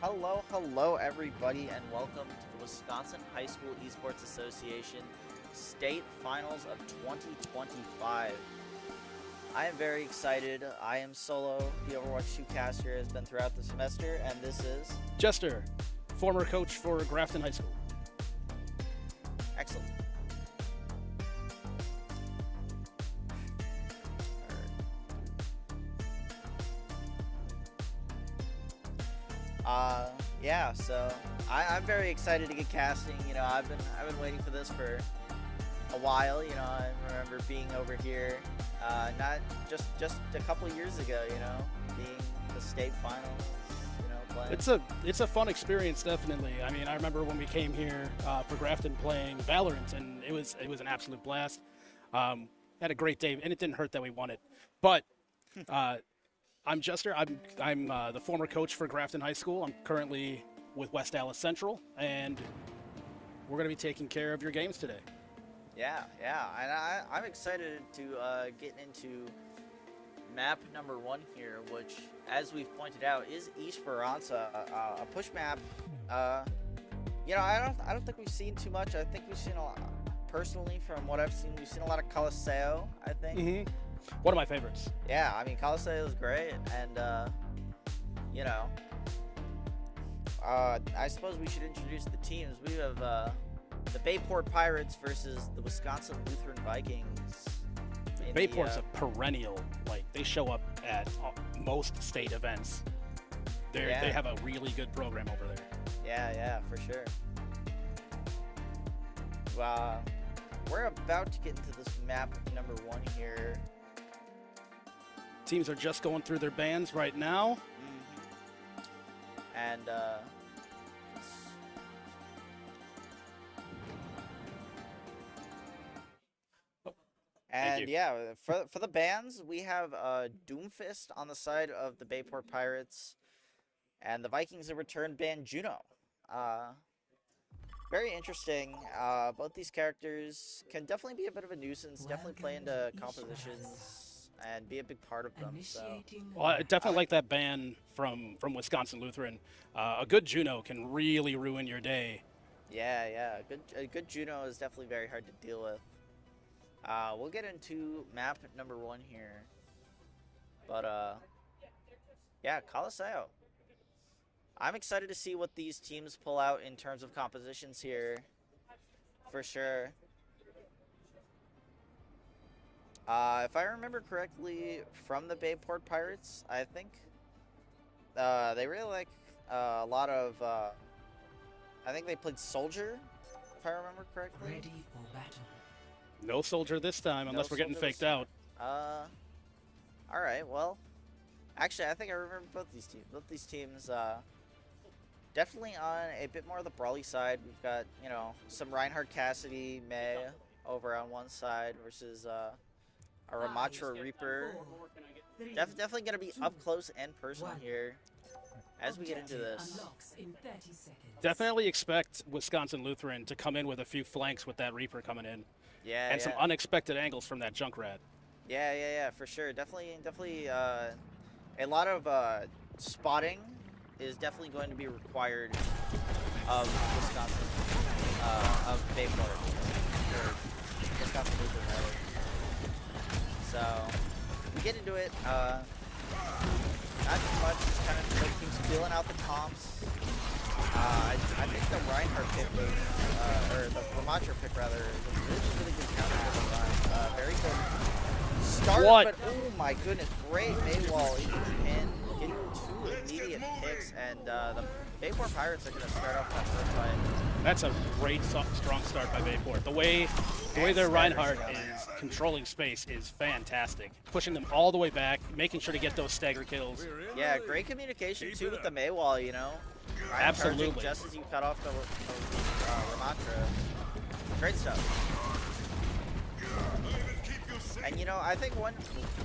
Hello everybody, and welcome to the Wisconsin High School Esports Association State Finals of 2025. I am very excited. I am Solo, the Overwatch 2 caster, has been throughout the semester, and this is Jester, former coach for Grafton High School. excellent. Yeah, so I'm very excited to get casting. You know, I've been waiting for this for a while. You know, I remember being over here, not just a couple of years ago. You know, being the state finals. You know, playing. It's a fun experience, definitely. I mean, I remember when we came here for Grafton playing Valorant, and it was an absolute blast. Had a great day, and it didn't hurt that we won it. But I'm Jester. I'm the former coach for Grafton High School. I'm currently with West Dallas Central, and we're going to be taking care of your games today. Yeah, and I'm excited to get into map number 1 here, which, as we've pointed out, is Esperanza, a push map. You know, I don't think we've seen too much. I think we've seen a lot, personally, from what I've seen, we've seen a lot of Coliseo, I think. Mm-hmm. One of my favorites. Yeah, I mean, Coliseo is great, and you know, I suppose we should introduce the teams. We have the Bayport Pirates versus the Wisconsin Lutheran Vikings. Bayport's a perennial. Like, they show up at most state events. They have a really good program over there. Yeah, for sure. We're about to get into this map number 1 here. Teams are just going through their bans right now. And yeah, for the bans, we have Doomfist on the side of the Bayport Pirates, and the Vikings have returned ban Juno. Very interesting. Both these characters can definitely be a bit of a nuisance, definitely play into compositions and be a big part of them. So, well, I definitely like that ban from Wisconsin Lutheran. A good Juno can really ruin your day. Yeah. A good Juno is definitely very hard to deal with. We'll get into map number 1 here. But, yeah, Coliseo. I'm excited to see what these teams pull out in terms of compositions here, for sure. If I remember correctly, from the Bayport Pirates, I think they really like a lot of. I think they played Soldier, if I remember correctly. Ready for battle. No Soldier this time, unless we're getting faked out. All right. Well, actually, I think I remember both these teams. Definitely on a bit more of the brawly side. We've got, you know, some Reinhardt Cassidy, May over on one side versus a Ramatra Reaper. Definitely going to be up close and personal here as we get into this. Definitely expect Wisconsin Lutheran to come in with a few flanks with that Reaper coming in. Yeah, and some unexpected angles from that Junkrat. Yeah, for sure. Definitely a lot of spotting is definitely going to be required of Wisconsin, of Bayport, or Wisconsin Lutheran, rather. So, we get into it, not too much, just kind of both teams feeling out the comps. I think the Reinhardt pick was, or the Ramatra pick, rather, is a really good counter to the Ryan. Very good start, but oh my goodness, great Maywall into the pin. Getting 2 immediate picks, and the Bayport Pirates are going to start off that first fight. That's a great, strong start by Bayport. The way their Reinhardt is controlling space is fantastic. Pushing them all the way back, making sure to get those stagger kills. Yeah, great communication, too, with the Maywall, you know? Absolutely. Just as you cut off the Ramatra. Great stuff. And you know, I think one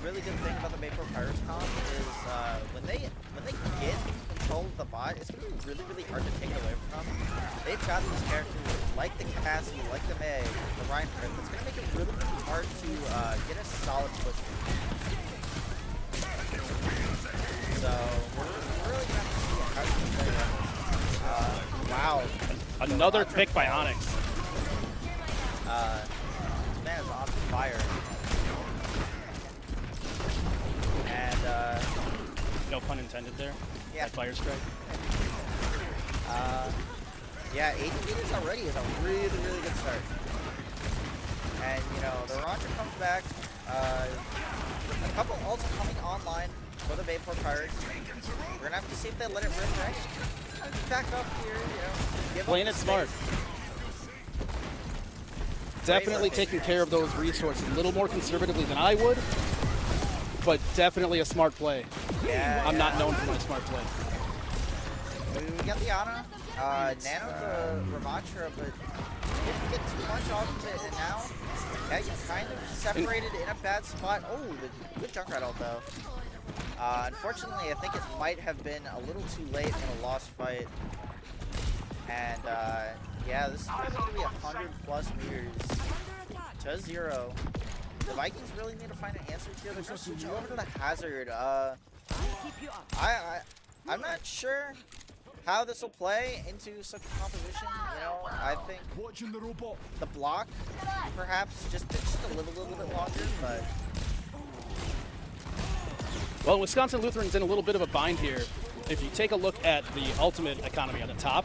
really good thing about the Bayport Pirates comp is when they get control of the bot, it's gonna be really hard to take it away from them. They've got these characters like the Cassie, like the May, the Reinhardt. It's gonna make it really hard to get a solid push. So we're really gonna have to see how you play that. Wow. Another pick by Onyx. This man is on fire. And, No pun intended there. Yeah. That fire strike. Yeah, 8 meters already is a really, really good start. And, you know, the Roger comes back. A couple ults coming online for the Bayport Pirates. We're going to have to see if they let it rip right. Back up here, you know. Give Playing up it the smart. space. Definitely taking care of those resources a little more conservatively than I would, but definitely a smart play. Yeah, I'm not known for my smart play. We got the Ana. Nano the Ramatra, but didn't get too much off of it, and now yeah, you kind of separated in a bad spot. Oh, the good Junkrat ult though. Unfortunately, I think it might have been a little too late in a lost fight. And yeah, this is probably going to be 100 plus meters to 0. The Vikings really need to find an answer here. They're going to switch over to the Hazard. I'm not sure how this will play into such a composition. You know, I think the block perhaps just a little bit longer, but well, Wisconsin Lutheran's in a little bit of a bind here. If you take a look at the ultimate economy on the top,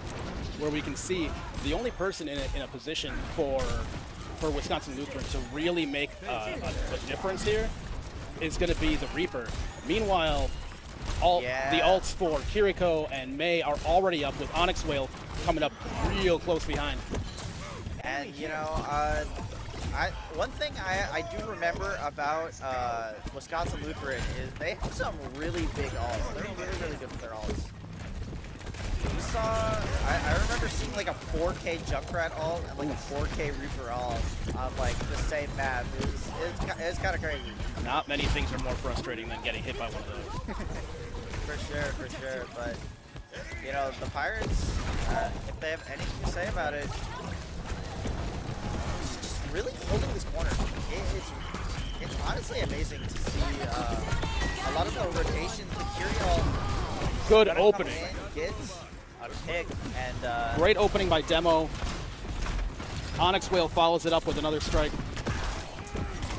where we can see the only person in a position for Wisconsin Lutheran to really make a difference here is going to be the Reaper. Meanwhile, the ults for Kiriko and May are already up, with Onyx Whale coming up real close behind. And you know, one thing I do remember about Wisconsin Lutheran is they have some really big ults. They're really good with their ults. We saw, I remember seeing like a 4K Junkrat ult and like a 4K Reaper ult on like the same map. It's kind of crazy. Not many things are more frustrating than getting hit by one of those. For sure. But you know, the Pirates, if they have anything to say about it, just really holding this corner. It's honestly amazing to see a lot of the rotations. The Curial good opening. Gets a pick and great opening by Demo. Onyx Whale follows it up with another strike.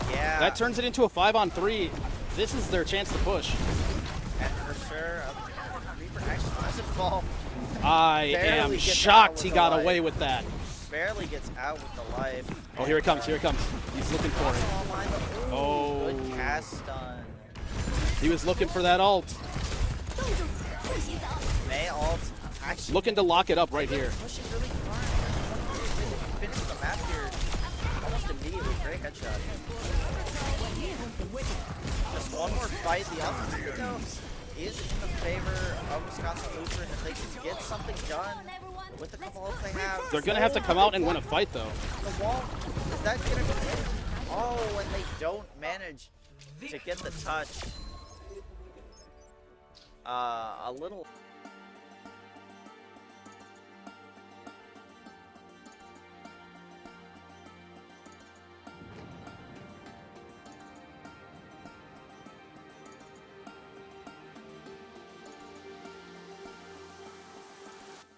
Yeah. That turns it into a 5-on-3. This is their chance to push. And for sure, Reaper actually doesn't fall. I am shocked he got away with that. Barely gets out with the life. Oh, here it comes, here it comes. He's looking for it. Oh. Good cast stun. He was looking for that ult. May ult. Actually, looking to lock it up right here. Pushing really far. Finish the map here almost immediately. Great headshot. Just one more fight. The offensive though is in the favor of Wisconsin Lutheran. If they can get something done with the couple ults they have. They're going to have to come out and win a fight though. The wall, is that going to go in? Oh, and they don't manage to get the touch. A little.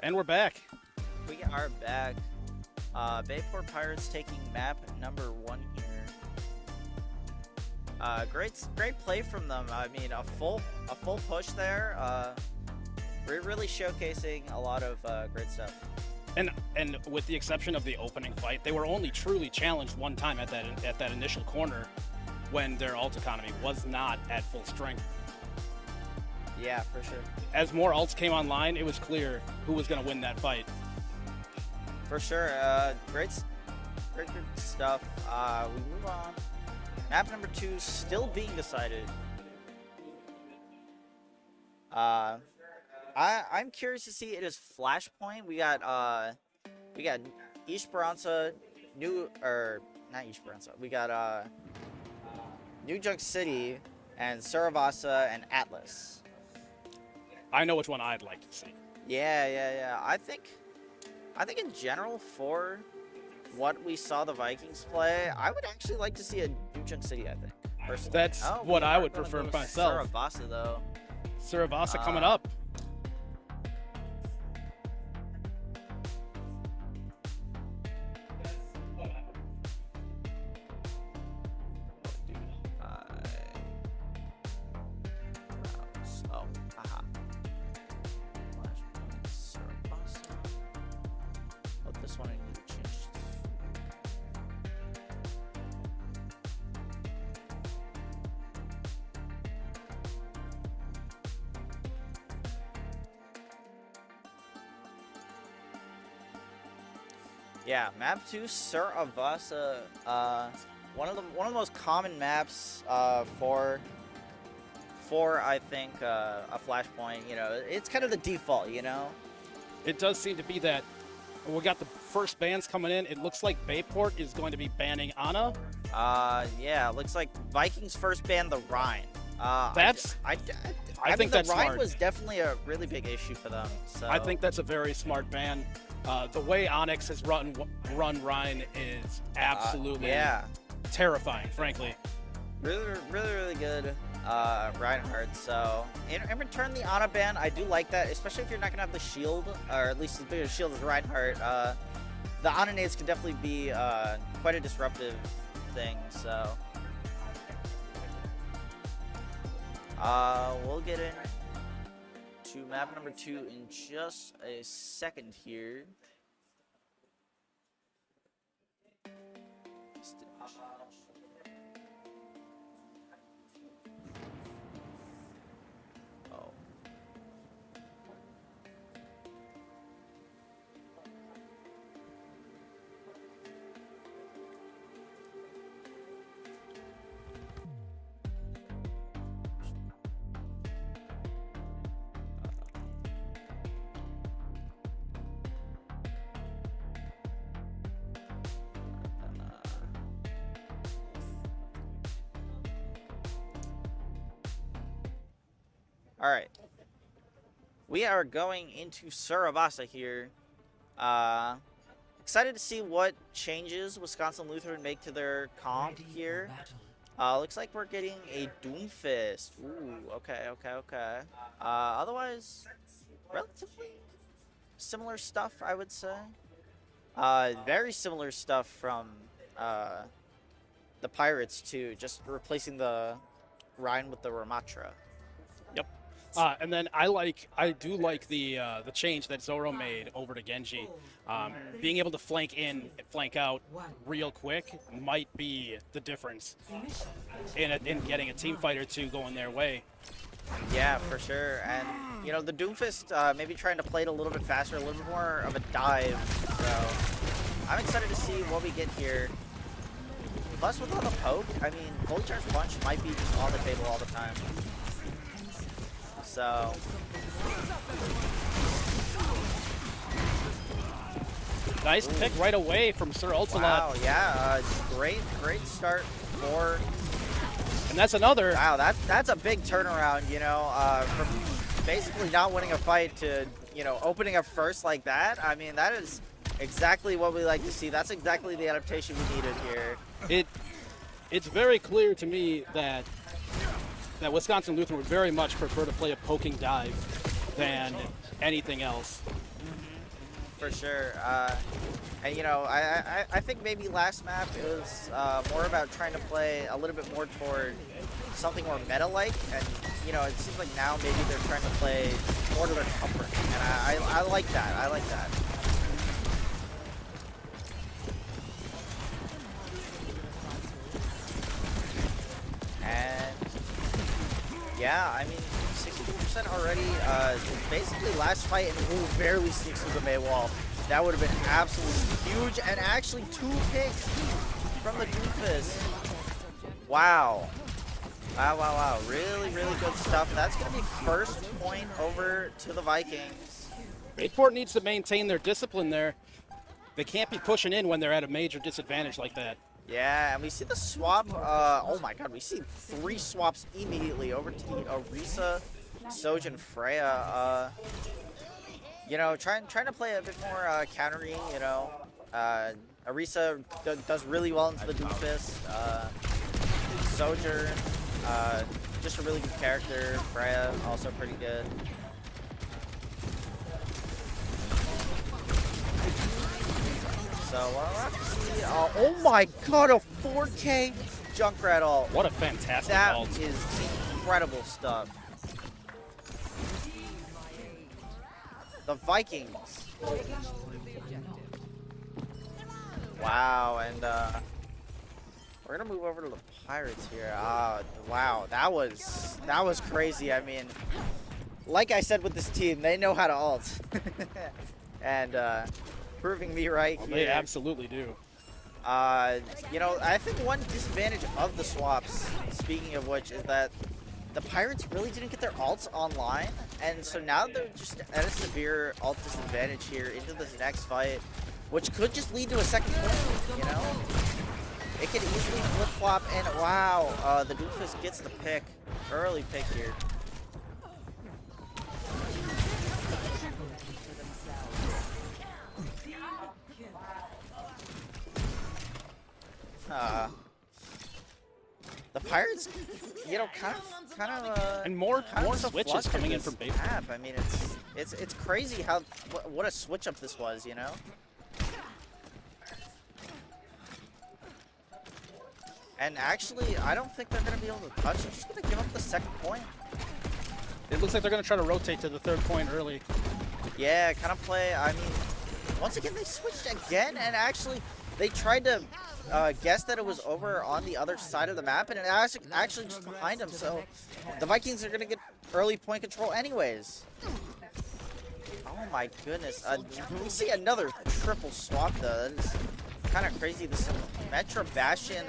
And we're back. We are back. Bayport Pirates taking map number 1 here. Great play from them. I mean, a full push there. We're really showcasing a lot of great stuff. And with the exception of the opening fight, they were only truly challenged one time at that initial corner, when their ult economy was not at full strength. Yeah, for sure. As more ults came online, it was clear who was going to win that fight. For sure. Great stuff. We move on. Map number 2 still being decided. I'm curious to see it as Flashpoint. We got Esperanza, not Esperanza. We got New Junk City and Saravasa and Atlas. I know which one I'd like to see. Yeah. I think in general, for what we saw the Vikings play, I would actually like to see a New Junk City, I think, personally. That's what I would prefer myself. Saravasa, though. Saravasa coming up. Yeah, map 2, Wausau. One of the most common maps for I think a flashpoint. You know, it's kind of the default. You know. It does seem to be that. We got the first bans coming in. It looks like Bayport is going to be banning Ana. Yeah, looks like Vikings first banned the Rhine. That's. I I think mean, that's the Rhine smart. was definitely a really big issue for them. So I think that's a very smart ban. The way Onyx has run Rhine is absolutely yeah, terrifying, frankly. really good Reinhardt. So in return, the Ana ban, I do like that, especially if you're not gonna have the shield, or at least as big a shield as Reinhardt. The Ana nades can definitely be quite a disruptive thing. So we'll get in to map number 2 in just a second here. Oh. All right, we are going into Wausau here. Excited to see what changes Wisconsin Lutheran make to their comp here. Looks like we're getting a Doomfist. Ooh, okay. Otherwise, relatively similar stuff, I would say. Very similar stuff from the Pirates too, just replacing the Rhine with the Ramatra. Yep. And then I do like the change that Zoro made over to Genji. Being able to flank in and flank out real quick might be the difference in getting a team fight or two going their way. Yeah, for sure. And you know, the Doomfist maybe trying to play it a little bit faster, a little bit more of a dive. So I'm excited to see what we get here. Plus, with all the poke, I mean, fully charged punch might be just on the table all the time. So nice pick right away from Sir Ultilat. wow, yeah, great start for. And that's another. Wow, that's a big turnaround. You know, from basically not winning a fight to opening up first like that. I mean, that is exactly what we like to see. That's exactly the adaptation we needed here. It's very clear to me that Wisconsin Lutheran would very much prefer to play a poking dive than anything else. For sure. And I think maybe last map it was more about trying to play a little bit more toward something more meta-like, and it seems like now maybe they're trying to play more to their comfort, and I like that. I like that. And yeah, I mean, 62% already. Basically, last fight, and Wu barely sneaks through the May wall. That would have been absolutely huge, and actually 2 picks from the Doomfist. Wow. Wow. Really good stuff. That's going to be first point over to the Vikings. Bayport needs to maintain their discipline there. They can't be pushing in when they're at a major disadvantage like that. Yeah, and we see the swap. Oh my god, we see 3 swaps immediately over to the WIHSEA, Soj, and Freya. Trying to play a bit more countering. Arisa does really well into the Doomfist. Sojourn, just a really good character. Freya, also pretty good. So we'll have to see. Oh my god, a 4K Junkrat ult. What a fantastic ult. That is incredible stuff. The Vikings. Wow, and we're gonna move over to the Pirates here. Wow, that was crazy. I mean, like I said with this team, they know how to ult. And proving me right Well, here. they absolutely do. You know, I think one disadvantage of the swaps, speaking of which, is that the Pirates really didn't get their ults online, and so now they're just at a severe ult disadvantage here into this next fight, which could just lead to a second point, you know? It could easily flip-flop, and wow, the Doofus gets the pick. Early pick here. The Pirates, you know, kind of, And more so switches coming in from base. map. I mean, it's crazy how what a switch up this was, you know. And actually, I don't think they're gonna be able to touch. They're just gonna give up the second point. It looks like they're gonna try to rotate to the third point early. Yeah, kind of play. I mean, once again they switched again, and actually they tried to guess that it was over on the other side of the map, and it actually just behind them. So the Vikings are gonna get early point control anyways. Oh my goodness! We see another triple swap though. That is kind of crazy. This Metro Bastion,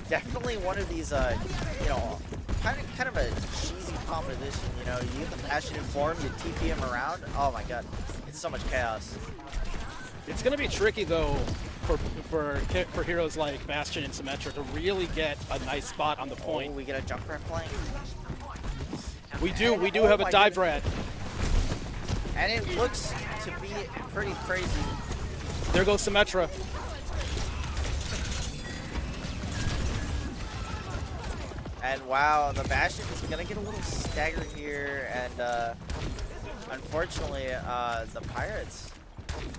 definitely one of these, you know, kind of a cheesy composition. You know, you get the Bastion in form, you TP him around. Oh my god, it's so much chaos. It's gonna be tricky though for heroes like Bastion and Symmetra to really get a nice spot on the point. Oh, we get a jump rat flank. We do have a dive rat. And it looks to be pretty crazy. There goes Symmetra. And wow, the Bastion is gonna get a little staggered here, and unfortunately, the Pirates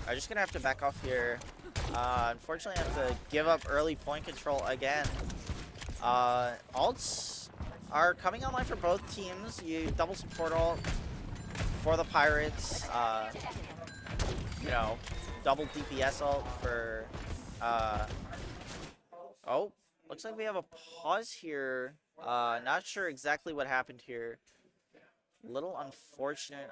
are just gonna have to back off here. Unfortunately, I have to give up early point control again. Ults are coming online for both teams. You double support ult for the Pirates. You know, double DPS ult for. Oh, looks like we have a pause here. Not sure exactly what happened here. Little unfortunate.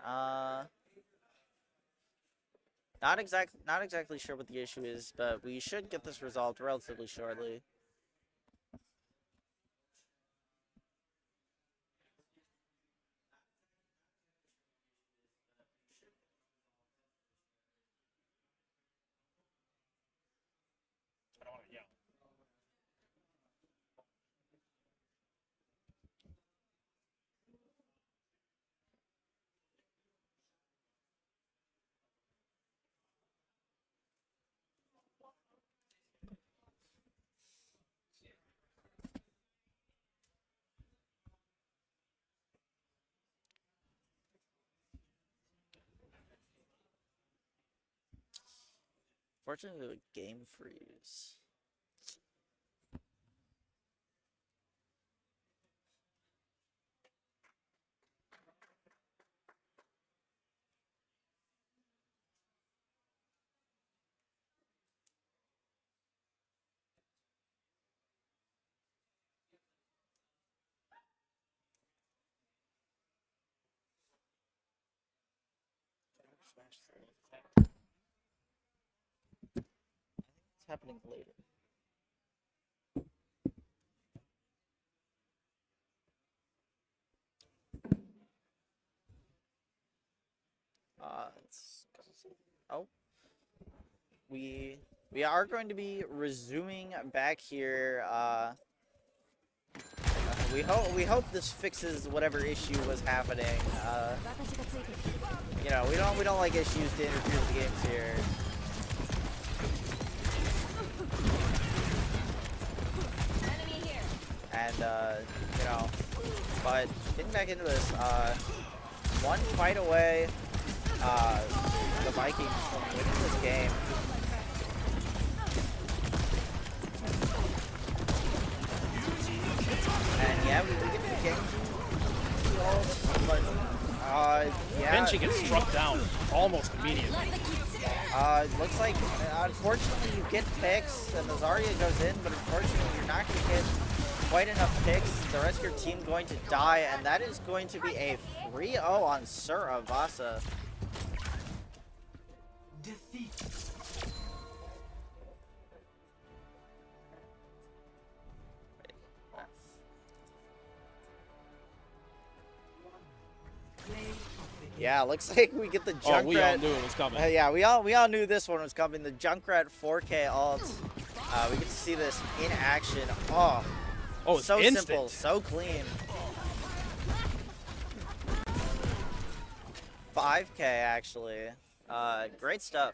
Not exactly sure what the issue is, but we should get this resolved relatively shortly. Fortunately, the game freeze. It's happening later. Oh, we are going to be resuming back here. We hope this fixes whatever issue was happening. You know, we don't like issues to interfere with the games here. And you know, but getting back into this, one fight away, the Vikings from winning this game. And yeah, we get the game, but yeah. Benji gets struck down almost immediately. Looks like unfortunately you get picks and the Zarya goes in, but unfortunately you're not going to get quite enough picks. The rest of your team going to die, and that is going to be a 3-0 on Sir Avasa. Yeah, looks like we get the Junkrat. Oh, we all knew it was coming. Yeah, we all knew this one was coming. The Junkrat 4K ult. We get to see this in action. Oh, it's so instant. simple, so clean. 5K actually. Great stuff.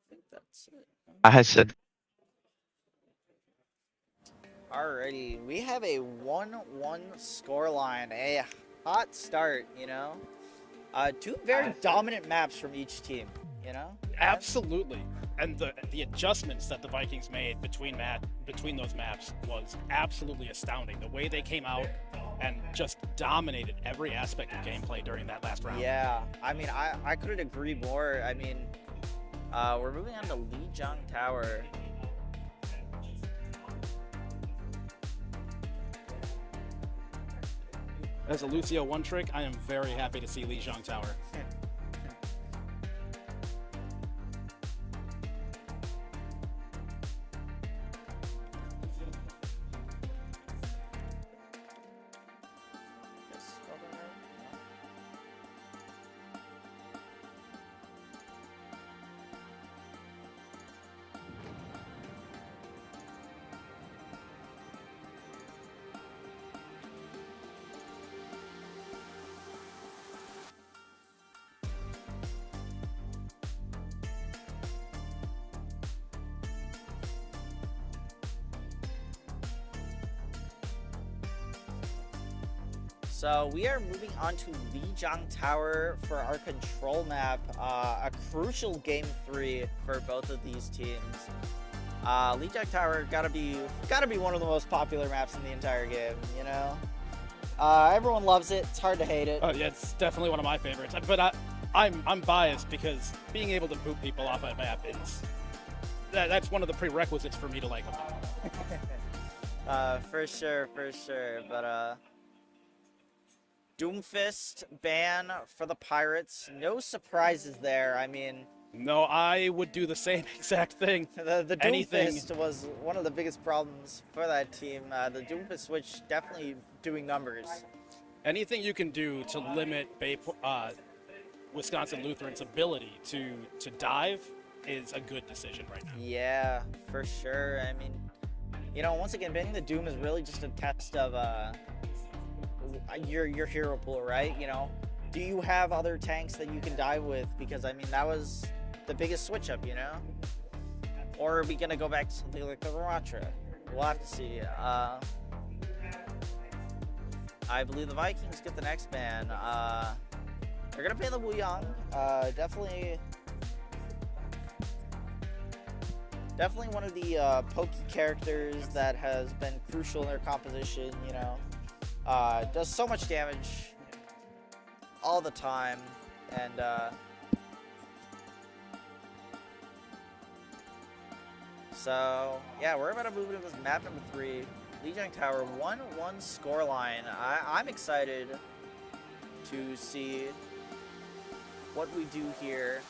I think that's it. I said, Alrighty, we have a 1-1 scoreline. A hot start, you know. Two very dominant maps from each team, you know. Absolutely. And the adjustments that the Vikings made between those maps was absolutely astounding. The way they came out and just dominated every aspect of gameplay during that last round. Yeah, I mean, I couldn't agree more. I mean, we're moving on to Lijiang Tower. As a Lucio one trick, I am very happy to see Lijiang Tower. So we are moving on to Lijiang Tower for our control map. A crucial game 3 for both of these teams. Lijiang Tower gotta be one of the most popular maps in the entire game. You know, everyone loves it. It's hard to hate it. Oh yeah, it's definitely one of my favorites. But I'm biased because being able to boot people off a map is that's one of the prerequisites for me to like them. For sure. But Doomfist ban for the Pirates. No surprises there. I mean, no, I would do the same exact thing. The Doomfist was one of the biggest problems for that team. The Doomfist switch definitely doing numbers. Anything you can do to limit Wisconsin Lutheran's ability to dive is a good decision right now. Yeah, for sure. I mean, you know, once again, banning the Doom is really just a test of your hero pool, right? You know, do you have other tanks that you can dive with? Because I mean, that was the biggest switch up, you know. Or are we gonna go back to something like the Overwatch? We'll have to see. I believe the Vikings get the next ban. They're gonna ban the Wuyang. Definitely one of the pokey characters that has been crucial in their composition, you know. Does so much damage all the time, and so yeah, we're about to move into this map number 3, Lijiang Tower, 1-1 scoreline. I'm excited to see what we do here.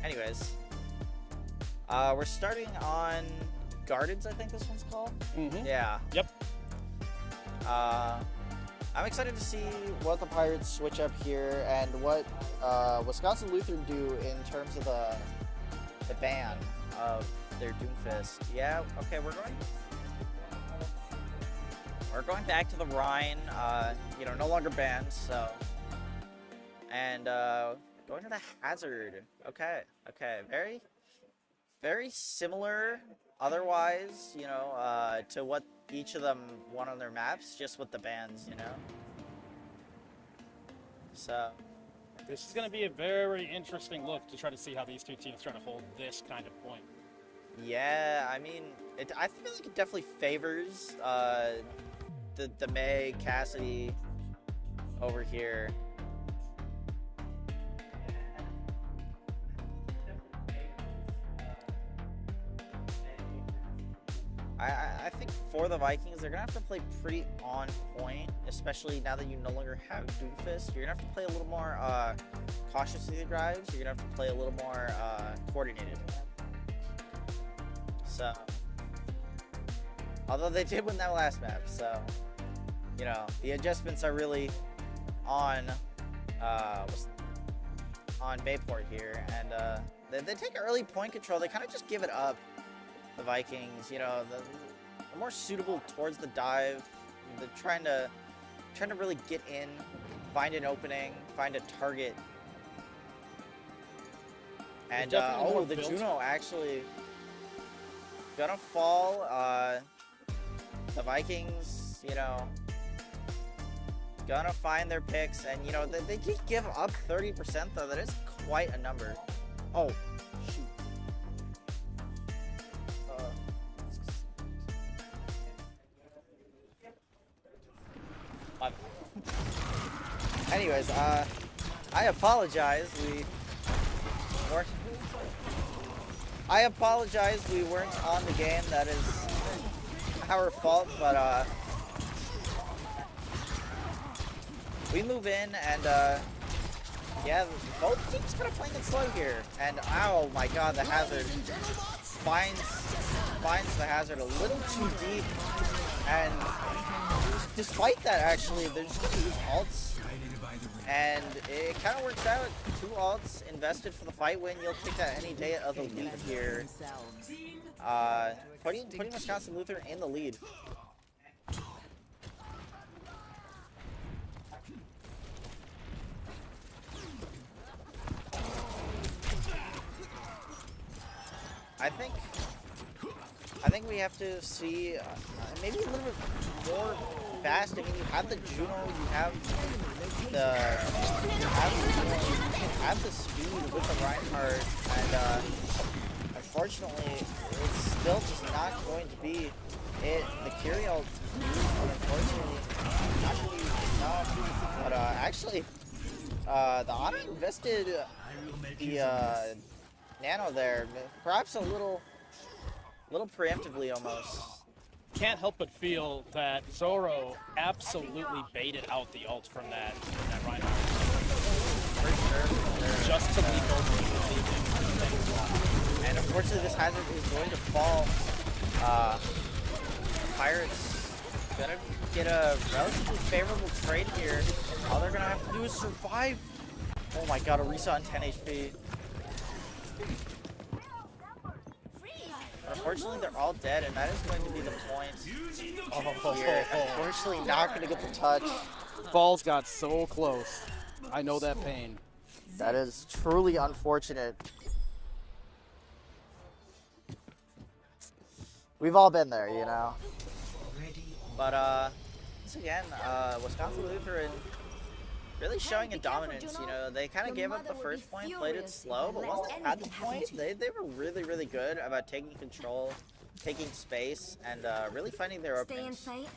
Anyways, we're starting on Gardens, I think this one's called. Mm-hmm. Yeah. Yep. I I'm excited to see what the Pirates switch up here and what Wisconsin Lutheran do in terms of the ban of their Doomfist. Yeah, okay, we're going back to the Rhine. You know, no longer banned, so. And going to the Hazard. Okay, very, very similar. Otherwise, you know, to what each of them want on their maps, just with the bans, you know. So. This is going to be a very interesting look to try to see how these two teams try to hold this kind of point. Yeah, I mean, I feel like it definitely favors the May Cassidy over here. I think for the Vikings, they're gonna have to play pretty on point, especially now that you no longer have Doomfist. You're gonna have to play a little more cautious with your drives. You're gonna have to play a little more coordinated. So, although they did win that last map, so you know the adjustments are really on Bayport here, and they take early point control. They kind of just give it up. The Vikings, you know, they're more suitable towards the dive. They're trying to really get in, find an opening, find a target. And oh, the Juno actually gonna fall. The Vikings, you know, gonna find their picks, and you know they did give up 30% though. That is quite a number. Oh, shoot. Anyways, I apologize. I apologize. We weren't on the game. That is our fault. But we move in, and yeah, both teams kind of playing it slow here. And oh my God, the Hazard finds the Hazard a little too deep, and despite that, actually, they're just gonna use alts. And it kind of works out. 2 alts invested for the fight win. You'll take that any day of the lead here. Putting Wisconsin Lutheran in the lead. I think we have to see maybe a little bit more fast. I mean, you have the Juno, you have the speed with the Reinhardt, and unfortunately, it's still just not going to be it. The Kyriel, unfortunately, not going to be enough. But actually, the Ana invested the Nano there, perhaps a little preemptively almost. Can't help but feel that Zoro absolutely baited out the ult from that Reinhardt. For sure. Just to leap over. And unfortunately, this Hazard is going to fall. Pirates gonna get a relatively favorable trade here. All they're gonna have to do is survive. Oh my God, Orisa on 10 HP. Unfortunately, they're all dead, and that is going to be the point here. Unfortunately, not going to get the touch. Balls got so close. I know that pain. That is truly unfortunate. We've all been there, you know. But once again, Wisconsin Lutheran really showing a dominance. You know, they kind of gave up the first point, played it slow, but once they had the point, they were really, really good about taking control, taking space, and really finding their openings. Stay in sight,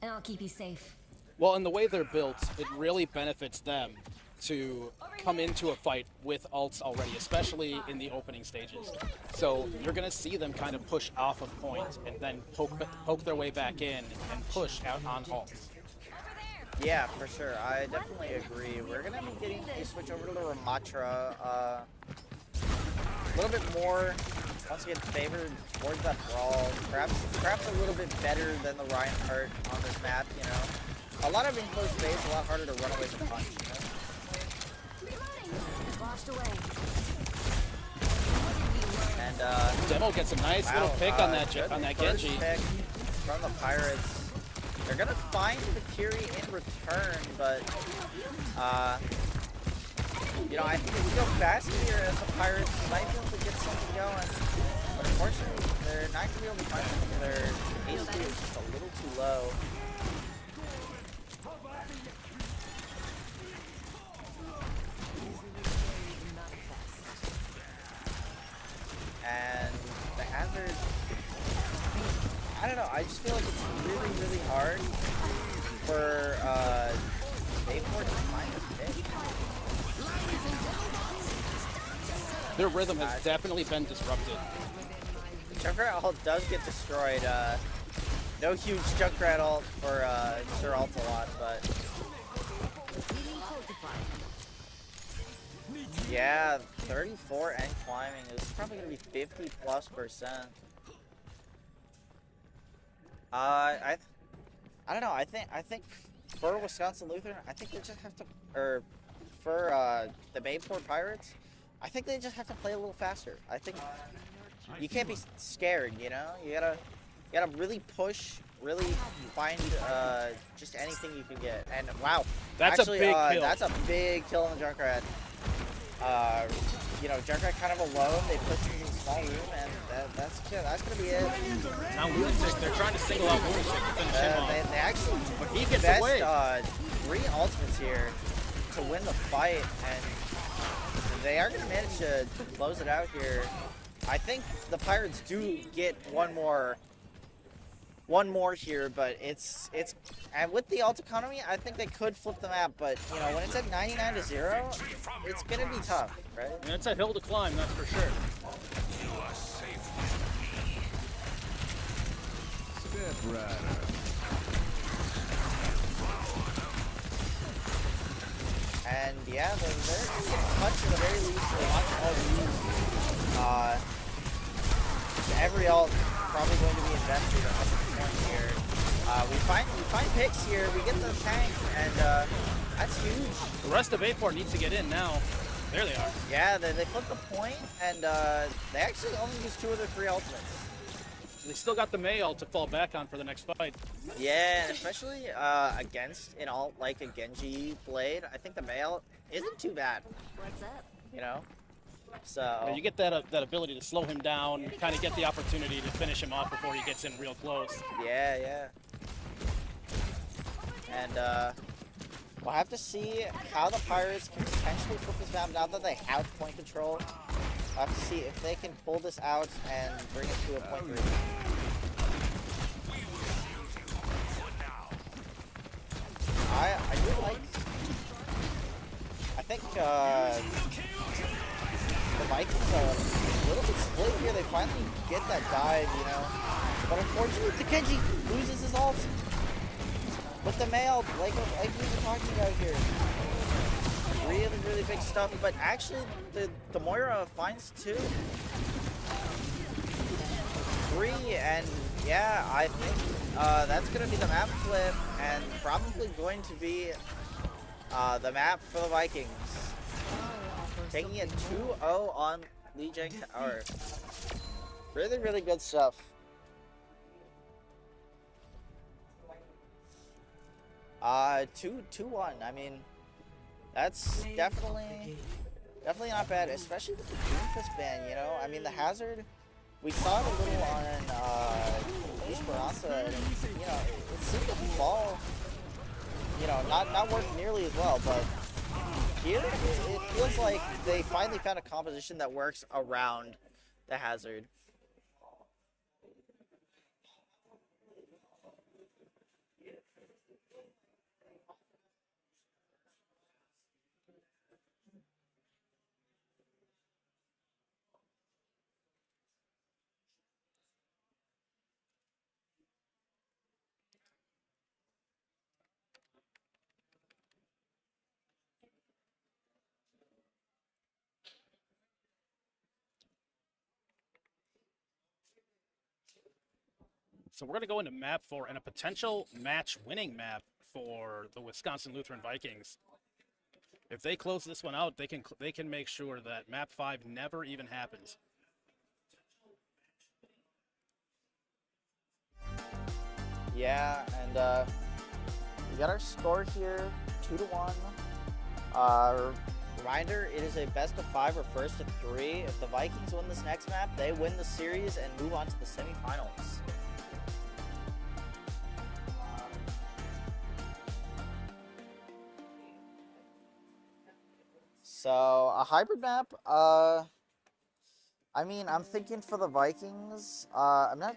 and I'll keep you safe. Well, and the way they're built, it really benefits them to come into a fight with ults already, especially in the opening stages. So you're going to see them kind of push off of point and then poke their way back in and push out on ults. Yeah, for sure. I definitely agree. We're going to be getting a switch over to the Ramatra. A little bit more, once again, favored towards that brawl. Perhaps a little bit better than the Reinhardt on this map, you know. a lot of enclosed space, a lot harder to run away from punch. You know? Washed away. And Demo gets a nice little pick on that good first Genji. pick from the Pirates. They're gonna find the Kiri in return, but you know, I think if you go fast here as the Pirates might be able to get something going. But unfortunately, they're not gonna be able to find something. Their HP is just a little too low. And the hazard, I don't know, I just feel like it's really, really hard for Bayport to find a pick. Their rhythm has definitely been disrupted. Junkrat ult does get destroyed. No huge Junkrat ult for Sir Ult-a-Lot, but yeah, 34 and climbing is probably gonna be 50+%. I don't know. I think for Wisconsin Lutheran, I think they just have to, or for the Bayport Pirates, I think they just have to play a little faster. I think you can't be scared. You know, you gotta really push, really find just anything you can get. And wow, That's actually, a big kill. That's a big kill on the Junkrat. You know, Junkrat kind of alone. They push into the small room, and that's gonna be it. Now Lunatic, they're trying to single out Lunatic to finish him off. They actually But he gets best, away. 3 ultimates here to win the fight, and they are gonna manage to close it out here. I think the Pirates do get one more here, but it's and with the ult economy, I think they could flip the map. But you know, when it's at 99-0, it's gonna be tough, right? And it's a hill to climb, that's for sure. Step Rider. And yeah, they're gonna get touch at the very least. They want to all use every ult probably going to be invested at the point here. We find picks here. We get the tank, and that's huge. The rest of Bayport needs to get in now. There they are. Yeah, they flip the point, and they actually only use 2 of their 3 ultimates. They still got the May ult to fall back on for the next fight. Yeah, and especially against an ult like a Genji Blade, I think the May ult isn't too bad. What's up? You know, so Yeah, you get that ability to slow him down, kind of get the opportunity to finish him off before he gets in real close. yeah. And we'll have to see how the Pirates can potentially flip this map now that they have point control. We'll have to see if they can pull this out and bring it to a point 3. I do like. I think the Vikings are a little bit split here. They finally get that dive, you know. But unfortunately, Takenji loses his ult. With the mail, like we were talking about here. Really, really big stuff. But actually, the Moira finds 2. 3, and yeah, I think that's going to be the map flip, and probably going to be the map for the Vikings. Taking it 2-0 on Lijiang Tower. Really, really good stuff. Two 2-1. I mean, that's definitely not bad, especially with the Doomfist ban, you know? I mean, the hazard, we saw it a little on Esperanza, and you know, it seemed to fall, you know, not work nearly as well, but here it feels like they finally found a composition that works around the hazard. So we're going to go into map 4 and a potential match-winning map for the Wisconsin Lutheran Vikings. If they close this one out, they can make sure that map 5 never even happens. Yeah, and we got our score here, 2-1. Reminder, it is a best of 5 or first of 3. If the Vikings win this next map, they win the series and move on to the semifinals. So a hybrid map. I mean, I'm thinking for the Vikings. I'm not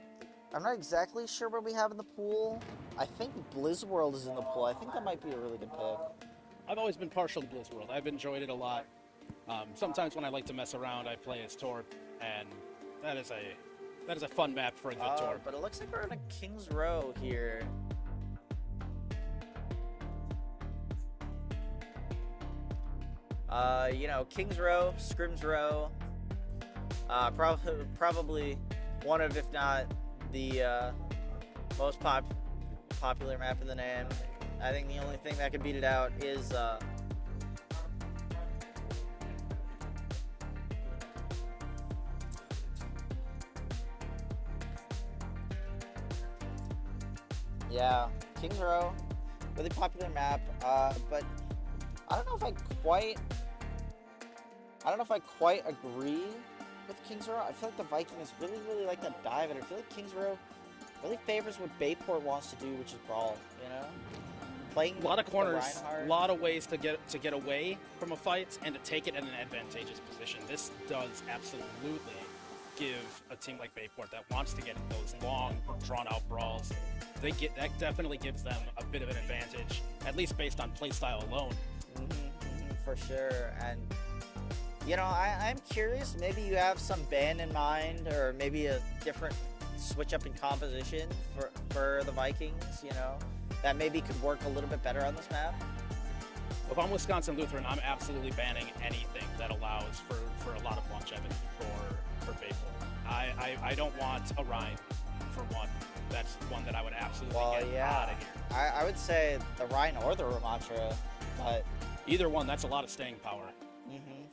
exactly sure what we have in the pool. I think Blizzworld is in the pool. I think that might be a really good pick. I've always been partial to Blizzworld. I've enjoyed it a lot. Sometimes when I like to mess around, I play as Torp, and that is a fun map for a good Torp. But it looks like we're in a King's Row here. You know, King's Row, Scrim's Row, probably one of, if not the most popular map in the name. I think the only thing that could beat it out is yeah, King's Row, really popular map, but I don't know if I quite agree with King's Row. I feel like the Vikings really like that dive, and I feel like King's Row really favors what Bayport wants to do, which is brawl, you know? Playing a lot of corners, Reinhardt. a lot of ways to get away from a fight and to take it in an advantageous position. This does absolutely give a team like Bayport that wants to get in those long, drawn-out brawls. That definitely gives them a bit of an advantage, at least based on playstyle alone. For sure. And you know, I'm curious, maybe you have some ban in mind, or maybe a different switch up in composition for the Vikings, you know, that maybe could work a little bit better on this map. If I'm Wisconsin Lutheran, I'm absolutely banning anything that allows for a lot of longevity for Bayport. I don't want a Rhine, for one. That's one that I would absolutely get out of here. I would say the Rhine or the Ramatra, but either one, that's a lot of staying power.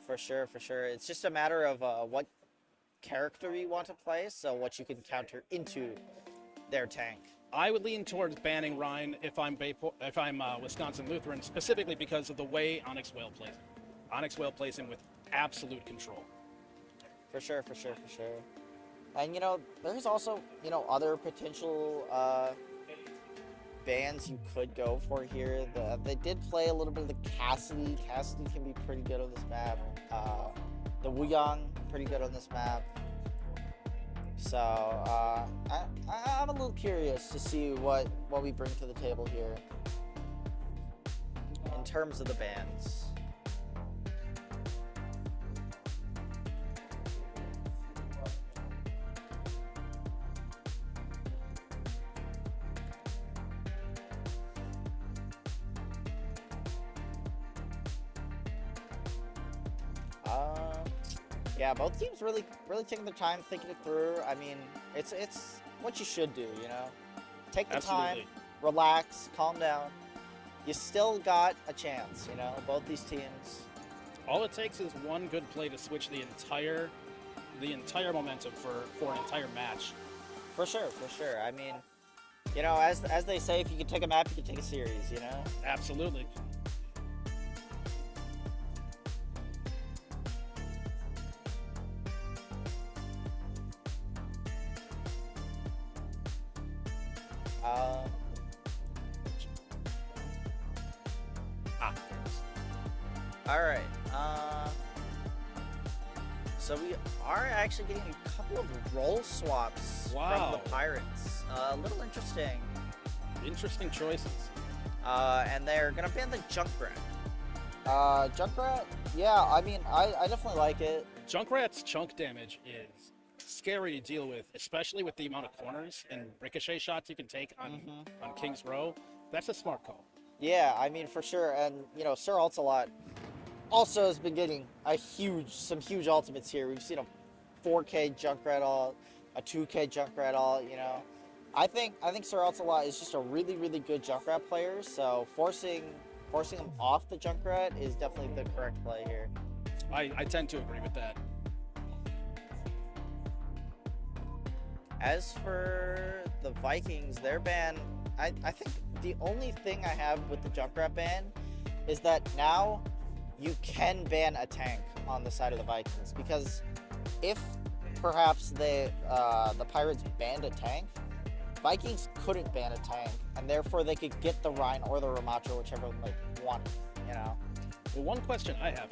For sure. It's just a matter of what character you want to play, so what you can counter into their tank. I would lean towards banning Rhine if I'm Wisconsin Lutheran, specifically because of the way Onyx Whale plays. Onyx Whale plays him with absolute control. For sure. And you know, there's also, you know, other potential bans you could go for here. They did play a little bit of the Cassidy. Cassidy can be pretty good on this map. The Wuyong, pretty good on this map. So I'm a little curious to see what we bring to the table here in terms of the bans. Yeah, both teams really taking their time thinking it through. I mean, it's what you should do, you know? Take the time, relax, calm down. You still got a chance, you know, both these teams. All it takes is one good play to switch the entire momentum for an entire match. For sure. I mean, you know, as they say, if you can take a map, you can take a series, you know? Absolutely. All right. So we are actually getting a couple of role swaps from the Pirates. A little interesting. Interesting choices. And they're gonna ban the Junkrat. Junkrat? Yeah, I mean, I definitely like it. Junkrat's chunk damage is scary to deal with, especially with the amount of corners and ricochet shots you can take on King's Row. That's a smart call. Yeah, I mean, for sure. And, you know, Sir Altalot also has been getting some huge ultimates here. We've seen a 4K Junkrat ult, a 2K Junkrat ult, you know. I think Sir Altalot is just a really really good Junkrat player. So forcing him off the Junkrat is definitely the correct play here. I tend to agree with that. As for the Vikings, their ban, I think the only thing I have with the Junkrat ban is that now you can ban a tank on the side of the Vikings, because if perhaps the Pirates banned a tank, Vikings couldn't ban a tank, and therefore they could get the Rhine or the Ramacho, whichever one they wanted, you know? Well, one question I have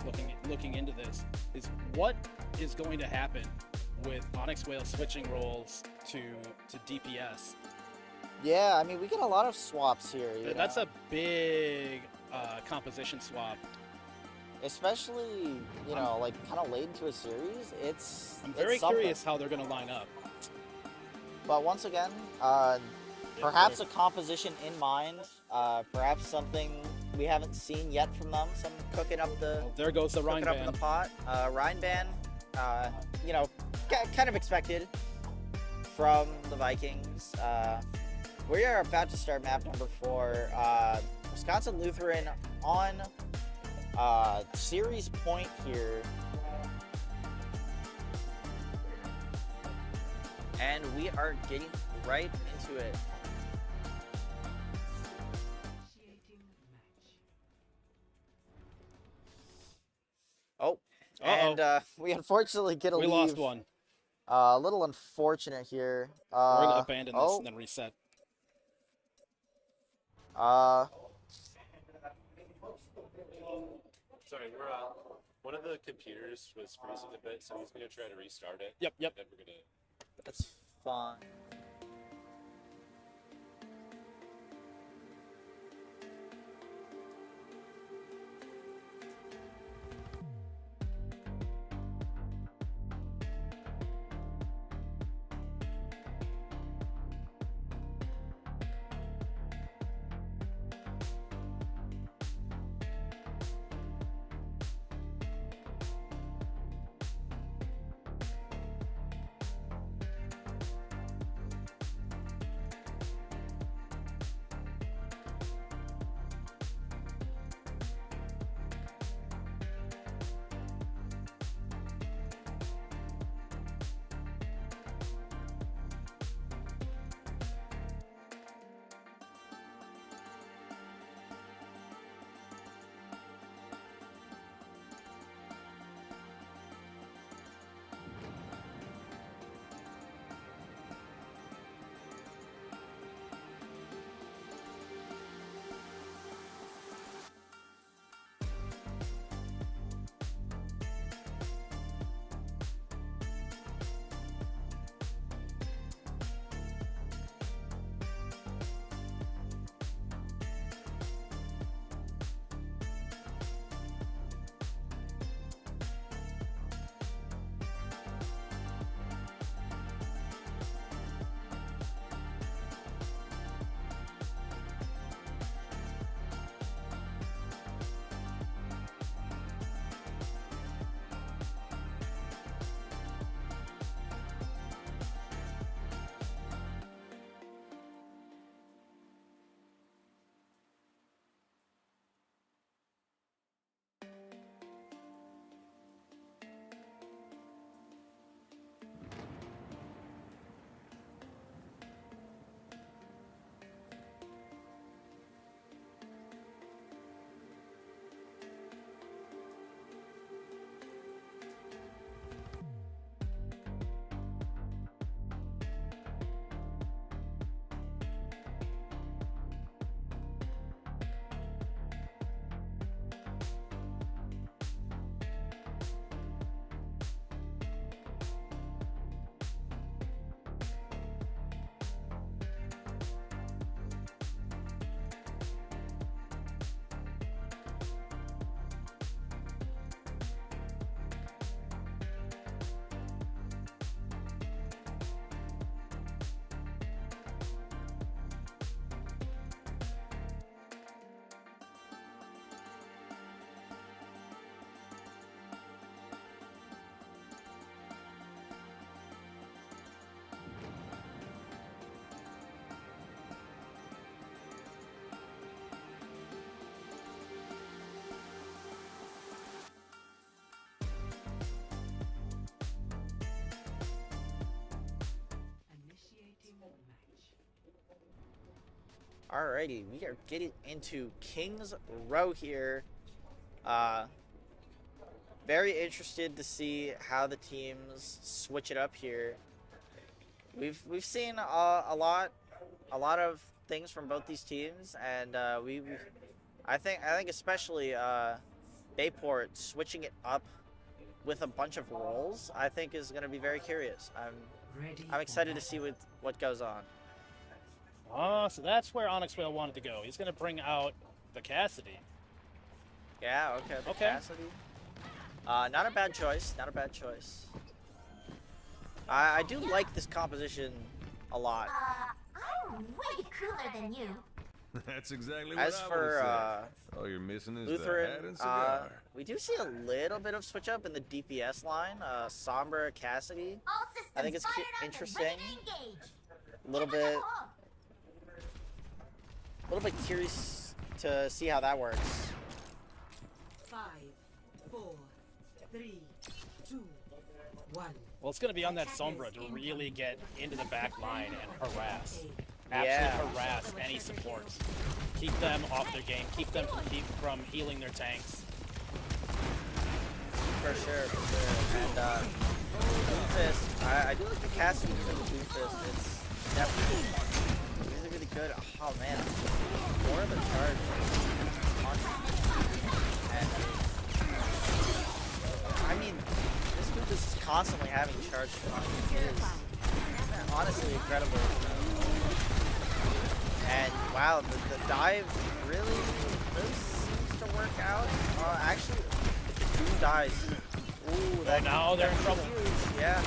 looking into this is what is going to happen with Onyx Whale switching roles to DPS? Yeah, I mean, we get a lot of swaps here. That's a big composition swap. Especially, like kind of late into a series. I'm very curious how they're going to line up. But once again, perhaps a composition in mind, perhaps something we haven't seen yet from them. Some cooking up the. Well, there goes the Rhine cooking up in ban. the pot. Rhine ban, kind of expected from the Vikings. We are about to start map number 4. Wisconsin Lutheran on series point here. And we are getting right into it. Oh, and we unfortunately get a leave. We lost one. A little unfortunate here. We're going to abandon this and then reset. Sorry, we're one of the computers was freezing a bit, so he's gonna try to restart it. Yep. And then we're gonna. That's fine. Alrighty, we are getting into King's Row here. Very interested to see how the teams switch it up here. We've seen a lot of things from both these teams, and I think especially Bayport switching it up with a bunch of roles, I think is going to be very curious. I'm excited to see what goes on. Oh, so that's where Onyx Whale wanted to go. He's going to bring out the Cassidy. Yeah, okay, the Cassidy. Not a bad choice, not a bad choice. I do like this composition a lot. I'm way cooler than you. That's exactly As what I for said. All you're missing is Lutheran, the hat and cigar. we do see a little bit of switch up in the DPS line. Sombra Cassidy. All systems I think it's fired up and interesting. ready to engage. A little bit curious to see how that works. 5, 4, 3, 2, 1. Well, it's going to be on that Sombra to really get into the back line and harass. Yeah. Absolutely harass any supports. Keep them off their game. Keep them from healing their tanks. For sure. And Doomfist, I do like the casting for the Doomfist. It's definitely really good. Oh man, more of the charge. And I mean, this Doomfist is constantly having charge. It is honestly incredible. And wow, the dive really seems to work out. Actually, if the Doom dies, ooh, that now they're in that's trouble. huge, yeah.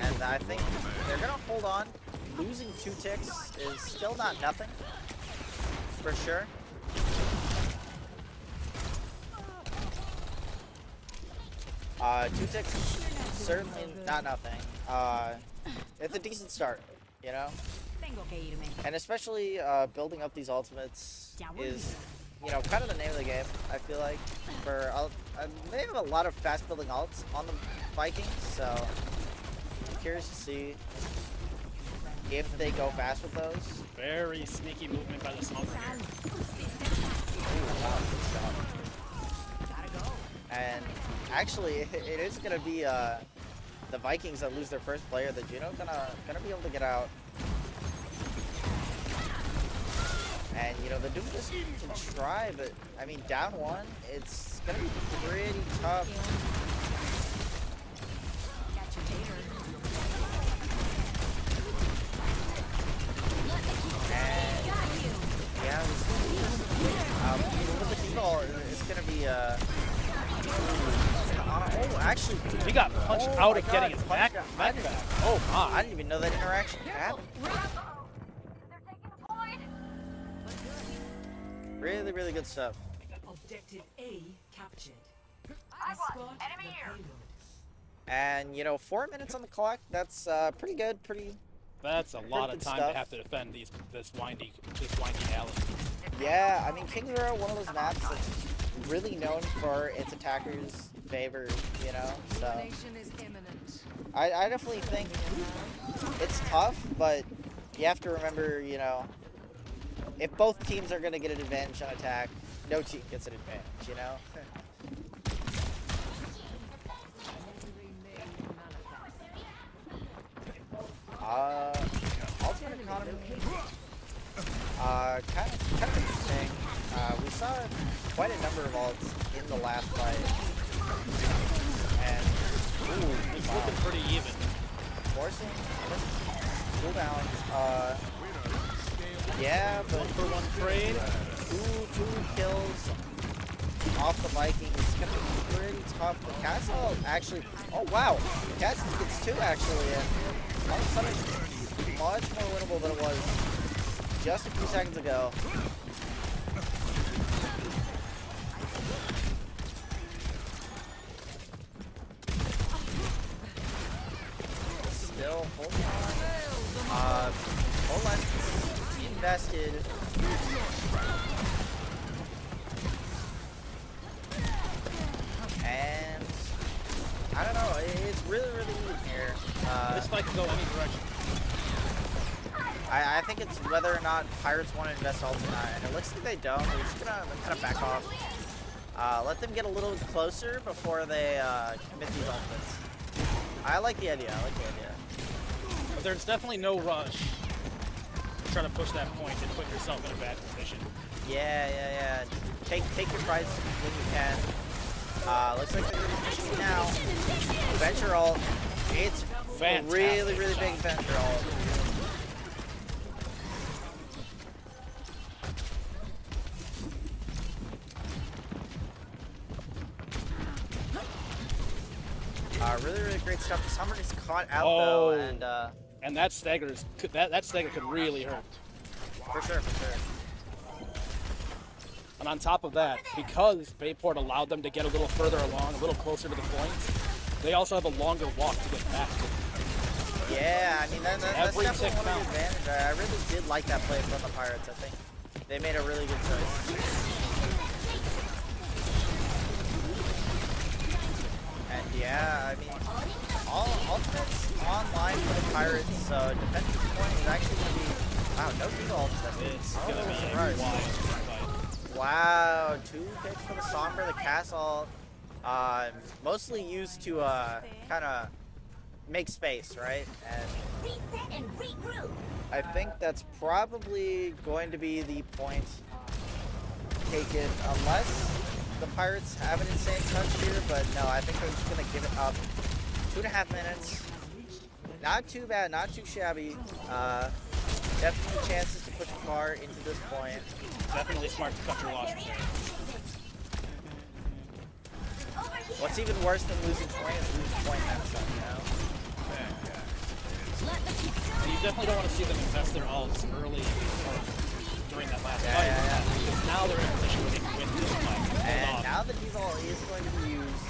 And I think they're gonna hold on. Losing 2 ticks is still not nothing, for sure. 2 ticks, certainly not nothing. It's a decent start, you know? And especially building up these ultimates is, you know, kind of the name of the game, I feel like. They have a lot of fast building ults on the Vikings, so I'm curious to see if they go fast with those. Very sneaky movement by the Sombra here. Ooh, wow, good shot. And actually, it is going to be the Vikings that lose their first player. The Juno gonna be able to get out. And you know, the Doomfist can try, but I mean, down 1, it's gonna be pretty tough. And yeah, with the default, it's gonna be oh, actually, He got punched out my of getting God, his punched back. out. back. Oh I my! didn't even know that interaction happened. Really good stuff. Objective A captured. Enemy here. And you know, 4 minutes on the clock. That's pretty good. That's a lot of good time stuff. to have to defend this windy alley. Yeah, I mean, Kings Row, one of those maps that's really known for its attackers' favor. You know, so Is imminent. I definitely think it's tough, but you have to remember, you know, if both teams are going to get an advantage on attack, no team gets an advantage, you know? Ultimate economy, kind of interesting. We saw quite a number of ults in the last fight. And, ooh, It's wow. looking pretty even. Forcing cooldowns. Yeah, but 1-for-1 trade. two kills off the Vikings. It's gonna be pretty tough. The Castle actually. Oh wow, Castle gets 2 actually, and all of a sudden it's much more winnable than it was just a few seconds ago. Still holding on. Poland invested. And I don't know, it's really even here. This fight can go any direction. I think it's whether or not Pirates want to invest ult or not, and it looks like they don't. They're just gonna kind of back off. Let them get a little closer before they commit these ultimates. I like the idea. I like the idea. But there's definitely no rush. Try to push that point and put yourself in a bad position. Yeah. Take your prize when you can. Looks like they're really pushing it now. Venture ult. It's Fantastic really big shot. venture ult. Really great stuff. Summer is caught out though, and that stagger could really hurt. for sure. And on top of that, because Bayport allowed them to get a little further along, a little closer to the point, they also have a longer walk to get back to. Yeah, I mean that's Every definitely tick one of the counts. advantages. I really did like that play from the Pirates. I think they made a really good choice. And yeah, I mean, all ultimates online for the Pirates, so defensive point is actually going to be, wow, no D ultimates. It's gonna be a surprise. wild fight. Wow, 2 picks for the Sombra, the castle, mostly used to kind of make space, right? And Reset and regroup. I think that's probably going to be the point taken, unless the Pirates have an insane touch here, but no, I think they're just going to give it up. 2.5 minutes. Not too bad, not too shabby. Definitely chances to push far into this point. Definitely smart to cut your losses there. What's even worse than losing point is losing point themselves, you know? So you definitely don't want to see them invest their ults early or during that last fight. Yeah. Because now they're in a position where they can win this fight. And now the default is going to be used.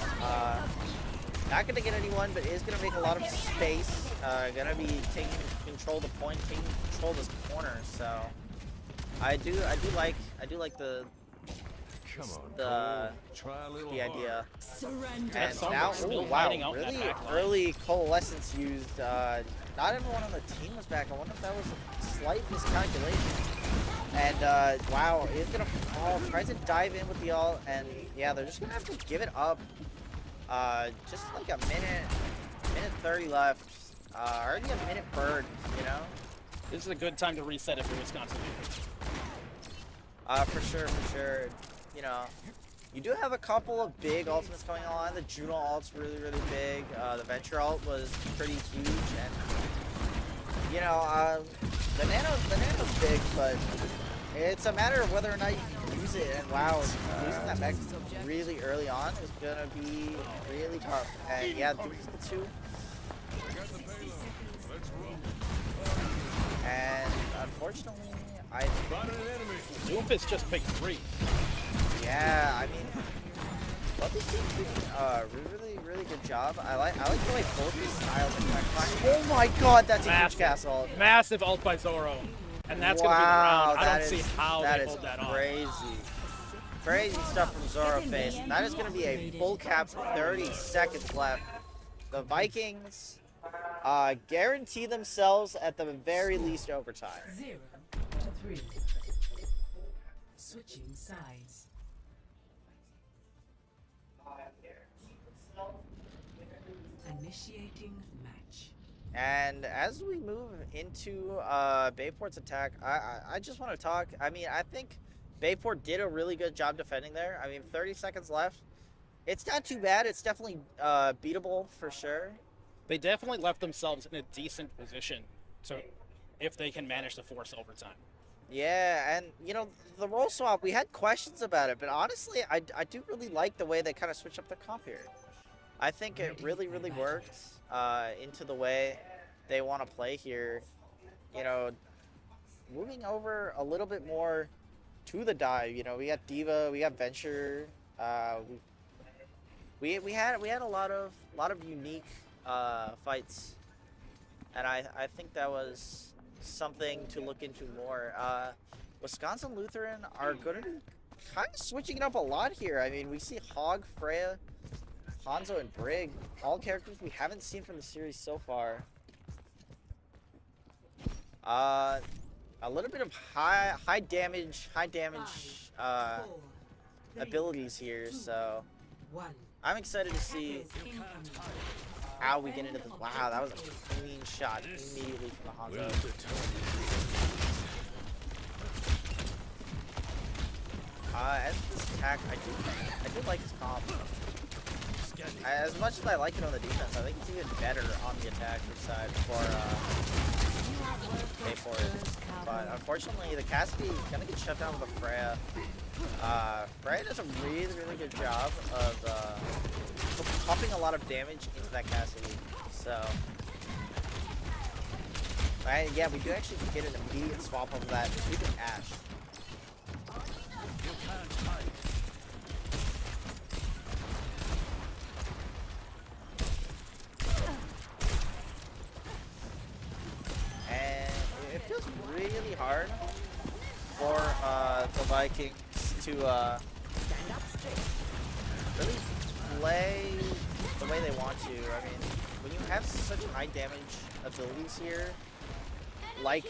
Not going to get anyone, but is going to make a lot of space. Going to be taking control of the point, taking control of this corner. So I do like the Come on, the Cole. Try a little idea. Surrender. And Someone's now, still wow, hiding out in that really back line. early coalescence used. Not everyone on the team was back. I wonder if that was a slight miscalculation. And wow, it's gonna fall. Tries to dive in with the ult, and yeah, they're just gonna have to give it up. Just like a minute 30 left. Already a minute bird, you know. This is a good time to reset if you're Wisconsin. For sure. You know, you do have a couple of big ultimates going on. The Juno ult's really big. The Venture ult was pretty huge, and you know, the Nano's big, but it's a matter of whether or not you can use it. And wow, losing that mech really early on is gonna be really tough. And yeah, Duke is the 2. And unfortunately, Doofus just picked 3. yeah, I mean, both these teams doing really good job. I like the way both these styles attack. Oh my god, that's a huge Massive. castle. Massive ult by Zoro. And that's Wow, going to be the round. I that don't see is- how that they is hold that off. Crazy stuff from Zoro Face. And that is going to be a full cap, 30 seconds left. The Vikings guarantee themselves at the very least overtime. 0 to 3. Switching sides. Initiating match. And as we move into Bayport's attack, I just want to talk. I mean, I think Bayport did a really good job defending there. I mean, 30 seconds left. It's not too bad. It's definitely beatable for sure. They definitely left themselves in a decent position. So if they can manage to force overtime. Yeah, and you know, the role swap, we had questions about it, but honestly, I do really like the way they kind of switch up the comp here. I think it really worked into the way they want to play here. You know, moving over a little bit more to the dive. You know, we got Diva, we got Venture. We had a lot of unique fights, and I think that was something to look into more. Wisconsin Lutheran are going to be kind of switching it up a lot here. I mean, we see Hog, Freya, Hanzo, and Brig, all characters we haven't seen from the series so far. A little bit of high damage Four, three, abilities here, so 1. I'm excited to see Incoming. how we get into the. Wow, that was a clean shot immediately from the Will Hanzo. the time As this attack, I do like his comp. As much as I like it on the defense, I think it's even better on the attacker side for pay for it. But unfortunately, the Cassidy is gonna get shut down with the Freya. Freya does a really good job of pumping a lot of damage into that Cassidy. So, yeah, we do actually get an immediate swap of that stupid Ashe. And it feels really hard for the Vikings to really play the way they want to. I mean, when you have such high damage abilities here, like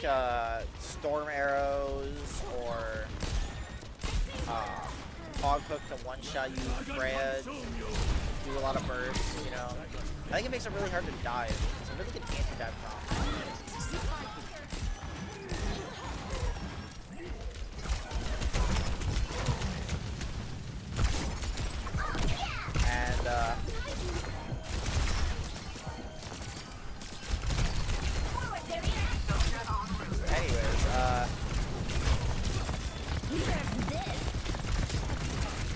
storm arrows or hog hook to one-shot you, Freya, do a lot of bursts, you know. I think it makes it really hard to dive. It's a really good anti-dive comp. And anyways,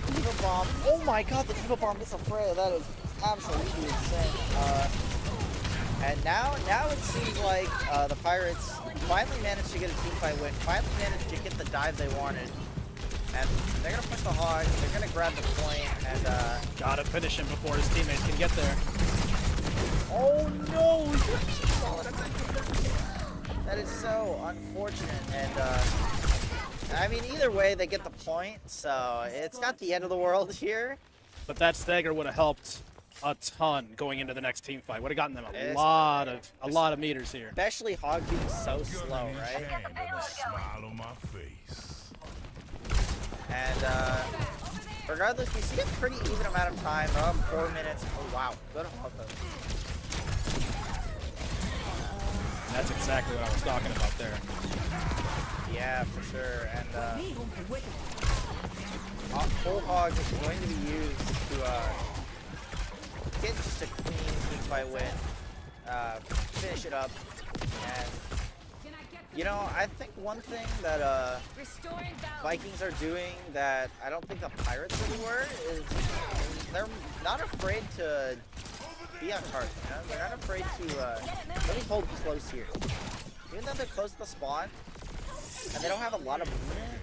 Diva Bomb. Oh my god, the Diva Bomb gets a Freya. That is absolutely insane. And now it seems like the Pirates finally managed to get a teamfight win. Finally managed to get the dive they wanted. And they're gonna push the hog. They're gonna grab the point and Gotta finish him before his teammates can get there. oh no! That is so unfortunate. And I mean, either way, they get the point. So it's not the end of the world here. But that stagger would have helped a ton going into the next team fight. Would have gotten them a It's- lot of meters here. Especially Hog being so slow, right? and a smile on my face. And regardless, we see a pretty even amount of time. Around 4 minutes. Oh wow, good Hog hook. That's exactly what I was talking about there. Yeah, for sure. And full hog is going to be used to get just a clean teamfight win, finish it up, and you know, I think one thing that Vikings are doing that I don't think the Pirates really were is they're not afraid to be on target. You know? They're not afraid to really hold close here, even though they're close to the spawn and they don't have a lot of movement.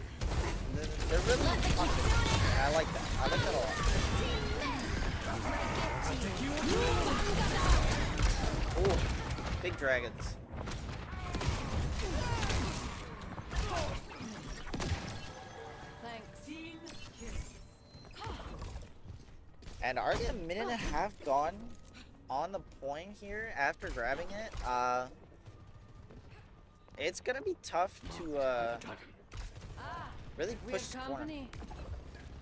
They're really confident. And I like that. I like that a lot. Ooh, big dragons. And are they a minute and a half gone on the point here after grabbing it? It's gonna be tough to really push the corner.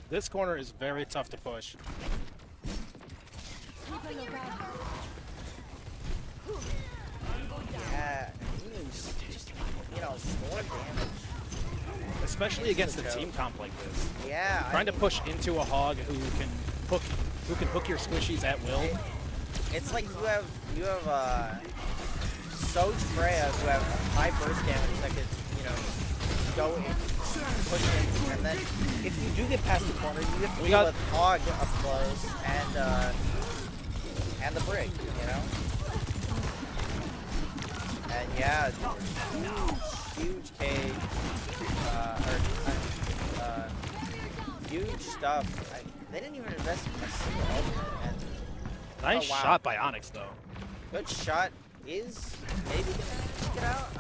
This corner is very tough to push. Yeah, just you know, more damage. Especially against a team comp like this. Yeah, Trying to push into a hog who can hook your squishies at will. It's like you have Soj Freya who have high burst damage that could, you know, go in, push in, and then if you do get past the corner, you have to deal with Hog up close and the brig, you know. And yeah, huge cage, huge stuff. They didn't even invest in a single ultimate. And Nice oh, wow. shot by Onyx though. good shot is maybe gonna get out.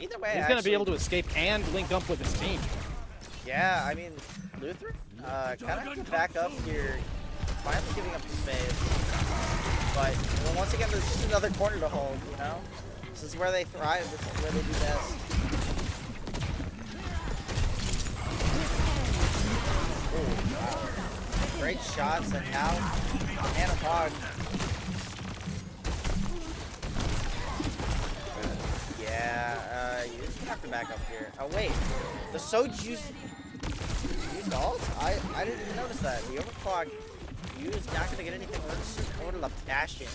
Either way, He's gonna be able to escape and link up with his team. Yeah, I mean, Luther, kind of back up here, finally giving up the space. But well, once again, there's just another corner to hold, you know. This is where they thrive. This is where they do best. Oh, wow. Great shots, and now Hannah Hog. Yeah, you're just gonna have to back up here. Oh wait, the Soju's used ult? I didn't even notice that. The overclock used not gonna get anything. Let's just go to the Bastion.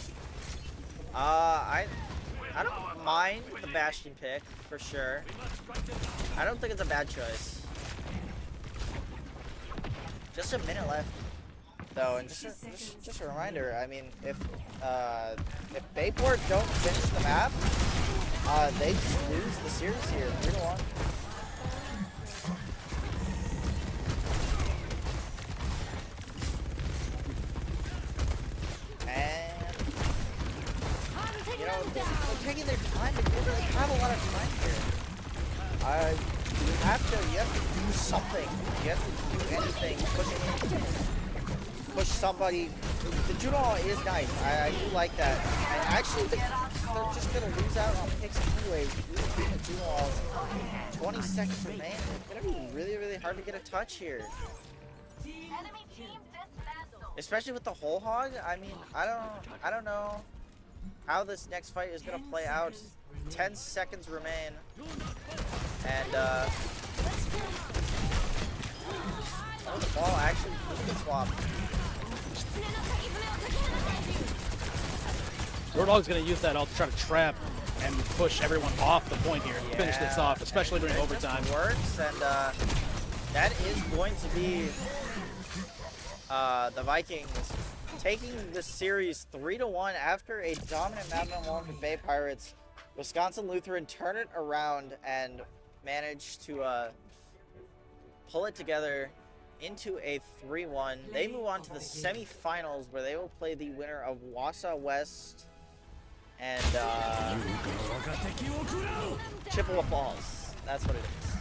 I don't mind the Bastion pick for sure. I don't think it's a bad choice. Just a minute left, though, and just a reminder. I mean, if Bayport don't finish the map, they just lose the series here, 3-1. And you know, they're taking their time. They don't really have a lot of time here. You have to do something. You have to do anything. Push somebody. The Juno is nice. I do like that. And actually, they're just gonna lose out on picks anyways. The Juno 20 seconds remain. It's gonna be really, really hard to get a touch here. Especially with the whole hog. I mean, I don't know how this next fight is gonna play out. 10 seconds remain. And oh, the ball actually did swap. Roadhog's going to use that ult to try to trap and push everyone off the point here and finish this off, especially during overtime. It works, and that is going to be the Vikings taking the series 3-1 after a dominant map one for Bay Pirates. Wisconsin Lutheran turn it around and managed to pull it together into a 3-1. They move on to the semifinals where they will play the winner of Wausau West and Chippewa Falls. That's what it is.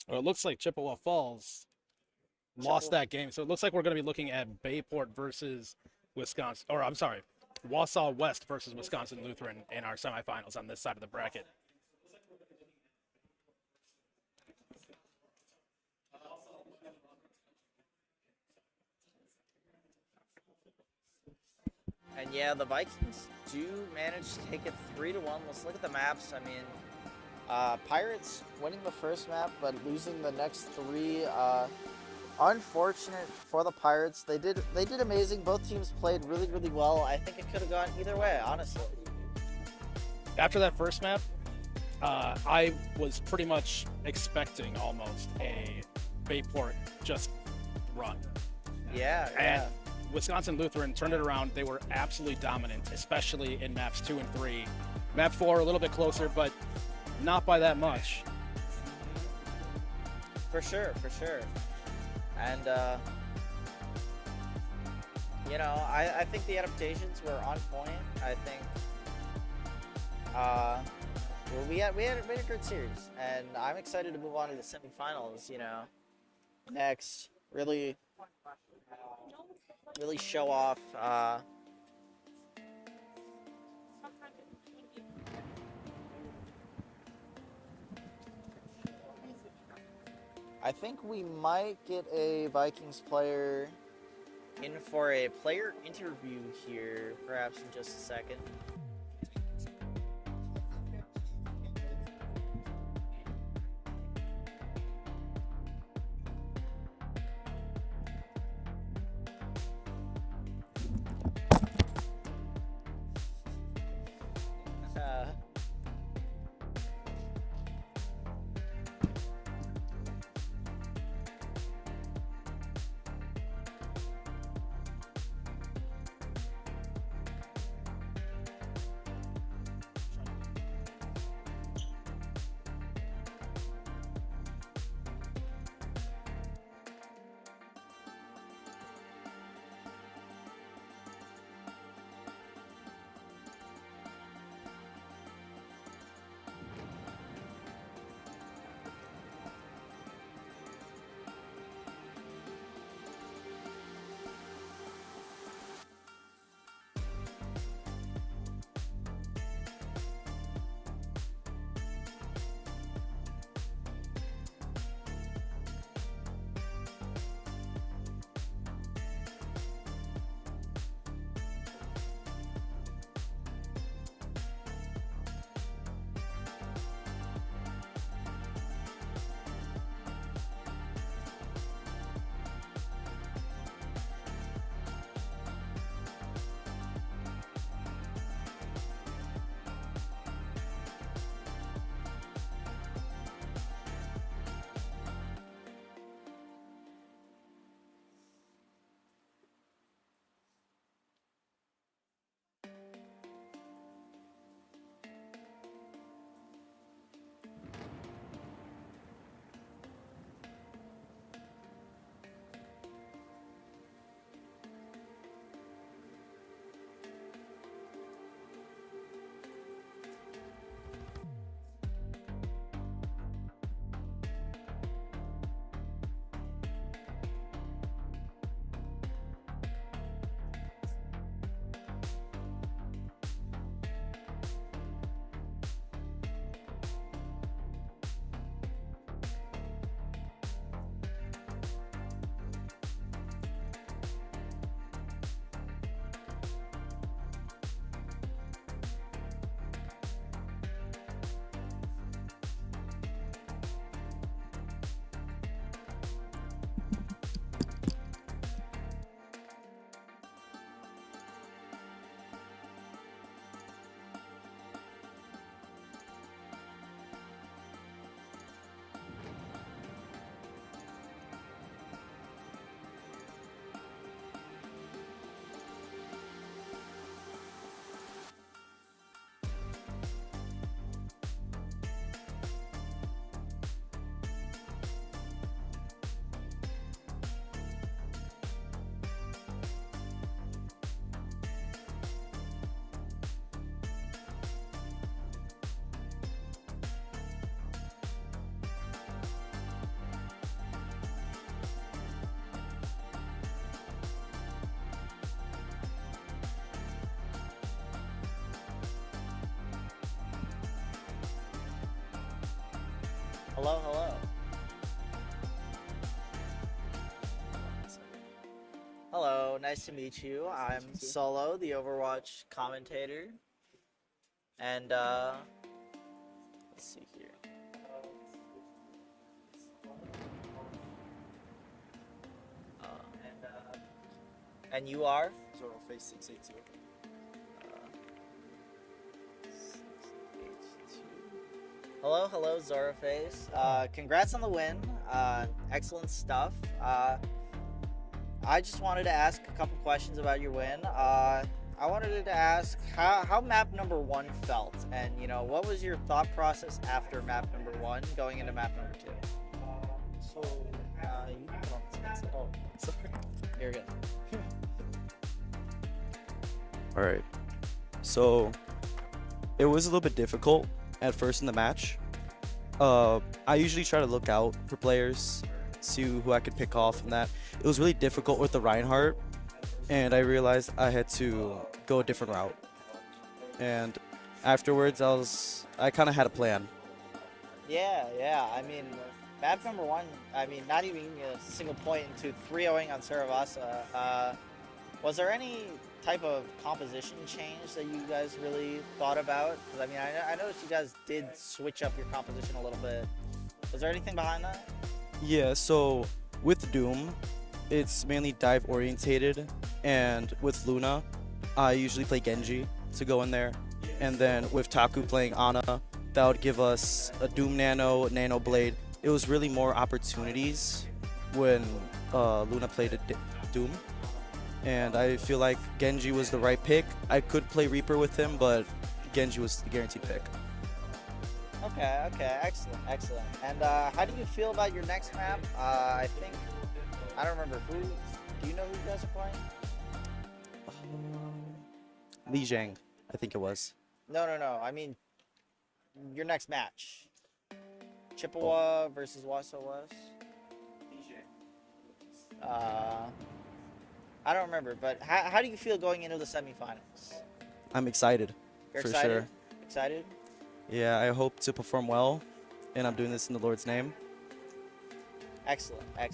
Well, it looks like Chippewa Falls lost that game, so it looks like we're going to be looking at Bayport versus Wisconsin, or I'm sorry, Wausau West versus Wisconsin Lutheran in our semifinals on this side of the bracket. And yeah, the Vikings do manage to take it 3-1. Let's look at the maps. I mean, Pirates winning the first map, but losing the next three. Unfortunate for the Pirates. They did amazing. Both teams played really, really well. I think it could have gone either way, honestly. After that first map, I was pretty much expecting almost a Bayport just run. Yeah, and Wisconsin Lutheran turned it around. They were absolutely dominant, especially in maps 2 and 3. Map 4 a little bit closer, but not by that much. For sure. And, you know, I think the adaptations were on point. I think we had a good series. And I'm excited to move on to the semifinals, you know, next. Really show off I think we might get a Vikings player in for a player interview here, perhaps in just a second. Hello, hello. Hello, nice to meet you. I'm Solo, the Overwatch commentator. And, let's see here. And you are? Zoro face 682. 682. Hello, hello, Zoraface. Congrats on the win. Excellent stuff. I just wanted to ask a couple questions about your win. I wanted to ask how map number 1 felt, and what was your thought process after map number 1 going into map number 2? So, you oh, sorry. You're good. All right. So, it was a little bit difficult at first in the match. I usually try to look out for players, see who I could pick off, and that. It was really difficult with the Reinhardt, and I realized I had to go a different route. And afterwards, I kind of had a plan. Yeah. I mean, map number 1, I mean, not even a single point into 3-0ing on Wausau. Was there any type of composition change that you guys really thought about? Because, I mean, I noticed you guys did switch up your composition a little bit. Was there anything behind that? Yeah, so with Doom, it's mainly dive orientated, and with Luna, I usually play Genji to go in there. And then with Taku playing Ana, that would give us a Doom Nano, Nano Blade. It was really more opportunities when Luna played Doom. And I feel like Genji was the right pick. I could play Reaper with him, but Genji was the guaranteed pick. Okay, excellent. And how do you feel about your next map? I don't remember who. Do you know who you guys are playing? Li Zhang, I think it was. No. I mean, your next match. Chippewa versus Wausau West. I don't remember, but how do you feel going into the semifinals? I'm excited. You're for excited? sure. Excited? Yeah, I hope to perform well, and I'm doing this in the Lord's name. Excellent. I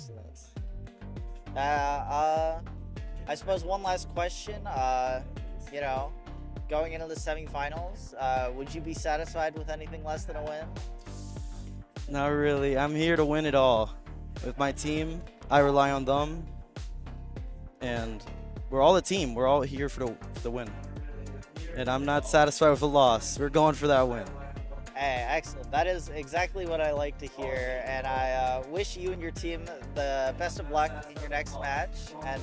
suppose one last question. Going into the semifinals, would you be satisfied with anything less than a win? Not really. I'm here to win it all. With my team, I rely on them, and we're all a team. We're all here for the win. And I'm not satisfied with a loss. We're going for that win. Hey, excellent. That is exactly what I like to hear, and I wish you and your team the best of luck in your next match. And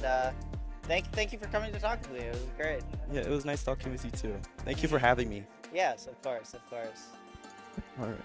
thank you for coming to talk to me. It was great. Yeah, it was nice talking with you too. Thank you for having me. Yes, of course. All right.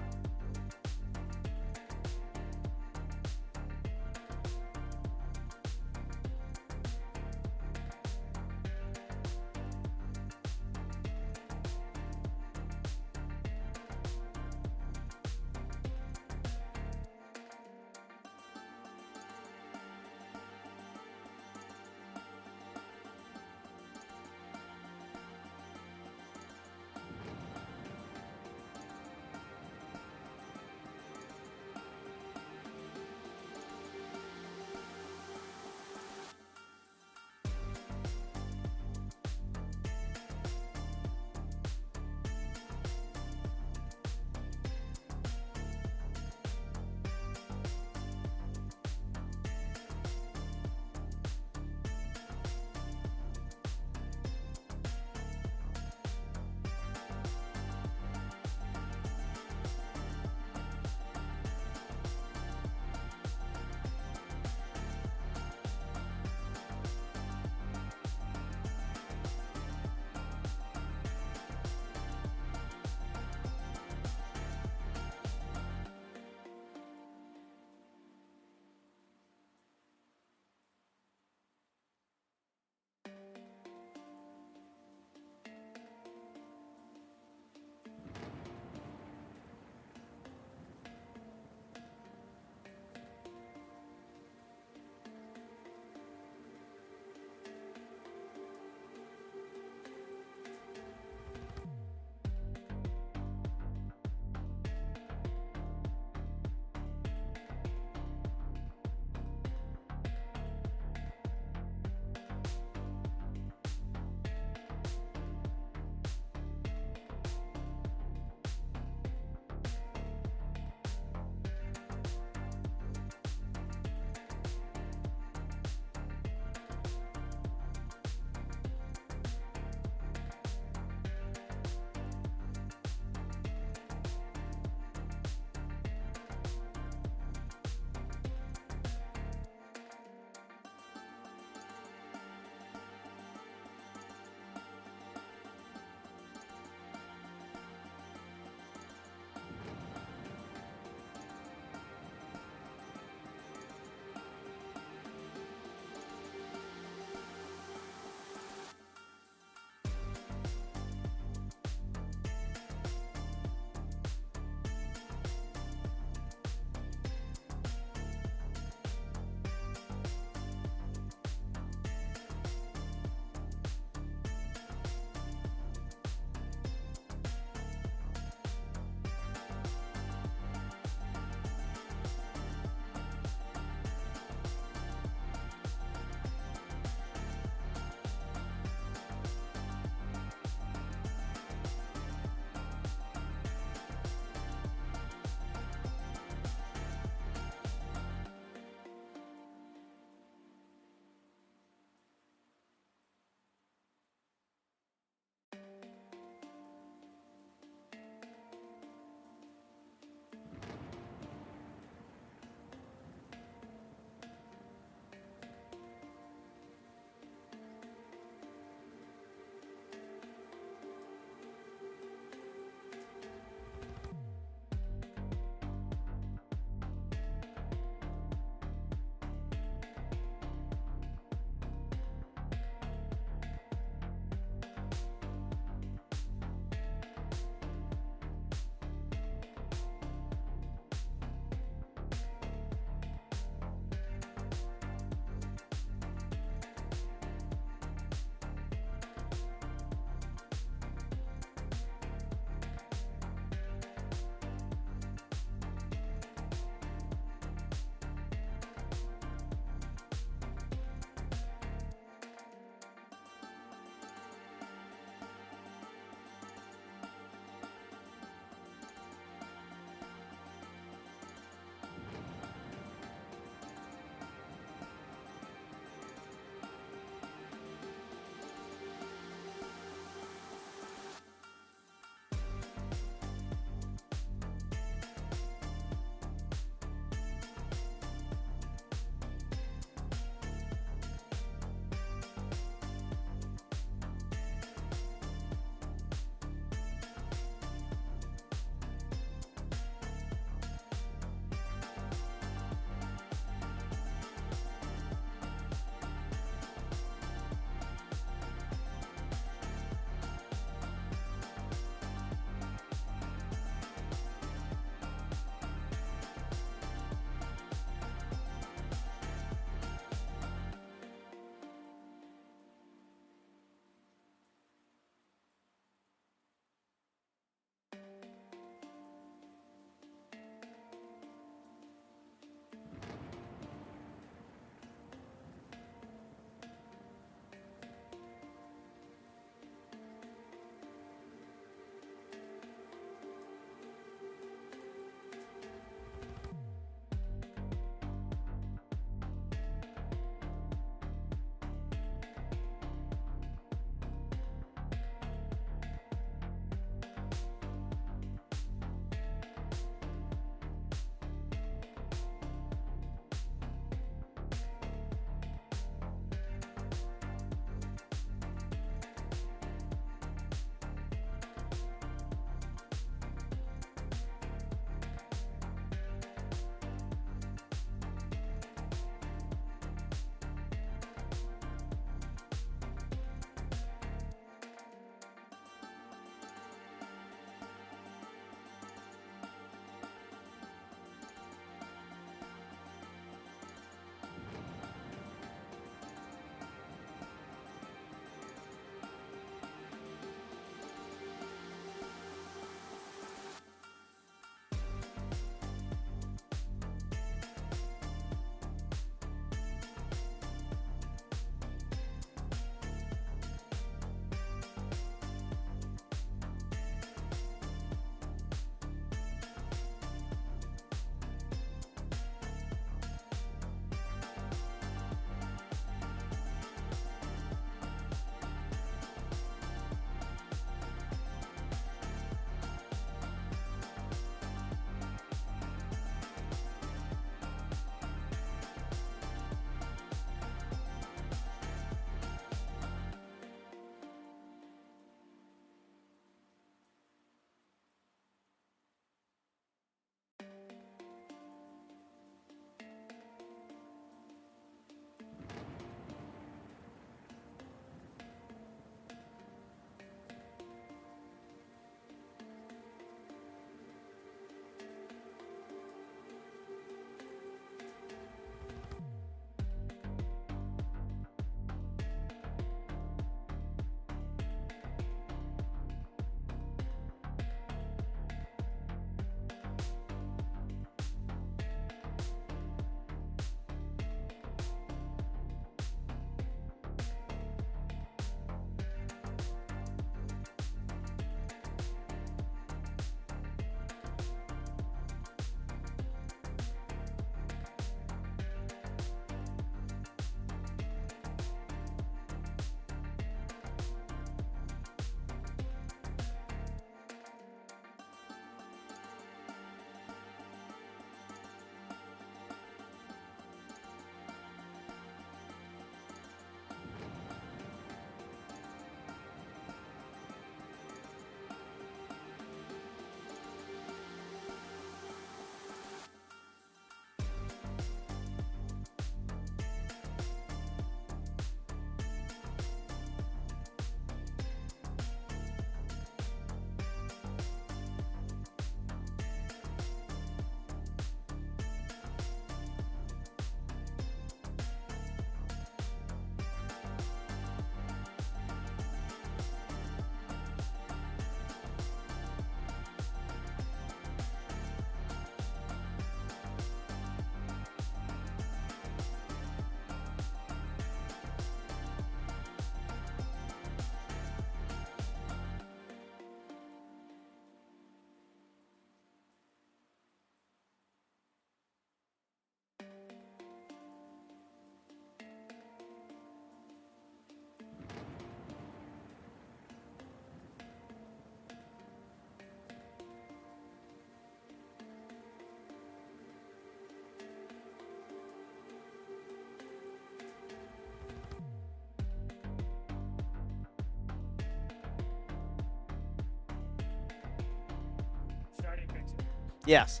Yes.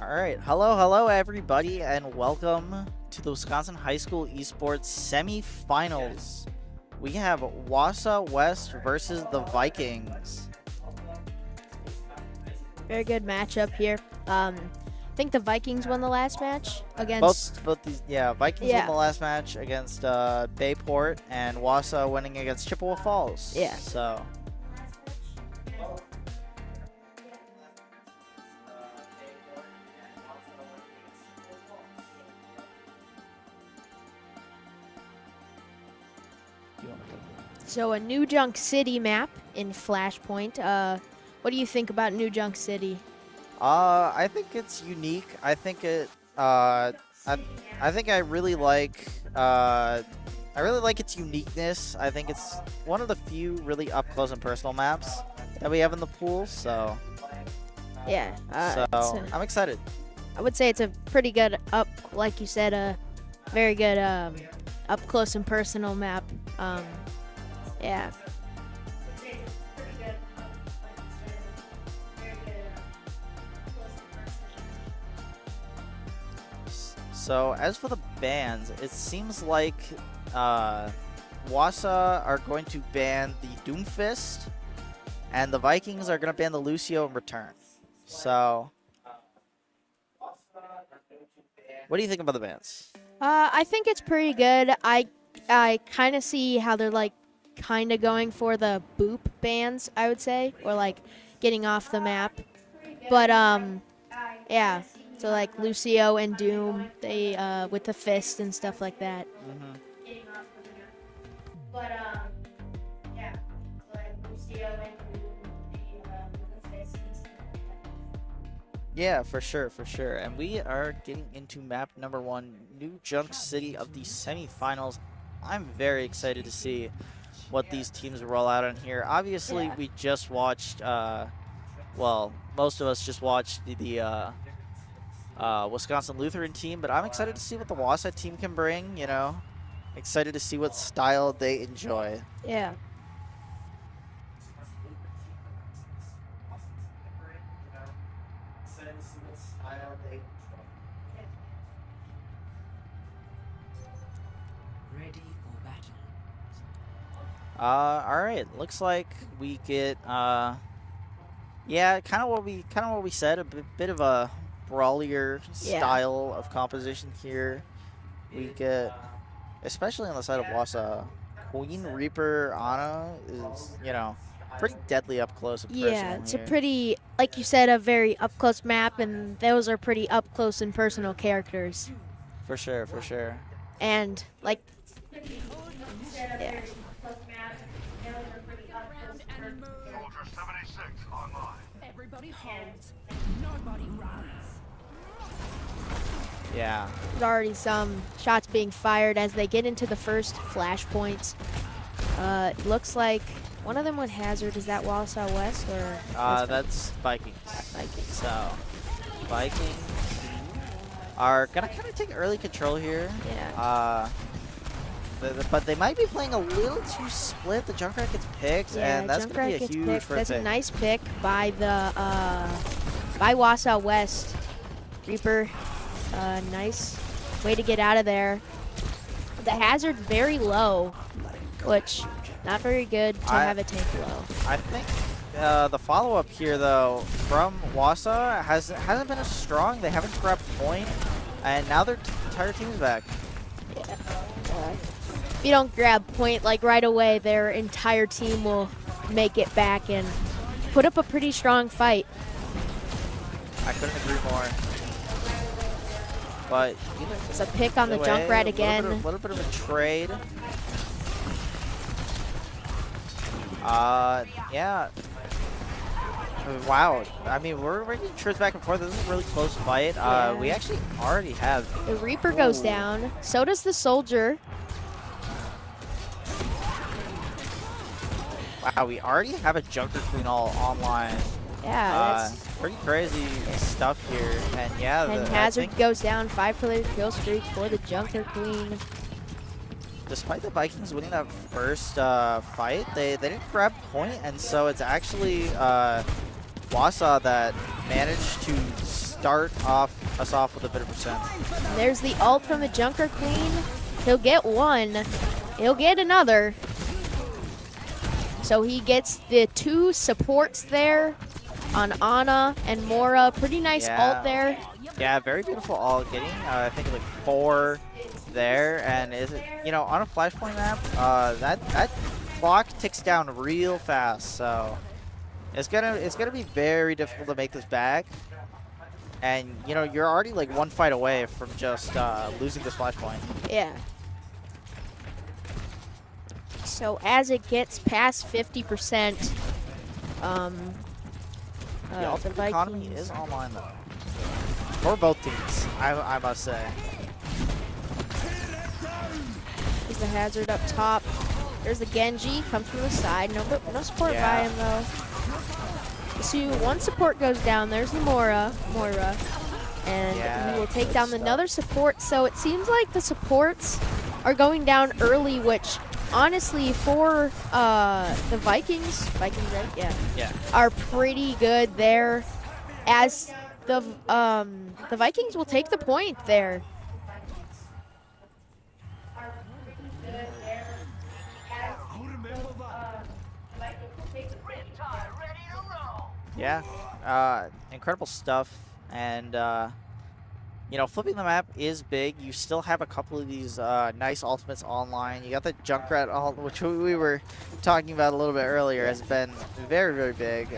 All right. Hello, everybody, and welcome to the Wisconsin High School Esports semifinals. We have Wausau West versus the Vikings. Very good matchup here. I think the Vikings won the last match against. Both these, Vikings won the last match against Bayport, and Wausau winning against Chippewa Falls. Yeah. So a New Junk City map in Flashpoint. What do you think about New Junk City? I think it's unique. I think it. I think I really like. I really like its uniqueness. I think it's one of the few really up close and personal maps that we have in the pool. So. Yeah. I'm excited. I would say it's a pretty good like you said, a very good up close and personal map. Yeah. So as for the bans, it seems like WIHSEA are going to ban the Doomfist, and the Vikings are going to ban the Lucio in return. So, what do you think about the bans? I think it's pretty good. I kind of see how they're like kind of going for the boop bans, I would say, or like getting off the map. But yeah. So like Lucio and Doom, they with the fist and stuff like that. Getting off the map. But yeah. So like Lucio and Doom, they with the fist and stuff like that. Yeah, for sure. And we are getting into map number 1, New Junk City of the semifinals. I'm very excited to see what these teams roll out on here. Obviously, we just watched, well, most of us just watched the Wisconsin Lutheran team, but I'm excited to see what the WIHSEA team can bring, you know. Excited to see what style they enjoy. Yeah. Ready for battle. All right. Looks like we get, yeah, kind of what we said. A bit of a brawlier style of composition here. We get, especially on the side of WIHSEA, Queen Reaper Ana is, you know, pretty deadly up close and personal. Yeah, it's here. a pretty, like you said, a very up close map, and those are pretty up close and personal characters. For sure. And like, yeah. Soldier 76 online. Everybody holds. Nobody runs. Yeah. There's already some shots being fired as they get into the first flash points. It looks like one of them with Hazard. Is that Wausau West or? That's Vikings. Vikings. So, Vikings are gonna kind of take early control here. Yeah. But they might be playing a little too split. The Junkrat gets picked, Yeah, and that's gonna be a gets huge picked. first That's a pick. nice pick by the by Wausau West. Reaper, nice way to get out of there. The hazard very low, which not very good to have a tank low. I think the follow-up here, though, from WIHSEA hasn't been as strong. They haven't grabbed point, and now their entire team is back. Yeah. If you don't grab point like right away, their entire team will make it back and put up a pretty strong fight. I couldn't agree more. But It's a pick on the either way, Junkrat again. A little bit of a trade. Yeah. Wow. I mean, we're getting trades back and forth. This is a really close fight. Yeah. We actually already have. The Reaper goes down. So does the Soldier. Wow, we already have a Junker Queen all online. Yeah, that's Pretty crazy stuff here. And yeah, and I Hazard think goes down. 5-player kill streak for the Junker Queen. despite the Vikings winning that first fight, they didn't grab point, and so it's actually Wausau that managed to start us off with a bit of percent. There's the ult from the Junker Queen. He'll get one. He'll get another. So he gets the 2 supports there on Ana and Mora. Pretty nice ult there. Yeah, very beautiful ult. Getting, I think, like 4 there. And is it, you know, on a flashpoint map, that clock ticks down real fast. So it's gonna be very difficult to make this back. And you know, you're already like 1 fight away from just losing this flashpoint. Yeah. So as it gets past 50%, The ultimate economy is online though. For both teams, I must say. There's the hazard up top. There's the Genji, comes from the side. No support by Yeah. him though. So 1 support goes down. There's the Moira. And Yeah, he will take good down stuff. another support. So it seems like the supports are going down early, which honestly for the Vikings, right? Yeah. Are pretty good there. As the Vikings will take the point there. Yeah, incredible stuff. And, you know, flipping the map is big. You still have a couple of these nice ultimates online. You got the Junkrat ult, which we were talking about a little bit earlier, has been very, very big.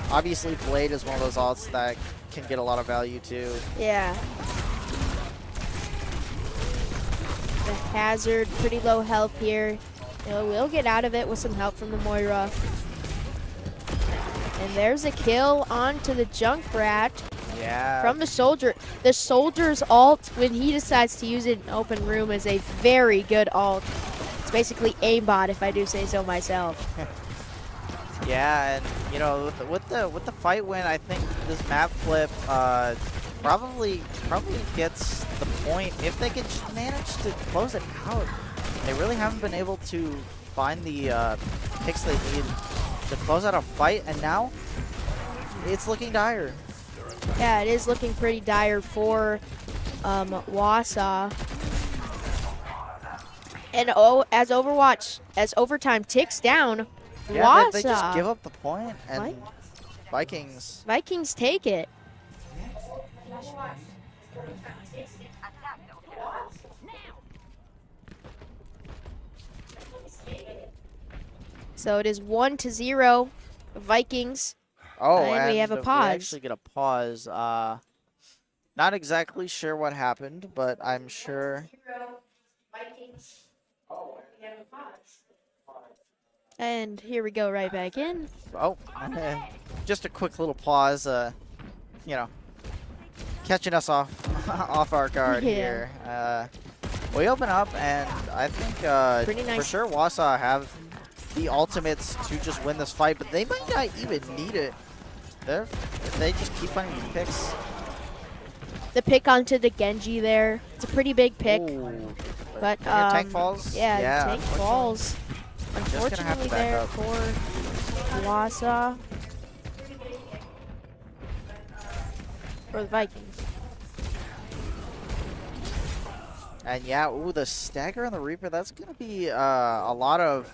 Obviously, Blade is one of those ults that can get a lot of value too. Yeah. The hazard, pretty low health here. We'll get out of it with some help from the Moira. And there's a kill onto the Junkrat Yeah. from the Soldier. The Soldier's ult, when he decides to use it in open room, is a very good ult. It's basically aimbot, if I do say so myself. Yeah, and you know, with the fight win, I think this map flip probably gets the point if they can just manage to close it out. They really haven't been able to find the picks they need to close out a fight, and now it's looking dire. Yeah, it is looking pretty dire for Wausau. And as overtime ticks down, Yeah, Wausau. they just give up the point, and Vikings. Vikings take it. So it is 1-0, Vikings. Oh, And we have a we pause. actually get a pause. Not exactly sure what happened, but I'm sure. And here we go right back in. Oh, just a quick little pause. You know, catching us off off our guard Yeah. here. We open up, and I think Pretty for nice. sure Wausau have the ultimates to just win this fight, but they might not even need it. They just keep finding these picks. The pick onto the Genji there. It's a pretty big pick. Ooh. But Your tank falls? Yeah, Yeah, tank unfortunately. falls. Just gonna have to Unfortunately back there up. for Wausau. For the Vikings. And yeah, ooh, the stagger and the Reaper, that's gonna be a lot of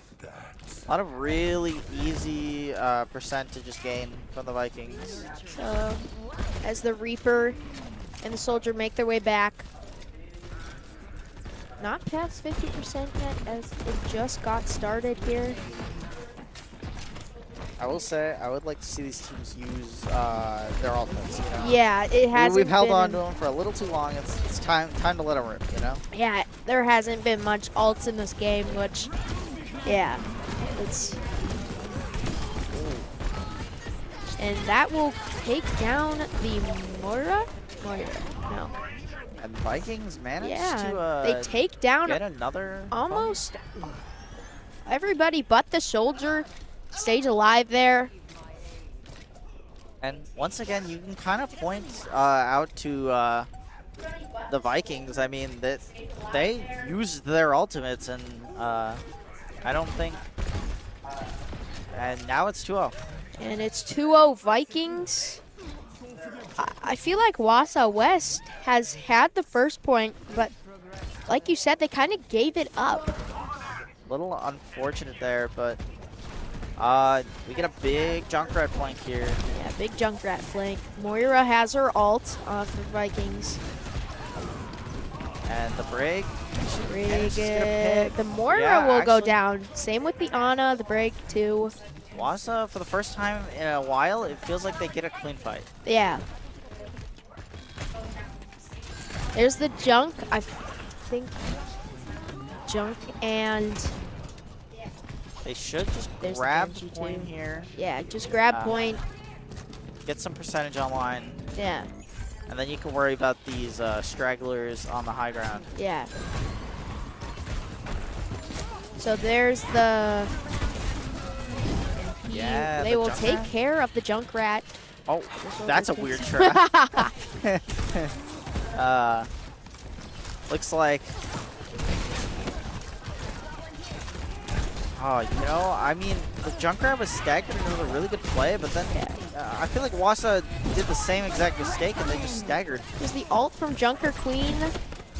really easy percentages gain from the Vikings. So as the Reaper and the Soldier make their way back. Not past 50% yet, as it just got started here. I will say, I would like to see these teams use their ultimates, you know? Yeah, it hasn't We've held been, on to them for a little too long. It's time to let them rip, you know? Yeah, there hasn't been much ults in this game, which, yeah, it's... And that will take down the Moira? No. And Vikings managed Yeah, to they take down get another almost everybody but the Soldier stays alive there. And once again, you can kind of point out to the Vikings. I mean, that they used their ultimates, and I don't think. And now it's 2-0. And it's 2-0 Vikings. I feel like Wausau West has had the first point, but like you said, they kind of gave it up. Little unfortunate there, but we get a big Junkrat flank here. Yeah, big Junkrat flank. Moira has her ult for Vikings. And the break. Pretty just gonna good. pick. The Moira Yeah, will go actually- down. Same with the Ana, the break too. Wausau, for the first time in a while, it feels like they get a clean fight. Yeah. There's the Junk. I think Junk and They should just There's the grab the Genji point too. here, yeah, just grab Ah. point. get some percentage online, Yeah, and then you can worry about these stragglers on the high ground. yeah. So there's the. Yeah, They the will take Junkrat. care of the Junkrat. Oh, This that's a overtakes- weird trap. Looks like. Oh, you know, I mean, the Junkrat was staggered and it was a really good play, but then I feel like Wausau did the same exact mistake and they just staggered. There's the ult from Junker Queen.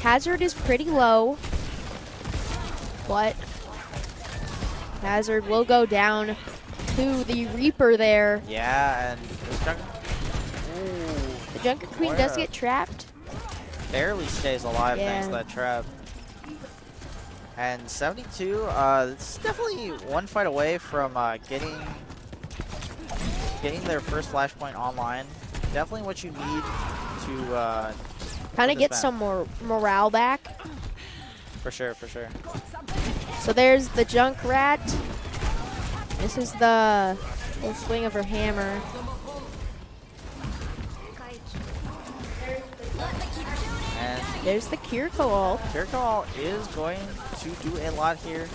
Hazard is pretty low, but Hazard will go down to the Reaper there. Yeah, and this The Junker Queen does Moira. get trapped. barely stays alive thanks to Yeah. that trap. And 72, it's definitely one fight away from getting their first flashpoint online. Definitely what you need to Kind of this get map. some more morale back. for sure, for sure. So there's the Junkrat. This is the little swing of her hammer. And There's the Kiriko ult. Kiriko is going to do a lot here.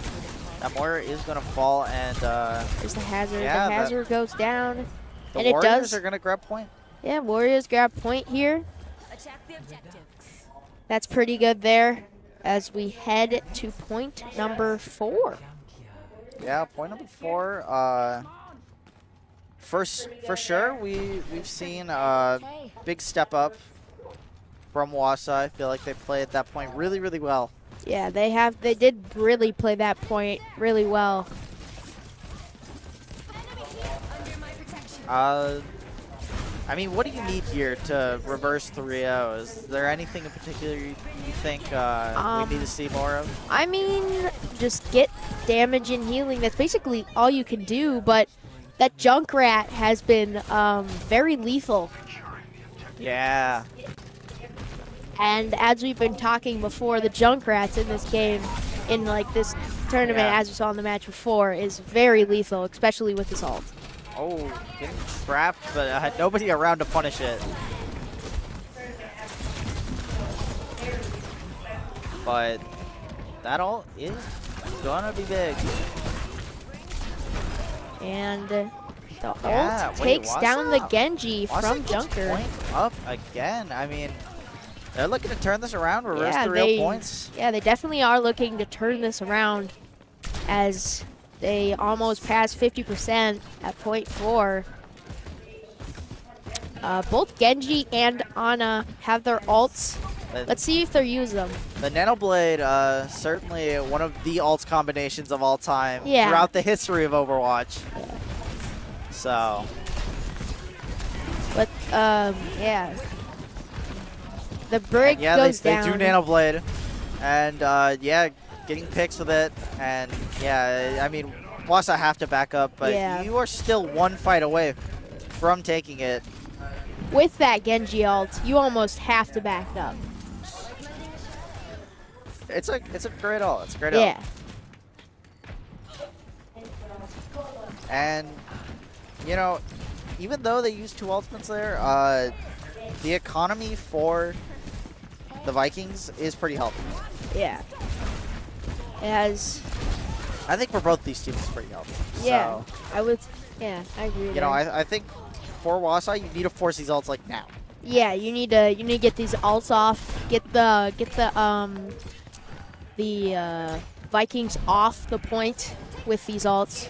That Moira is going to fall, and There's the Hazard. Yeah, the that- Hazard goes down. the And it Warriors does. are going to grab point. Yeah, Warriors grab point here. Attack the objective. That's pretty good there as we head to point number 4. Yeah, point number 4. For sure, we've seen a big step up from Wausau. I feel like they played that point really, really well. Yeah, they did really play that point really well. I mean, what do you need here to reverse 3-0? Is there anything in particular you think we need to see more of? I mean, just get damage and healing. That's basically all you can do, but that Junkrat has been very lethal. Yeah. And as we've been talking before, the Junkrats in this game, in like this tournament, Yeah. as we saw in the match before, is very lethal, especially with his ult. Oh, getting trapped, but had nobody around to punish it. But that ult is gonna be big. And the Yeah, ult wait, takes down the Wausau- Genji Wausau from gets Junker. point up again. I mean, they're looking to turn this around, reverse Yeah, the real they- points. Yeah, they definitely are looking to turn this around as they almost passed 50% at point 4. Both Genji and Ana have their ults. Let's see if they use them. The Nanoblade, certainly one of the ult combinations of all time Yeah. throughout the history of Overwatch. So, But, yeah. The break and yeah, goes they down. do Nanoblade. And, yeah, getting picks with it. And, yeah, I mean, Wausau have to back up, but Yeah. you are still one fight away from taking it. With that Genji ult, you almost have to back up. It's a great ult. It's a great ult. Yeah. And, you know, even though they used 2 ultimates there, the economy for the Vikings is pretty healthy. Yeah. As, I think for both these teams it's pretty healthy. yeah, So, I would, yeah, I agree. you know, there. I think for Wausau, you need to force these ults like now. Yeah, you need to get these ults off, get the Vikings off the point with these ults.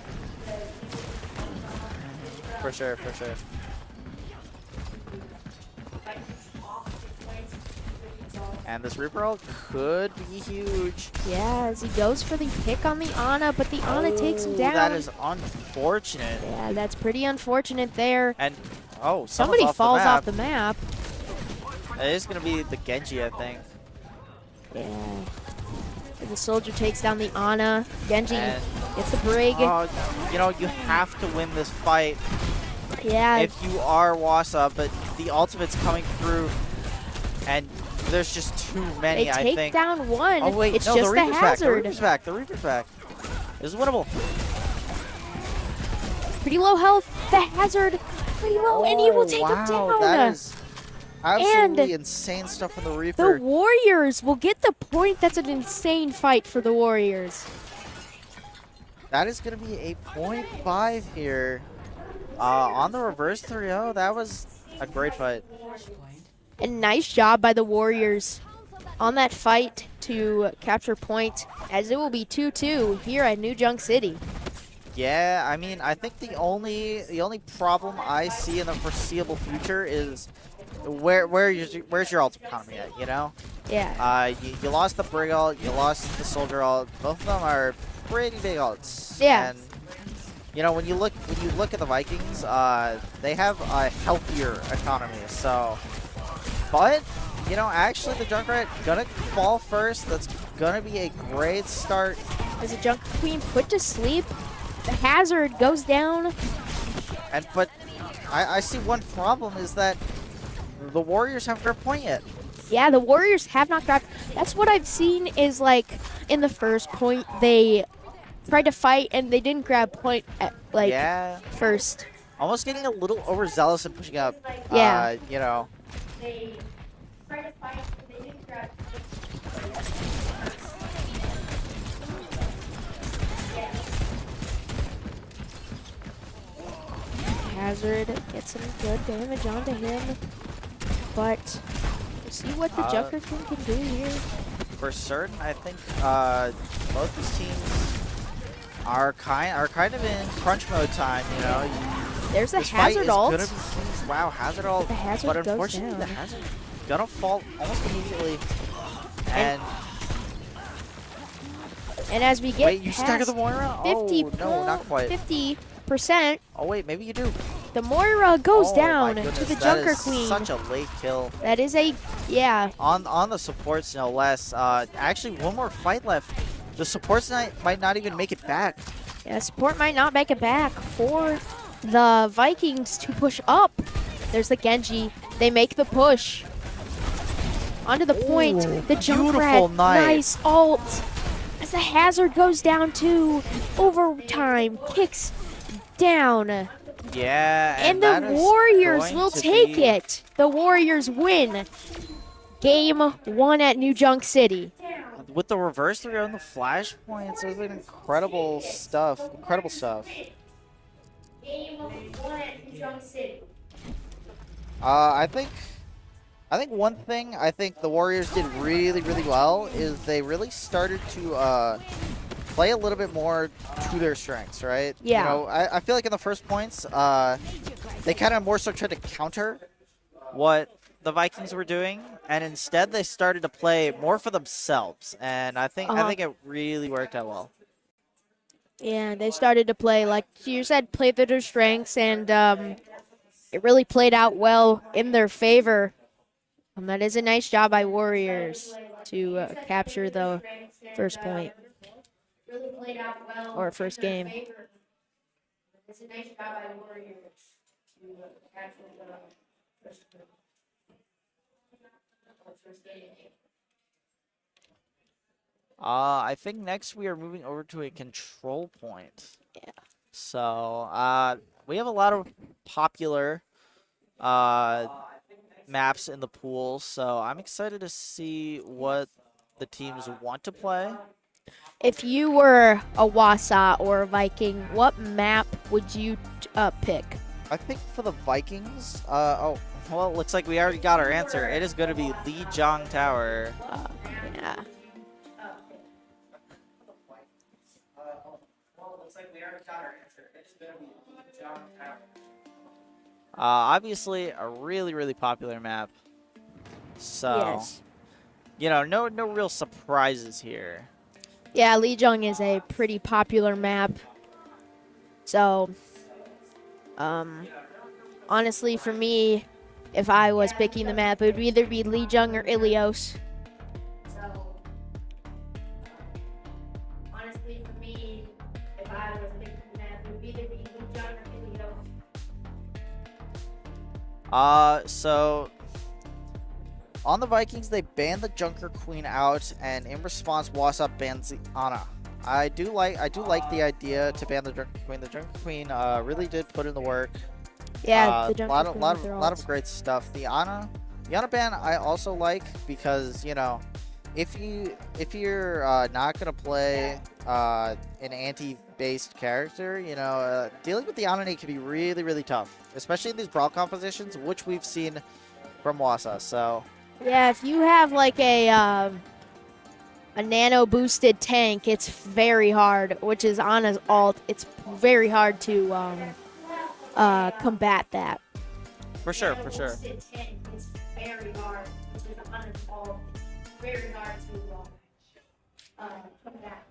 For sure, for sure. And this Reaper ult could be huge. Yeah, as he goes for the pick on the Ana, but the Ana takes him Oh, down. That is unfortunate. Yeah, that's pretty unfortunate there. And oh, Somebody someone's falls off off the map. It is gonna be the Genji, I think. Yeah. And the soldier takes down the Ana. Genji And- gets the brig. You know, you have to win this fight Yeah, if you are Wausau, but the ultimate's coming through, and there's just too many, they I take think. down one. Oh wait, it's no, just the the Reaper's back. The hazard. Reaper's back. The Reaper's back. This is winnable. Pretty low health. The hazard. Pretty low, and he will take him down. That is absolutely insane stuff from the The Reaper. Warriors will get the point. That's an insane fight for the Warriors. That is going to be a 0.5 here. On the reverse 3-0, that was a great fight. And nice job by the Warriors on that fight to capture point, as it will be 2-2 here at New Junk City. Yeah, I mean, I think the only problem I see in the foreseeable future is where's your ult economy at, you know? Yeah. You lost the Brig ult, you lost the Soldier ult. Both of them are pretty big ults. Yeah. And you know, when you look at the Vikings, they have a healthier economy. So, but you know, actually, the Junkrat gonna fall first. That's gonna be a great start. As a Junk Queen put to sleep, the hazard goes down. But I see one problem is that the Warriors haven't grabbed point yet. Yeah, the Warriors have not grabbed. That's what I've seen is like in the first point they tried to fight and they didn't grab point at Yeah, first. almost getting a little overzealous and pushing up. Yeah. You know. They tried to fight and they didn't grab. Hazard gets some good damage onto him, but we'll see what the Junker King can do here. For certain, I think both these teams are kind of in crunch mode time. You know, There's a this fight hazard is ult. gonna be huge. Wow, hazard ult. The hazard but goes unfortunately, down. the hazard gonna fall almost immediately. And And as we get wait, you stagger the past Moira? 50 Oh no, not quite. 50%, Oh wait, maybe you do. the Moira goes Oh, down my to goodness, the that Junker is Queen. Such a late kill. That is a, yeah. On the supports, no less. Actually, one more fight left. The supports might not even make it back. Yeah, support might not make it back for the Vikings to push up. There's the Genji. They make the push. Onto the point. Ooh, The beautiful Junkrat. knife. Nice ult. As the hazard goes down to overtime. Kicks down. Yeah, And that the is Warriors going will to take be- it. The Warriors win. Game 1 at New Junk City. With the reverse 3 on the flash points, it was been incredible stuff. Incredible stuff. Game 1 at New Junk City. I think one thing I think the Warriors did really, really well is they really started to play a little bit more to their strengths, right? Yeah. You know, I feel like in the first points, they kind of more so tried to counter what the Vikings were doing, and instead they started to play more for themselves, and I think it really worked out well. Yeah, they started to play, like you said, play to their strengths, and it really played out well in their favor. And that is a nice job by Warriors to capture the first point. Really played out well. Or first game. It's a nice job by Warriors to capture the first point. I think next we are moving over to a control point. Yeah. So we have a lot of popular maps in the pool, so I'm excited to see what the teams want to play. If you were a Wausau or a Viking, what map would you pick? I think for the Vikings, well, it looks like we already got our answer. It is going to be Lijiang Tower. Yeah. Well, it looks like we already got our answer. It is going to be Lijiang Tower. Obviously, a really, really popular map. So, Yes. you know, no real surprises here. Yeah, Lijiang is a pretty popular map. So, honestly, for me, if I was picking the map, it would either be Lijiang or Ilios. So, honestly, for me, if I was picking the map, it would either be Lijiang or Ilios. So on the Vikings, they banned the Junker Queen out, and in response, Wausau bans the Ana. I do like the idea to ban the Junker Queen. The Junker Queen really did put in the work. Yeah, the Junker lot Queen with their of ults. great stuff. The Ana ban I also like because, you know, if you're not gonna play an anti-based character, you know, dealing with the Ana can be really, really tough, especially in these brawl compositions, which we've seen from Wausau. So Yeah, if you have like a nano boosted tank, it's very hard, which is Ana's alt. It's very hard to combat that. for sure. Boosted tank is very hard, which is Ana's alt. It's very hard to combat.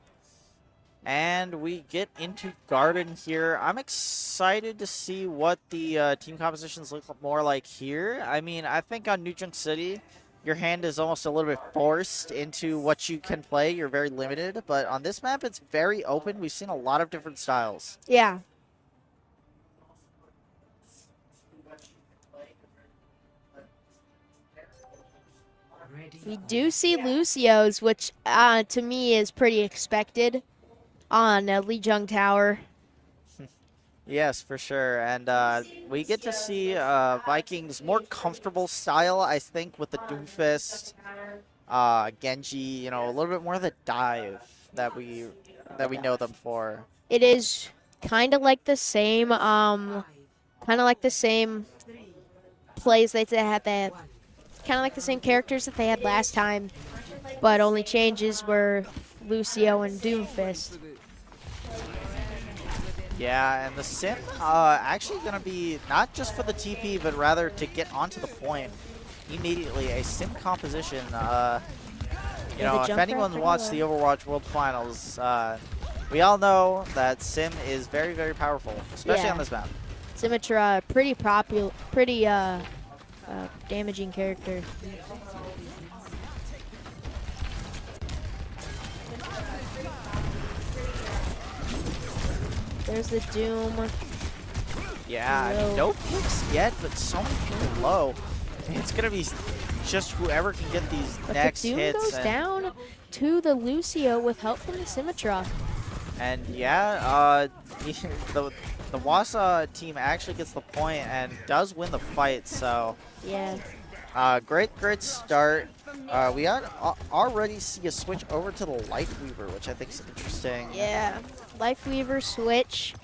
And we get into Garden here. I'm excited to see what the team compositions look more like here. I mean, I think on New Junk City, your hand is almost a little bit forced into what you can play. You're very limited. But on this map, it's very open. We've seen a lot of different styles. Yeah. Ready. We do see Lucio's, which to me is pretty expected on Lijiang Tower. Yes, for sure. And we get to see Vikings' more comfortable style, I think, with the Doomfist, Genji, you know, a little bit more of the dive that we know them for. It is kind of like the same, plays that they had that, kind of like the same characters that they had last time, but only changes were Lucio and Doomfist. Yeah, and the sim actually going to be not just for the TP, but rather to get onto the point immediately. A sim composition. You Yeah, know, the if jump anyone's right watched the Overwatch World Finals, we all know that sim is very, very powerful, especially Yeah. on this map. Symmetra, pretty popular, pretty damaging character. There's the Doom. Yeah, I mean, no picks yet, but so many people low. It's going to be just whoever can get these But next the Doom hits. goes down to the Lucio with help from the Symmetra. And yeah, the Wausau team actually gets the point and does win the fight. So Yeah. great start. We already see a switch over to the Lifeweaver, which I think is interesting. Yeah. Lifeweaver switch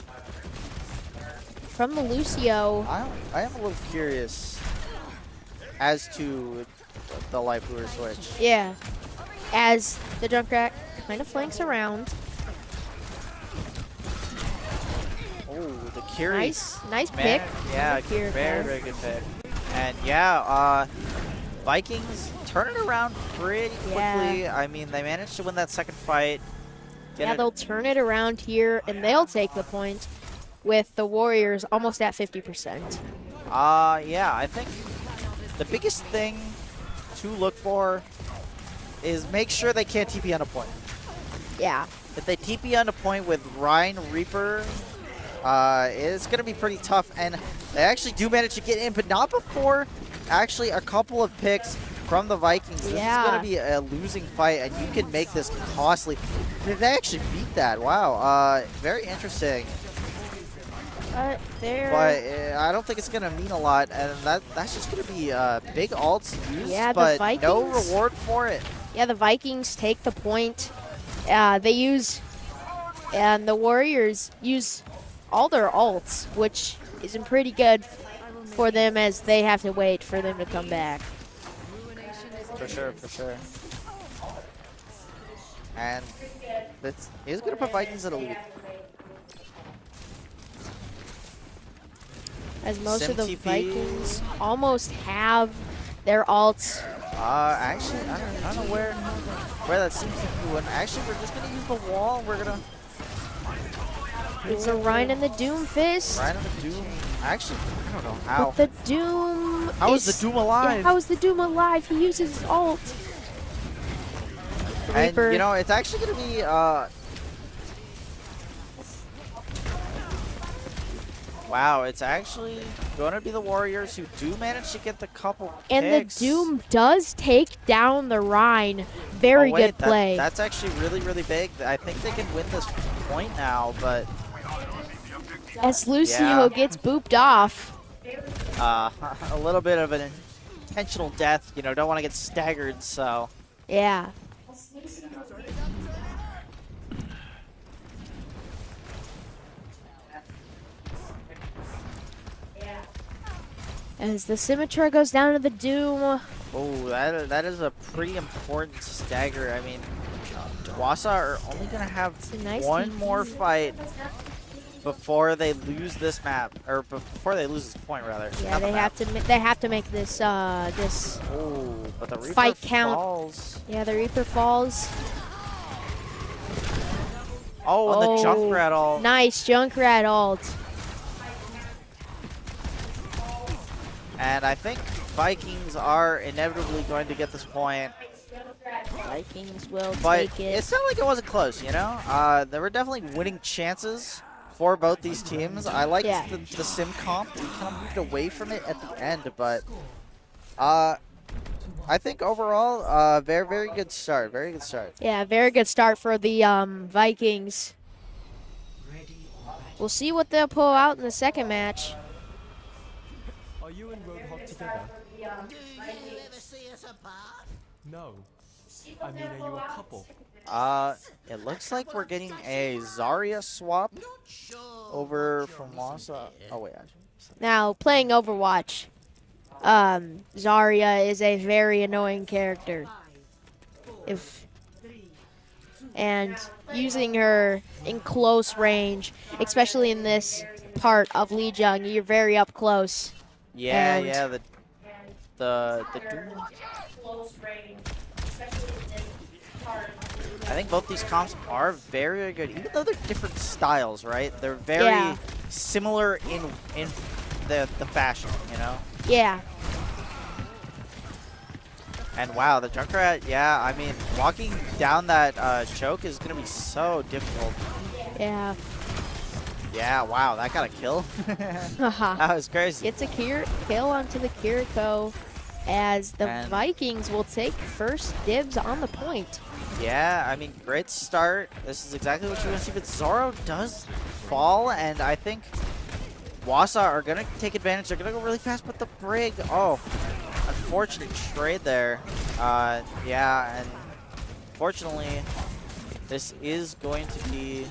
from the Lucio. I am a little curious as to the Lifeweaver switch. Yeah. As the Junkrat kind of flanks around. Oh, the Kiri. Nice pick. Yeah, Good Kiri very, there. very good pick. And yeah, Vikings turn it around pretty quickly. Yeah. I mean, they managed to win that second fight. Yeah, they'll turn it around here, and they'll take the point with the Warriors almost at 50%. Yeah, I think the biggest thing to look for is make sure they can't TP on a point. Yeah. If they TP on a point with Rhine Reaper, it's going to be pretty tough. And they actually do manage to get in, but not before actually a couple of picks from the Vikings. This is going to be a losing fight, and you can make this costly. They actually beat that. Wow. Very interesting. But I don't think it's going to mean a lot, and that's just going to be big ults used, Yeah, the but Vikings- no reward for it. Yeah, the Vikings take the point. And the Warriors use all their ults, which isn't pretty good for them as they have to wait for them to come back. For sure. And he's going to put Vikings in a lead. as most of the SimTP. Vikings almost have their ults. Actually, I don't know where that seems to be going. Actually, we're just gonna use the wall. We're gonna It's a Ryan and the Doom Fist. Ryan on the Doom. Actually, I don't know how. But the Doom. How is the Doom alive? Yeah, how is the Doom alive? He uses his ult. The And Reaper. you know, it's actually gonna be wow, it's actually going to be the Warriors who do manage to get the couple and picks. the Doom does take down the Rhine. Very Oh, wait, good play. That's actually really, really big. I think they can win this point now, but As Lucio Yeah. gets booped off. a little bit of an intentional death. You know, don't want to get staggered, so. Yeah. As the Scimitar goes down to the Doom. Oh, that is a pretty important stagger. I mean, Wausau are only going to have a nice one TP. more fight before they lose this map, or before they lose this point, rather. Yeah, Not the they map. have to make this this Oh, but the Reaper fight count. falls. Yeah, the Reaper falls. Oh, and the Junkrat all. Nice Junkrat ult. And I think Vikings are inevitably going to get this point. Vikings will But take it. it's not like it wasn't close, you know? There were definitely winning chances for both these teams. I liked Yeah. the sim comp. We kind of moved away from it at the end, but I think overall, very, very good start. Very good start. Yeah, very good start for the Vikings. Ready or battle. We'll see what they'll pull out in the second match. Are you and Roadhog together? No. I mean, are you a couple? It looks like we're getting a Zarya swap over from Wausau. Oh, wait, actually. Now, playing Overwatch, Zarya is a very annoying character. And using her in close range, especially in this part of Lijiang, you're very up close. Yeah, And- yeah, the Doom. I think both these comps are very, very good, even though they're different styles, right? They're very Yeah. similar in the fashion, you know. Yeah, And wow, the Junkrat, yeah, I mean, walking down that choke is gonna be so difficult. yeah. Yeah, wow, that got a kill. Haha. That was crazy. Gets a kill onto the Kiriko as the And- Vikings will take first dibs on the point. Yeah, I mean, great start. This is exactly what you want to see, but Zoro does fall, and I think Wausau are going to take advantage. They're going to go really fast, but the Brig, oh, unfortunate trade there. Yeah, and fortunately, this is going to be...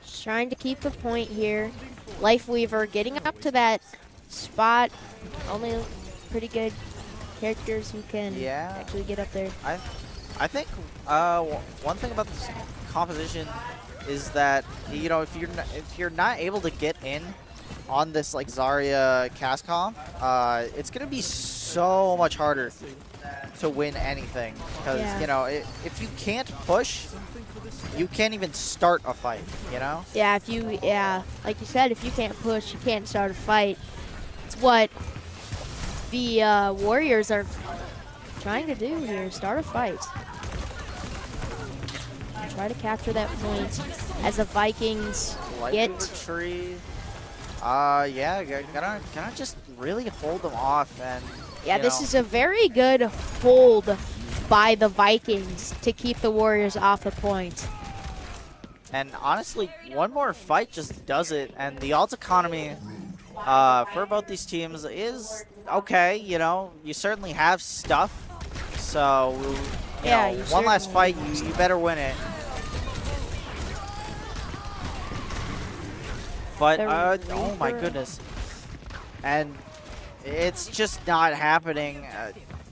Just trying to keep the point here. Lifeweaver getting up to that spot. Only pretty good characters who can Yeah. actually get up there. I think one thing about this composition is that, you know, if you're not able to get in on this like Zarya cast comp, it's gonna be so much harder to win anything because Yeah. you know if you can't push, you can't even start a fight. You know. Yeah, like you said, if you can't push, you can't start a fight. It's what the Warriors are trying to do here, start a fight. Try to capture that point as the Vikings get... Lifeweaver tree. Yeah, gonna just really hold them off and. Yeah, you this know, is a very good hold by the Vikings to keep the Warriors off the point. And honestly, one more fight just does it. And the ult economy for both these teams is okay. You know, you certainly have stuff. So, Yeah, know, you one last certainly- fight, you better win it. But, The oh my Reaper. goodness. And it's just not happening.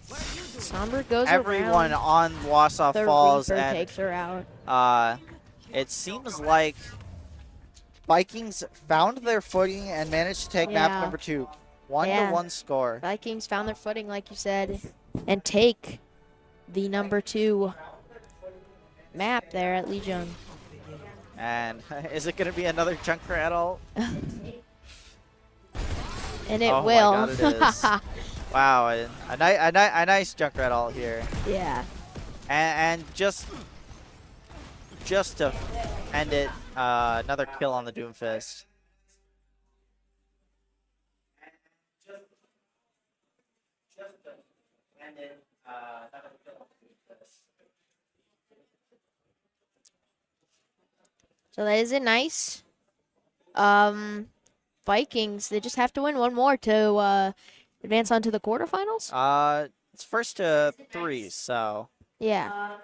Somber goes Everyone around. on Wausau The Falls, Reaper and takes her out. it seems like Vikings found their footing and managed to take map Yeah. number 2. 1 Yeah. to 1 score. Vikings found their footing, like you said, and take the number 2 map there at Legion. And is it going to be another Junkrat ult? And it Oh will. my god, it is. Wow, a nice Junkrat ult here. Yeah. And just to end it, another kill on the Doomfist. So that is a nice. Vikings, they just have to win one more to advance on to the quarterfinals? It's first to 3, so Yeah.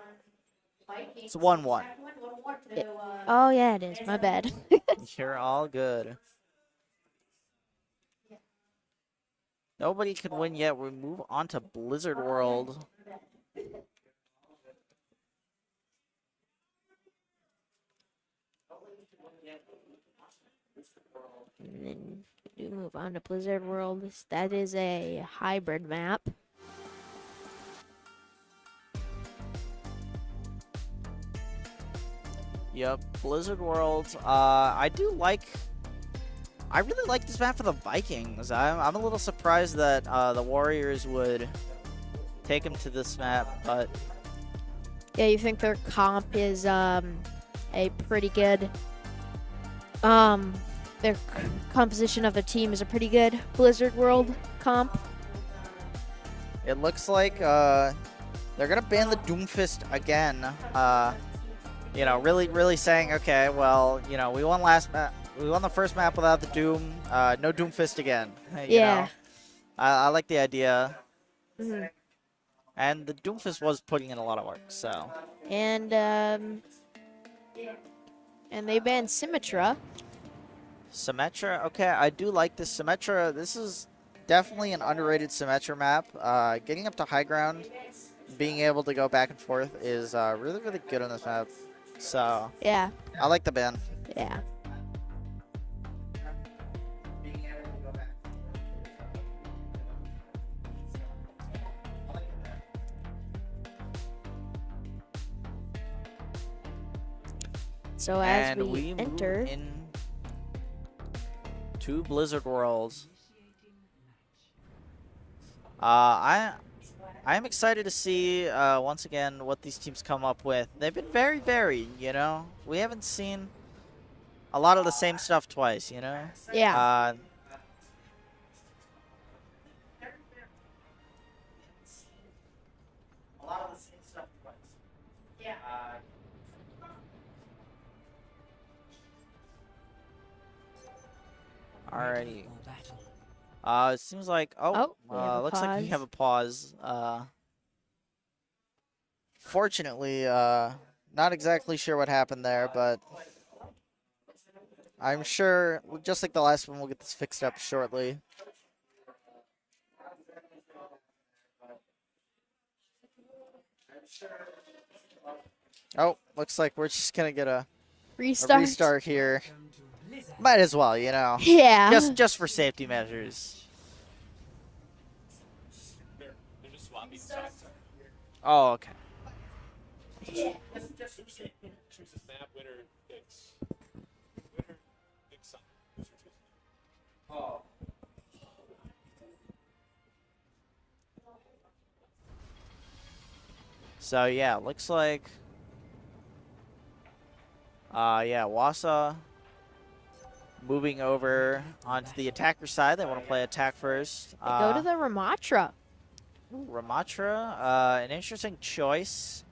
it's 1-1. Oh, yeah, it is. My bad. You're all good. Nobody can win yet. We move on to Blizzard World. And then we do move on to Blizzard World. That is a hybrid map. Yep, Blizzard World. I really like this map for the Vikings. I'm a little surprised that the Warriors would take them to this map, but Yeah, you think their comp is a pretty good their composition of a team is a pretty good Blizzard World comp. it looks like they're gonna ban the Doomfist again. You know, really saying, okay, well, you know, we won the first map without the Doom. No Doomfist again. You Yeah. know? I like the idea. Mhm. And the Doomfist was putting in a lot of work, so. And they banned Symmetra. Symmetra, okay, I do like this Symmetra. This is definitely an underrated Symmetra map. Getting up to high ground, being able to go back and forth is really good on this map. So, Yeah. I like the ban. Yeah. So as And we move enter, in to Blizzard Worlds. I'm excited to see once again what these teams come up with. They've been very varied, you know. We haven't seen a lot of the same stuff twice, you know. yeah. A lot of the same stuff twice. Yeah. Alrighty. For battle. It seems like we have a looks like we pause. have a pause. Fortunately, not exactly sure what happened there, but I'm sure, just like the last one, we'll get this fixed up shortly. Oh, looks like we're just gonna get a Restart. restart here. Welcome to Blizzard. Might as well, you know. Yeah. Just for safety measures. They're just swapping sides. Oh, okay. Choose this map, winner picks. Winner picks some. So yeah, looks like yeah, Wausau moving over onto the attacker side. They want to play attack first. Go to the Ramatra. Ramatra, an interesting choice.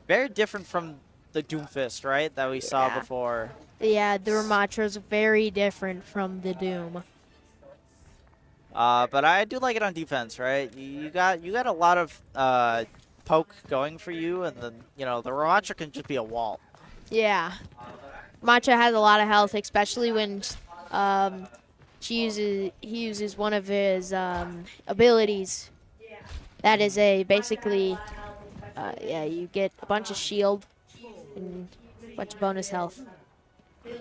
Very different from the Doomfist, right? That we saw Yeah. before. Yeah, the Ramatra is very different from the Doom. But I do like it on defense, right? You got a lot of poke going for you, and then the Ramatra can just be a wall. Yeah. Ramatra has a lot of health, especially when he uses one of his abilities That is a basically, yeah, you get a bunch of shield and a bunch of bonus health.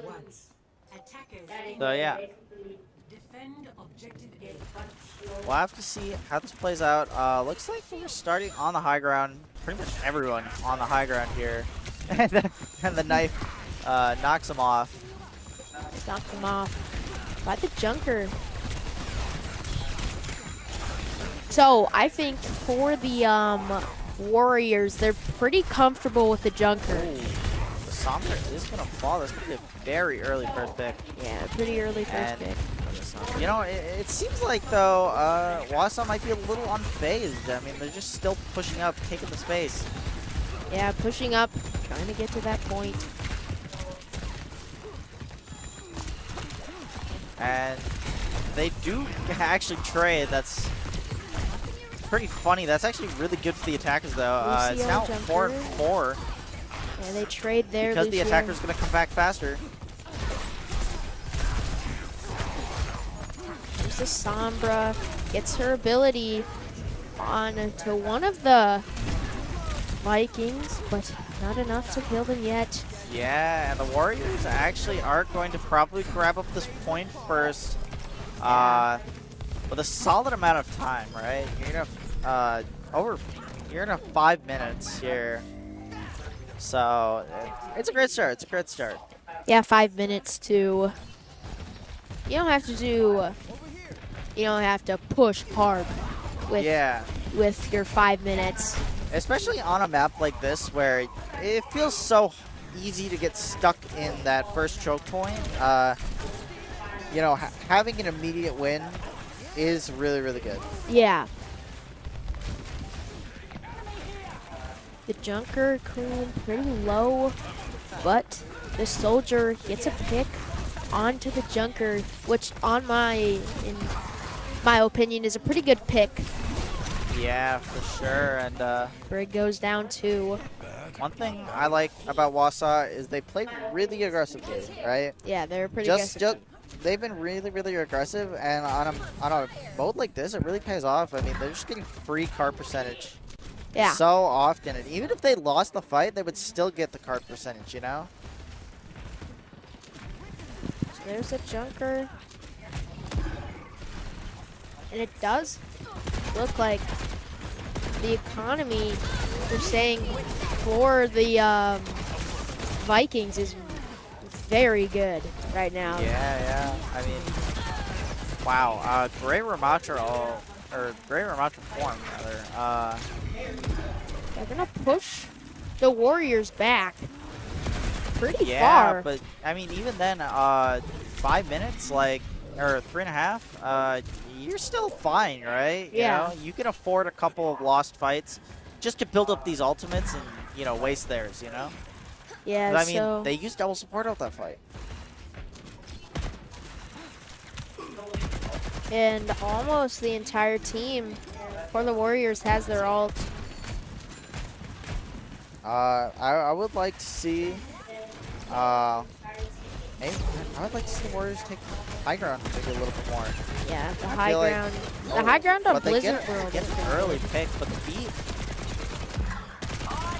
Once. Attackers So yeah, defend objective A. we'll have to see how this plays out. Looks like we're starting on the high ground. Pretty much everyone on the high ground here. and the knife knocks him off. Knocked them off by the Junker. So I think for the Warriors, they're pretty comfortable with the Junker. The Sombra is going to fall. That's going to be a very early first pick. Yeah, pretty early first And, pick. You know, it seems like, though, Wausau might be a little unfazed. I mean, they're just still pushing up, taking the space. Yeah, pushing up, trying to get to that point. And they do actually trade. That's pretty funny. That's actually really good for the attackers, though. It's Lucio now Jumper. 4 and 4 Yeah, they trade there. because the Lucio. attacker's going to come back faster. There's the Sombra. Gets her ability on to one of the Vikings, but not enough to kill them yet. Yeah, and the Warriors actually are going to probably grab up this point first. With a solid amount of time, right? You're gonna have 5 minutes here. So it's a great start. It's a great start. Yeah, 5 minutes to. You don't have to do. You don't have to push hard with Yeah, with your 5 minutes. especially on a map like this where it feels so easy to get stuck in that first choke point. You know, having an immediate win is really, really good. Yeah. The Junker Queen pretty low, but the Soldier gets a pick onto the Junker, which in my opinion is a pretty good pick. Yeah, for sure. And Where it goes down to, one thing I like about Wausau is they play really aggressively, right? yeah, they're pretty Just aggressive. they've been really, really aggressive, and on a mode like this, it really pays off. I mean, they're just getting free card percentage Yeah. so often, and even if they lost the fight, they would still get the card percentage, you know? So there's a Junker. And it does look like the economy, they're saying, for the Vikings is very good right now. Yeah. I mean, wow. Great Ramatra form, rather. They're gonna push the Warriors back pretty Yeah, far. but I mean, even then, 5 minutes, like, or 3.5, you're still fine, right? Yeah. You know, you can afford a couple of lost fights just to build up these ultimates and, you know, waste theirs, you know? Yeah, 'Cause, I mean, so they used double support out that fight. and almost the entire team for the Warriors has their ult. I would like to see, maybe, I would like to see the Warriors take high ground maybe a little bit more. Yeah, the I high feel like- ground. The high ground on But they Blizzard get, World. get is an pretty early good. pick, but the beat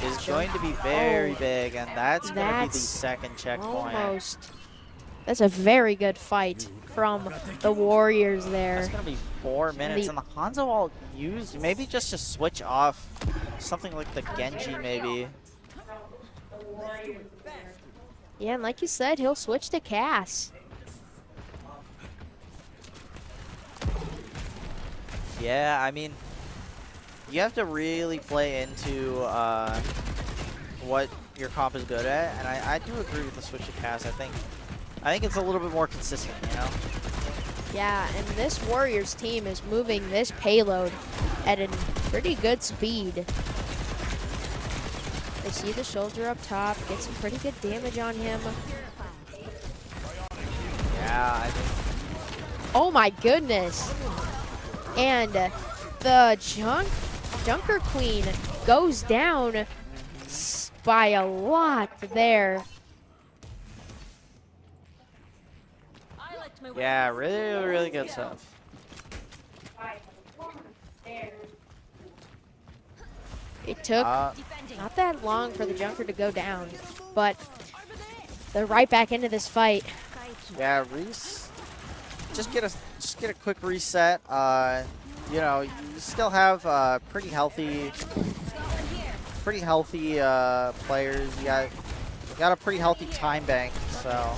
is going to be very big, and that's going to be the That's second checkpoint. Almost. That's a very good fight from the Warriors there. That's going to be 4 minutes, The- and the Hanzo ult used maybe just to switch off something like the Genji, maybe. Yeah, and like you said, he'll switch to Cass. Yeah, I mean, you have to really play into what your comp is good at, and I do agree with the switch to cast. I think it's a little bit more consistent, you know? Yeah, and this Warriors team is moving this payload at a pretty good speed. They see the Soldier up top, get some pretty good damage on him. Yeah, I think Oh my goodness. And the Junker Queen goes down by a lot there. yeah, really, really good stuff. It took not that long for the Junker to go down, but they're right back into this fight. Yeah, Reese. Just get a quick reset. You know, you still have pretty healthy players. You got a pretty healthy time bank, so.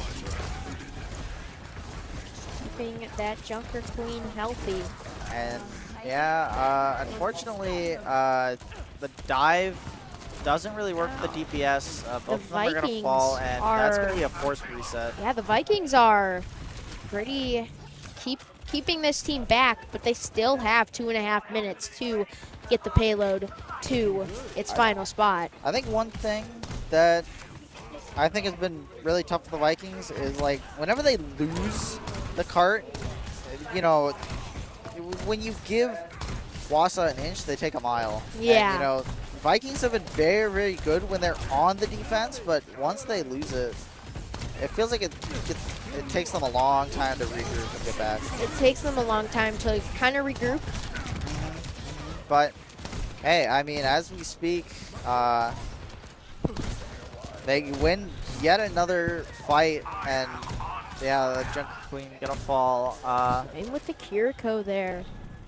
Keeping that Junker Queen healthy. And yeah, unfortunately, the dive doesn't really work with the DPS. Both of them are gonna fall, and that's gonna be a forced reset. Yeah, the Vikings are pretty keeping this team back, but they still have 2.5 minutes to get the payload to its final spot. I think one thing that I think has been really tough for the Vikings is like whenever they lose the cart, you know, when you give Wausau an inch, they take a mile. Yeah. And, you know, Vikings have been very, very good when they're on the defense, but once they lose it, it feels like it takes them a long time to regroup and get back. It takes them a long time to kind of regroup. But hey, I mean, as we speak, they win yet another fight, and yeah, the Junker Queen gonna fall. And with the Kiriko there.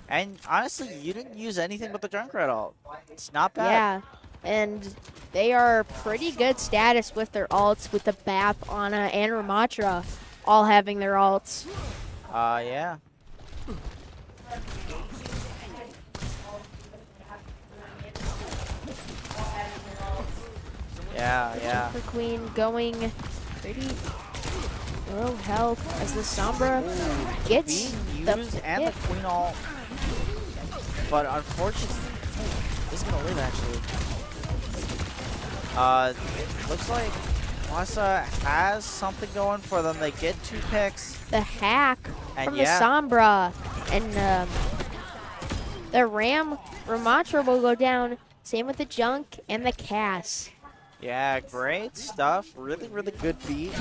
And honestly, you didn't use anything but the Junker at all. It's not bad. Yeah, and they are pretty good status with their ults, with the BAP, Ana, and Ramatra all having their ults. Yeah. Yeah. Junker Queen going pretty low health as the Sombra gets the Used and the hit. Queen ult. But unfortunately, this is gonna live actually. It looks like Wausau has something going for them. They get 2 picks. The hack And from yeah. the Sombra, and the Ramatra will go down. Same with the Junk and the Cass. Yeah, great stuff. Really, really good beat.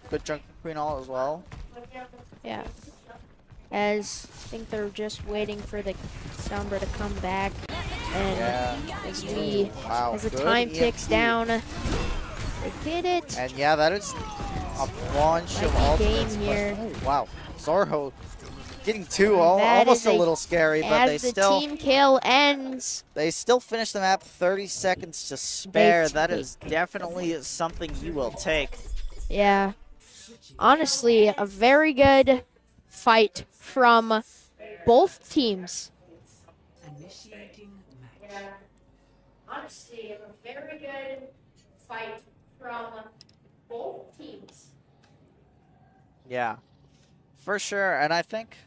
Good Junker Queen ult as well. Yeah. As I think they're just waiting for the Sombra to come back. And Yeah. as Wow, as the good time ticks EMP. down, they get it. And yeah, that is a bunch of Might be game ultimates. here. But, oh, wow, Zorho getting 2, That almost is a little scary, but as they the still team kill ends. finish the map. 30 seconds to spare. That take- is definitely something you will take. Yeah. Honestly, a very good fight from both teams. Initiating match. Honestly, a very good fight from both teams. Yeah, for sure. And I think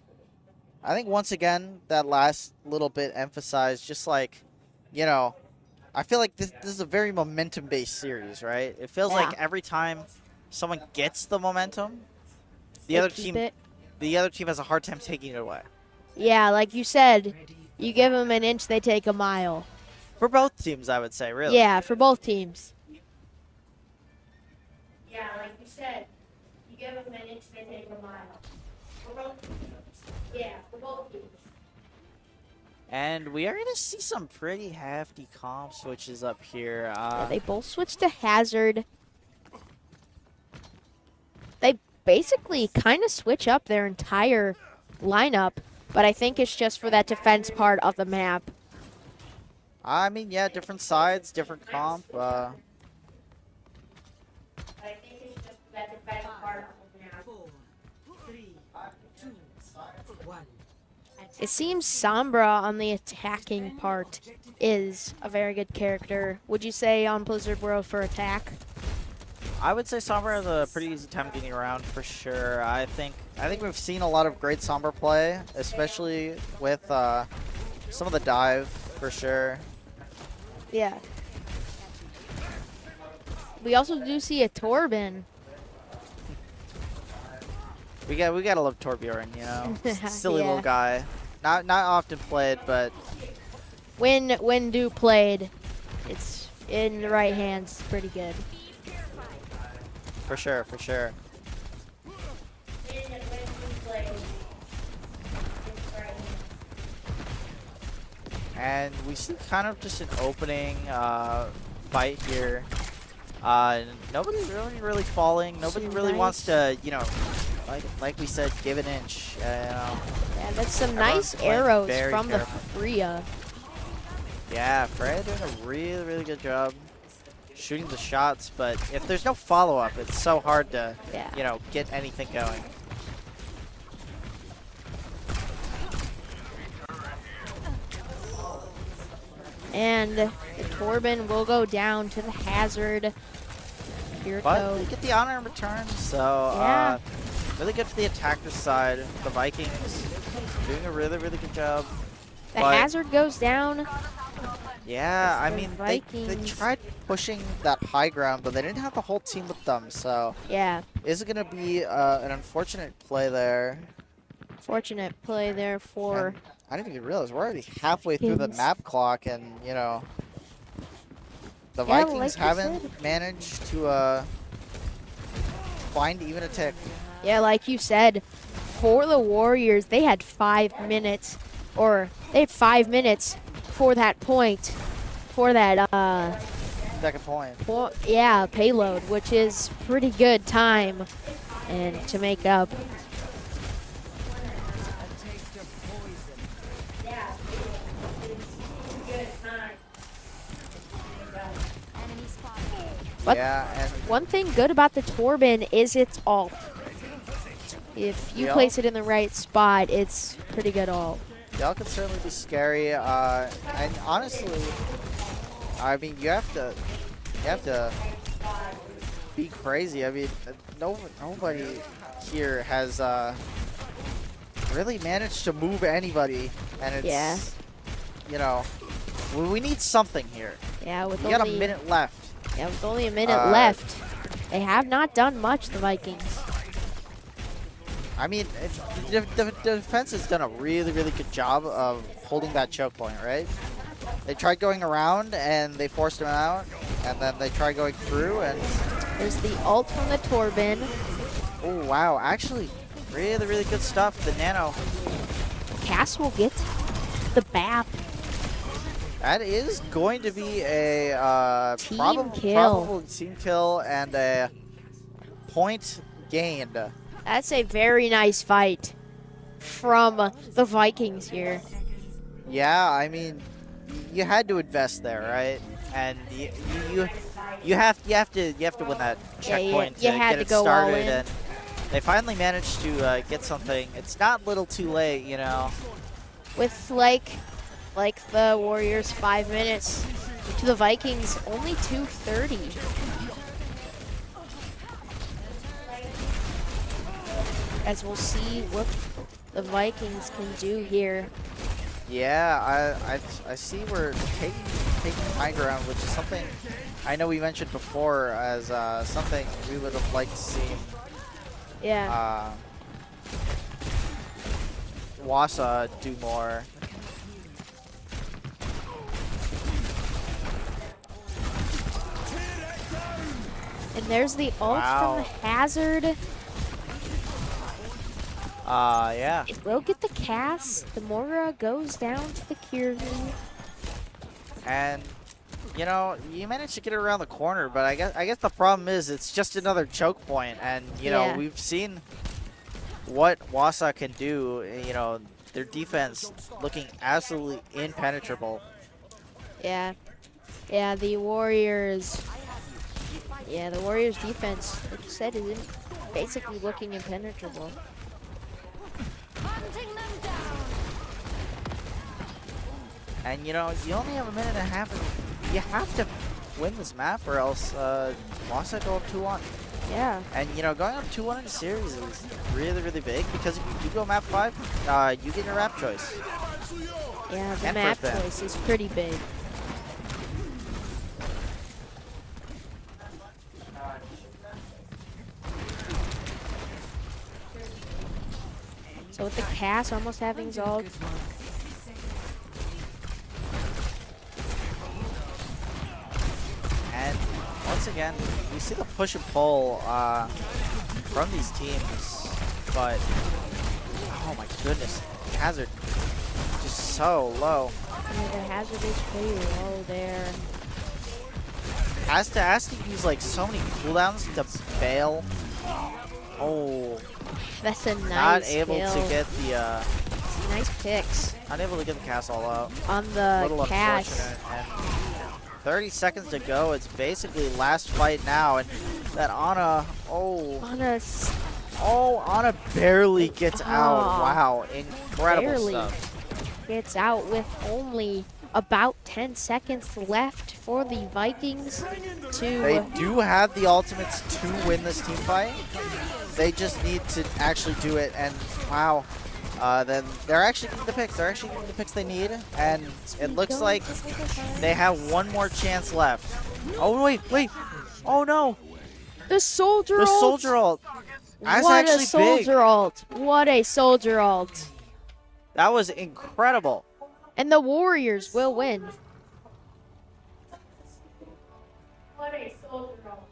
once again that last little bit emphasized just like, you know, I feel like this is a very momentum-based series, right? It feels like Yeah. every time someone gets the momentum, the They other keep team it. has a hard time taking it away. Yeah, like you said, Ready. you give them an inch, they take a mile. For both teams, I would say, really. Yeah, for both teams. Yeah, like you said, you give them an inch, they take a mile. For both teams. Yeah, for both teams. And we are going to see some pretty hefty comp switches up here. Yeah, they both switched to Hazard. They basically kind of switch up their entire lineup, but I think it's just for that defense part of the map. I mean, yeah, different sides, different comp. I think it's just for that defense part of the map. 4, 3, 2, 1. It seems Sombra on the attacking part is a very good character. Would you say on Blizzard World for attack? I would say Sombra has a pretty easy time getting around for sure. I think we've seen a lot of great Sombra play, especially with some of the dive for sure. Yeah. We also do see a Torben. We gotta love Torbjorn, you know, silly Yeah. little guy. Not often played, but When Do played, it's in the right hands. It's pretty good. for sure, for sure. And we see kind of just an opening fight here. Nobody really falling. Nobody Some really wants nice- to, you know, like we said, give an inch. Yeah, that's some Everyone's nice playing arrows very from the careful. Freya. Yeah, Freya doing a really good job shooting the shots, but if there's no follow-up, it's so hard to, Yeah. you know, get anything going. And the Torben will go down to the hazard. Here it But goes. they get the honor in return, so Yeah. really good for the attacker side. The Vikings doing a really good job. The but- hazard goes down. Yeah, I the mean, they Vikings. tried pushing that high ground, but they didn't have the whole team with them, so Yeah, is it going to be an unfortunate play there? fortunate play there for. And I didn't even realize we're already halfway through the Vikings. map clock, and, you know, the Yeah, Vikings like you haven't said. managed to find even a tick. Yeah, like you said, for the Warriors, they had 5 minutes, or they had 5 minutes for that point, for that Second point. yeah, payload, which is pretty good time, and to make up. But Yeah, and one thing good about the Torben is its ult. If you Yeah. place it in the right spot, it's pretty good ult. y'all can certainly be scary. And honestly, I mean, you have to be crazy. I mean, nobody here has really managed to move anybody, and it's Yeah. you know, we need something here. Yeah, with We got a only minute left. yeah, with only a minute Uh, left, they have not done much. The Vikings. I mean, the defense has done a really good job of holding that choke point, right? They tried going around and they forced him out, and then they tried going through, and There's the ult from the Torben. oh wow, actually, really good stuff. The nano, Cass will get the BAP. that is going to be a Team probable team kill and a point gained. That's a very nice fight from the Vikings here. Yeah, I mean, you had to invest there, right? And you have to win that Yeah, checkpoint you to had get to it go all started, in. and they finally managed to get something. It's not little too late, you know. With like the Warriors 5 minutes to the Vikings only 2:30. As we'll see what the Vikings can do here. Yeah, I see we're taking high ground, which is something I know we mentioned before as something we would have liked to see. Yeah. WIHSEA do more. And there's the ult Wow. from the hazard. Yeah. It will get the Cass. The Mora goes down to the Kirby. And you know, you managed to get it around the corner, but I guess the problem is it's just another choke point, and you know, Yeah. we've seen what WIHSEA can do. You know, their defense looking absolutely impenetrable. Yeah. Yeah, the Warriors. Yeah, the Warriors defense, like you said, is basically looking impenetrable. Hunting them down. And you know, you only have a minute and a half, and you have to win this map, or else WIHSEA go up 2-1. Yeah. And you know, going up 2-1 in a series is really big, because if you do go map 5, you get your map choice. Yeah, the And map first ban. choice is pretty big. So with the Cass almost having his ult, And once again, we see the push and pull from these teams, but oh my goodness, Hazard just so low. Yeah, the hazard is pretty low there. Has to use like so many cooldowns to bail. Oh, That's a nice not able kill. to get the Nice picks not able to get the cast all out. on A little the cast. unfortunate. And 30 seconds to go. It's basically last fight now, and that Ana. Ana barely gets out. Ah, Wow, incredible barely. stuff. Gets out with only about 10 seconds left for the Vikings They to. do have the ultimates to win this team fight. They just need to actually do it, and wow. Then they're actually getting the picks. They're actually getting the picks they need, and it looks like they have one more chance left. Oh wait! Oh no! The soldier The ult. soldier ult. That's What a actually soldier big. ult. What a soldier ult. That was incredible. And the Warriors will win. What a soldier ult.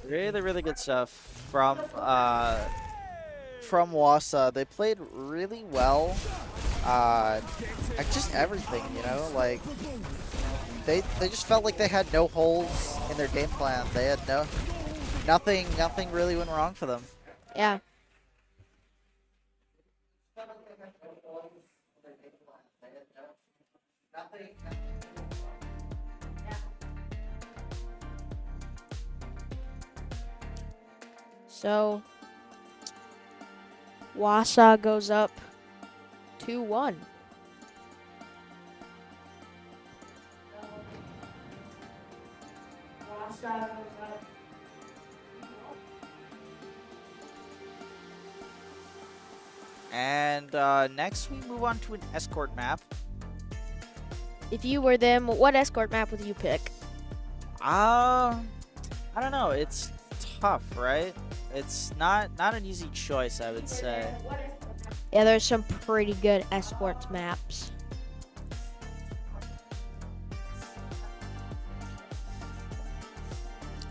Really, really good stuff from Wausau. They played really well. At just everything, you know, like they just felt like they had no holes in their game plan. They had nothing really went wrong for them. Yeah. So, Wausau goes up 2-1. And next we move on to an escort map. If you were them, what escort map would you pick? I don't know. It's tough, right? It's not an easy choice, I would say. Yeah, there's some pretty good escorts maps.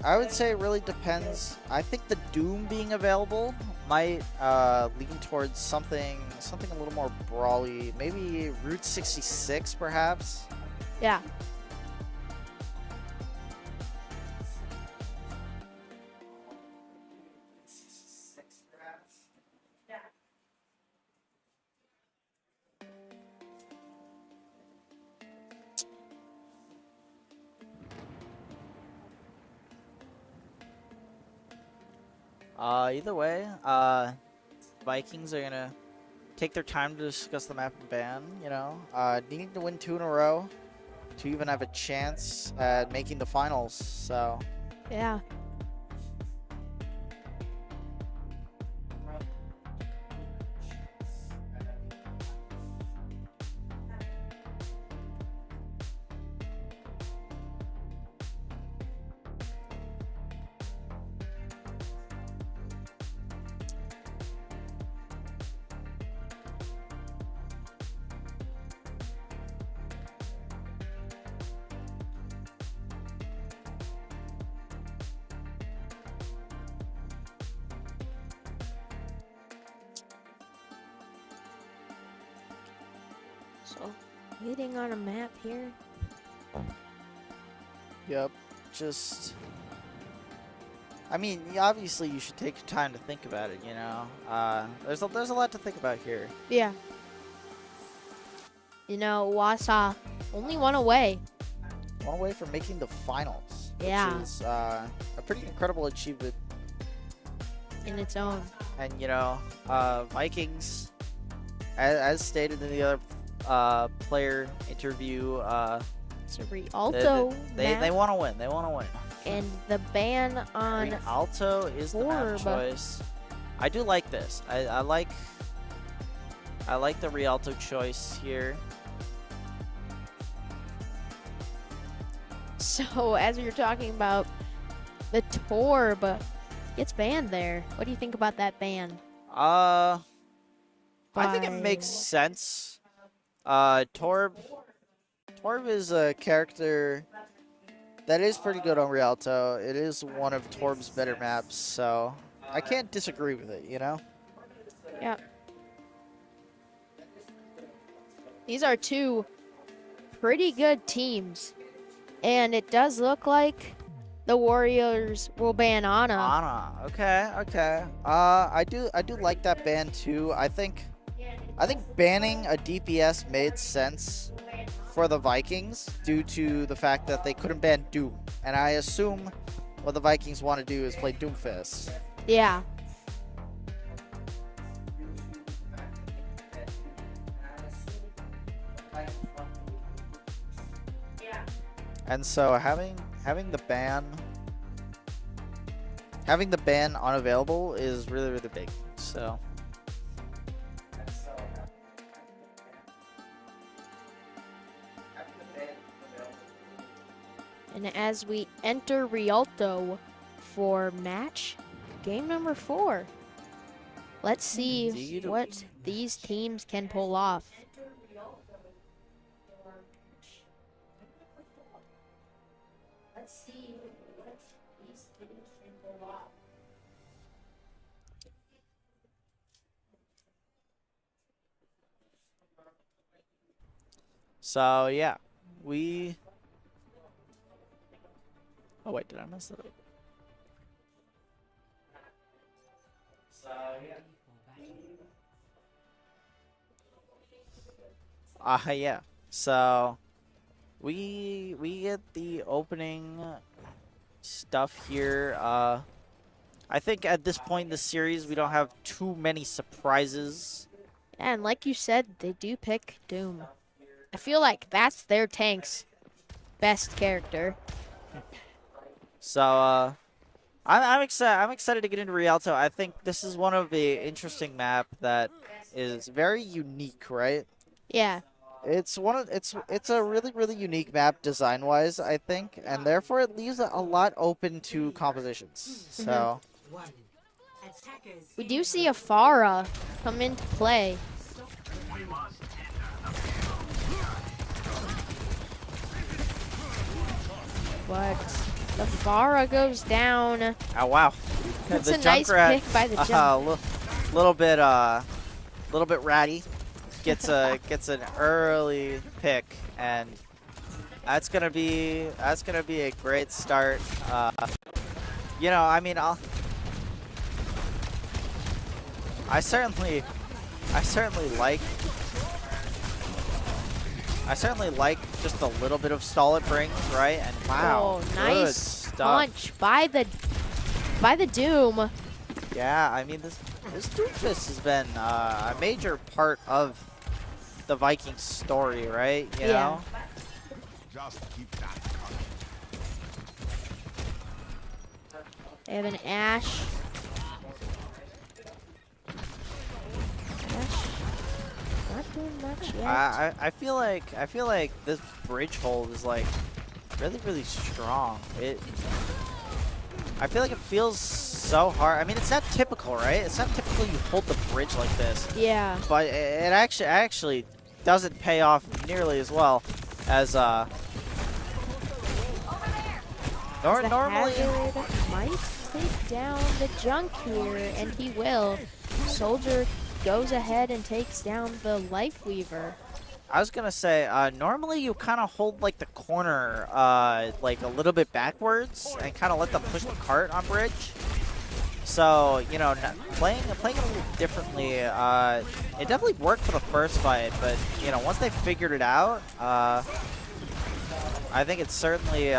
I would say it really depends. I think the Doom being available might lean towards something a little more brawly. Maybe Route 66, perhaps. Yeah. Either way, Vikings are gonna take their time to discuss the map and ban. You know, needing to win 2 in a row to even have a chance at making the finals. So Yeah. So, hitting on a map here. yep, just. I mean, obviously you should take your time to think about it. You know, there's a lot to think about here. Yeah. You know, Wausau only one away. One away from making the finals, Yeah. which is a pretty incredible achievement. In its own. And you know, Vikings, as stated in the other player interview, It's a Rialto they map. want to win. They want to win. And the ban on Rialto is the map Orb. choice. I do like this. I like the Rialto choice here. So, as you're talking about, the Torb gets banned there. What do you think about that ban? I think it By- makes sense. Torb is a character that is pretty good on Rialto. It is one of Torb's better maps, so I can't disagree with it, you know? Yeah. These are two pretty good teams. And it does look like the Warriors will ban Ana. Ana. Okay, okay. I do like that ban too. I think banning a DPS made sense for the Vikings due to the fact that they couldn't ban Doom. And I assume what the Vikings want to do is play Doomfist. Yeah. And so having the ban unavailable is really, really big. So And as we enter Rialto for game number 4, let's see Indeed. what these teams can pull off. So yeah, oh wait, did I mess that up? So yeah. Yeah. So we get the opening stuff here. I think at this point in the series we don't have too many surprises. And like you said, they do pick Doom. I feel like that's their tank's best character. So I'm excited. I'm excited to get into Rialto. I think this is one of the interesting map that is very unique, right? Yeah. It's a really, really unique map design wise, I think, and therefore it leaves a lot open to compositions. So One. Attackers. We do see a Farah come into play. But the Farah goes down. oh wow, That's the a nice Junkrat, pick by the jump. little bit ratty, gets an early pick, and that's gonna be a great start. You know, I mean, I certainly like just a little bit of stall it brings, right? And wow, Oh, good nice stuff. punch by the Doom. Yeah, I mean this Doomfist has been a major part of the Vikings story, right? You know? Just keep that coming. They have an Ashe. Ashe not doing much yet. I feel like this bridge hold is like really, really strong. I feel like it feels so hard. I mean, it's not typical, right? It's not typical you hold the bridge like this. Yeah. But it actually doesn't pay off nearly as well as The normally. Hazard might take down the Junk here, and he will. Soldier goes ahead and takes down the Lifeweaver. I was gonna say, normally you kind of hold like the corner, like a little bit backwards, and kind of let them push the cart on bridge. So you know, playing it a little differently. It definitely worked for the first fight, but you know, once they figured it out, I think it's certainly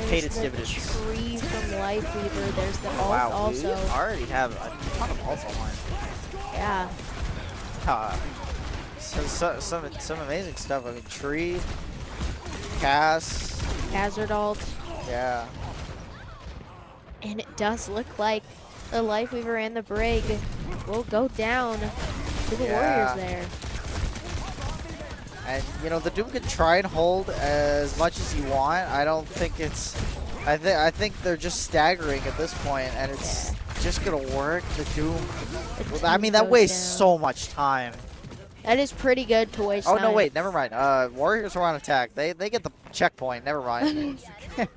paid its There's the dividends. tree from Lifeweaver. There's the ult Wow, also. we already have a ton of ults online. Yeah. Some amazing stuff. I mean, tree, Cass, Hazard ult. yeah. And it does look like the Lifeweaver and the Brig will go down to the Yeah. Warriors there. And you know, the Doom can try and hold as much as you want. I don't think it's. I think they're just staggering at this point, and it's just gonna work. The Doom. The I Doom mean, that goes wastes down. so much time. That is pretty good to waste Oh time. no, wait, never mind. Warriors are on attack. They get the checkpoint. Never mind. I'm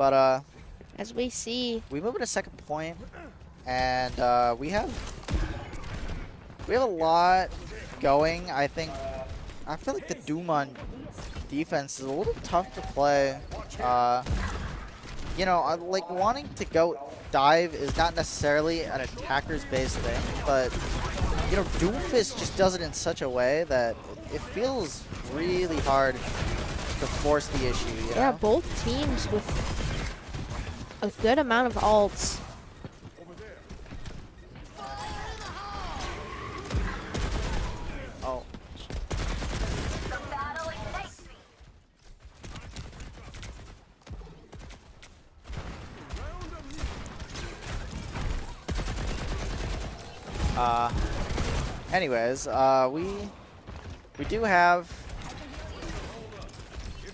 But As we see, we move into second point, and we have a lot going. I feel like the Doom on defense is a little tough to play. You know, like wanting to go dive is not necessarily an attacker's based thing, but you know, Doomfist just does it in such a way that it feels really hard to force the issue. You yeah, know? both teams with a good amount of ults. Oh. Anyways, we do have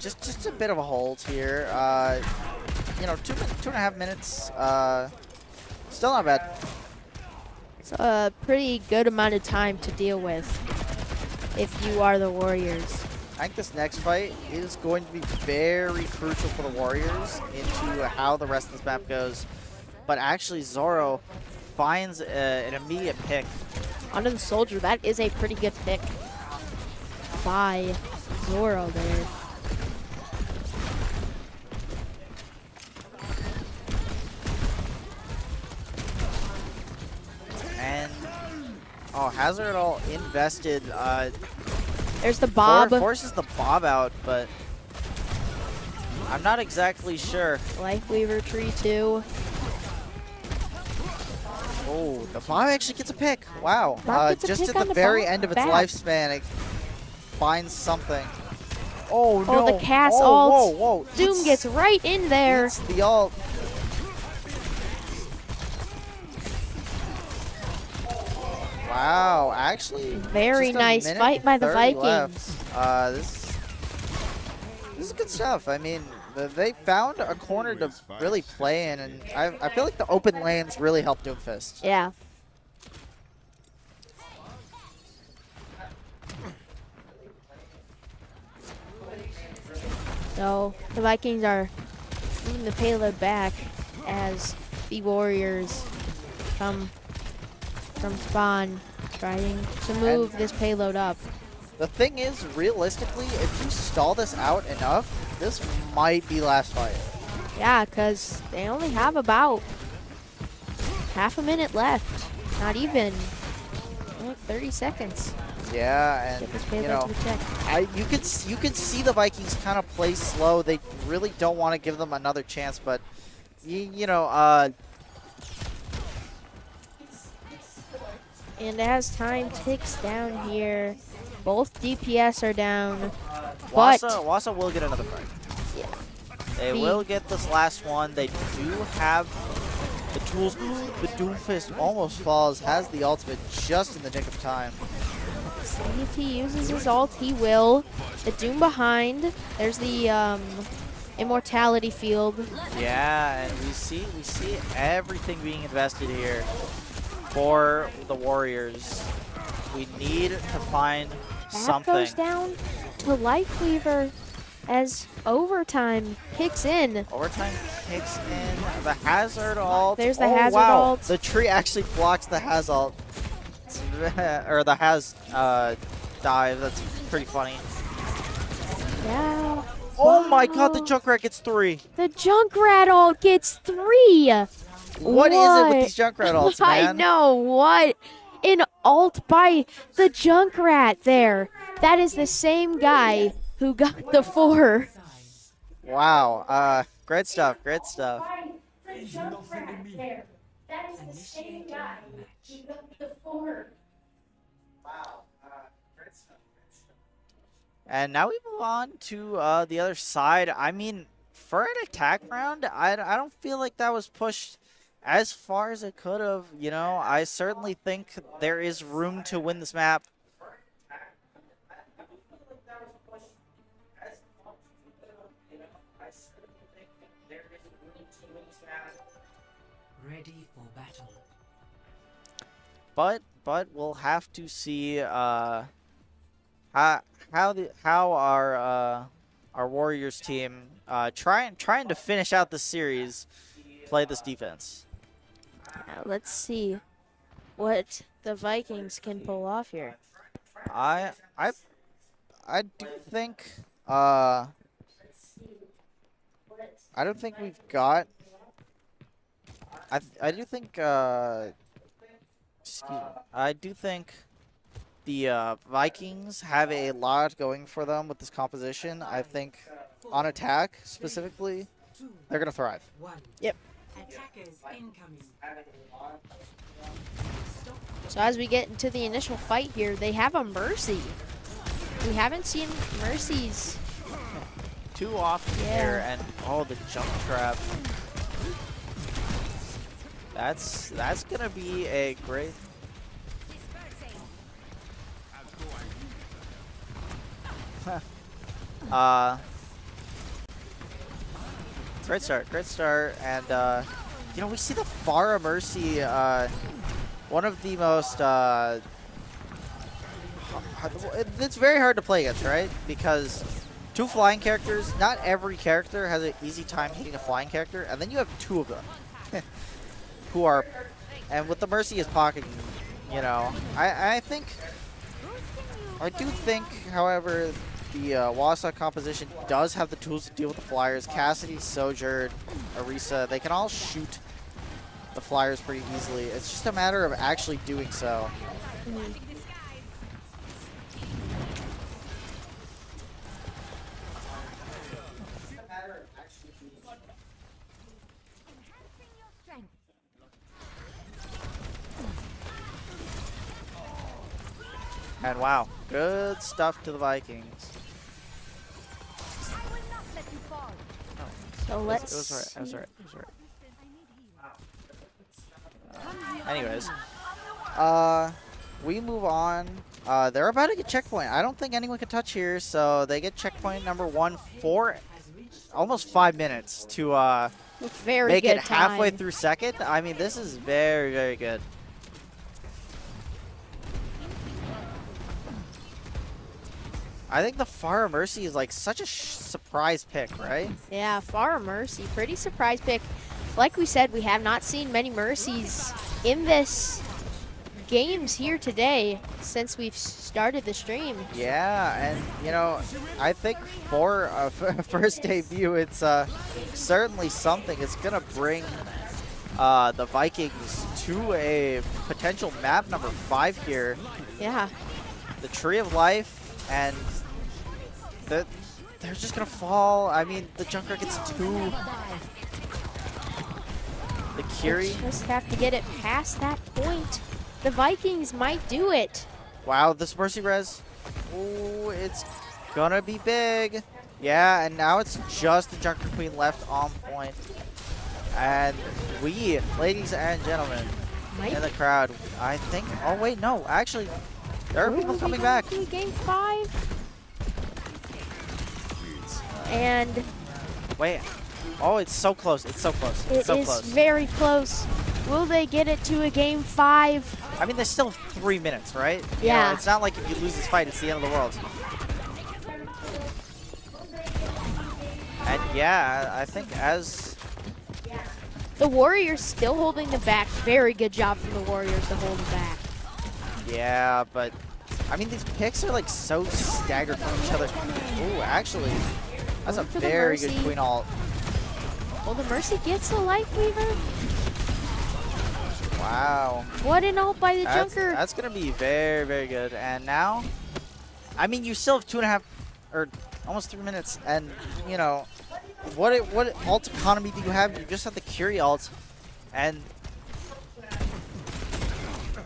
just a bit of a hold here. You know, 2.5 minutes. Still not bad. It's a pretty good amount of time to deal with if you are the Warriors. I think this next fight is going to be very crucial for the Warriors into how the rest of this map goes. But actually, Zoro finds an immediate pick. Onto the Soldier, that is a pretty good pick by Zoro there. And, oh, Hazard all invested. There's the Bob. Forces the Bob out, but I'm not exactly sure. Life Weaver tree too. Oh, the Bob actually gets a pick. Wow. Bob gets a just pick at on the the very Bob end of its back. lifespan, it finds something. Oh, no. Oh, the Cass oh, ult. Whoa, whoa. Doom gets right in there. It's the ult. Wow, actually, Very just a nice minute fight by the 30 Vikings. left. This is good stuff. I mean, they found a corner to really play in, and I feel like the open lanes really helped Doomfist. Yeah. So the Vikings are moving the payload back as the Warriors come from spawn, trying to move this payload up. The thing is, realistically, if you stall this out enough, this might be last fight. Yeah, because they only have about half a minute left. Not even. Like 30 seconds. Yeah, Get this and payload you know, to the check. you could see the Vikings kind of play slow. They really don't want to give them another chance, but you know, And as time ticks down here, both DPS are down. But Wausau will get another fight. yeah, They will get this last one. They do have the tools. The Doomfist almost falls, has the ultimate just in the nick of time. if he uses his ult, he will. The Doom behind. There's the immortality field. Yeah, and we see everything being invested here for the Warriors. We need to find That something. goes down to Life Weaver as overtime kicks in. Overtime kicks in. The Hazard ult. There's the oh, Hazard wow. ult. The tree actually blocks the Haz ult. Or the Haz dive. That's pretty funny. Yeah. Oh my god, the Wow. Junkrat gets 3. The Junkrat ult gets 3. What is it with these Junkrat ults, man? I know, what? An ult by the Junkrat there. That is the same guy who got the 4. Wow. Great stuff. Great stuff. That is the same guy who got the 4. And now we move on to the other side. I mean, for an attack round, I don't feel like that was pushed as far as it could have. You know, I certainly think there is room to win this map. Ready for battle. But we'll have to see how our our Warriors team trying to finish out the series, play this defense. Let's see what the Vikings can pull off here. I do think I don't think we've got. I do think excuse me. I do think the Vikings have a lot going for them with this composition. I think on attack specifically, they're gonna thrive. Yep. Attackers incoming. So as we get into the initial fight here, they have a Mercy. We haven't seen Mercies. Too often here, and oh, the jump trap. That's gonna be a great. Great start, and you know, we see the Pharah Mercy, one of the most it's very hard to play against, right? Because two flying characters, not every character has an easy time hitting a flying character, and then you have two of them who are, and with the Mercy is pocketing, you know, I do think, however, the Wausau composition does have the tools to deal with the flyers. Cassidy, Sojourn, Arisa, they can all shoot the flyers pretty easily. It's just a matter of actually doing so. And wow, good stuff to the Vikings. So let's. It was alright. Anyways, we move on. They're about to get checkpoint. I don't think anyone can touch here, so they get checkpoint number 1 for almost 5 minutes to Very make good it halfway time. through second. I mean, this is very, very good. I think the Pharah Mercy is like such a surprise pick, right? Yeah, Pharah Mercy, pretty surprise pick. Like we said, we have not seen many Mercies in this games here today since we've started the stream. Yeah, and you know, I think for a first debut, it's certainly something. It's gonna bring the Vikings to a potential map number 5 here. Yeah. The Tree of Life, and they're just gonna fall. I mean, the Junker gets 2. The Curie. Just have to get it past that point. The Vikings might do it. Wow, this Mercy res. Oh, it's gonna be big. Yeah, and now it's just the Junker Queen left on point. And we, ladies and gentlemen, in the crowd, I think. Oh wait, no, actually, there are people coming back. To game 5. And wait. Oh, it's so close. It's so close. It's so close. It is very close. Will they get it to a game 5? I mean, there's still 3 minutes, right? Yeah. You know, it's not like if you lose this fight, it's the end of the world. And yeah, I think as the Warriors still holding them back. Very good job from the Warriors to hold them back. Yeah, but I mean, these picks are like so staggered from each other. Ooh, actually, that's a very good Queen ult. Well, the Mercy gets the Life Weaver. Wow. What an ult by the Junker. That's going to be very, very good. And now, I mean, you still have 2.5 or almost 3 minutes. And, you know, what ult economy do you have? You just have the Curie ult. And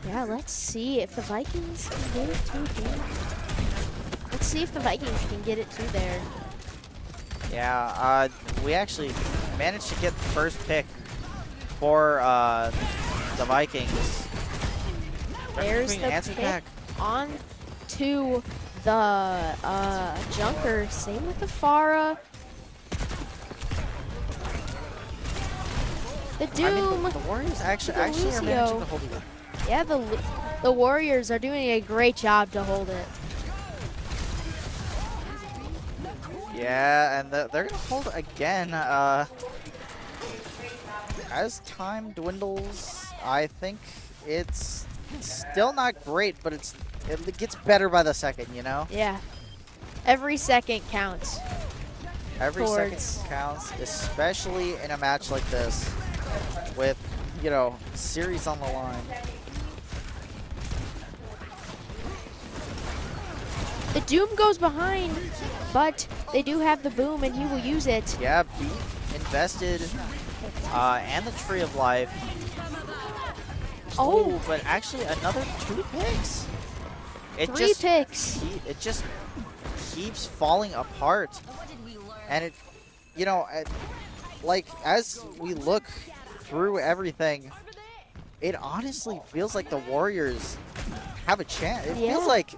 yeah, let's see if the Vikings can get it to there. Let's see if the Vikings can get it to there. yeah, we actually managed to get the first pick for the Vikings. There's the answers pick back. on to the Junker. Same with the Pharah. The Doom. I mean, the Warriors actually are Lucio. managing to hold it. Yeah, the Warriors are doing a great job to hold it. Yeah, and they're gonna hold again. As time dwindles, I think it's still not great, but it gets better by the second, you know? Yeah. Every second counts. Every Towards- second counts, especially in a match like this with, you know, series on the line. The Doom goes behind, but they do have the boom, and he will use it. Yeah, Beat invested, and the Tree of Life. Oh. Ooh, but actually another 2 picks. It 3 picks. It just keeps falling apart, and it, you know, like as we look through everything, it honestly feels like the Warriors have a chance. It Yeah. feels like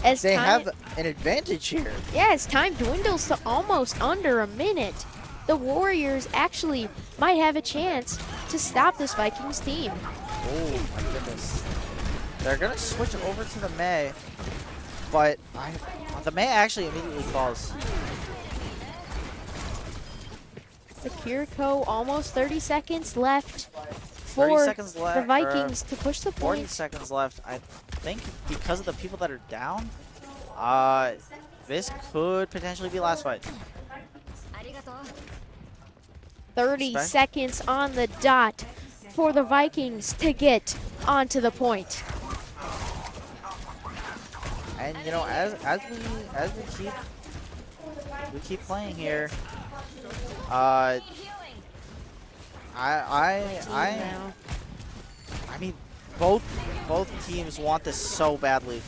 As they time, have an advantage here. Yeah, as time dwindles to almost under a minute, the Warriors actually might have a chance to stop this Vikings team. Oh my goodness. They're gonna switch over to the Mei, but the Mei actually immediately falls. The Kiriko, almost 30 seconds left 30 for seconds left, the Vikings to push the 40 point. seconds left. I think because of the people that are down, this could potentially be last fight. 30 Respect. seconds on the dot for the Vikings to get onto the point. And you know, as we keep playing here, I mean, both teams want this so badly.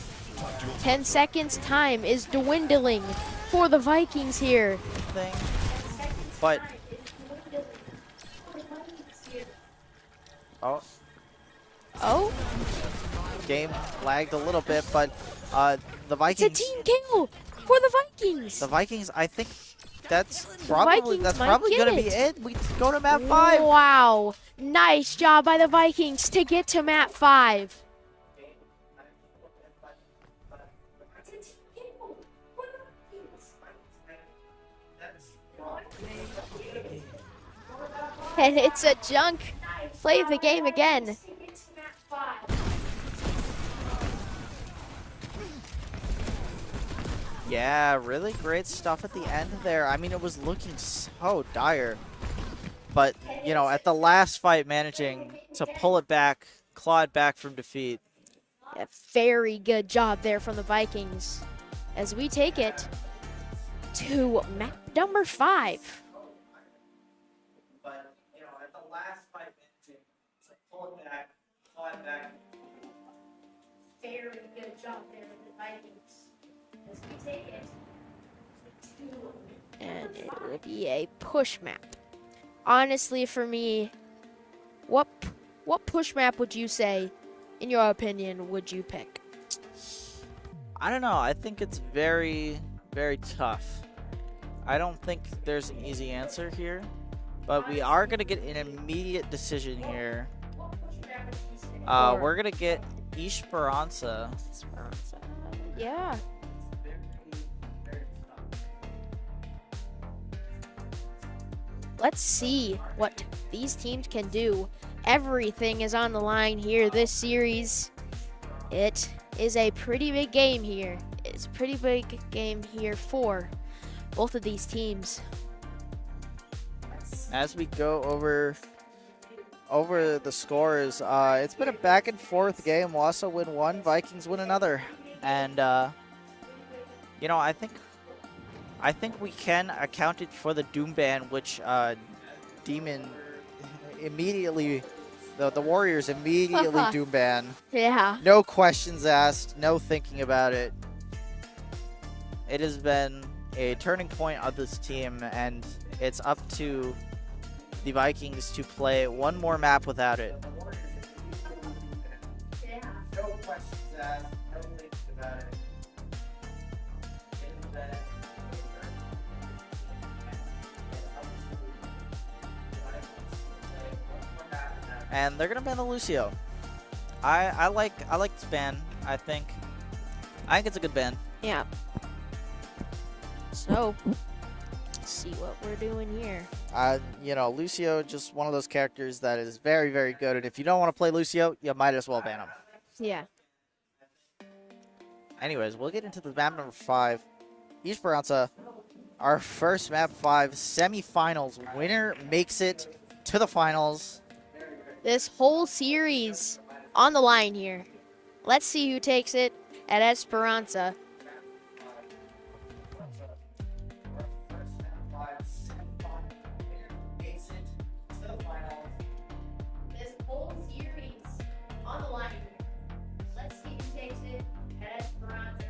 10 seconds time is dwindling for the Vikings here. Thing, but Oh, game lagged a little bit, but the it's a Vikings. team kill for the Vikings. The Vikings, I think that's probably Vikings might gonna get be it. it. We go to map 5. Wow, nice job by the Vikings to get to map 5. And it's a junk. Play the game again. Yeah, really great stuff at the end there. I mean, it was looking so dire. But, you know, at the last fight, managing to pull it back, claw it back from defeat. A very good job there from the Vikings as we take it to map number 5. But, you know, at the last fight, managing to pull it back, claw it back. Very good job there with the Vikings as we take it to, and it will be a push map. Honestly, for me, what push map would you say, in your opinion, would you pick? I don't know. I think it's very, very tough. I don't think there's an easy answer here, but we are going to get an immediate decision here. We're going to get Esperanza. Yeah. Let's see what these teams can do. Everything is on the line here this series. It is a pretty big game here. It's a pretty big game here for both of these teams. As we go over the scores, it's been a back and forth game. Wausau win one, Vikings win another, and you know, I think we can account it for the Doom ban, which Demon immediately, the Warriors immediately Doom ban. Yeah. No questions asked, no thinking about it. It has been a turning point of this team, and it's up to the Vikings to play one more map without it. Yeah. No questions asked, no thinking about it. And they're gonna ban the Lucio. I like this ban. I think it's a good ban. Yeah. So, Let's see what we're doing here. You know, Lucio, just one of those characters that is very, very good. And if you don't want to play Lucio, you might as well ban him. Yeah. Anyways, we'll get into the map number 5. Esperanza, our first map 5 semifinals. Winner makes it to the finals. This whole series on the line here. Let's see who takes it at Esperanza. This whole series on the line here. Let's see who takes it at Esperanza.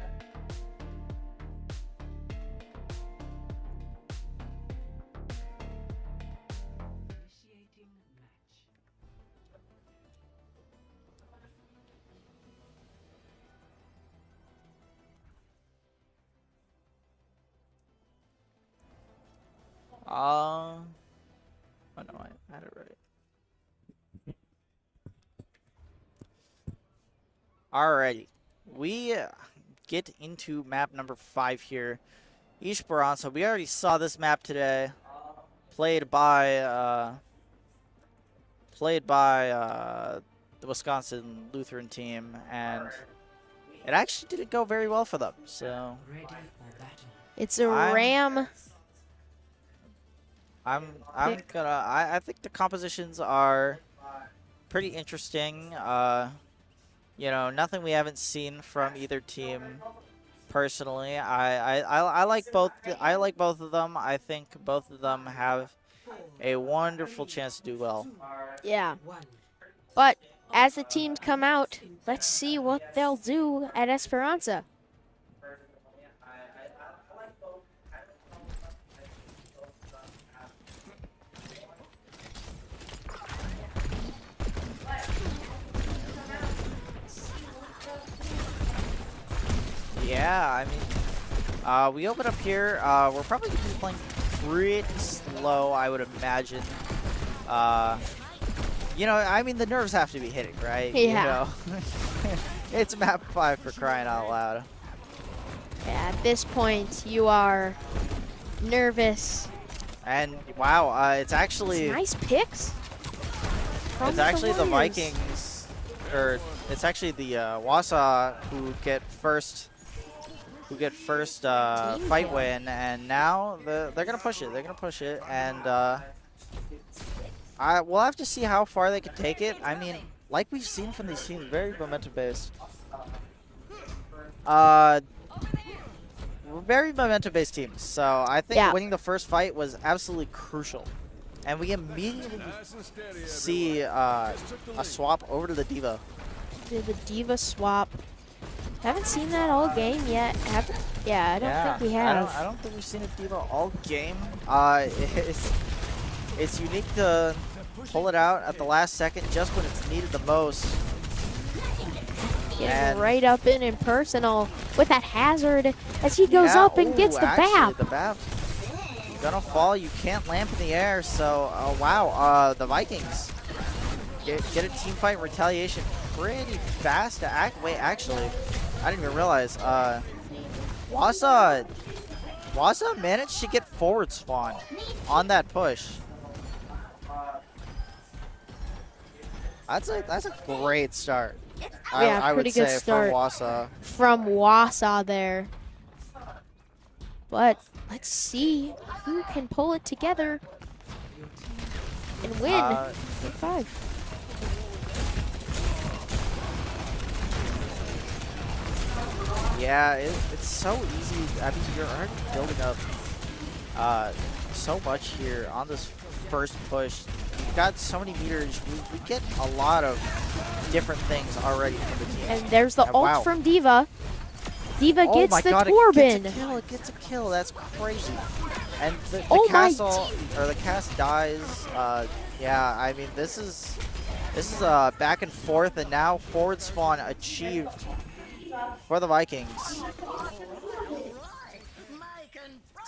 Initiating match. Oh no, I had it right. Alrighty, we get into map number 5 here. Esperanza, we already saw this map today, played by the Wisconsin Lutheran team, and it actually didn't go very well for them. So Ready for battle. It's a I'm- Ram. I think the compositions are pretty interesting. You know, nothing we haven't seen from either team. Personally, I like both. I like both of them. I think both of them have a wonderful chance to do well. Yeah. One. But as the teams come out, let's see what they'll do at Esperanza. Yeah, I mean, we open up here. We're probably going to be playing pretty slow, I would imagine. You know, I mean, the nerves have to be hitting, right? Yeah. You know? It's map 5 for crying out loud. Yeah, at this point, you are nervous. And wow, it's actually It's nice picks. from it's actually the Warriors. Vikings, or it's actually the Wausau who get first fight kill. win, and now they're gonna push it. They're gonna push it, and we'll have to see how far they can take it. I mean, like we've seen from these teams, very momentum based. Very momentum based teams. So I think Yeah. winning the first fight was absolutely crucial, and we immediately see a swap over to the Diva. Did the Diva swap. Haven't seen that all game yet. Yeah, I don't think we have. I don't think we've seen a Diva all game. It's unique to pull it out at the last second, just when it's needed the most. Getting And- right up in personal with that hazard as he goes Yeah, up and gets ooh, the actually, BAP. The BAP. You're gonna fall. You can't lamp in the air. So wow, the Vikings get a team fight retaliation pretty fast. Wait, actually, I didn't even realize. Wausau managed to get forward spawn on that push. That's a great start. Yeah, I would pretty good say start. for Wausau. From Wausau there. But let's see who can pull it together and win Game 5. Yeah, it's so easy. I mean, you're already building up so much here on this first push. You've got so many meters. We get a lot of different things already from the team. And there's the And ult wow. from Diva. Diva Oh gets my the God, Torben. It gets a kill. That's crazy. And the Oh my castle, or the cast dies. Yeah, I mean, this is back and forth, and now forward spawn achieved for the Vikings.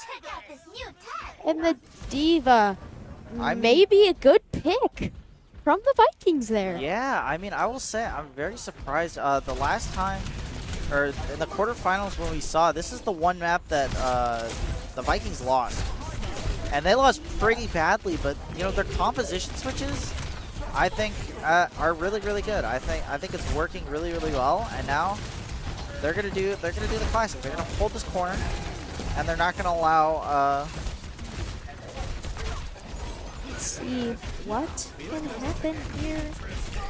Check out this new tech. And the Diva. I mean- Maybe a good pick from the Vikings there. Yeah, I mean, I will say I'm very surprised. The last time, or in the quarterfinals when we saw, this is the one map that the Vikings lost. And they lost pretty badly, but you know their composition switches, I think, are really good. I think it's working really well. And now they're gonna do the classic. They're gonna hold this corner, and they're not gonna allow. Let's see what can happen here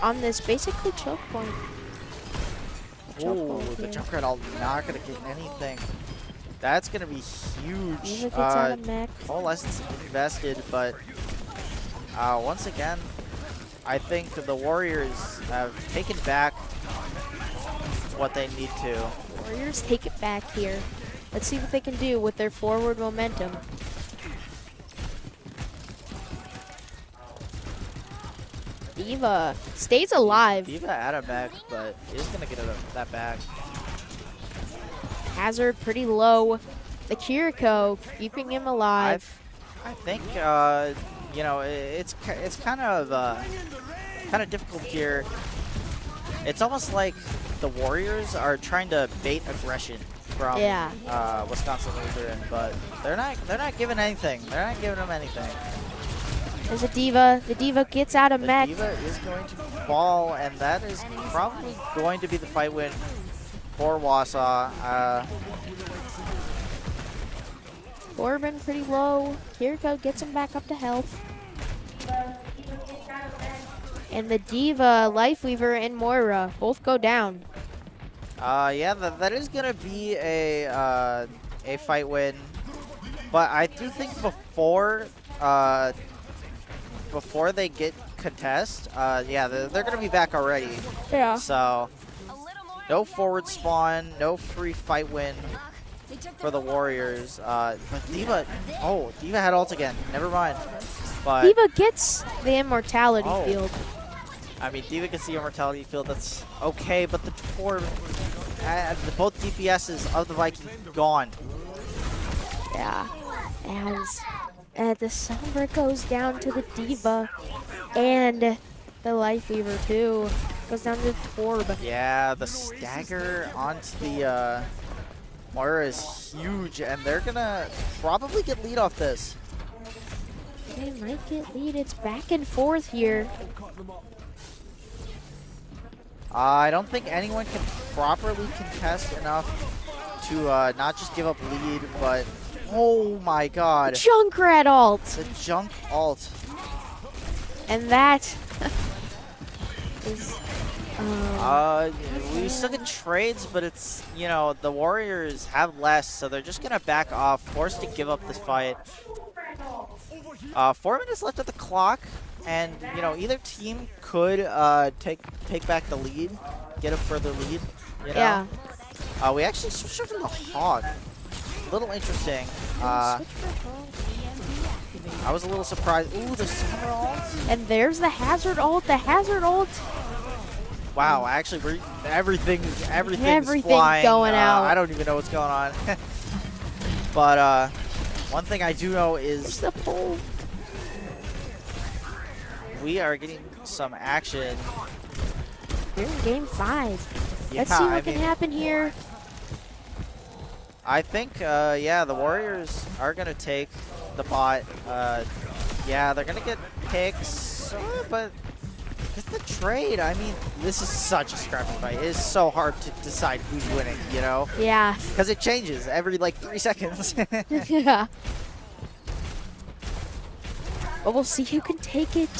on this basically choke point. Oh, the jump red all not gonna get anything. That's gonna be huge. Diva gets out of mech. Whole lessons invested, but once again, I think the Warriors have taken back what they need to. Warriors take it back here. Let's see what they can do with their forward momentum. Diva stays alive. Diva out of mech, but is gonna get that back. Hazard pretty low. The Kiriko keeping him alive. I think you know it's kind of difficult here. It's almost like the Warriors are trying to bait aggression from Wisconsin Lutheran, but they're not giving anything. They're not giving them anything. There's a Diva. The Diva gets out of mech. Diva is going to fall, and that is probably going to be the fight win for Wausau. Corbin pretty low. Kiriko gets him back up to health. And the Diva, Lifeweaver, and Moira both go down. Yeah, that is gonna be a fight win, but I do think before they get contest, yeah, they're gonna be back already. Yeah. So no forward spawn, no free fight win for the Warriors. But Diva had ult again. Never mind. But Diva gets the immortality field. I mean, Diva gets the immortality field. That's okay, but the Torb, both DPSs of the Viking gone. Yeah. As the Sombra goes down to the Diva, and the Lifeweaver too goes down to the Torb. Yeah, the stagger onto the Moira is huge, and they're gonna probably get lead off this. They might get lead. It's back and forth here. I don't think anyone can properly contest enough to not just give up lead, but oh my god. Junkrat ult. The junk ult. And that is... we still get trades, but it's, you know, the Warriors have less, so they're just gonna back off, forced to give up this fight. 4 minutes left at the clock, and you know either team could take back the lead, get a further lead. You know? Yeah. We actually switched over to the Hog. A little interesting. I was a little surprised. Ooh, the Summer ult. And there's the Hazard ult. The Hazard ult. Wow, actually, everything's Everything flying. going out. I don't even know what's going on. But one thing I do know is the pole. We are getting some action. We're in game 5. Yeah, Let's see what can happen here. I think, yeah, the Warriors are going to take the bot. Yeah, they're going to get picks, but with the trade, I mean, this is such a scrappy fight. It is so hard to decide who's winning, you know? Yeah. Because it changes every, like, 3 seconds. Yeah. But we'll see who can take it.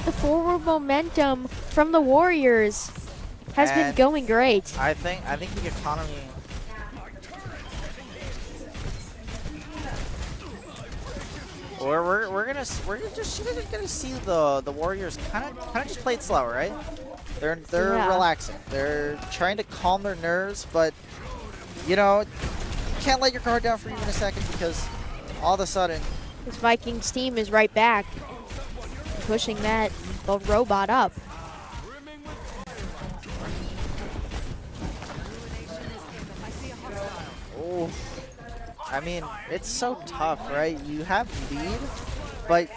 The forward momentum from the Warriors has been going great. I think the economy. We're just gonna see the Warriors kind of just play it slow, right? They're relaxing. They're trying to calm their nerves, but you know, you can't let your guard down for even a second because all of a sudden. This Vikings team is right back, pushing that robot up. Oh, I mean, it's so tough, right? You have lead, but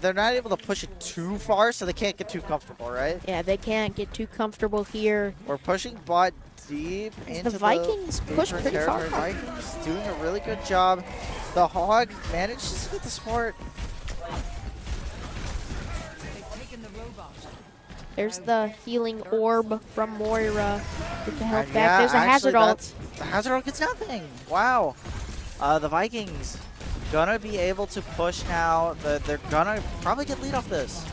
they're not able to push it too far, so they can't get too comfortable, right? Yeah, they can't get too comfortable here. We're pushing bot deep As into the Vikings push Lutheran pretty far. territory. Vikings doing a really good job. The Hog manages to get the support. There's the healing orb from Moira with the health And back. yeah, There's a actually, hazard ult. The hazard ult gets nothing. Wow. The Vikings gonna be able to push now. They're gonna probably get lead off this.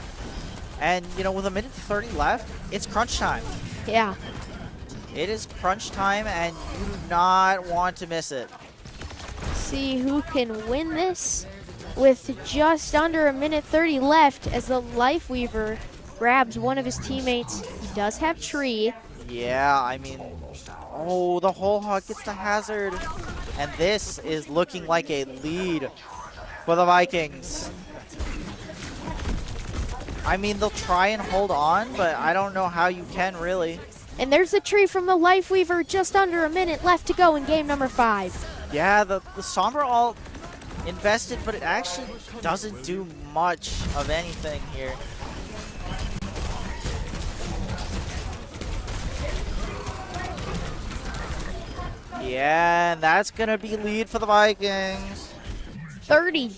And, you know, with 1:30 left, it's crunch time. Yeah. It is crunch time, and you do not want to miss it. See who can win this with just under 1:30 left as the Lifeweaver grabs one of his teammates. He does have tree. Yeah, I mean, oh, the whole Hog gets the hazard. And this is looking like a lead for the Vikings. I mean, they'll try and hold on, but I don't know how you can really. And there's the tree from the Lifeweaver, just under a minute left to go in game number 5. Yeah, the Sombra ult invested, but it actually doesn't do much of anything here. Yeah, and that's gonna be lead for the Vikings. 30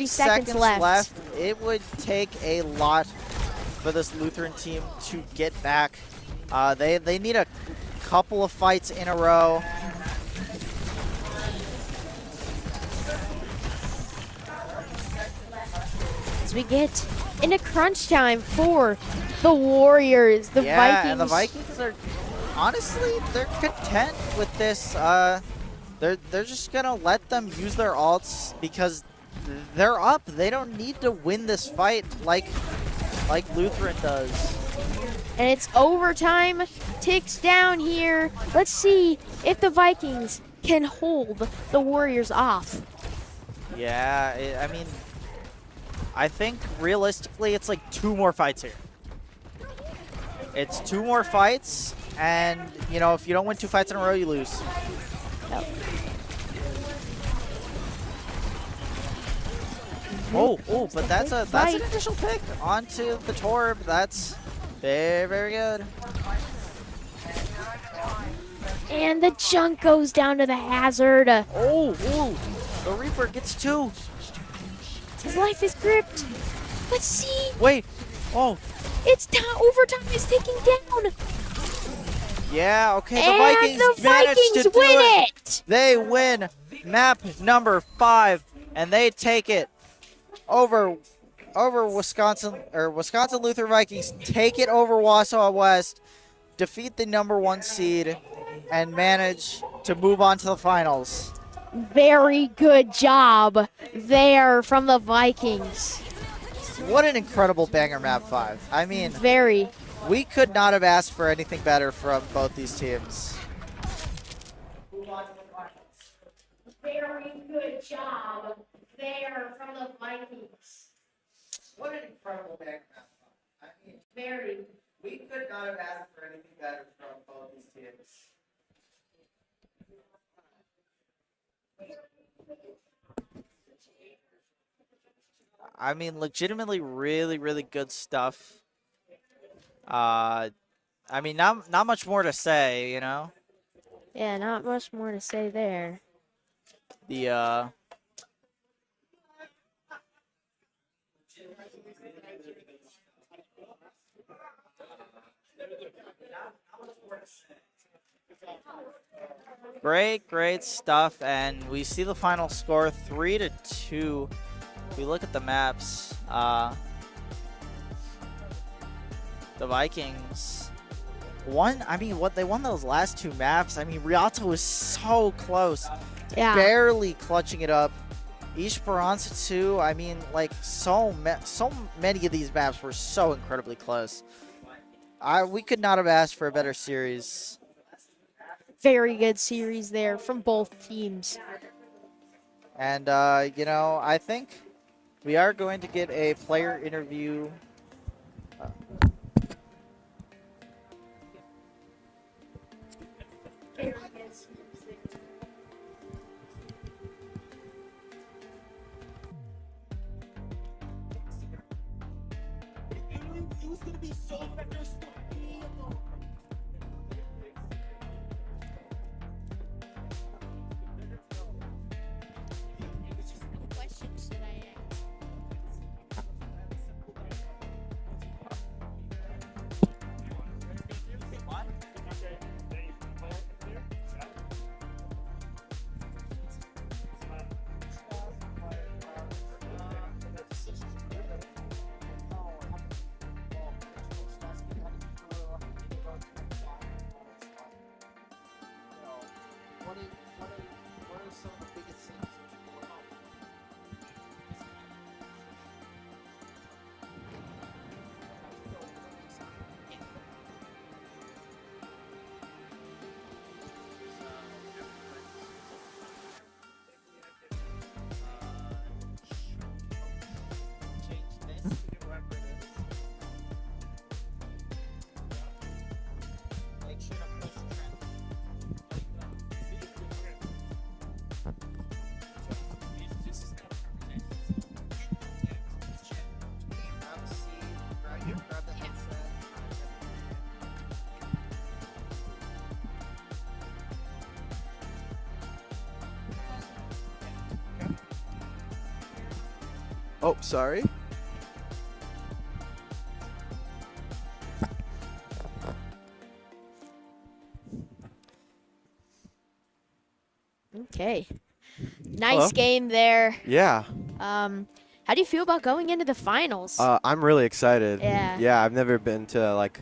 seconds left. It would take a lot for this Lutheran team to get back. They need a couple of fights in a row. As we get into crunch time for the Warriors, the Vikings. And the Vikings are honestly, they're content with this. They're just gonna let them use their ults because they're up. They don't need to win this fight like Lutheran does. And it's overtime, ticks down here. Let's see if the Vikings can hold the Warriors off. Yeah, I mean, I think realistically it's like 2 more fights here. It's 2 more fights, and you know, if you don't win 2 fights in a row, you lose. Yep. Oh, but that's an initial pick onto the Torb. That's very, very good. And the junk goes down to the hazard. Oh, the Reaper gets 2. His life is gripped. Let's see. Wait, oh. It's down. Overtime is ticking down. Yeah, okay, the And Vikings the managed Vikings to do win it. it. They win map number 5, and they take it over Wisconsin Luther Vikings. Take it over Wausau West, defeat the number 1 seed, and manage to move on to the finals. Very good job there from the Vikings. What an incredible banger map 5. I mean, Very. we could not have asked for anything better from both these teams. Very good job there from the Vikings. What an incredible banger map 5. I mean, Very. we could not have asked for anything better from both these teams. I mean, legitimately really, really good stuff. I mean, not much more to say, you know? Yeah, not much more to say there. The, Great stuff, and we see the final score 3-2. If we look at the maps, the Vikings won. I mean, they won those last 2 maps. I mean, Rialto was so close, Yeah. barely clutching it up. Esperanza too. I mean, like so many of these maps were so incredibly close. We could not have asked for a better series. Very good series there from both teams. And, you know, I think we are going to get a player interview. what are some of the biggest things that you work on? Change this, whoever it is. Make sure to push trend. Grab a seat, grab the headset. Oh, sorry. Okay. Nice Hello. game there. Yeah. How do you feel about going into the finals? I'm really excited. Yeah. Yeah, I've never been to like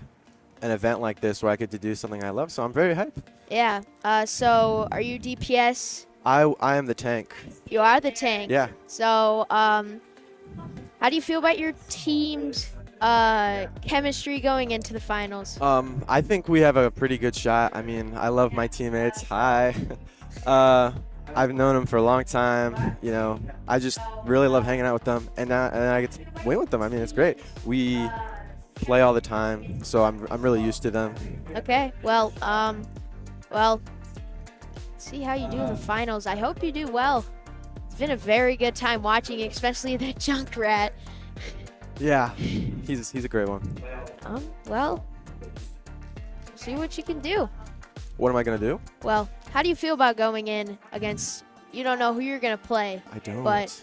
an event like this where I get to do something I love, so I'm very hyped. Yeah. So, are you DPS? I am the tank. You are the tank. Yeah. So, how do you feel about your team's chemistry going into the finals? I think we have a pretty good shot. I mean, I love my teammates. Hi. I've known them for a long time. You know, I just really love hanging out with them, and I get to win with them. I mean, it's great. We play all the time, so I'm really used to them. Okay. Well, see how you do in the finals. I hope you do well. It's been a very good time watching, especially the Junkrat. Yeah, he's a great one. Well, see what you can do. What am I gonna do? Well, how do you feel about going in against, you don't know who you're going to play, I don't. but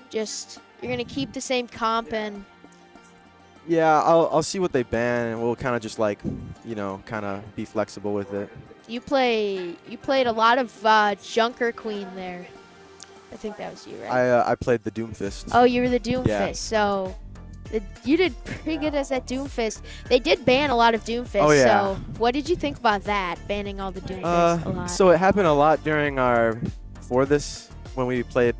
just, you're going to keep the same comp and, Yeah, I'll see what they ban, and we'll kind of just like, you know, kind of be flexible with it. you played a lot of Junker Queen there. I think that was you, right? I played the Doomfist. Oh, you were the Doomfist, Yeah. so you did pretty good as that Doomfist. They did ban a lot of Doomfist, Oh, yeah. so what did you think about that, banning all the Doomfists a lot? So it happened a lot during for this when we played.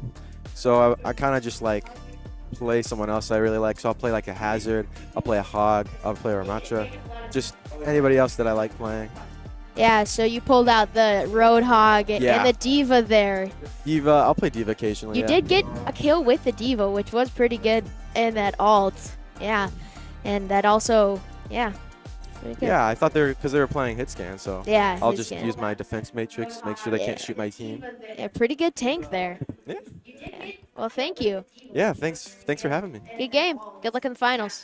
So I kind of just like play someone else I really like. So I'll play like a Hazard, I'll play a Hog, I'll play a Ramatra, just anybody else that I like playing. Yeah, so you pulled out the Roadhog Yeah. and the Diva there. Diva, I'll play Diva occasionally. You yeah. did get a kill with the Diva, which was pretty good in that ult. Yeah. And that also, yeah. Pretty good. Yeah, I thought because they were playing hit scan, so Yeah, I'll hit just scan. use my defense matrix, make sure they can't shoot my team. Yeah, pretty good tank there. Yeah. Yeah. Well, thank you. Yeah, thanks for having me. Good game. Good luck in the finals.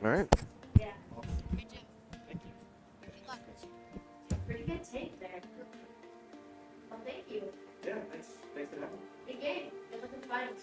All right. Pretty good tank there. Well, thank you. Yeah, thanks for having me. Good game. Good luck in the finals.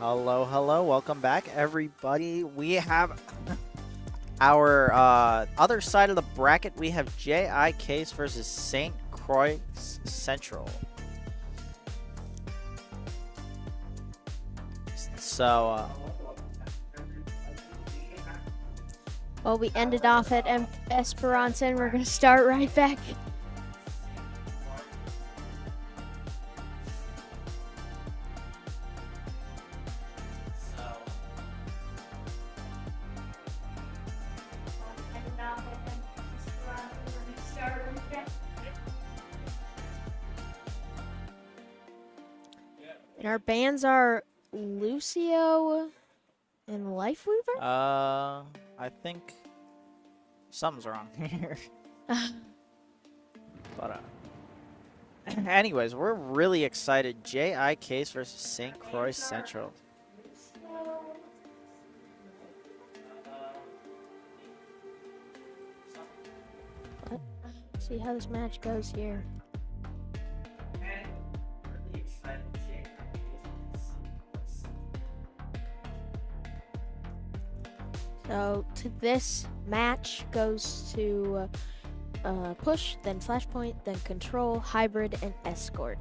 Hello, hello. Welcome back, everybody. We have our other side of the bracket. We have J.I. Case versus St. Croix Central. So, Well, we ended off at Esperanza, and we're going to start right back. And our bands are Lucio and Lifeweaver? I think something's wrong here. But, anyways, we're really excited. J.I. Case versus St. Croix Central. See how this match goes here. So to this match goes to push, then flashpoint, then control, hybrid, and escort.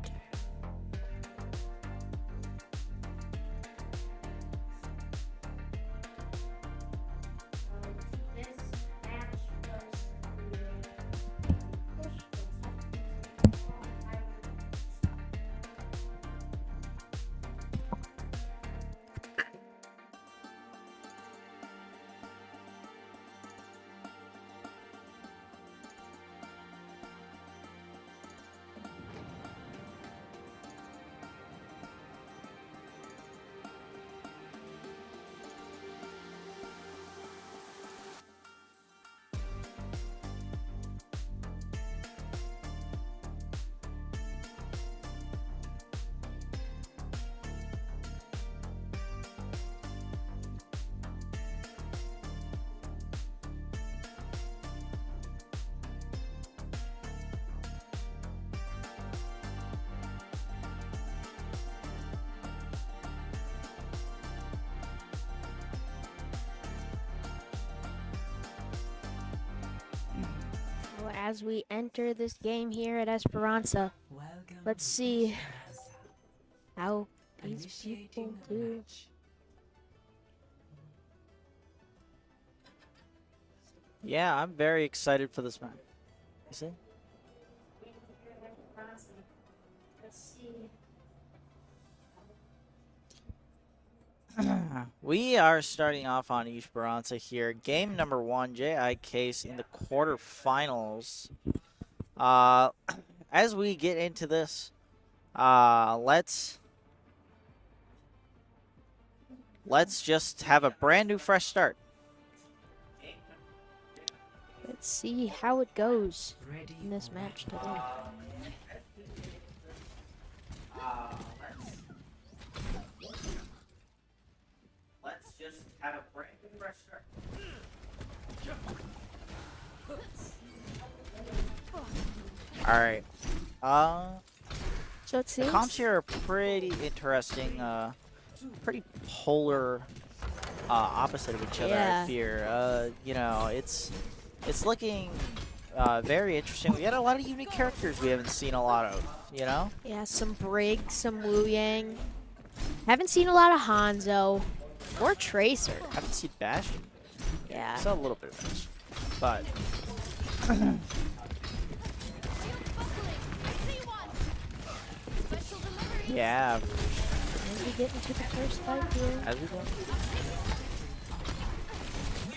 As we enter this game here at Esperanza, Welcome let's to see WIHSEA. how these people Initiating the do. match. Yeah, I'm very excited for this match. You see? We are starting off on Esperanza here. Game number 1, J.I. Case in the quarterfinals. As we get into this, let's just have a brand new fresh start. Let's see how it goes Ready in this for match battle. today. Let's just have a brand new fresh start. All right. So it The seems comps here are pretty interesting. Pretty polar, opposite of each other. Yeah. I fear. You know, it's looking very interesting. We got a lot of unique characters we haven't seen a lot of. You know. yeah, some Brig, some Wu Yang. Haven't seen a lot of Hanzo or Tracer. Haven't seen Bastion. Yeah. Saw a little bit of Bastion, but. Yeah, As we get into the first fight here. as we go.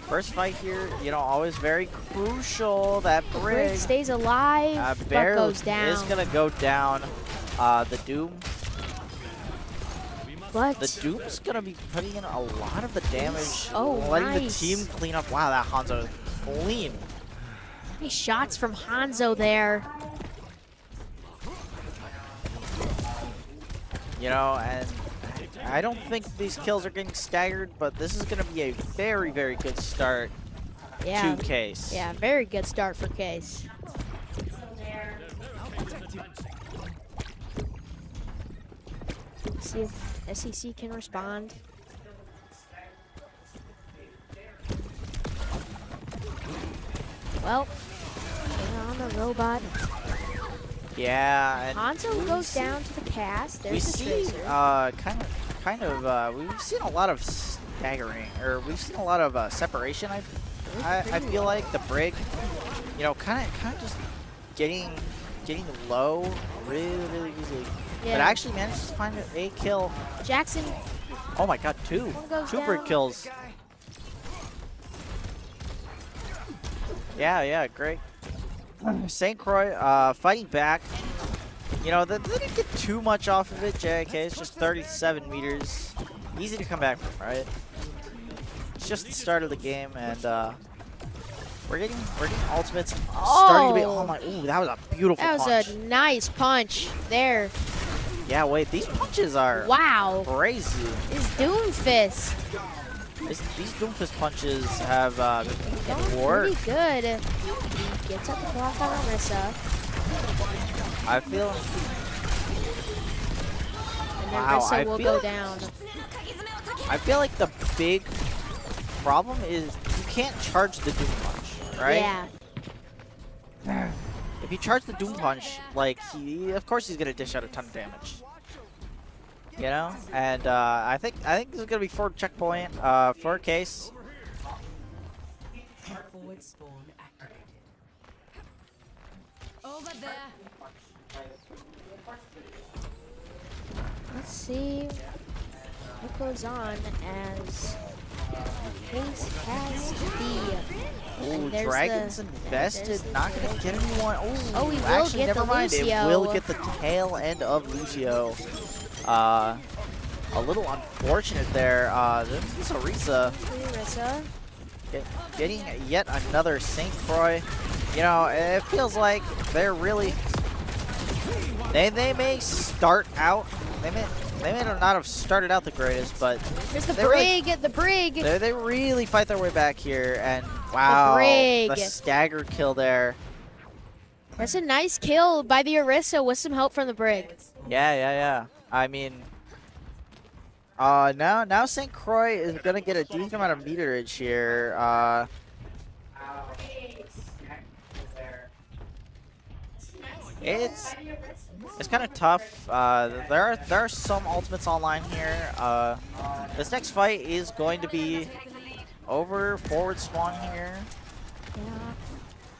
First fight here, you know, always very crucial. That Brig Brig stays alive, but barely goes down. is gonna go down. The Doom. But The Doom's gonna be putting in a lot of the damage, Oh, letting nice. the team clean up. Wow, that Hanzo is clean. nice shots from Hanzo there. You know, and I don't think these kills are getting staggered, but this is gonna be a very, very good start Yeah. to Case. Yeah, very good start for Case. See if SEC can respond. Well, they're on the robot. Yeah, and Hanzo goes down to the cast. we There's the see tracer. we've seen a lot of staggering, or we've seen a lot of separation. I feel like the Brig, you know, kind of just getting low really easily. Yeah. But actually manages to find a kill. Jackson. Oh my god, two One goes Brig down. kills. Yeah, great. St. Croix fighting back. You know, they didn't get too much off of it. JIK is just 37 meters. Easy to come back from, right? It's just the start of the game, and we're getting ultimates starting to be. Oh my! Ooh, that was a beautiful That was punch. a nice punch there. Yeah, wait, these punches are Wow. crazy. His Doomfist. These Doomfist punches have Going been worked. pretty good. He gets up the block on Orisa. I feel. And then Wow, Orisa I will feel- go down. I feel like the big problem is you can't charge the Doom punch, right? Yeah. If you charge the Doom punch, like of course he's gonna dish out a ton of damage. You know, and I think this is gonna be forward checkpoint for Case. Forward spawn activated. Over there. Let's see what goes on as Case has the. Ooh, and there's Dragon's the- invested, there's the not gonna Dragon. get anyone. Ooh, Oh, he will actually, get never the mind. It Lucio. will get the tail end of Lucio. A little unfortunate there. This is Orisa Orisa. getting yet another St. Croix. You know, it feels like they're really. They may start out. They may not have started out the greatest, but There's the they really- Brig. The Brig. they really fight their way back here. And wow, Brig. the stagger kill there. That's a nice kill by the Orisa with some help from the Brig. Yeah. I mean, now St. Croix is gonna get a decent amount of meterage here. It's kind of tough. There are some ultimates online here. This next fight is going to be over forward spawn here.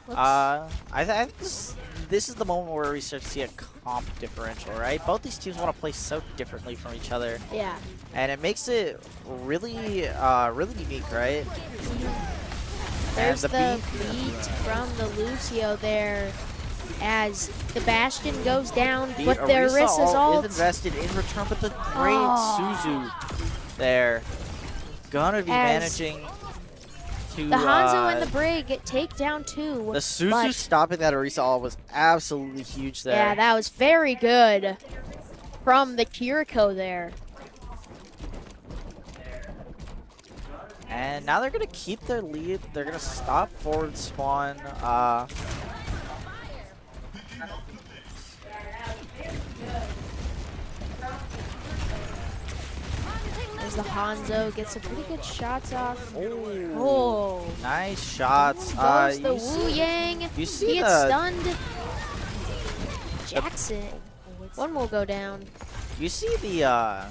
Yeah. I think this is the moment where we start to see a comp differential, right? Both these teams want to play so differently from each other, Yeah. and it makes it really unique, right? There's the beat- beat from the Lucio there as the Bastion goes down, The but the Orisa's is ult. invested in return, but the great Oh. Suzu there gonna be As managing to The Hanzo and the Brig take down two. the Suzu but- stopping that Orisa ult was absolutely huge there. Yeah, that was very good from the Kiriko there. And now they're gonna keep their lead. They're gonna stop forward spawn. As the Hanzo gets some pretty good shots off. Oh, Oh, nice shots. goes the You Wu see- Yang. you He see gets the stunned. Jackson. One will go down. you see the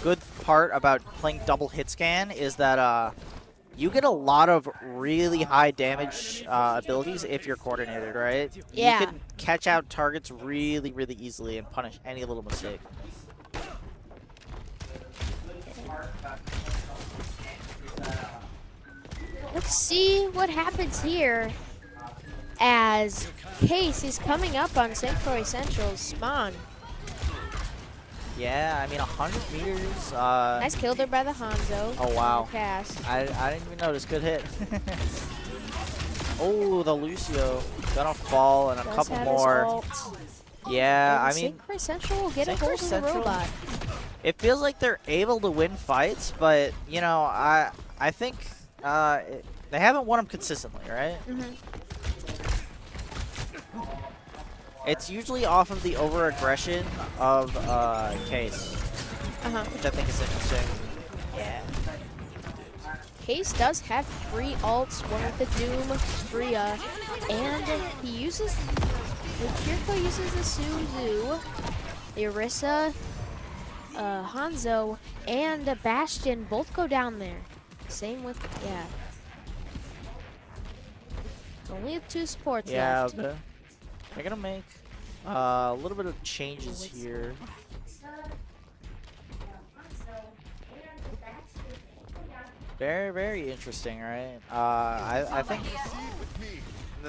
good part about playing double hit scan is that you get a lot of really high damage abilities if you're coordinated, right? Yeah. You can catch out targets really easily and punish any little mistake. Let's see what happens here as Case is coming up on St. Croix Central's spawn. Yeah, I mean 100 meters. Nice kill there by the Hanzo. Oh, wow. On the cast. I didn't even notice. Good hit. Oh, the Lucio gonna fall and a Does couple have his more. ult. Yeah, And I mean, St. Croix Central will get a St. Croix hold of the Central- robot. it feels like they're able to win fights, but you know, I think they haven't won them consistently, right? It's usually off of the over-aggression of Case. which I think is interesting. Yeah. Case does have 3 ults, one with the Doom, Freya, and he uses, Kiriko uses the Suzu, the WIHSEA, Hanzo, and Bastion both go down there. Same with, yeah. Only 2 supports left. They're gonna make a little bit of changes here. Very, very interesting, right? I think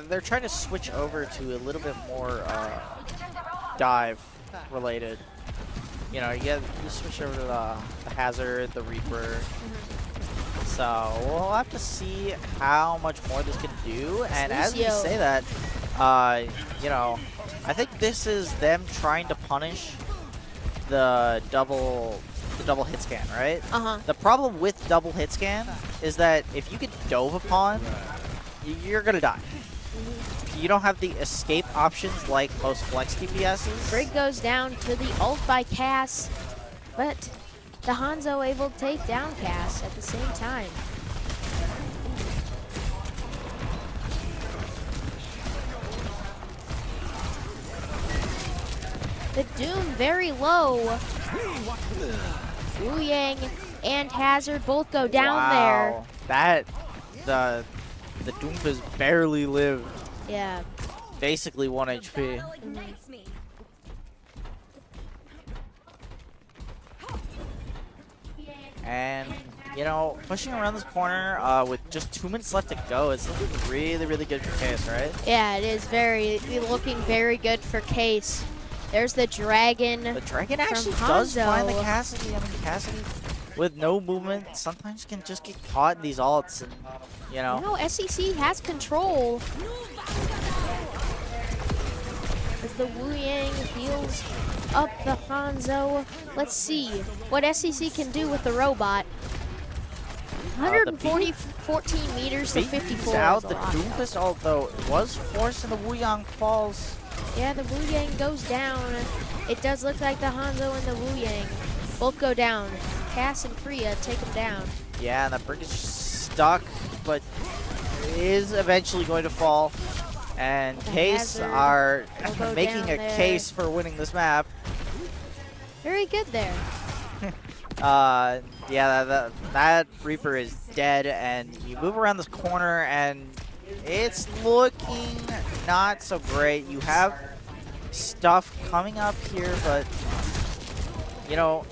they're trying to switch over to a little bit more dive related. You know, you switch over to the Hazard, the Reaper. So we'll have to see how much more this can do. And as we say that, you know, I think this is them trying to punish the double hit scan, right? The problem with double hit scan is that if you get dove upon, you're gonna die. You don't have the escape options like most flex DPSs. Brig goes down to the ult by Cass, but the Hanzo able to take down Cass at the same time. The Doom very low. Wu Yang and Hazard both go down there. That the Doomfist barely lived. Yeah. Basically 1 HP. And you know, pushing around this corner with just 2 minutes left to go, it's looking really, really good for Case, right? Yeah, it is looking very good for Case. There's the Dragon. The Dragon actually from does Hanzo. find the Cassidy. I mean, Cassidy with no movement sometimes can just get caught in these ults, and you know. No, SEC has control. As the Wu Yang heals up the Hanzo. Let's see what SEC can do with the robot. 14 meters to 54. Out the Doomfist ult though was forced in the Wu Yang falls. Yeah, the Wu Yang goes down. It does look like the Hanzo and the Wu Yang both go down. Cass and Freya take them down. Yeah, and the Brig is stuck, but is eventually going to fall. And Case are making a case for winning this map. Very good there. Yeah, that Reaper is dead, and you move around this corner, and it's looking not so great. You have stuff coming up here, but you know,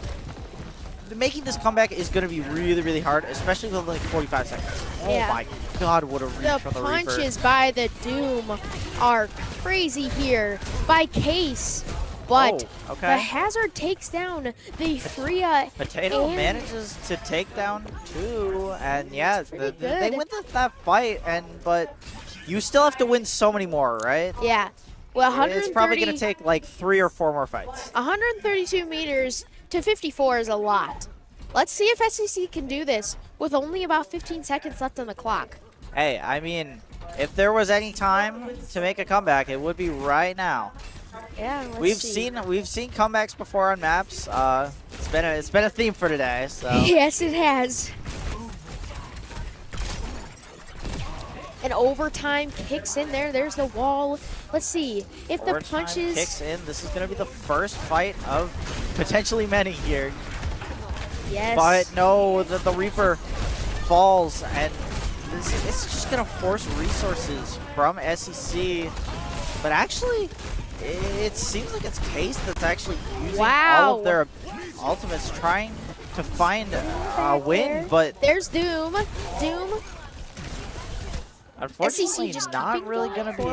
making this comeback is going to be really, really hard, especially with like 45 seconds. Yeah. Oh my God, what a reach from the Reaper. The punches by the Doom are crazy here by Case. But the Hazard takes down the Freya. Potato manages to take down 2, and yeah, they win that fight, but you still have to win so many more, right? Yeah. Well, it's probably going to take like 3 or 4 more fights. 132 meters to 54 is a lot. Let's see if SEC can do this with only about 15 seconds left on the clock. Hey, I mean, if there was any time to make a comeback, it would be right now. Yeah, we've seen comebacks before on maps. It's been a theme for today. So yes, it has. And overtime kicks in there. There's the wall. Let's see if the punches kicks in. This is gonna be the first fight of potentially many here. Yes. But no, the Reaper falls, and it's just gonna force resources from SEC. But actually, it seems like it's Case that's actually using all of their ultimates trying to find a win, but there's Doom. Unfortunately, not really going to be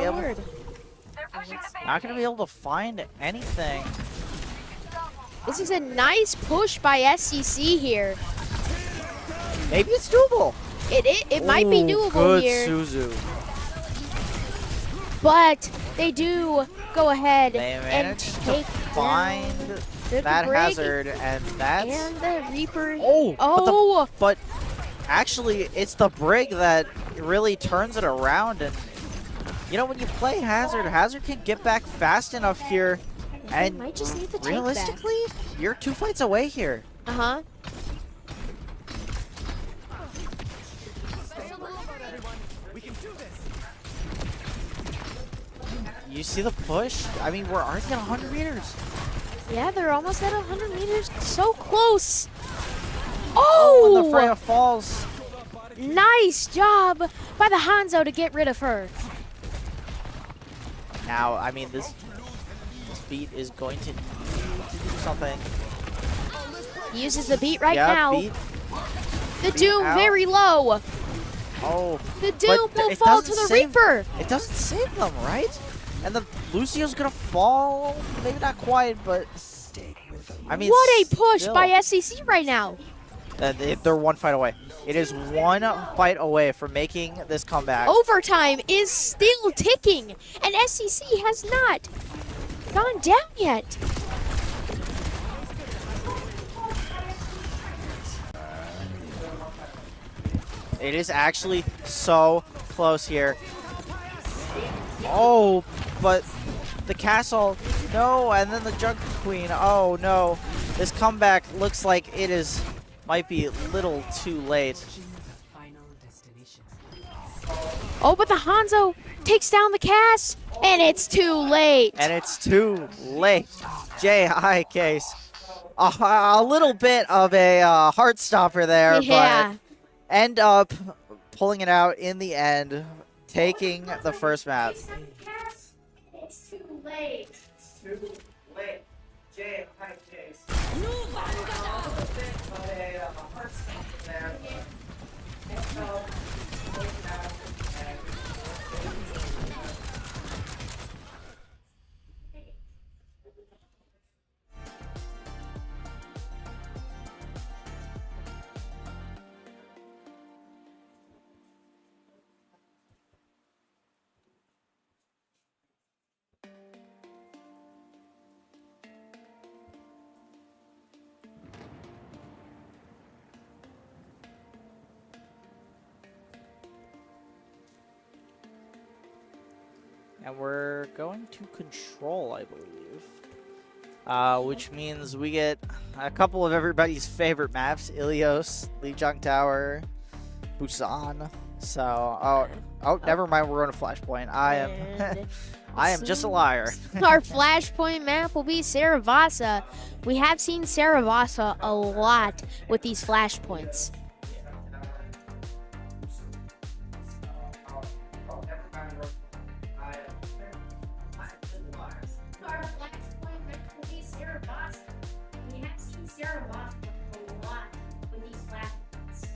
able to find anything. This is a nice push by SEC here. Maybe it's doable. It might be doable here. Good Suzu. But they do go ahead and take find that Hazard, and that's and the Reaper. But actually, it's the Brig that really turns it around. And you know, when you play Hazard, Hazard can get back fast enough here, and might just need to realistically, you're 2 fights away here. Uh-huh. You see the push? I mean, we're already at 100 meters. Yeah, they're almost at 100 meters. So close. And the Oh! Freya falls. Nice job by the Hanzo to get rid of her. Now, I mean, this beat is going to need to do something. He uses the beat right Yeah, now. beat. The Doom out. very low. Oh. The Doom but will it fall to doesn't the save- Reaper. It doesn't save them, right? And the Lucio's gonna fall. Maybe not quite, but I mean, What a push still. by SEC right now. They're one fight away. It is one fight away from making this comeback. Overtime is still ticking, and SEC has not gone down yet. It is actually so close here. Oh, but the castle, no, and then the Junk Queen, oh no. This comeback looks like it might be a little too late. Final destination. Oh, but the Hanzo takes down the Cass, and it's too late. And it's too late. J.I. case. A little bit of a heart stopper there, Yeah. but end up pulling it out in the end, taking the first map. It's too late. Too late. J.I. case. And we're going to control, I believe. Which means we get a couple of everybody's favorite maps. Ilios, Lijiang Tower, Busan. So, never mind, we're going to Flashpoint. And I am just a liar. Our Flashpoint map will be Saravasa. We have seen Saravasa a lot with these Flashpoints. Our Flashpoint map will be Saravasa. We have seen Saravasa a lot with these Flashpoints.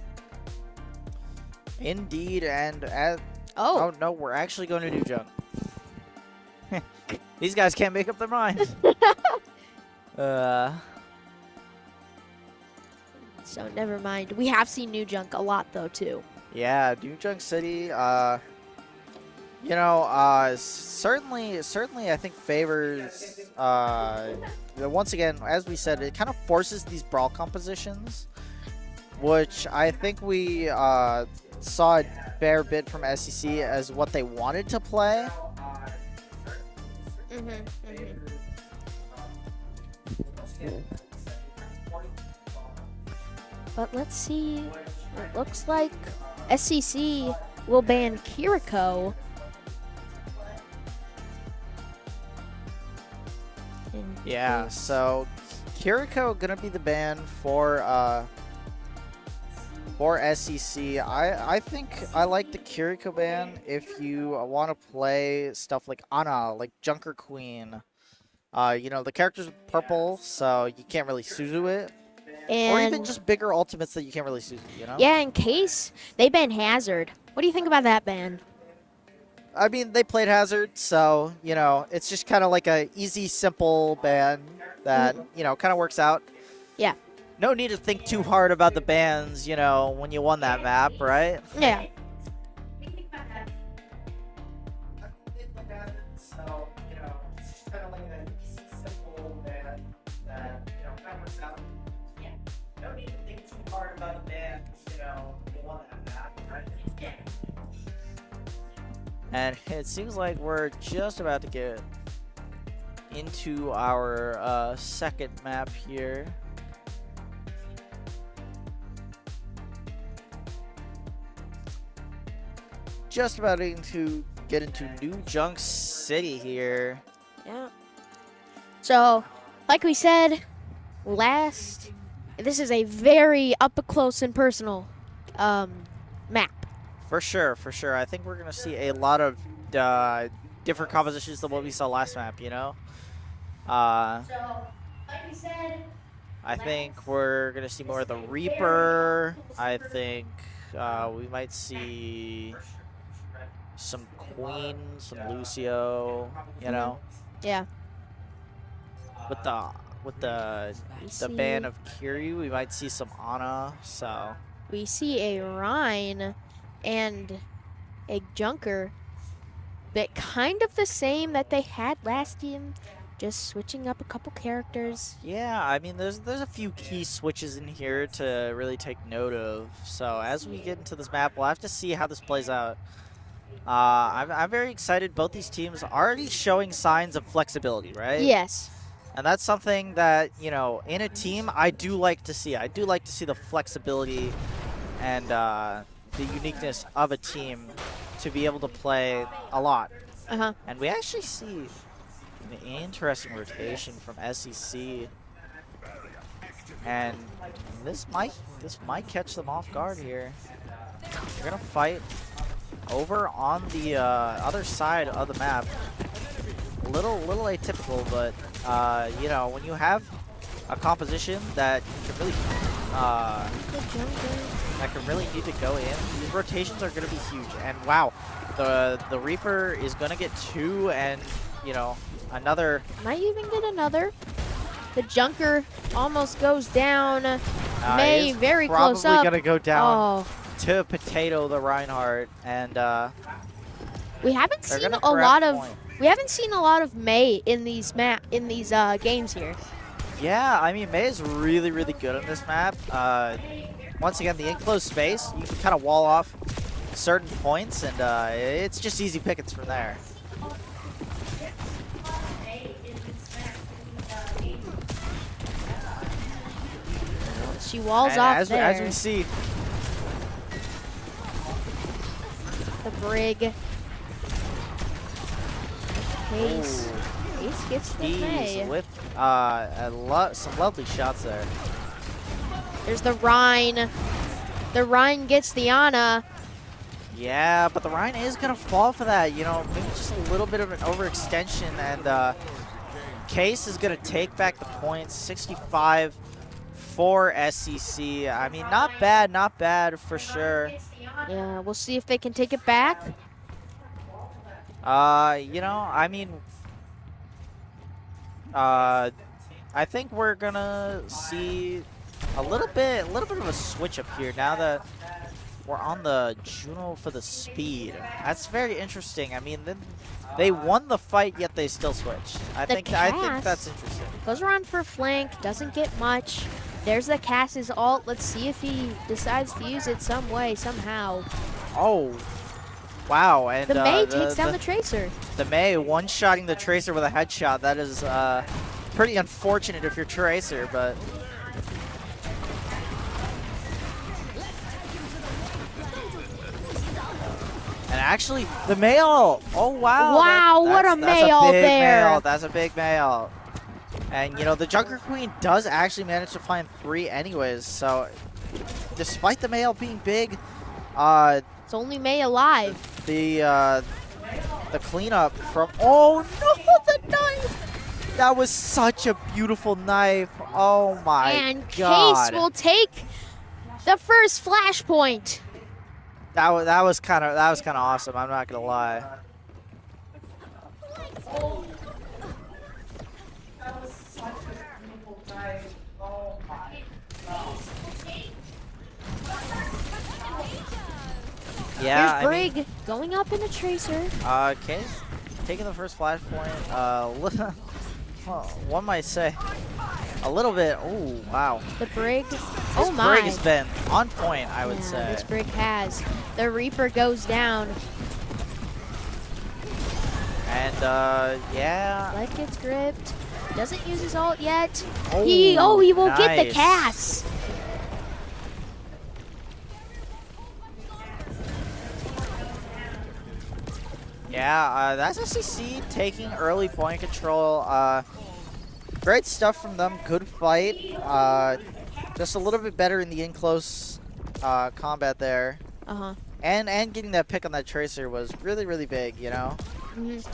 Indeed, and as... Oh. Oh, no, we're actually going to do junk. These guys can't make up their minds. So never mind. We have seen New Junk a lot though too. Yeah, New Junk City, certainly I think favors, once again, as we said, it kind of forces these brawl compositions, which I think we saw a fair bit from SEC as what they wanted to play. But let's see. It looks like SEC will ban Kiriko. Yeah, so Kiriko gonna be the ban for SEC. I think I like the Kiriko ban if you want to play stuff like Ana, like Junker Queen. The character's purple, so you can't really Suzu it. Or even just bigger ultimates that you can't really Suzu, Yeah, in case they ban Hazard. What do you think about that ban? I mean, they played Hazard, so, it's just kind of like a easy, simple ban that, kind of works out. Yeah. No need to think too hard about the bans, when you won that map, right? Yeah. So, it's just kind of like an easy, simple ban that, kind of works out. Yeah. No need to think too hard about the bans, you won that map, right? Yeah. And it seems like we're just about to get into our second map here. just about to get into New Junk City here. Yeah. So, like we said, this is a very up close and personal map. For sure, for sure. I think we're going to see a lot of different compositions than what we saw last map, you know? So, like we said, I think we're going to see more of the Reaper. I think we might see some Queen, some Lucio, you know? Yeah. With the ban of Kiryu, we might see some Ana, so... We see a Rhine and a Junker, but kind of the same that they had last game, just switching up a couple characters. Yeah, I mean, there's a few key switches in here to really take note of. So as we get into this map, we'll have to see how this plays out. I'm very excited. Both these teams are already showing signs of flexibility, right? Yes. And that's something that, you know, in a team, I do like to see. I do like to see the flexibility and the uniqueness of a team to be able to play a lot. Uh-huh. And we actually see an interesting rotation from SEC. And this might catch them off guard here. They're gonna fight over on the other side of the map. A little atypical, but you know, when you have a composition that can really need to go in, these rotations are gonna be huge. And wow, the Reaper is gonna get 2, and you know, another Might even get another. The Junker almost goes down. May very close up. Probably gonna go down Oh. to Potato the Reinhardt, and We haven't they're seen gonna a grab lot of point. May in these games here. Yeah, I mean, May is really, really good on this map. Once again, the enclosed space, you can kind of wall off certain points, and it's just easy pickings from there. She walls And off as, there. as we see, The Brig. Case. Case gets the Keys May. with some lovely shots there. There's the Rhine. The Rhine gets the Ana. Yeah, but the Rhine is going to fall for that. You know, maybe just a little bit of an overextension, and Case is going to take back the points. 65 for SEC. I mean, not bad for sure. Yeah, we'll see if they can take it back. You know, I mean, I think we're gonna see a little bit of a switch up here now that we're on the Juno for the speed. That's very interesting. I mean, they won the fight, yet they still switched. I think that's interesting. Goes around for a flank, doesn't get much. There's the Cass's ult. Let's see if he decides to use it some way, somehow. Oh, wow! And The May takes down the Tracer. The May one-shotting the Tracer with a headshot. That is pretty unfortunate if you're Tracer, but. And actually, the Mail. Oh wow! Wow, what a Mail there! That's a big Mail. And you know, the Junker Queen does actually manage to find 3 anyways. So, despite the Mail being big, it's only May alive. The cleanup from no, the knife! That was such a beautiful knife. Oh my and god! Case will take the first flashpoint. That was kind of awesome. I'm not gonna lie. Yeah, Here's Brig going up in a Tracer. Case taking the first flashpoint. One might say a little bit. Oh wow! The Brig. This Oh my! Brig has been on point, I would say. This Brig has. The Reaper goes down. And yeah. Life gets gripped. Doesn't use his ult yet. Oh, he will get the nice. Cass. Yeah, that's SEC taking early point control. Great stuff from them. Good fight. Just a little bit better in the in-close combat there. And getting that pick on that Tracer was really, really big, you know?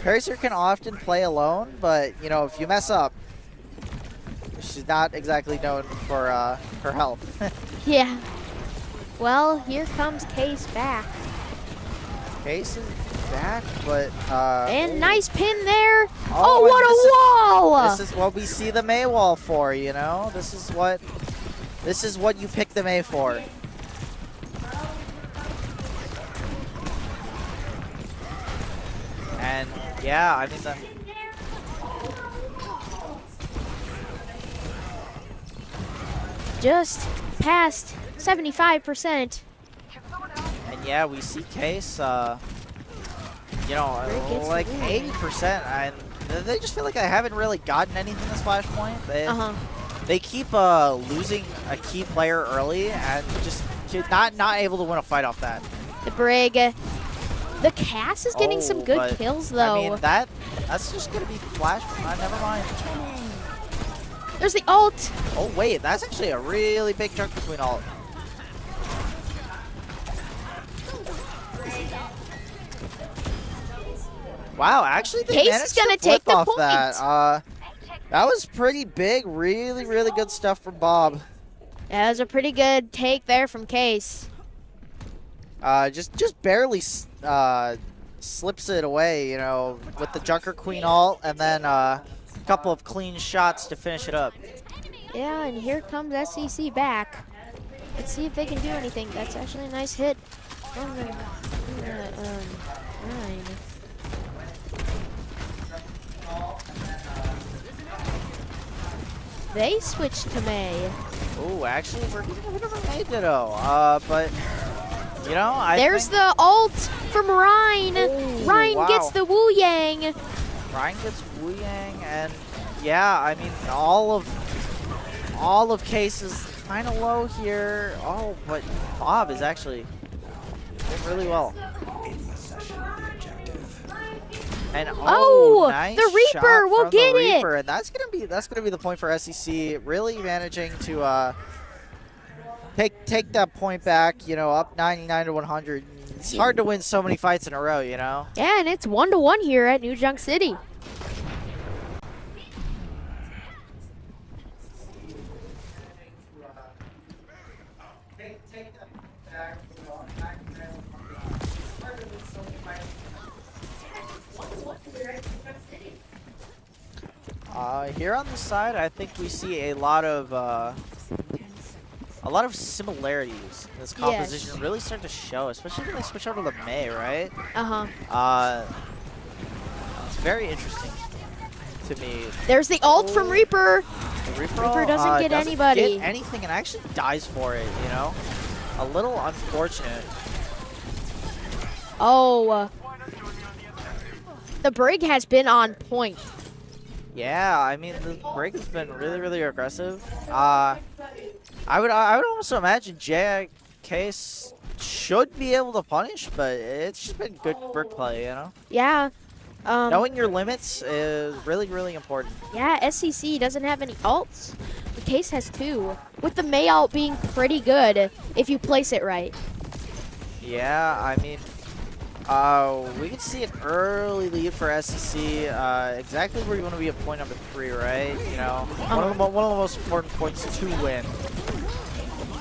Tracer can often play alone, but, you know, if you mess up, she's not exactly known for her health. Yeah. Well, here comes Case back. Case is back, but... and nice pin there. Oh, what a wall! This is what we see the Mei wall for, you know? This is what you pick the Mei for. And yeah, I mean just past 75%. And yeah, we see Case, you know, like 80%. And they just feel like I haven't really gotten anything this Flashpoint. They keep losing a key player early and just not able to win a fight off that. The Brig. The Cass is getting some good kills, though. I mean, that's just going to be Flash. Never mind. There's the ult. Oh, wait. That's actually a really big chunk between ult. Wow, actually, they Case managed is gonna to flip take the off point. That was pretty big. Really, really good stuff from Bob. That was a pretty good take there from Case. Just barely slips it away, you know, with the Junker Queen ult, and then a couple of clean shots to finish it up. Yeah, and here comes SEC back. Let's see if they can do anything. That's actually a nice hit from the Rhine. They switched to Mei. Oh, actually, we're getting a bit of a Mei ditto. But, you know, There's the ult from Rhine. Ooh, Rhine wow. gets the Wu Yang. Ryan gets Wu Yang, and yeah, I mean, all of Case is kind of low here. Oh, but Bob is actually doing really well. And nice the Reaper shot will from get the it. Reaper, and that's gonna be the point for SEC. Really managing to take that point back. You know, up 99 to 100. It's hard to win so many fights in a row. You know. Yeah, and it's 1-1 here at New Junk City. Here on the side, I think we see a lot of similarities in this composition really start to show, especially when they switch over to the Mei, right? It's very interesting to me. There's the ult from Reaper. The Reaper doesn't get anybody. Get anything and actually dies for it, you know? A little unfortunate. Oh. The Brig has been on point. Yeah, I mean, the break has been really, really aggressive. I would also imagine Case should be able to punish, but it's just been good brick play, you know? Yeah. Knowing your limits is really, really important. Yeah, SEC doesn't have any ults. The Case has 2. With the Mei ult being pretty good if you place it right. Yeah, I mean, we can see an early lead for SEC. Exactly where you want to be at point number 3, right? You know, one of the most important points to win.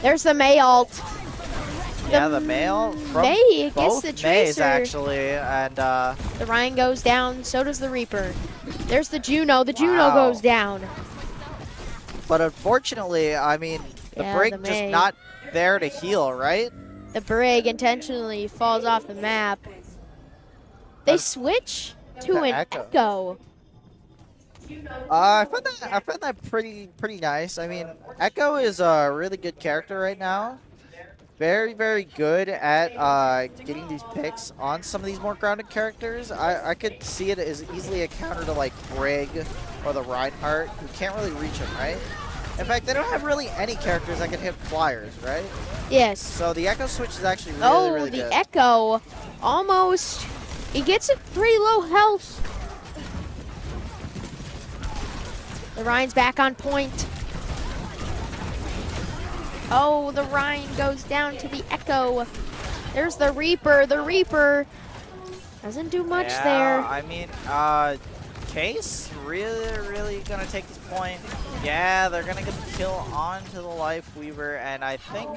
There's the Mei ult. Yeah, the Mei ult from Mei both gets the Meis Tracer. actually, and the Rhine goes down. So does the Reaper. There's the Juno. The Juno goes down. But unfortunately, I mean, the Brig the just Mei. not there to heal, right? The Brig intentionally falls off the map. They switch to an Echo. I found that pretty nice. I mean, Echo is a really good character right now. Very, very good at getting these picks on some of these more grounded characters. I could see it as easily a counter to like Brig or the Reinhardt, who can't really reach him, right? In fact, they don't have really any characters that can hit flyers, right? Yes. So the Echo switch is actually really, really the good. Echo almost He gets it pretty low health. The Ryan's back on point. Oh, the Ryan goes down to the Echo. There's the Reaper. The Reaper doesn't do much there. I mean, Case really gonna take this point. Yeah, they're gonna get the kill onto the Life Weaver, and I think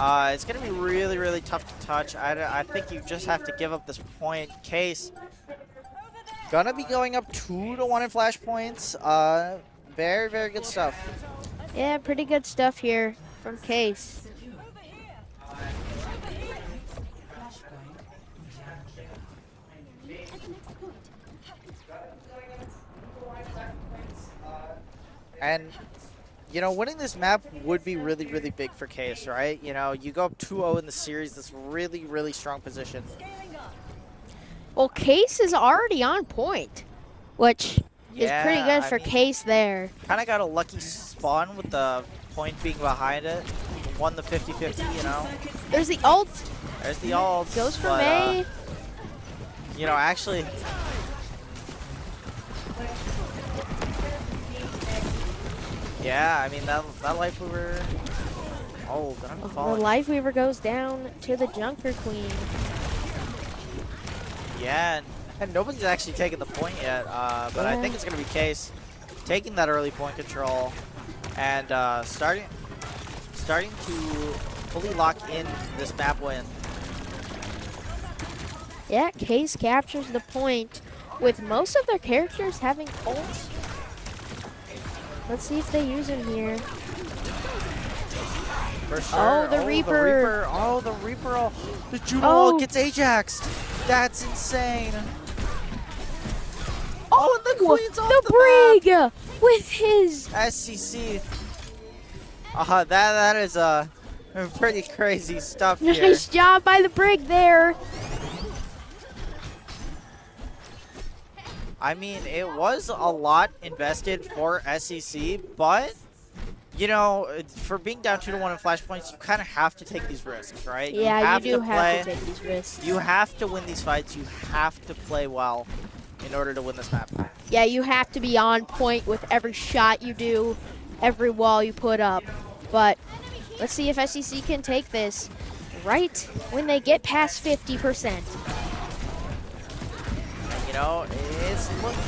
it's gonna be really tough to touch. I think you just have to give up this point. Case gonna be going up 2-1 in flash points. Very good stuff. Yeah, pretty good stuff here from Case. And, you know, winning this map would be really big for Case, right? You know, you go up 2-0 in the series, that's really strong position. Well, Case is already on point, which is pretty good I for mean, Case there. Kind of got a lucky spawn with the point being behind it. Won the 50-50, you know? There's the ult. There's the ult. Goes for but, May. You know, actually... Yeah, I mean, that Life Weaver... Oh, gonna be The falling. Life Weaver goes down to the Junker Queen. Yeah, and nobody's actually taken the point yet, but I think it's going to be Case taking that early point control and starting to fully lock in this map win. Yeah, Case captures the point with most of their characters having ults. Let's see if they use him here. For sure. Oh, the Reaper. Oh, the Reaper. Oh, the Judo Oh. ult gets Ajaxed. That's insane. Oh, and the Queen's off the Brig with his... SCC. That is pretty crazy stuff here. Nice job by the Brig there. I mean, it was a lot invested for SEC, but, you know, for being down 2-1 in flash points, you kind of have to take these risks, right? Yeah, you do to have to take these risks. You have to win these fights. You have to play well in order to win this map. Yeah, you have to be on point with every shot you do, every wall you put up. But let's see if SEC can take this right when they get past 50%. You know, it's looking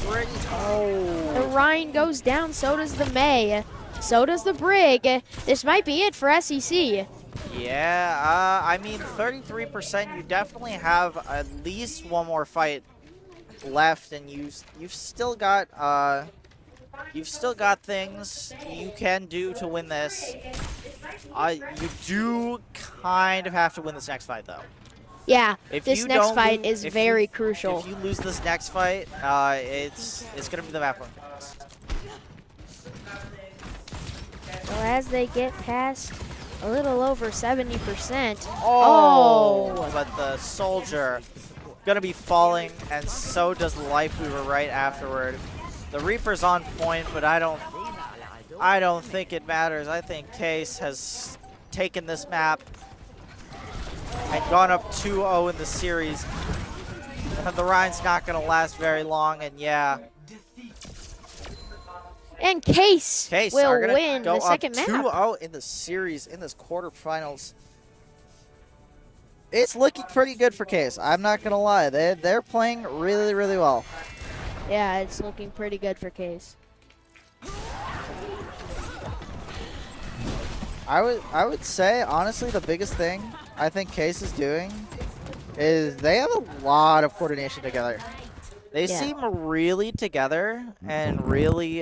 pretty... Oh. The Ryan goes down, so does the May. So does the Brig. This might be it for SEC. Yeah, I mean, 33%, you definitely have at least one more fight left, and you've still got things you can do to win this. You do kind of have to win this next fight, though. Yeah, If this you next don't fight lose- is if very you- crucial. If you lose this next fight, it's gonna be the map win. So as they get past a little over 70%. Oh, but the Soldier gonna be falling, and so does the Life Weaver right afterward. The Reaper's on point, but I don't think it matters. I think Case has taken this map and gone up 2-0 in the series. And the Ryan's not gonna last very long, and yeah. And Case will are gonna win go the second up map. 2-0 in the series, in this quarterfinals. It's looking pretty good for Case. I'm not gonna lie. They're playing really well. Yeah, it's looking pretty good for Case. I would say honestly the biggest thing I think Case is doing is they have a lot of coordination together. They Yeah. seem really together and really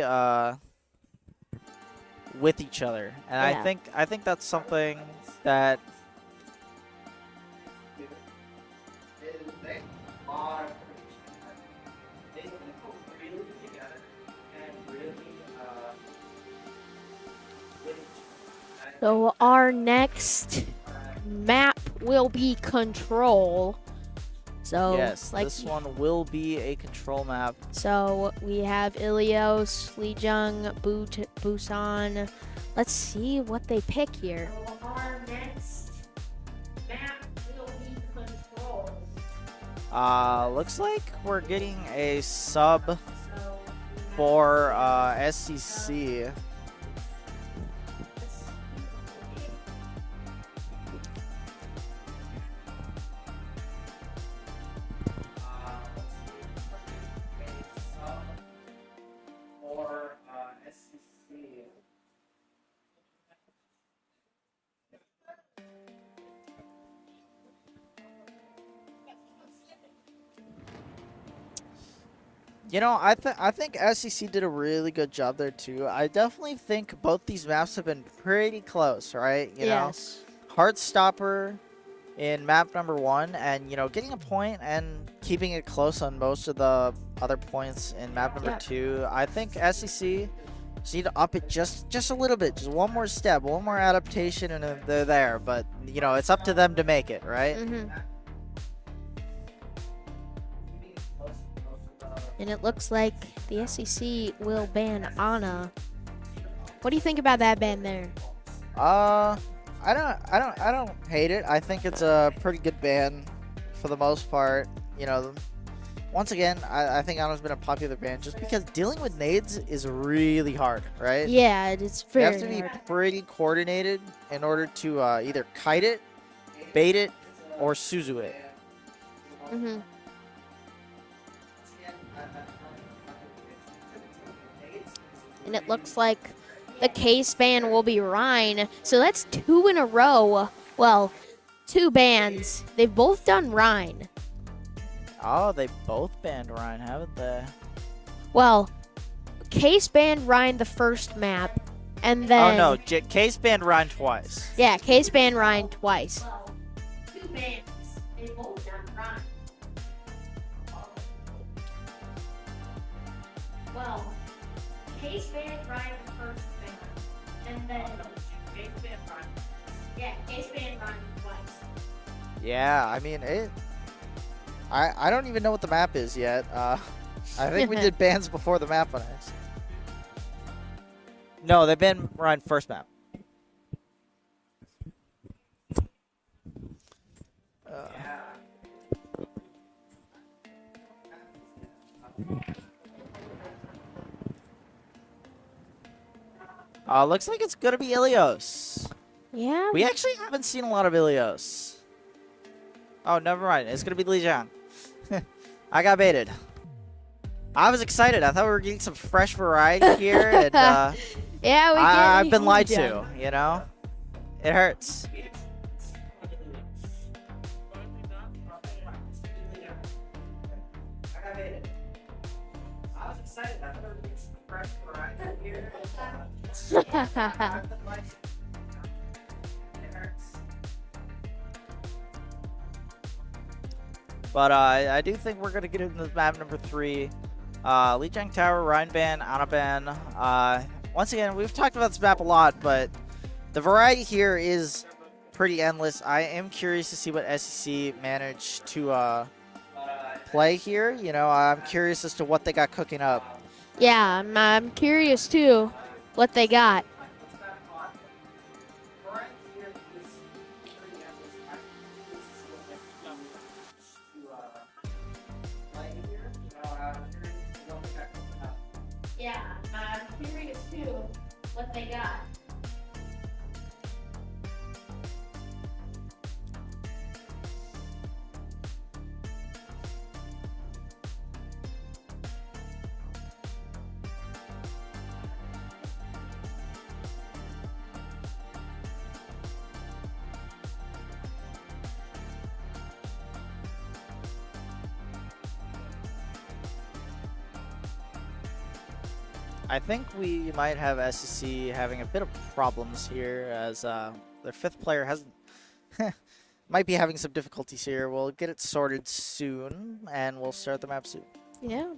with each other, and Yeah. I think that's something that. So our next map will be Control. So Yes, like this one will be a control map. so we have Ilios, Lijiang, Busan. Let's see what they pick here. Our next map will be Control. Looks like we're getting a sub for SCC. You know, I think SEC did a really good job there too. I definitely think both these maps have been pretty close, right? You know, Yes. Heartstopper in map number 1, and you know, getting a point and keeping it close on most of the other points in map number Yep. 2. I think SEC just need to up it just a little bit, just one more step, one more adaptation, and then they're there. But you know, it's up to them to make it, right? And it looks like the SEC will ban Ana. What do you think about that ban there? I don't hate it. I think it's a pretty good ban for the most part. You know, once again, I think Ana's been a popular ban just because dealing with nades is really hard, right? Yeah, it's You very have to be hard. pretty coordinated in order to either kite it, bait it, or Suzu it. And it looks like the case ban will be Rhine. So that's 2 in a row. Well, 2 bans. They've both done Rhine. Oh, they both banned Ryan, haven't they? Well, case banned Rhine the first map. And then... Oh, no. Case banned Ryan twice. Yeah, case banned Rhine twice. 2 bans. They both done Rhine. Well, case banned Rhine the first ban. And then... Case banned Rhine. Yeah, case banned Rhine twice. Yeah, I mean, I don't even know what the map is yet. I think we did bans before the map on it. No, they banned Ryan first map. Looks like it's gonna be Ilios. Yeah. We actually haven't seen a lot of Ilios. Oh, never mind. It's gonna be Lijiang. I got baited. I was excited. I thought we were getting some fresh variety here, and yeah, I've been lied to. You know, it hurts. But I do think we're going to get into map number 3. Lijiang Tower, Rhine Ban, Anaban. Once again, we've talked about this map a lot, but the variety here is pretty endless. I am curious to see what SEC managed to play here. You know, I'm curious as to what they got cooking up. Yeah, I'm curious too what they got. Yeah, I'm curious too what they got. I think we might have SEC having a bit of problems here as their 5th player hasn't might be having some difficulties here. We'll get it sorted soon, and we'll start the map soon. Yeah.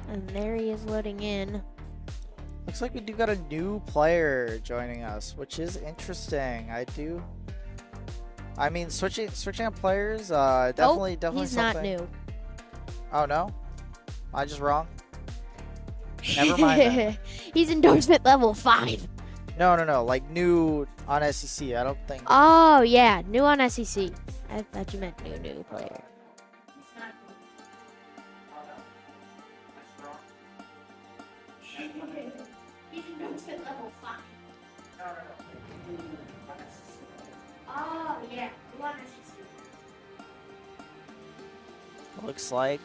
And there he is loading in. Looks like we do got a new player joining us, which is interesting. I mean, switching up players, definitely he's something. not new. Oh no, I just wrong. Never mind then. He's endorsement level 5. No, like new on SEC. I don't think. Oh yeah, new on SEC. I thought you meant new player. He's endorsement level 5. Oh yeah, new on SEC. Looks like.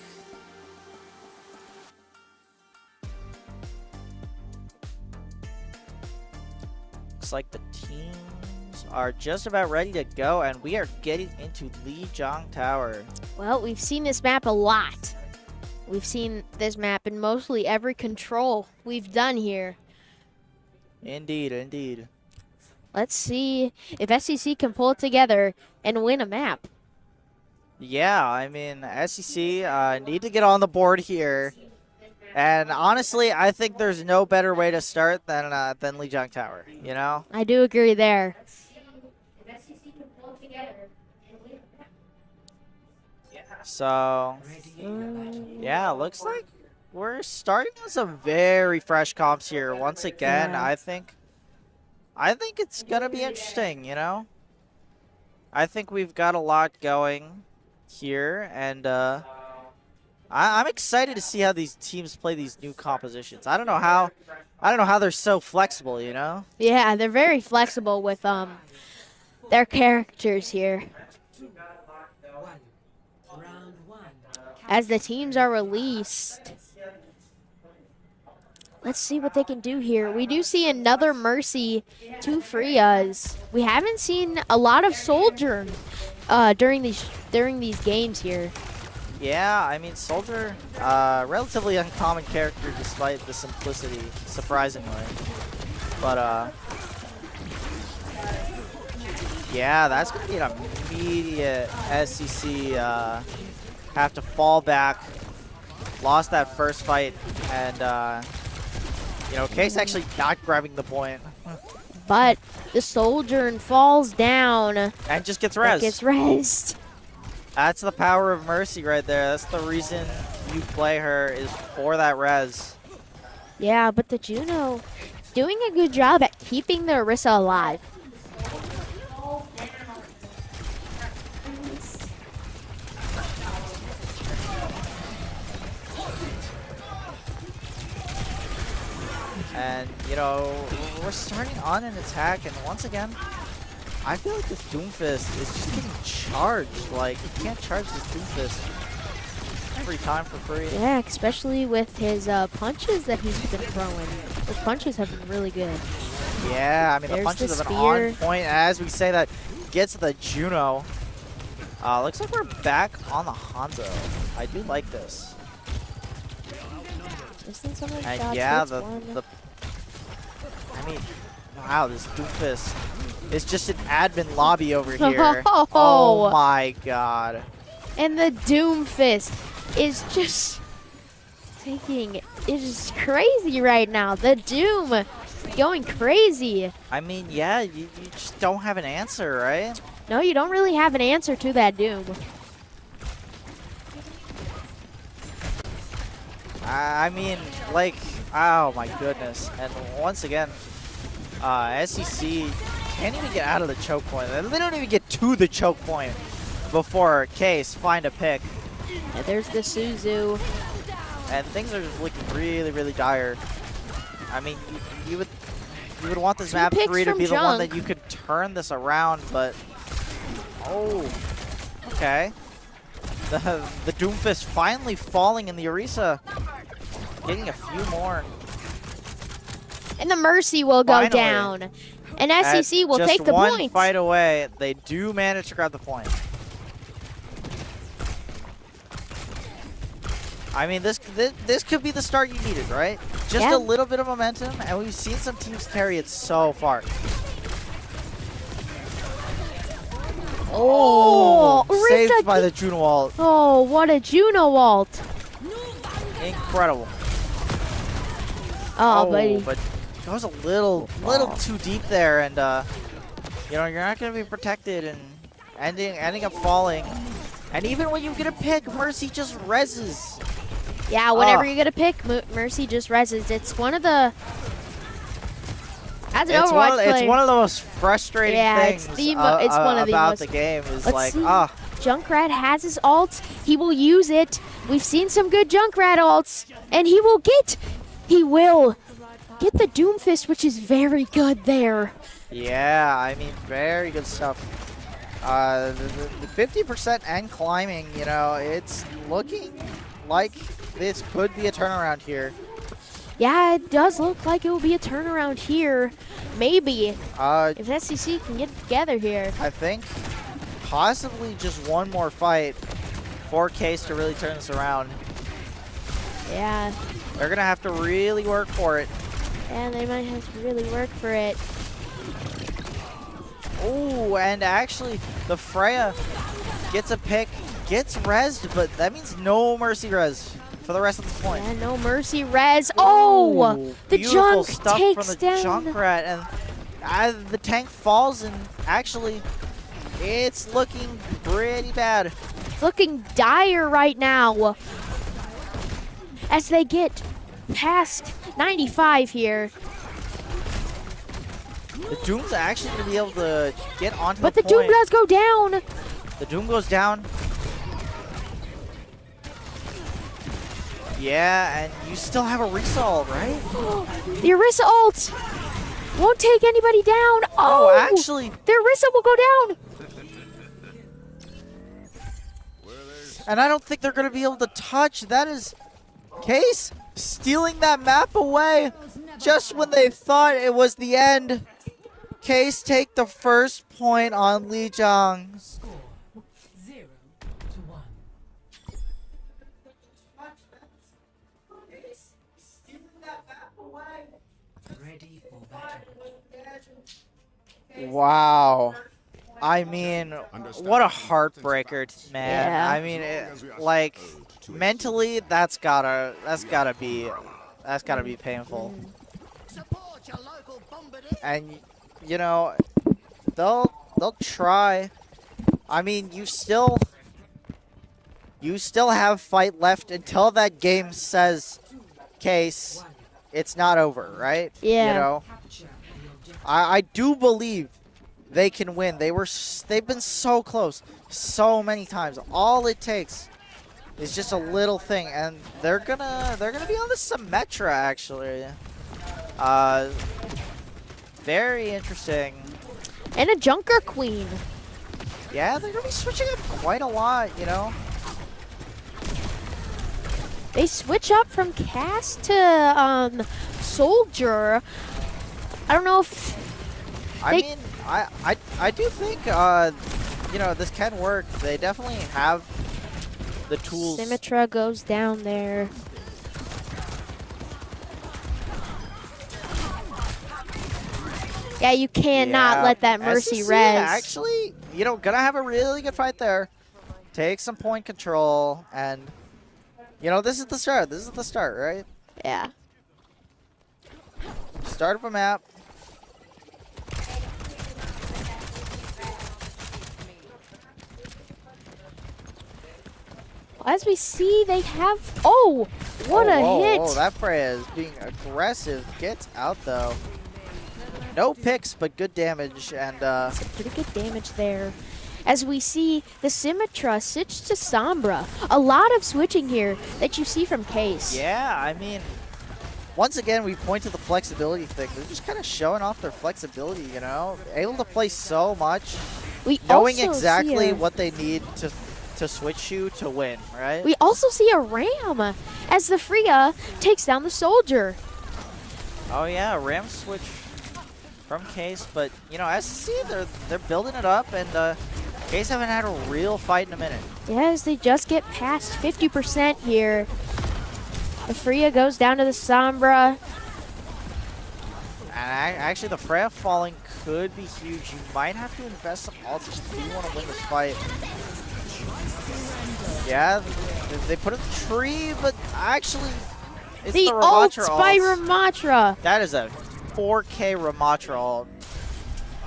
Looks like the teams are just about ready to go, and we are getting into Lijiang Tower. Well, we've seen this map a lot. We've seen this map in mostly every control we've done here. Indeed. Let's see if SEC can pull it together and win a map. Yeah, I mean, SEC need to get on the board here. And honestly, I think there's no better way to start than Lijiang Tower, you know? I do agree there. So, yeah, looks like we're starting with some very fresh comps here. Once again, Yeah. I think it's going to be interesting, you know? I think we've got a lot going here, and I'm excited to see how these teams play these new compositions. I don't know how they're so flexible, you know? Yeah, they're very flexible with their characters here. As the teams are released, let's see what they can do here. We do see another Mercy to free us. We haven't seen a lot of Soldier during these games here. Yeah, I mean, Soldier, relatively uncommon character despite the simplicity, surprisingly. But, yeah, that's going to be an immediate SEC, have to fall back. Lost that first fight, and, you know, Case actually not grabbing the point. But the Soldier falls down. And just gets res. Gets rezzed. That's the power of Mercy right there. That's the reason you play her, is for that res. Yeah, but the Juno doing a good job at keeping the Orisa alive. And, you know, we're starting on an attack, and once again, I feel like this Doomfist is just getting charged. Like, you can't charge this Doomfist every time for free. Yeah, especially with his punches that he's been throwing. Those punches have been really good. Yeah, I mean, the There's punches the have been on spear. point. As we say that, gets the Juno. Looks like we're back on the Hanzo. I do like this. Missing some of the And shots, yeah, hits one. I mean, wow, this Doomfist is just an admin lobby over here. Oh. Oh my god. And the Doomfist is just taking, it is crazy right now. The Doom going crazy. I mean, yeah, you just don't have an answer, right? No, you don't really have an answer to that Doom. I mean, like, oh my goodness. And once again, SEC can't even get out of the choke point. They don't even get to the choke point before Case find a pick. And there's the Suzu. And things are just looking really, really dire. I mean, you would want this map 3 to be the one that you could turn this around, but oh, okay. The Doomfist finally falling in the Orisa, getting a few more. And the Mercy will go Finally. down. And SEC will take the Just one point. fight away, they do manage to grab the point. I mean, this could be the start you needed, right? Just Yeah. a little bit of momentum, and we've seen some teams carry it so far. Oh, saved Orisa by the Juno ult. Oh, what a Juno ult. Incredible. Oh, buddy. but goes a little too deep there, and you know, you're not gonna be protected and ending up falling. And even when you get a pick, Mercy just reses. Yeah, whenever you get a pick, Mercy just reses. It's one of the. As an Overwatch player, it's one of the most frustrating things it's one of the about most, the game. Is let's like, see. Junkrat has his ult. He will use it. We've seen some good Junkrat ults, and he will get the Doomfist, which is very good there. yeah, I mean, very good stuff. The 50% and climbing, you know, it's looking like this could be a turnaround here. Yeah, it does look like it will be a turnaround here. Maybe if SCC can get it together here. I think possibly just one more fight for Case to really turn this around. Yeah. They're gonna have to really work for it. And they might have to really work for it. Oh, and actually, the Freya gets a pick, gets rezzed, but that means no Mercy res for the rest of the point. Yeah, no Mercy res. Oh, the beautiful Junk stuff takes from the down. Junkrat, and the tank falls, and actually, it's looking pretty bad. It's looking dire right now. As they get past 95 here. The Doom's actually going to be able to get onto But the the Doom point. does go down. The Doom goes down. Yeah, and you still have a result, right? The Orisa ult won't take anybody down. Oh, actually. the Orisa will go down. And I don't think they're going to be able to touch. That is Case stealing that map away just when they thought it was the end. Case take the first point on Lijiang. Score 0-1. Ready for battle. Wow. I mean, what a heartbreaker, man. Yeah. I mean, like mentally, that's gotta be painful. Support your local bombardier. And you know, they'll try. I mean, you still have fight left until that game says, Case, it's not over, right? Yeah. You know, I do believe they can win. They've been so close so many times. All it takes is just a little thing, and they're gonna be on the Symmetra actually. Very interesting. And a Junker Queen. Yeah, they're gonna be switching up quite a lot, you know. They switch up from Cast to Soldier. I don't know if I mean, I do think you know, this can work. They definitely have the tools. Symmetra goes down there. Yeah, you cannot let that Mercy SCC res. actually, you know, gonna have a really good fight there. Take some point control, and you know, this is the start. This is the start, right? Yeah. Start of a map. As we see, they have. Oh, what a hit! Oh, that Freya is being aggressive. Gets out though. No picks, but good damage, and Pretty good damage there. As we see the Symmetra switch to Sombra. A lot of switching here that you see from Case. yeah, I mean, once again, we point to the flexibility thing. They're just kind of showing off their flexibility, you know? Able to play so much, We knowing also exactly see what they need to switch you to win, right? we also see a Ram as the Freya takes down the Soldier. Oh yeah, Ram switch from Case, but you know, SCC, they're building it up, and Case haven't had a real fight in a minute. Yes, they just get past 50% here. The Freya goes down to the Sombra. And actually, the Freya falling could be huge. You might have to invest some ults if you want to win this fight. Yeah, they put in the tree, but actually, It's The Ramatra ults by ult. Ramatra. That is a 4K Ramatra ult.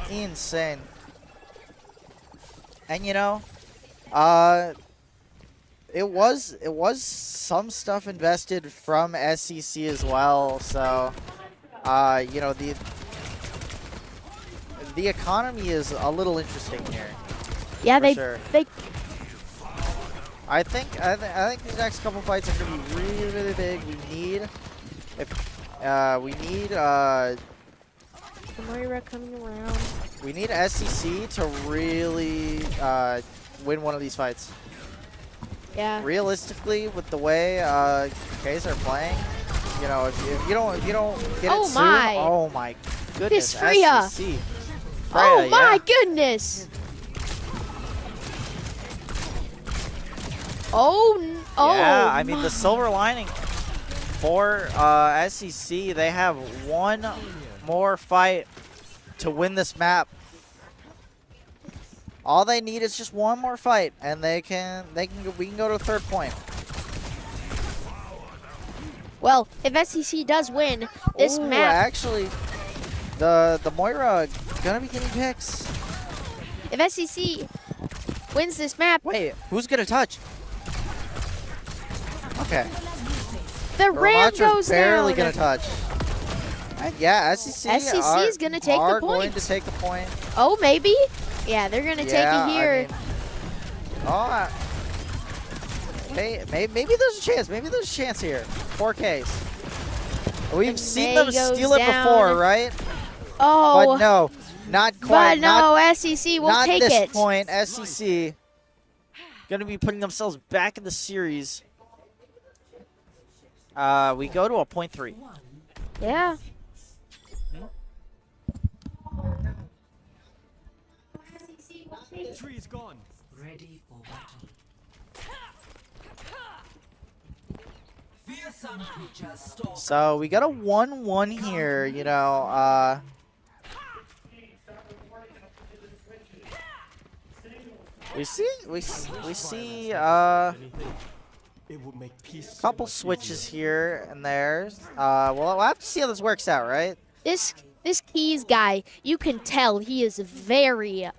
Insane. And you know, it was some stuff invested from SEC as well. So, you know, the economy is a little interesting here. Yeah, for sure. they I think these next couple fights are gonna be really, really big. We need the Moira coming around. we need SEC to really win one of these fights. Yeah. Realistically, with the way K's are playing, you know, if you don't get Oh it soon, my. oh my goodness, This Freya. SEC. Oh Freya, my yeah. goodness. Oh, Yeah, I mean, the silver lining for SEC, they have one more fight to win this map. All they need is just one more fight, and we can go to the third point. Well, if SEC does win this Ooh, map, actually, the Moira gonna be getting picks. if SEC wins this map, Wait, who's gonna touch? Okay. the Ram Ramatra's goes barely down. gonna touch. And yeah, SEC SEC is gonna take the are going point. to take the point. Oh, maybe. Yeah, they're gonna take it here. I mean, maybe there's a chance. Maybe there's a chance here. 4Ks. We've And seen May them goes steal it down. before, right? Oh, But no, not quite. but no, SEC will not take this it. point. SEC gonna be putting themselves back in the series. We go to a .3. Yeah. Tree is gone. Ready for battle. Fearsome creatures stalk. So we got a 1-1 here. You know, we see It will make peace so couple much switches easier. here and there. Well, we'll have to see how this works out, right? This Keys guy, you can tell he is very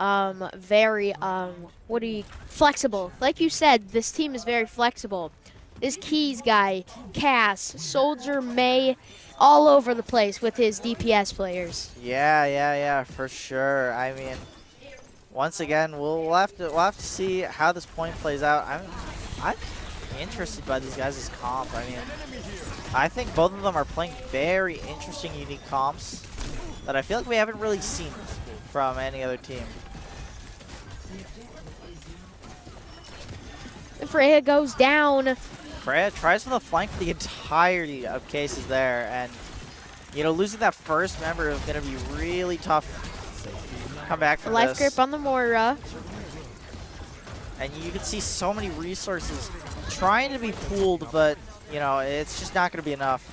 flexible. Like you said, this team is very flexible. This Keys guy, Cass, Soldier, May, all over the place with his DPS players. Yeah, for sure. I mean, once again, we'll have to see how this point plays out. I'm interested by these guys' comp. I mean, I think both of them are playing very interesting, unique comps that I feel like we haven't really seen from any other team. And Freya goes down. Freya tries for the flank for the entirety of cases there, and you know, losing that first member is going to be really tough. Come back from Life this. grip on the Moira. And you can see so many resources trying to be pooled, but you know, it's just not going to be enough.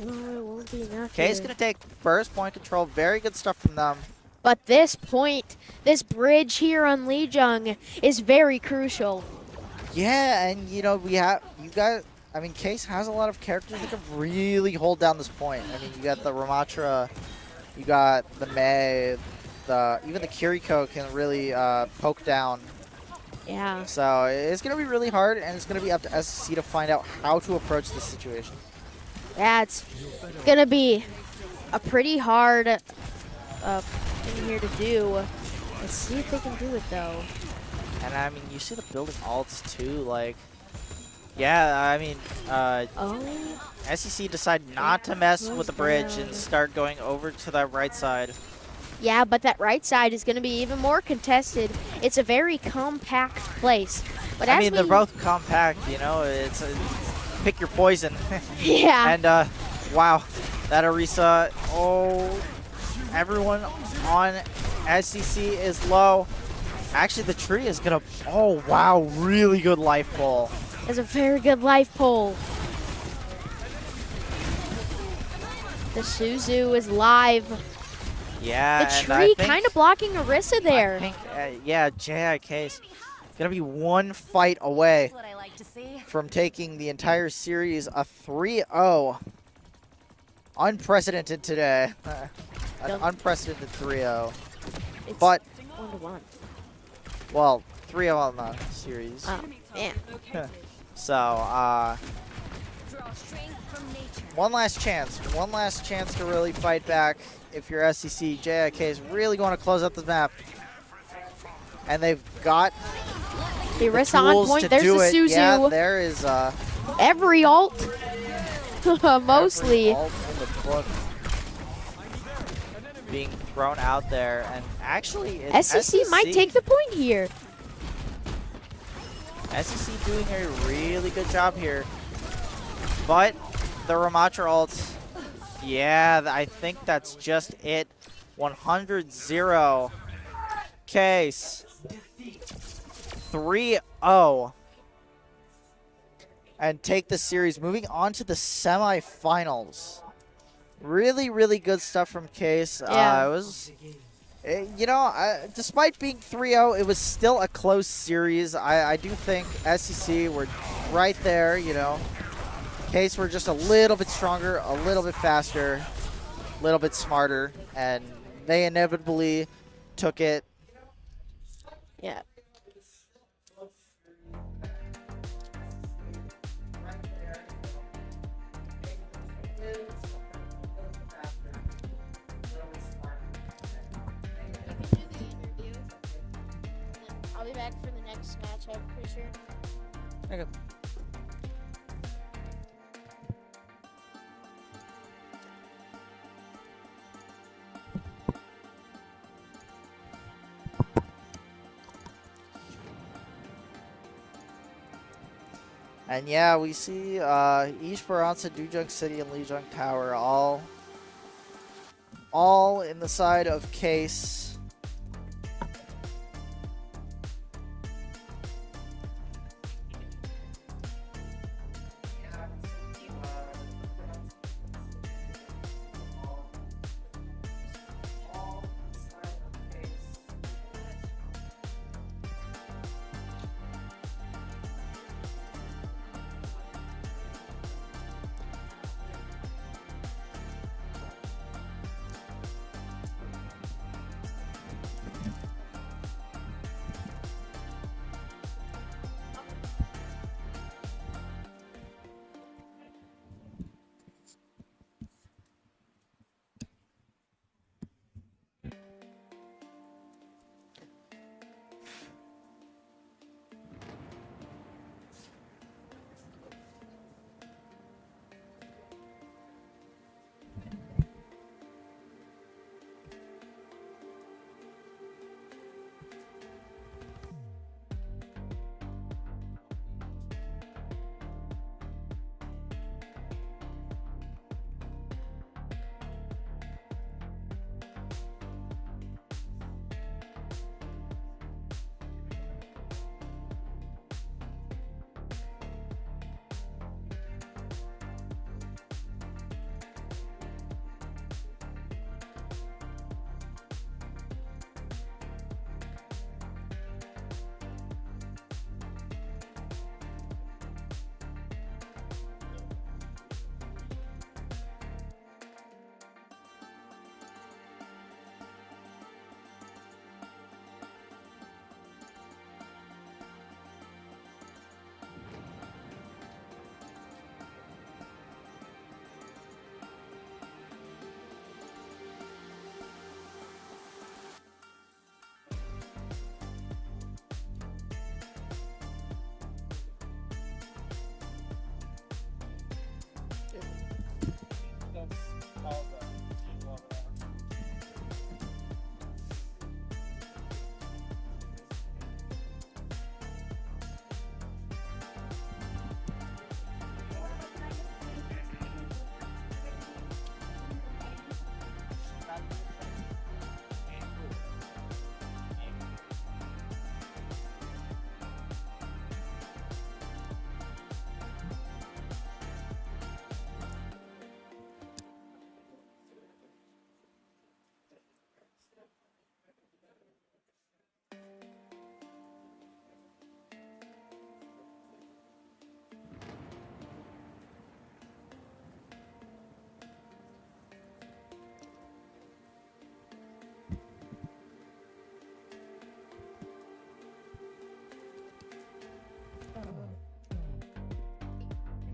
No, it won't be enough. Kay's here. going to take first point control. Very good stuff from them. But this point, this bridge here on Lijiang is very crucial. Yeah, and you know, I mean, Case has a lot of characters that can really hold down this point. I mean, you got the Ramatra, you got the Mei, even the Kiriko can really poke down. Yeah. So it's going to be really hard, and it's going to be up to SEC to find out how to approach this situation. That's gonna be a pretty hard thing here to do. Let's see if they can do it though. And I mean, you see the building alts too, like, yeah, I mean, SEC decided not to mess with the bridge and start going over to that right side. Yeah, but that right side is gonna be even more contested. It's a very compact place. But I as mean, they're both compact, you know, it's pick your poison. Yeah. And, wow, that Orisa, oh, everyone on SEC is low. Actually, the tree is gonna, oh, wow, really good life pull. It's a very good life pull. The Suzu is live. Yeah, The and tree I think, kind of blocking Orisa there. I think, yeah, Case. Gonna be one fight away That's what I like to see. from taking the entire series a 3-0. Unprecedented today. An unprecedented 3-0. It's But 1-1. well, 3-0 on the series. Oh, man. So, Draw strength from nature. one last chance. One last chance to really fight back if you're SEC. JIK is really going to close out the map. And they've got Hey, the Rissa on tools point. to There's do the it. Suzu. Yeah, there is Every ult. Mostly. every ult in the book being thrown out there. And actually, SEC might take the point here. SEC doing a really good job here. But the Ramatra ult, yeah, I think that's just it. 100-0. Case. 3-0. And take the series. Moving on to the semifinals. Really, really good stuff from Case. Yeah. It was, you know, despite being 3-0, it was still a close series. I do think SEC were right there, you know. Case were just a little bit stronger, a little bit faster, a little bit smarter, and they inevitably took it. Yeah. I'll be back for the next match, I'm pretty sure. Okay. And yeah, we see Esperanza, Dujunk City, and Lijiang Tower all in the side of Case.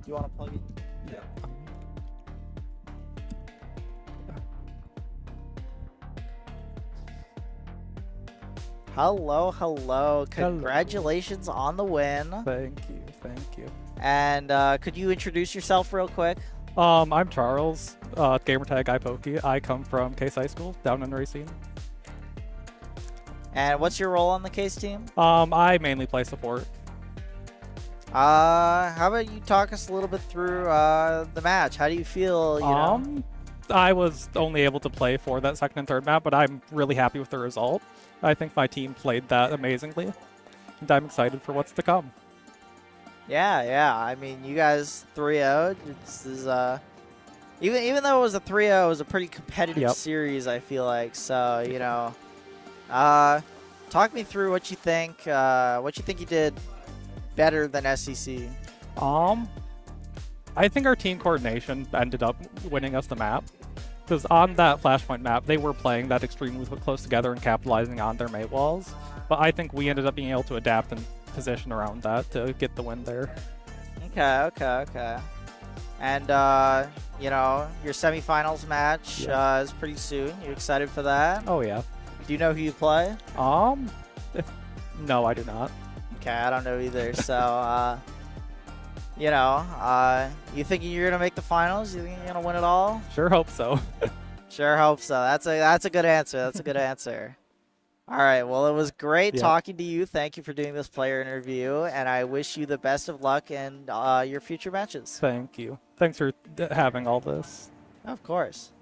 you want to plug it? Yeah. Hello, hello. Congratulations on the win. Thank you, thank you. And could you introduce yourself real quick? I'm Charles, gamertag iPokey. I come from Case High School down in Racine. And what's your role on the case team? I mainly play support. How about you talk us a little bit through the match? How do you feel? You know? I was only able to play for that second and third map, but I'm really happy with the result. I think my team played that amazingly, and I'm excited for what's to come. Yeah. I mean, you guys 3-0. This is even though it was a 3-0, it was a pretty competitive series. I feel like so. You know, talk me through what you think. What you think you did better than SEC. I think our team coordination ended up winning us the map. Because on that Flashpoint map, they were playing that extremely close together and capitalizing on their mate walls. But I think we ended up being able to adapt and position around that to get the win there. Okay. And, you know, your semifinals match is pretty soon. You excited for that? Oh, yeah. Do you know who you play? No, I do not. Okay, I don't know either. So, you know, you think you're gonna make the finals? You think you're gonna win it all? Sure hope so. Sure hope so. That's a good answer. That's a good answer. All right. Well, it was great talking to you. Thank you for doing this player interview, and I wish you the best of luck in your future matches. Thank you. Thanks for having all this. Of course.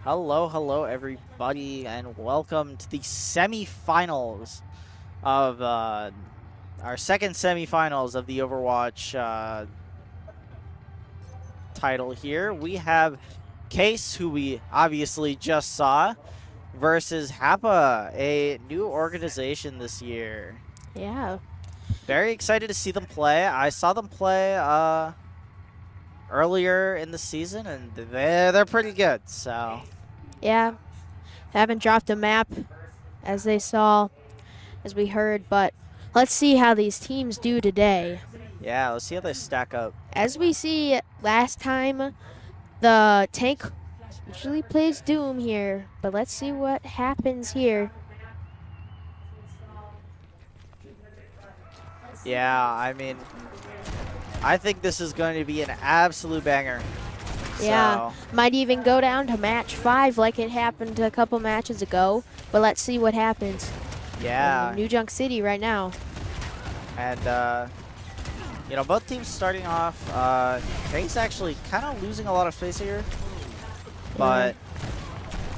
Hello, everybody, and welcome to the semifinals of our second semifinals of the Overwatch title here. We have Case, who we obviously just saw, versus Happa, a new organization this year. Yeah. Very excited to see them play. I saw them play earlier in the season, and they're pretty good, so... Yeah. Haven't dropped a map, as they saw, as we heard, but let's see how these teams do today. Yeah, let's see how they stack up. As we see last time, the tank usually plays Doom here, but let's see what happens here. Yeah, I mean, I think this is going to be an absolute banger. Yeah, So, might even go down to match 5 like it happened a couple matches ago, but let's see what happens. yeah, In New Junk City right now. and you know, both teams starting off. Case actually kind of losing a lot of space here, but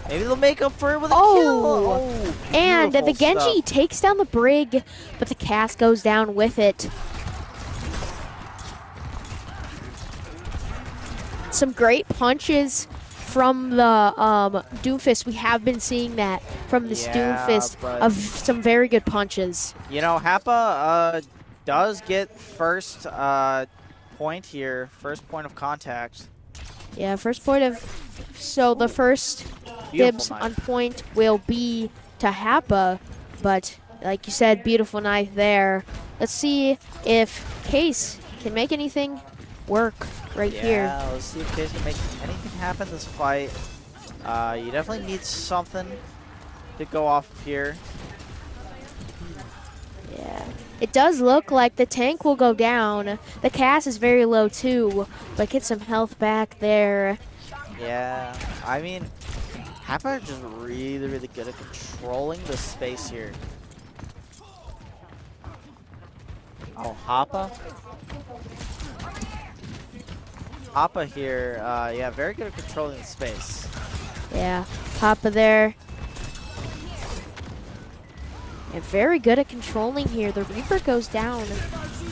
maybe they'll make up for it with a kill. Oh, And the beautiful Genji stuff. takes down the Brig, but the cast goes down with it. Some great punches from the Doomfist. We have been seeing that from this Doomfist but- of some very good punches. You know, Happa does get first point here, first point of contact. Yeah, first point of... So the first Beautiful dibs knife. on point will be to Happa, but like you said, beautiful knife there. Let's see if Case can make anything work right here. Yeah, let's see if Case can make anything happen this fight. You definitely need something to go off of here. Yeah. It does look like the tank will go down. The cast is very low too, but get some health back there. Yeah, I mean, Happa are just really good at controlling the space here. Oh, Happa here, yeah, very good at controlling the space. Yeah, Papa there. And very good at controlling here. The Reaper goes down.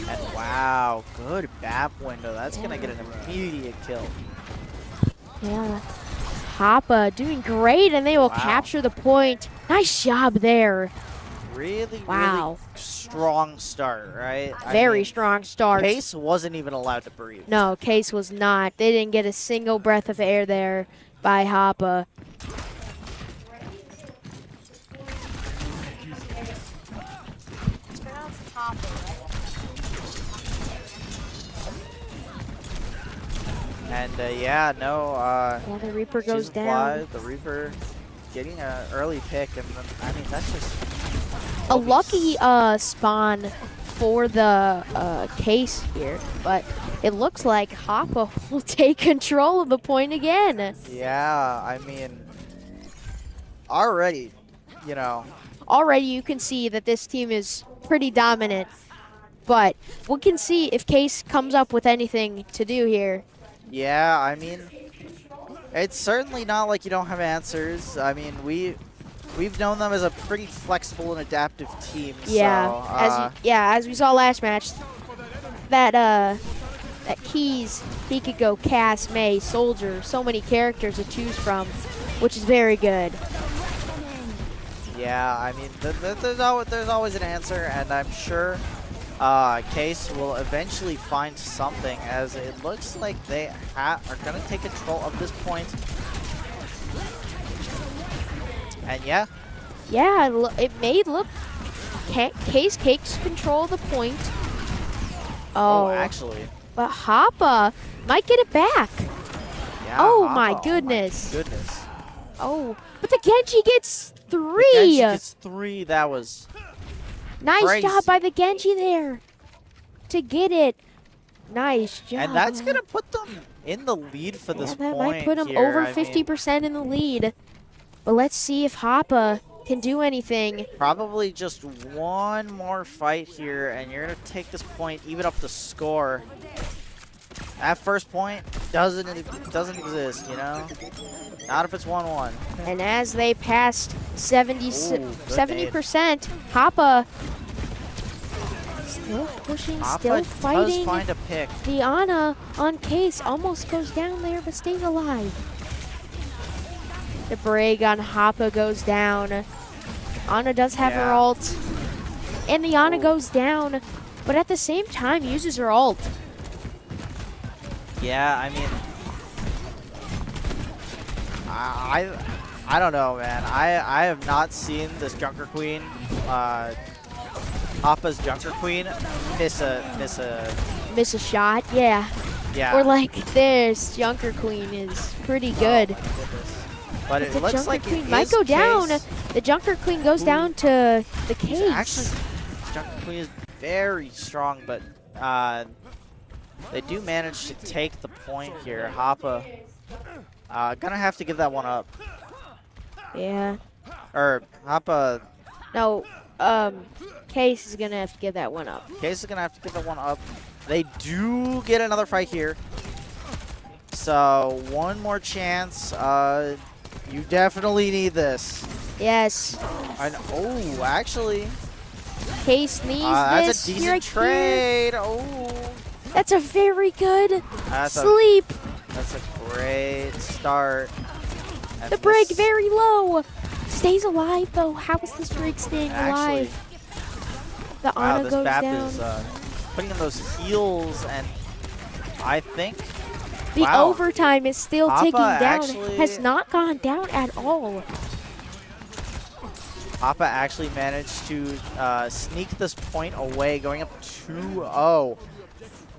And wow, good map window. That's gonna get an immediate kill. Yeah. Papa doing great, and they will Wow. capture the point. Nice job there. Really Wow. strong start, right? I Very mean, strong start. Case wasn't even allowed to breathe. No, Case was not. They didn't get a single breath of air there by Happa. And yeah, no, Yeah, the Reaper goes Season down. Fly, the Reaper getting an early pick, and then, I mean, that's just A lucky spawn for the Case here, but it looks like Happa will take control of the point again. yeah, I mean, already, you know, Already you can see that this team is pretty dominant, but we can see if Case comes up with anything to do here. yeah, I mean, it's certainly not like you don't have answers. I mean, we've known them as a pretty flexible and adaptive team. Yeah, so, as we saw last match, that Keys, he could go Cass, May, Soldier, so many characters to choose from, which is very good. yeah, I mean, there's always an answer, and I'm sure Case will eventually find something, as it looks like they are going to take control of this point. And yeah. Yeah, it may look... Case takes control of the point. Oh, actually. But Happa might get it back. Yeah, Oh, Happa, my goodness. Oh, my goodness. Oh, but the Genji gets 3. Genji gets 3. That was Nice crazy. job by the Genji there to get it. Nice job. And that's going to put them in the lead for this Yeah, that point might put him here. over I mean, 50% in the lead. But let's see if Happa can do anything. probably just one more fight here, and you're going to take this point, even up the score. At first point, doesn't exist, you know? Not if it's 1-1. And as they passed 70%, Ooh, good Hoppa still pushing, Hoppa still does fighting. find a pick. The Ana on Case almost goes down there, but stays alive. The Brig on Hoppa goes down. Ana does have her ult. And the Ana goes down, but at the same time uses her ult. Yeah, I mean, I don't know, man. I have not seen this Junker Queen, Hoppa's Junker Queen, miss a shot, yeah. Yeah. Or like this Junker Queen is pretty good. But it the looks Junker like Queen it might is go down. Case. The Junker Queen goes down to the Case. Actually, Junker Queen is very strong, but they do manage to take the point here. Hoppa gonna have to give that one up. Yeah. Or Hoppa. No, Case is gonna have to give that one up. Case is gonna have to give that one up. They do get another fight here. So one more chance. You definitely need this. Yes. Oh, actually. Case needs that's this. a decent Here, trade. Oh. That's a very good That's sleep. That's a great start. And The Brig this- very low. Stays alive though. How is this Brig staying Actually, alive? The wow, Ana this goes map down. is putting in those heals, and I think The wow. overtime is still Hoppa ticking down. actually- Has not gone down at all. Hoppa actually managed to sneak this point away, going up 2-0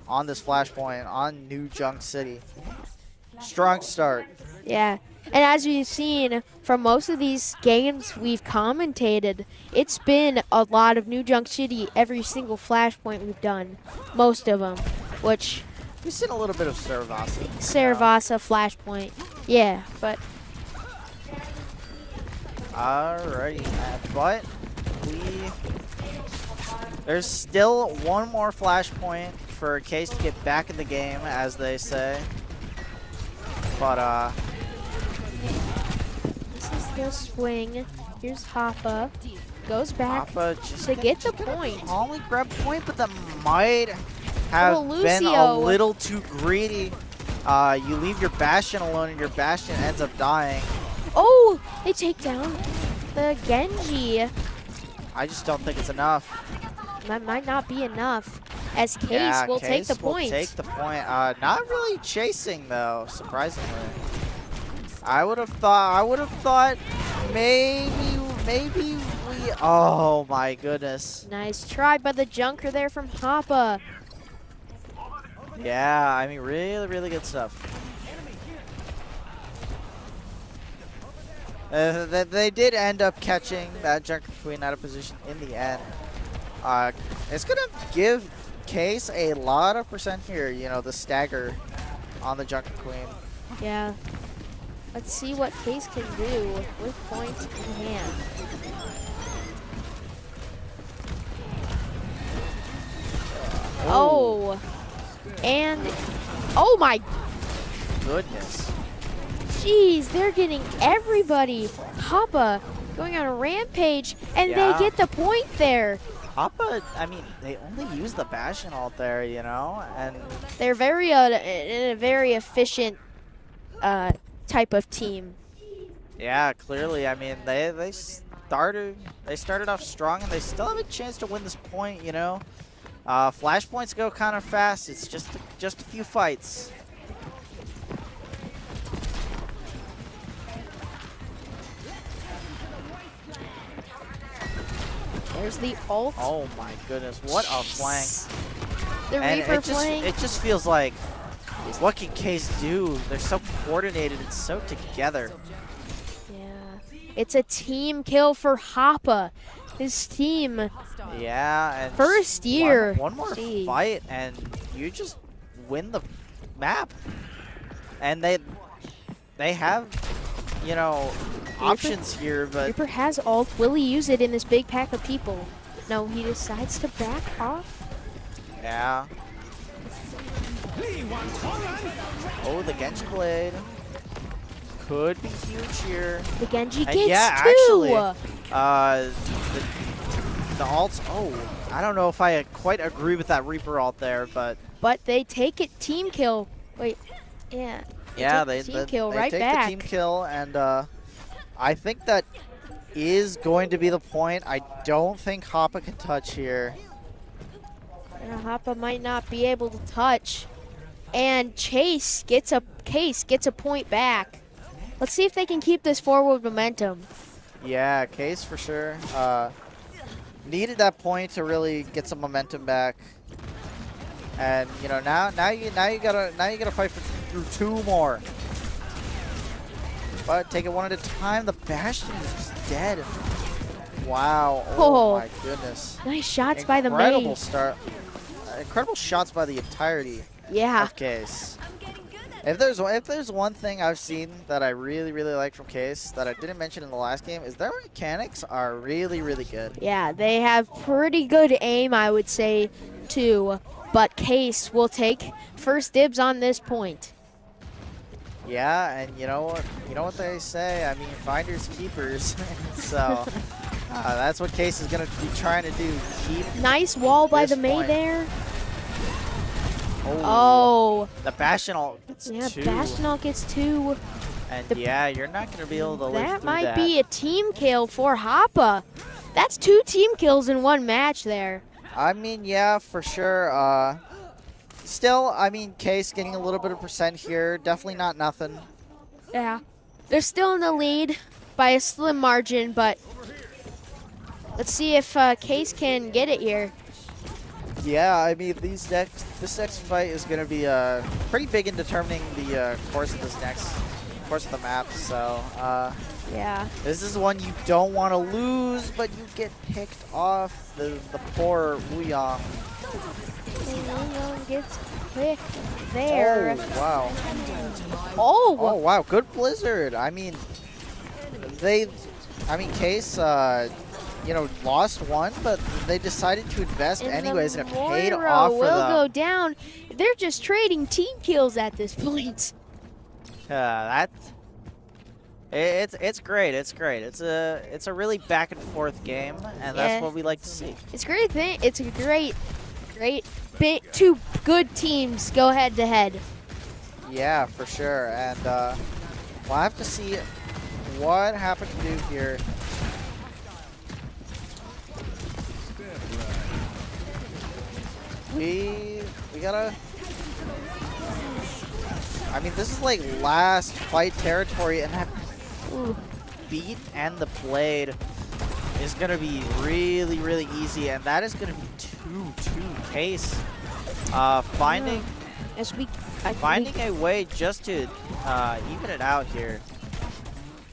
on this flashpoint on New Junk City. Strong start. Yeah. And as we've seen from most of these games we've commentated, it's been a lot of New Junk City every single flashpoint we've done. Most of them. Which We've seen a little bit of Saravasa. Saravasa flashpoint. Yeah, but Alrighty, but there's still one more flashpoint for Case to get back in the game, as they say. But this is their swing. Here's Hoppa. Goes back Hoppa just to get the gonna point. calmly grab point, but that might have Oh, been a Lucio. little too greedy. You leave your Bastion alone, and your Bastion ends up dying. Oh, they take down the Genji. I just don't think it's enough. That might not be enough. As Case will take the point. Take the point. Not really chasing though, surprisingly. I would have thought maybe we. Oh my goodness. Nice try by the Junker there from Hoppa. Yeah, I mean really good stuff. They did end up catching that Junker Queen out of position in the end. It's gonna give Case a lot of percent here. You know, the stagger on the Junker Queen. Yeah. Let's see what Case can do with points in hand. Oh. And oh my Goodness. jeez, they're getting everybody. Hoppa going on a rampage, and Yeah. they get the point there. Hoppa, I mean, they only use the Bastion ult there, you know, and They're very in a very efficient type of team. yeah, clearly, I mean, they started off strong, and they still have a chance to win this point, you know. Flashpoints go kind of fast. It's just a few fights. There's the ult. Oh my goodness, what a flank! The And Reaper it flank. just feels like, what can Case do? They're so coordinated and so together. Yeah. It's a team kill for Hoppa. His team. Yeah, and First year. One more Jeez. fight, and you just win the map. And they have, you know, options here, but Reaper has ult. Will he use it in this big pack of people? No, he decides to back off. yeah. Oh, the Genji Blade. Could be huge here. The Genji And gets yeah, two. actually, the ults. Oh, I don't know if I quite agree with that Reaper ult there, but they take it team kill. Wait, yeah. yeah, take they the team kill right take back. the team kill, and I think that is going to be the point. I don't think Hoppa can touch here. And Hoppa might not be able to touch. And Case gets a point back. Let's see if they can keep this forward momentum. Yeah, Case for sure. Needed that point to really get some momentum back. And you know now you gotta fight through two more. But take it one at a time. The Bastion is just dead. Wow. Oh my goodness. Nice shots by the Incredible main. start. Incredible shots by the entirety of Case. If there's one thing I've seen that I really like from Case that I didn't mention in the last game is their mechanics are really good. Yeah, they have pretty good aim, I would say, too. But Case will take first dibs on this point. Yeah, and you know what they say. I mean, finders keepers. So that's what Case is gonna be trying to do. Keep nice wall by the Mei there. Oh. The Bastion ult gets two. Bastion ult gets two. And yeah, you're not gonna be able to live through that. That might be a team kill for Hoppa. That's 2 team kills in one match there. I mean, yeah, for sure. Still, I mean, Case getting a little bit of percent here. Definitely not nothing. Yeah. They're still in the lead by a slim margin, but let's see if Case can get it here. Yeah, I mean, this next fight is going to be pretty big in determining the course of the map. So, yeah, this is one you don't want to lose, but you get picked off. The poor Wuyong. Wuyong gets picked there. Oh wow! Oh wow! Good Blizzard. I mean, Case. Lost one, but they decided to invest anyways, and it paid off for them. will go down. They're just trading team kills at this point. It's great. It's great. It's a really back and forth game, and that's what we like to see. It's great thing. It's a great two good teams go head to head. Yeah, for sure. And we'll have to see what happened to do here. We gotta. I mean, this is like last fight territory, and that beat and the blade is gonna be really easy, and that is gonna be 2-2 Case. Finding a way just to even it out here.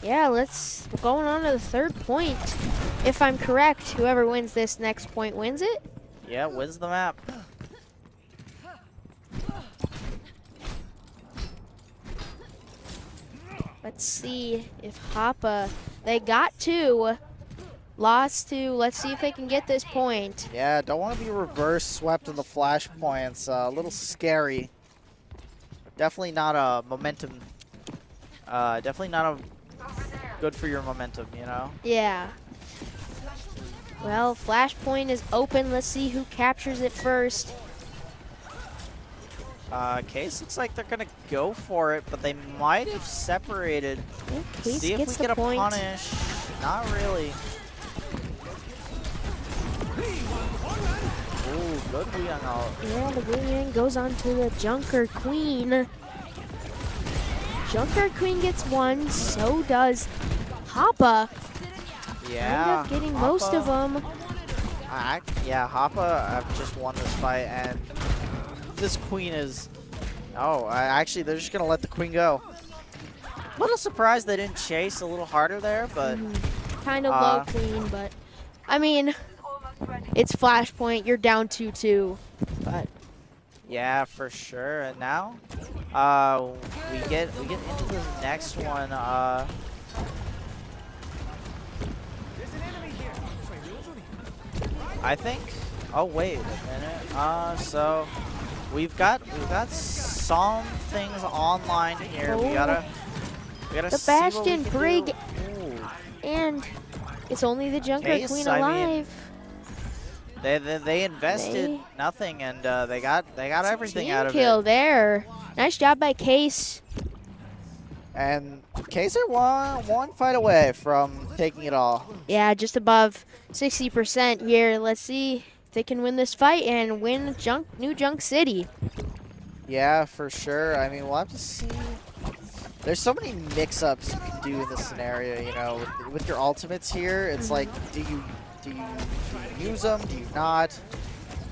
Yeah, we're going on to the third point. If I'm correct, whoever wins this next point wins it. Yeah, wins the map. Let's see if Hoppa, they got 2, lost 2. Let's see if they can get this point. Yeah, don't want to be reverse swept in the flash points. A little scary. Definitely not a momentum. Definitely not good for your momentum, you know? Yeah. Well, flashpoint is open. Let's see who captures it first. Case looks like they're gonna go for it, but they might have separated. Case see if gets we get the point. a punish. Not really. Ooh, good Wuyang out. Yeah, the Wuyang goes on to the Junker Queen. Junker Queen gets 1, so does Hoppa. Yeah. End up getting most of them. Yeah, Hoppa just won this fight, and this Queen is. Oh, actually, they're just gonna let the Queen go. A little surprised they didn't chase a little harder there, but kind of low Queen, but I mean, it's flashpoint. You're down 2-2, but yeah, for sure. And now, we get into the next one. I think. Oh wait a minute. So we've got some things online here. We gotta The see what we Bastion can Brig, do. Ooh. and it's only the Junker Case, Queen I mean, alive. They invested nothing, and they got everything Team out of kill it. there. Nice job by Case. And Case are one fight away from taking it all. Yeah, just above 60% here. Let's see if they can win this fight and win New Junk City. Yeah, for sure. I mean, we'll have to see. There's so many mix-ups you can do in this scenario. You know, with your ultimates here, it's like, do you use them? Do you not?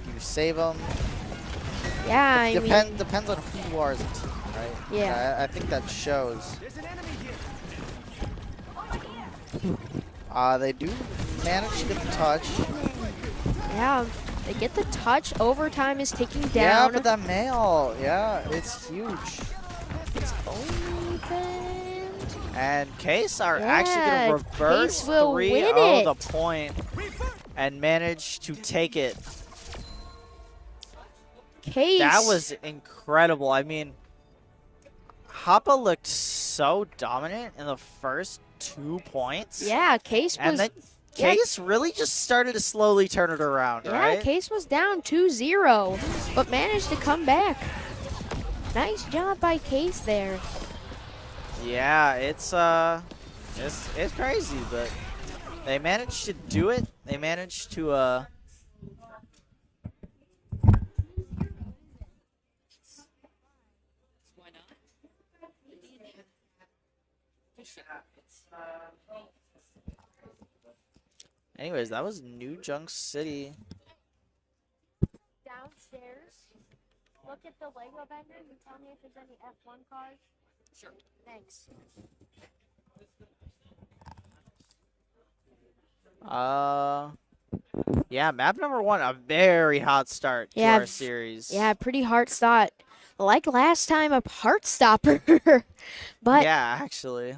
Do you save them? Yeah, I mean, depends on who you are as a team, right? Yeah. I think that shows. They do manage to get the touch. yeah, they get the touch. Overtime is ticking down. Yeah, but that mail, yeah, it's huge. It's opened. And Case are Yeah, actually going to reverse Case will 3 win of the it. point and manage to take it. Case. That was incredible. I mean, Hoppa looked so dominant in the first 2 points. Yeah, Case was. And then Case really just started to slowly turn it around, Yeah, right? Case was down 2-0, but managed to come back. Nice job by Case there. Yeah, it's crazy, but they managed to do it. They managed to Anyways, that was New Junk City. Downstairs, look at the Lego vendor and tell me if there's any F1 cars. Sure. Thanks. Yeah, map number 1, a very hot start to our series. Yeah, pretty hard start. Like last time, a heart stopper. But yeah, actually.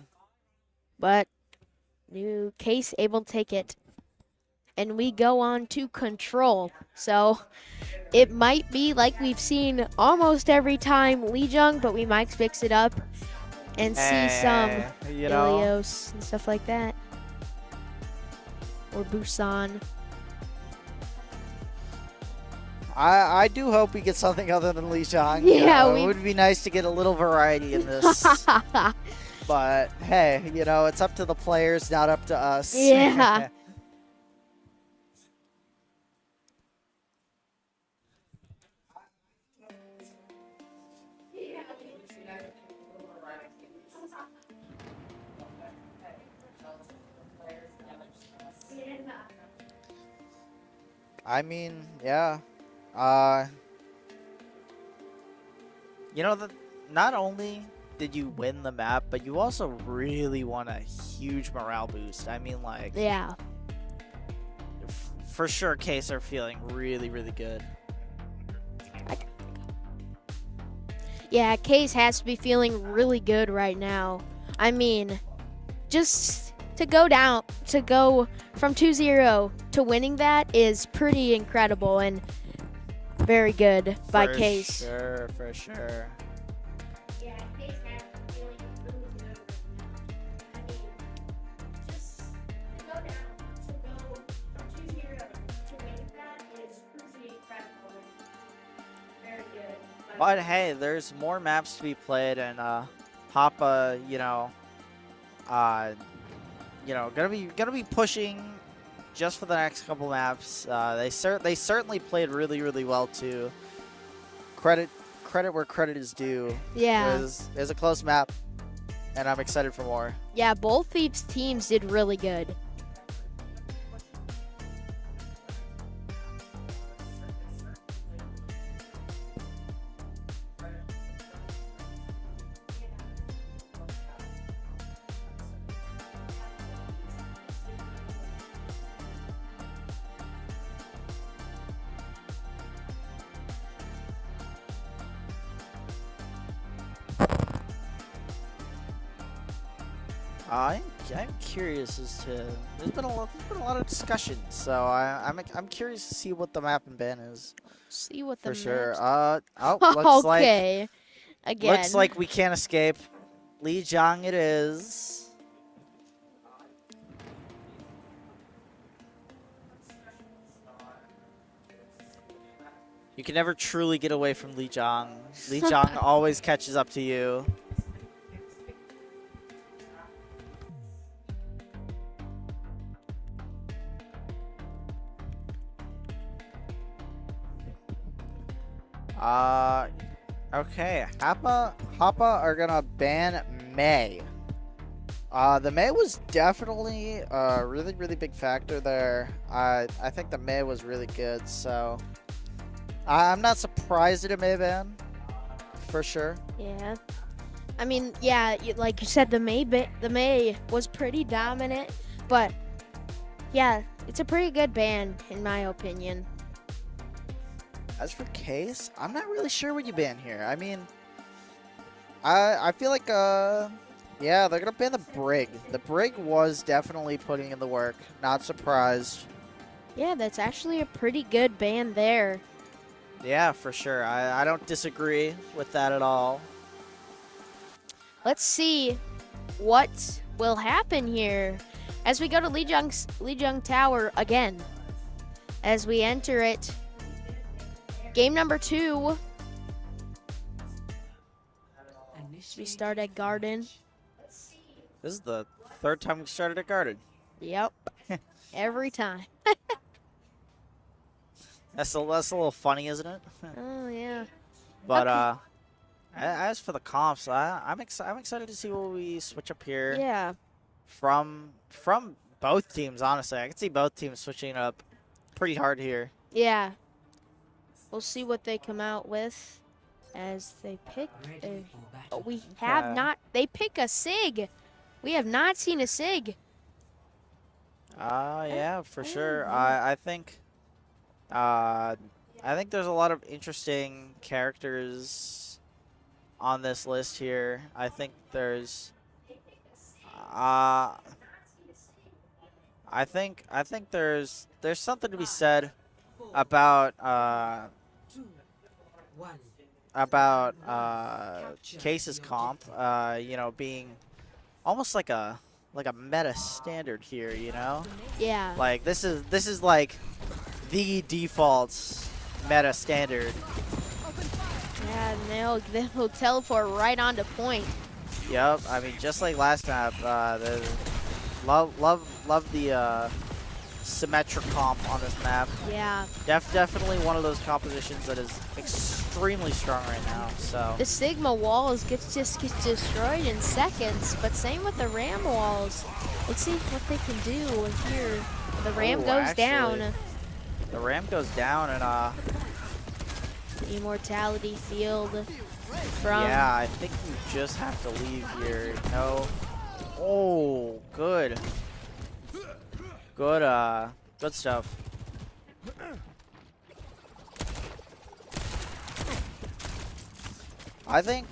But new Case able to take it. And we go on to Control. So it might be like we've seen almost every time Lee Jung, but we might fix it up and see some you know, Ilios and stuff like that. Or Busan. I do hope we get something other than Lee Chang. Yeah, it would be nice to get a little variety in this. But hey, you know, it's up to the players, not up to us. Yeah. I mean, yeah. You know, not only did you win the map, but you also really won a huge morale boost. I mean, like, Yeah. For sure, Case are feeling really, really good. Yeah, Case has to be feeling really good right now. I mean, just to go from 2-0 to winning that is pretty incredible and very good by Case. For sure. Yeah, Case has to be feeling really good. I mean, just to go from 2-0 to winning that is pretty incredible and very good. But hey, there's more maps to be played, and Hoppa, gonna be pushing just for the next couple maps. They certainly played really, really well too. Credit where credit is due. Yeah. It was a close map, and I'm excited for more. Yeah, both these teams did really good. I'm curious as to. There's been a lot of discussion, so I'm curious to see what the map and ban is. See what the For sure. maps- Looks like okay. Again. looks like we can't escape. Lijiang it is. You can never truly get away from Lijiang. Lijiang always catches up to you. Okay. Hoppa are gonna ban Mei. The Mei was definitely a really, really big factor there. I think the Mei was really good, so I'm not surprised at a Mei ban, for sure. Yeah. I mean, yeah, like you said, the Mei was pretty dominant, but yeah, it's a pretty good ban in my opinion. As for Case, I'm not really sure what you ban here. I mean, I feel like yeah, they're gonna ban the Brig. The Brig was definitely putting in the work. Not surprised. Yeah, that's actually a pretty good ban there. Yeah, for sure. I don't disagree with that at all. Let's see what will happen here as we go to Lijiang Tower again. As we enter it, game number 2. We start at Garden. This is the 3rd time we've started at Garden. Yep, every time. That's a little funny, isn't it? Oh yeah. But Okay. as for the comps, I'm excited to see what we switch up here. Yeah. From both teams, honestly, I can see both teams switching up pretty hard here. Yeah. We'll see what they come out with as they pick. We have Okay. not. They pick a Sig. We have not seen a Sig. Yeah, for sure. I think there's a lot of interesting characters on this list here. I think there's I think there's something to be said about Case's comp, you know, being almost like a meta standard here, you know? Yeah. Like this is like the default meta standard. Yeah, and they'll teleport right onto point. Yep. I mean, just like last map, love the symmetric comp on this map. Yeah. Definitely one of those compositions that is extremely strong right now. So The Sigma walls just gets destroyed in seconds, but same with the Ram walls. Let's see what they can do here. The Ram Ooh, goes actually, down. the Ram goes down, and The Immortality Field from yeah, I think you just have to leave here. No. Oh, good. Good stuff. I think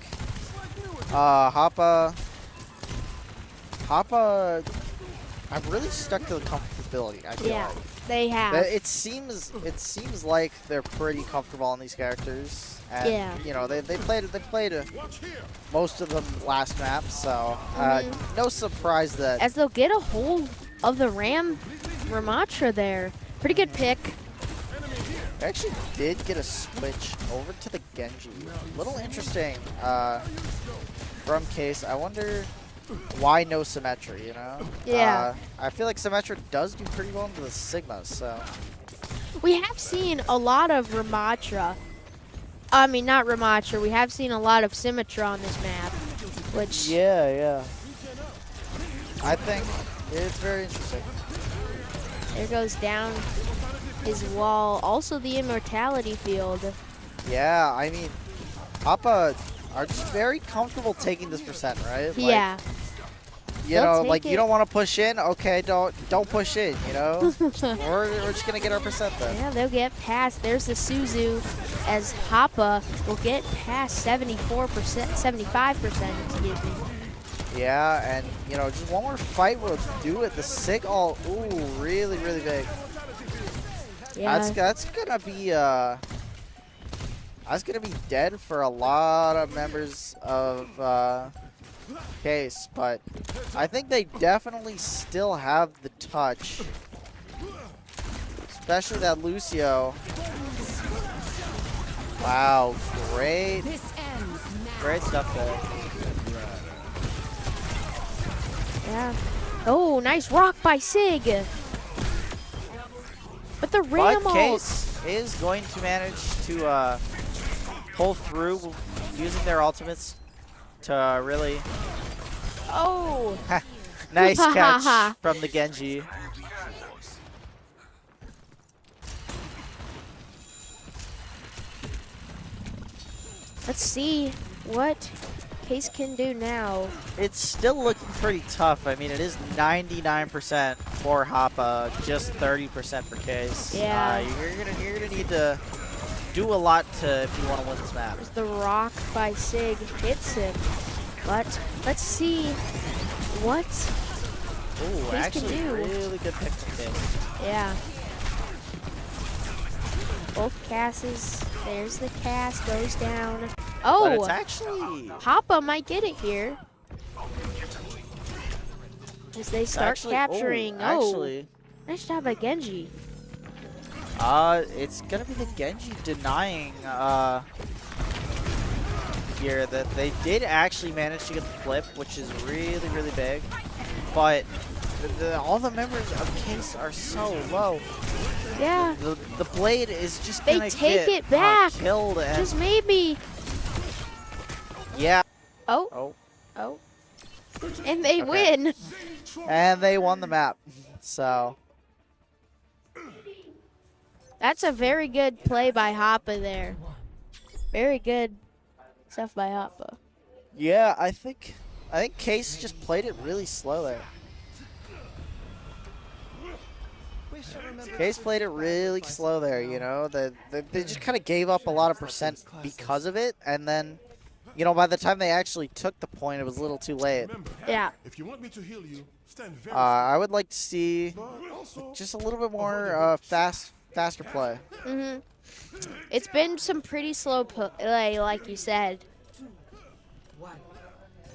Hoppa I've really stuck to the comfortability, I feel Yeah, like. they have. It seems like they're pretty comfortable on these characters. And, Yeah. you know, they played most of them last map, so no surprise that As they'll get a hold of the Ramatra there. Pretty good pick. they actually did get a switch over to the Genji. A little interesting from Case. I wonder why no Symmetra, you know? Yeah. I feel like Symmetra does do pretty well into the Sigma, so. We have seen a lot of Ramatra. I mean, not Ramatra. We have seen a lot of Symmetra on this map, which Yeah. I think it's very interesting. there goes down his wall. Also the Immortality Field. Yeah, I mean, Hoppa are just very comfortable taking this percent, right? Like, Yeah. you They'll know, take like you it. don't want to push in. Okay, don't push in. You know, we're just gonna get our percent then. Yeah, they'll get past. There's the Suzu as Hoppa will get past 74%, 75%, excuse me. Yeah, and you know, just one more fight will do it. The Sig all, ooh, really, really big. Yeah. That's gonna be that's gonna be dead for a lot of members of Case, but I think they definitely still have the touch, especially that Lucio. Wow, great, great stuff there. Yeah. Oh, nice rock by Sig. But the But Ram ult. Case is going to manage to pull through using their ultimates to really Oh. nice catch from the Genji. Let's see what Case can do now. It's still looking pretty tough. I mean, it is 99% for Hoppa, just 30% for Case. Yeah. You're gonna need to do a lot to if you want to win this map. The rock by Sig hits him. But let's see what Ooh, Case actually, can do. really good pick from Case. Yeah. Both casses. There's the cast. Goes down. But Oh! it's actually Hoppa might get it here. As they start actually- capturing. oh, actually. Nice job by Genji. It's gonna be the Genji denying here that they did actually manage to get the flip, which is really, really big. But all the members of Case are so low. Yeah. The blade is just They gonna take get, it back. killed and Just maybe. yeah. Oh. Oh. Oh. And they Okay. win. And they won the map. So That's a very good play by Hoppa there. Very good stuff by Hoppa. yeah, I think Case just played it really slow there. Case played it really slow there, you know. They just kind of gave up a lot of percent because of it, and then, you know, by the time they actually took the point, it was a little too late. Yeah. If you want me to heal you, stand very I would like to see just a little bit more faster play. Mhm. It's been some pretty slow play, like you said. One.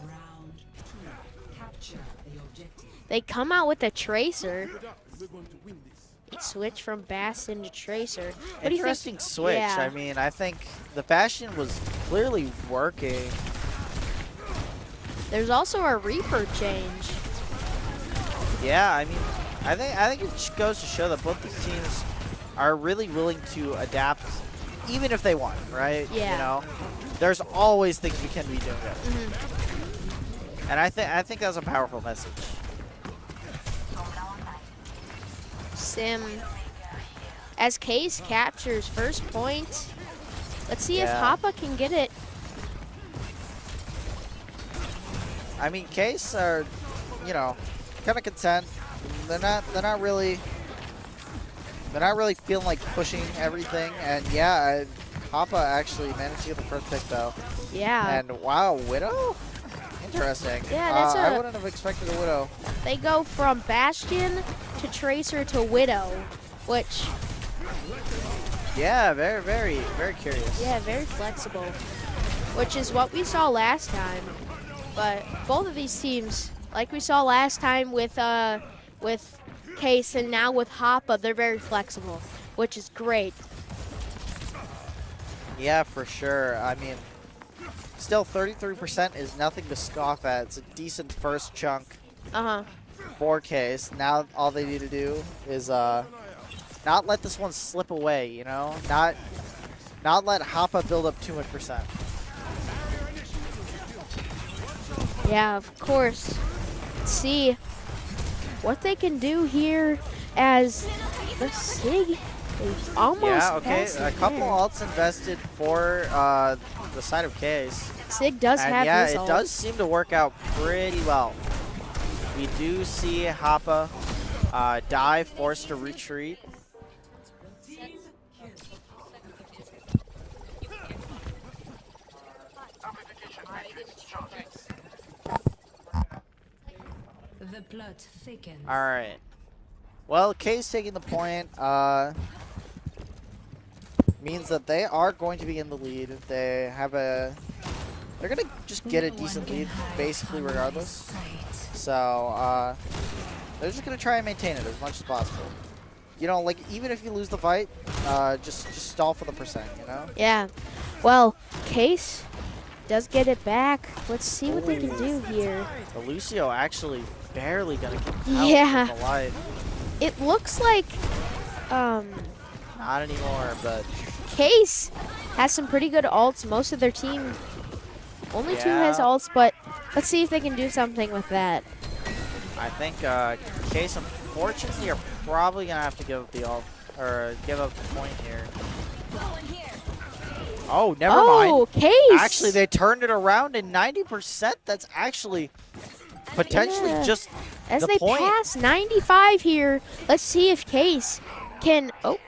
Round two. Capture the objective. They come out with a Tracer. we're going to win this. They switch from Bastion to Tracer. What do you Interesting think? switch. Yeah. I mean, I think the Bastion was clearly working. There's also a Reaper change. Yeah, I mean, I think it just goes to show that both these teams are really willing to adapt, even if they won, right? Yeah. You know, there's always things we can be doing better. Mm-hmm. And I think that's a powerful message. Sim. As Case captures first point. Let's see if Yeah. Hoppa can get it. I mean, Case are, you know, kind of content. They're not really feeling like pushing everything. And yeah, Hoppa actually managed to get the first pick though. Yeah. And wow, Widow? Interesting. Yeah, that's I a- wouldn't have expected a Widow. They go from Bastion to Tracer to Widow, which, Yeah, very, very, very curious. yeah, very flexible, which is what we saw last time. But both of these teams, like we saw last time with Case and now with Hoppa, they're very flexible, which is great. Yeah, for sure. I mean, still 33% is nothing to scoff at. It's a decent first chunk Uh-huh. for Case. Now all they need to do is not let this one slip away, you know? Not let Hoppa build up too much percent. Yeah, of course. Let's see what they can do here as the Sig is almost Yeah, okay. past A it couple there. ults invested for the side of Case. Sig does And have yeah, his it ult. does seem to work out pretty well. We do see Hoppa die, forced to retreat. plot thickens. All right. Well, K's taking the point. Means that they are going to be in the lead. They have a. They're gonna just get a decent lead, basically, regardless. So they're just gonna try and maintain it as much as possible. You know, like even if you lose the fight, just stall for the percent. You know. Yeah. Well, Case does get it back. Let's see what they can do here. The Lucio actually barely gonna get out Yeah. alive. It looks like Not anymore, but Case has some pretty good ults. Most of their team, only two has Yeah. ults, but let's see if they can do something with that. I think Case unfortunately are probably gonna have to give up the ult or give up the point here. Oh, never mind. Oh, Case! Actually, they turned it around in 90%. That's actually potentially Yeah. just As the they point. pass 95 here, let's see if Case can. Oh.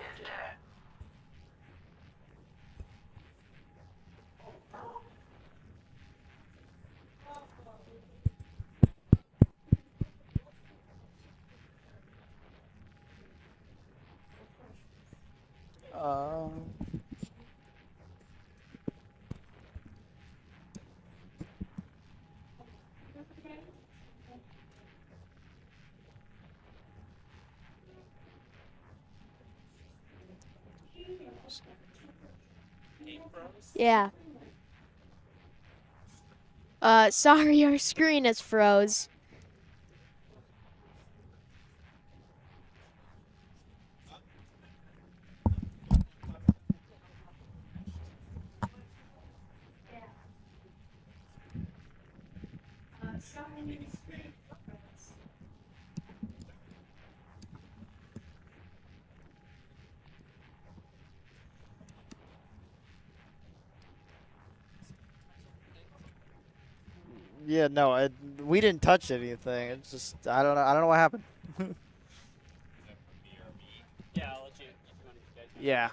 Yeah. Sorry, our screen is froze. Yeah, no, we didn't touch anything. It's just I don't know what happened. Yeah, I'll let you. If you want to guys. Yeah.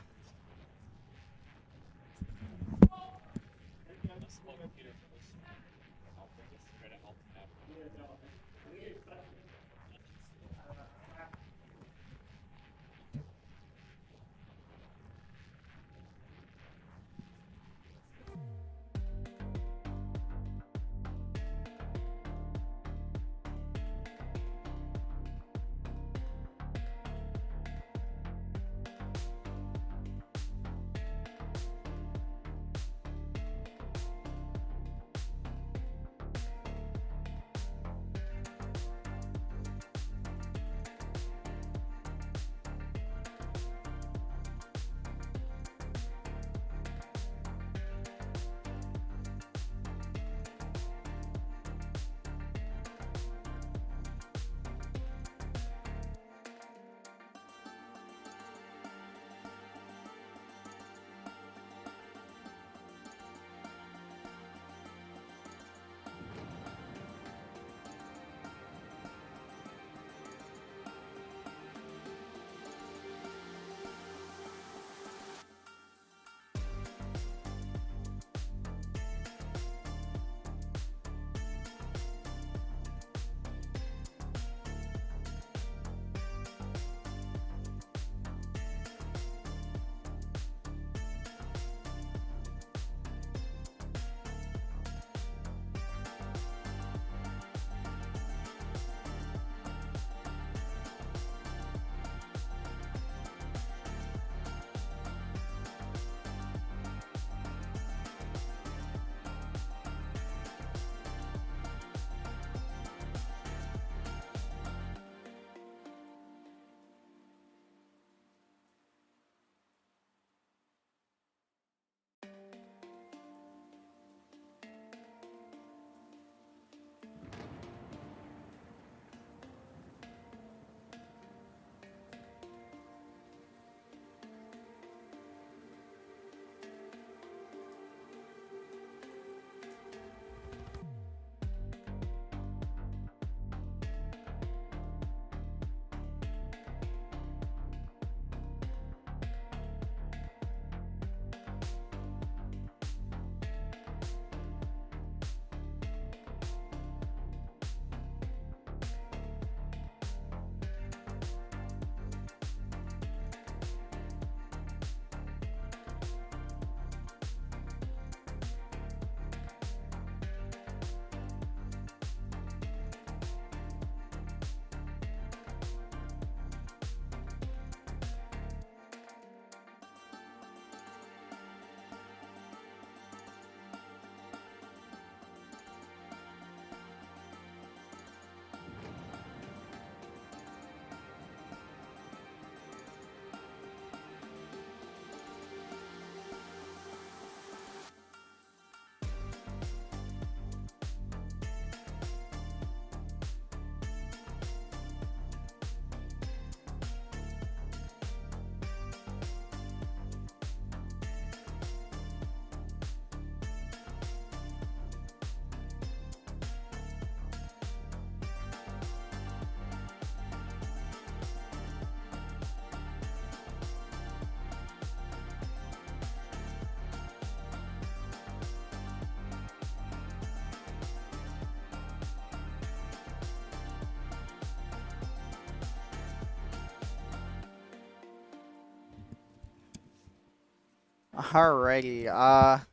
Alrighty.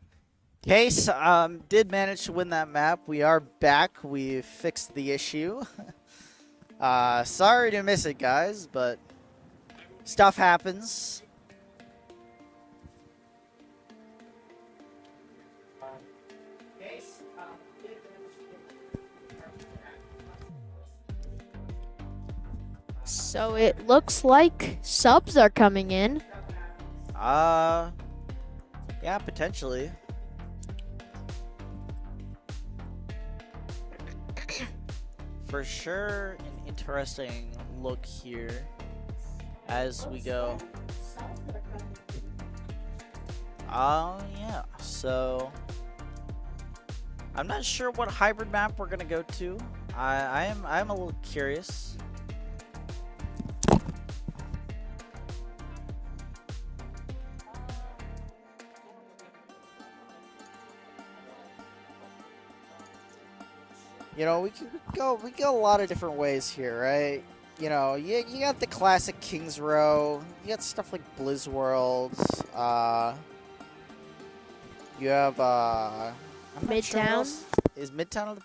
Case did manage to win that map. We are back. We fixed the issue. Sorry to miss it, guys, but stuff happens. So it looks like subs are coming in. Yeah, potentially. For sure, an interesting look here as we go. Yeah, so I'm not sure what hybrid map we're gonna go to. I'm a little curious. You know, we can go a lot of different ways here, right? You know, you got the classic Kings Row. You got stuff like Blizz Worlds. You have I'm not sure what Midtown? else. Is Midtown?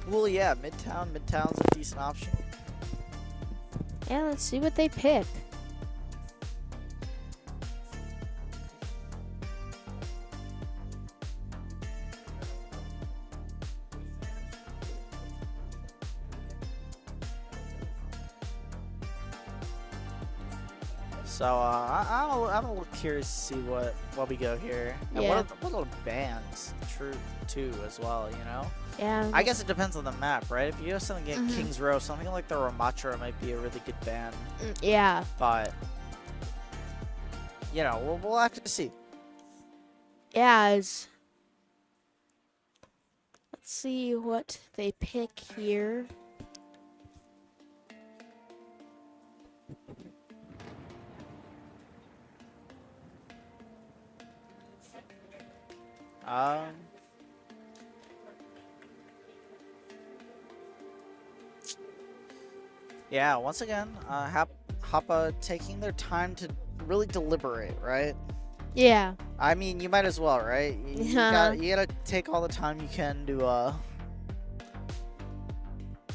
Well, yeah, Midtown's a decent option. Yeah, let's see what they pick. So I'm a little curious to see what we go here. And Yeah. what are the bands true too as well, you know? Yeah. I guess it depends on the map, right? If you have something like Mhm. Kings Row, something like the Ramatra might be a really good band. Yeah. But you know, we'll have to see. Yeah. Let's see what they pick here. Yeah, once again, Hoppa taking their time to really deliberate, right? Yeah. I mean, you might as well, right? You gotta take all the time you can to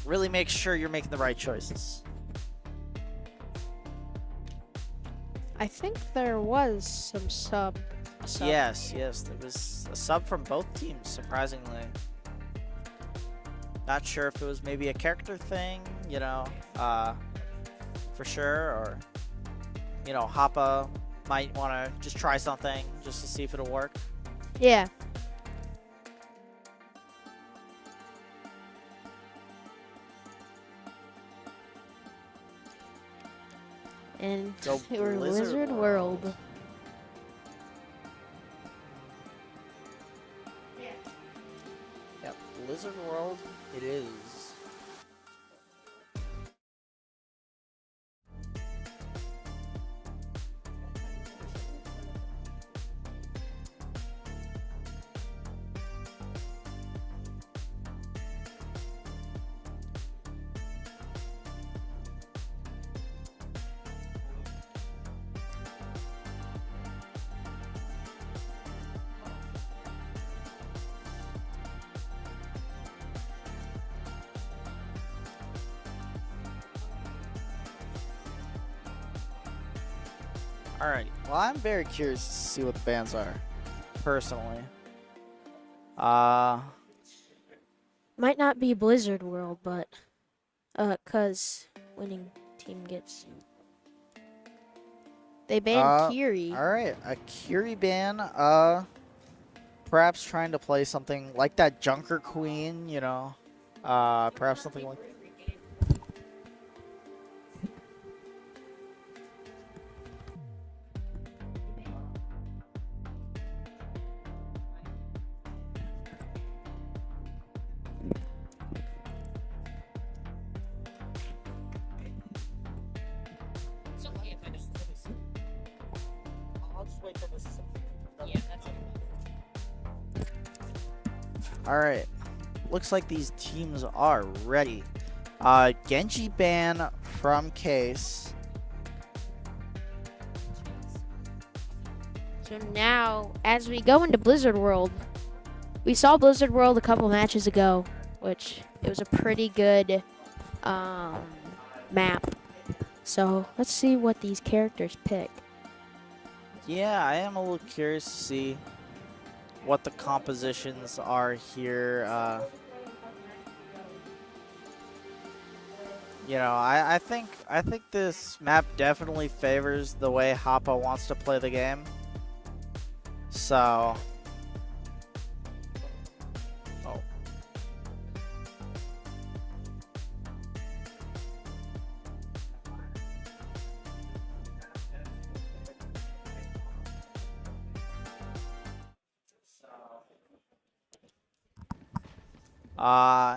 really make sure you're making the right choices. I think there was some sub. Yes, there was a sub from both teams, surprisingly. Not sure if it was maybe a character thing, you know, for sure, or, you know, Hoppa might want to just try something just to see if it'll work. Yeah. And Go we're Blizzard Lizard World. Yep, Blizzard World it is. Alright, well, I'm very curious to see what the bands are, personally. Might not be Blizzard World, but cause winning team gets. They banned Kiri. Alright, a Kiri ban, perhaps trying to play something like that Junker Queen, you know, perhaps something like. Alright, looks like these teams are ready. Genji ban from Case. So now, as we go into Blizzard World, we saw Blizzard World a couple matches ago, which it was a pretty good map. So let's see what these characters pick. Yeah, I am a little curious to see what the compositions are here. You know, I think this map definitely favors the way Hoppa wants to play the game. So, oh.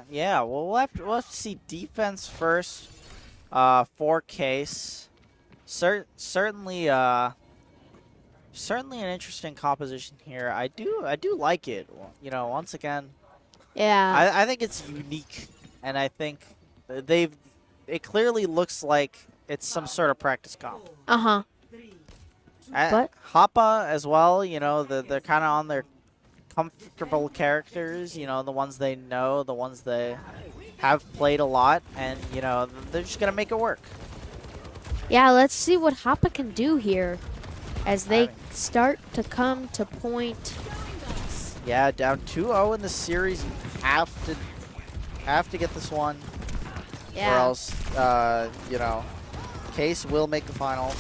Yeah, well, we'll have to see defense first, for Case. Certainly an interesting composition here. I do like it. You know, once again, Yeah. I think it's unique, and I think it clearly looks like it's some sort of practice comp. Uh-huh. What? Hoppa as well, you know, they're kind of on their comfortable characters, you know, the ones they know, the ones they have played a lot, and, you know, they're just going to make it work. Yeah, let's see what Hoppa can do here as they start to come to point. Yeah, down 2-0 in the series. You have to get this one. Yeah. Or else, you know, Case will make the finals.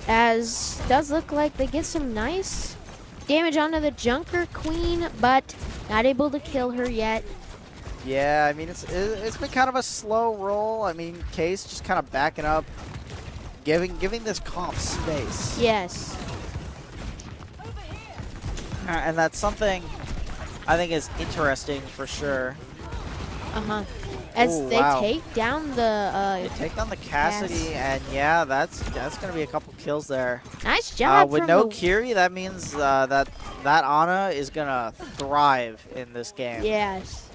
As does look like they get some nice damage onto the Junker Queen, but not able to kill her yet. Yeah, I mean, it's been kind of a slow roll. I mean, Case just kind of backing up, giving this comp space. Yes. And that's something I think is interesting for sure. Uh-huh. As Ooh, they wow. take down the They take down the Cassidy, and yeah, that's gonna be a couple kills there. Nice job with from no the- Kiri, that means that Ana is gonna thrive in this game. Yes.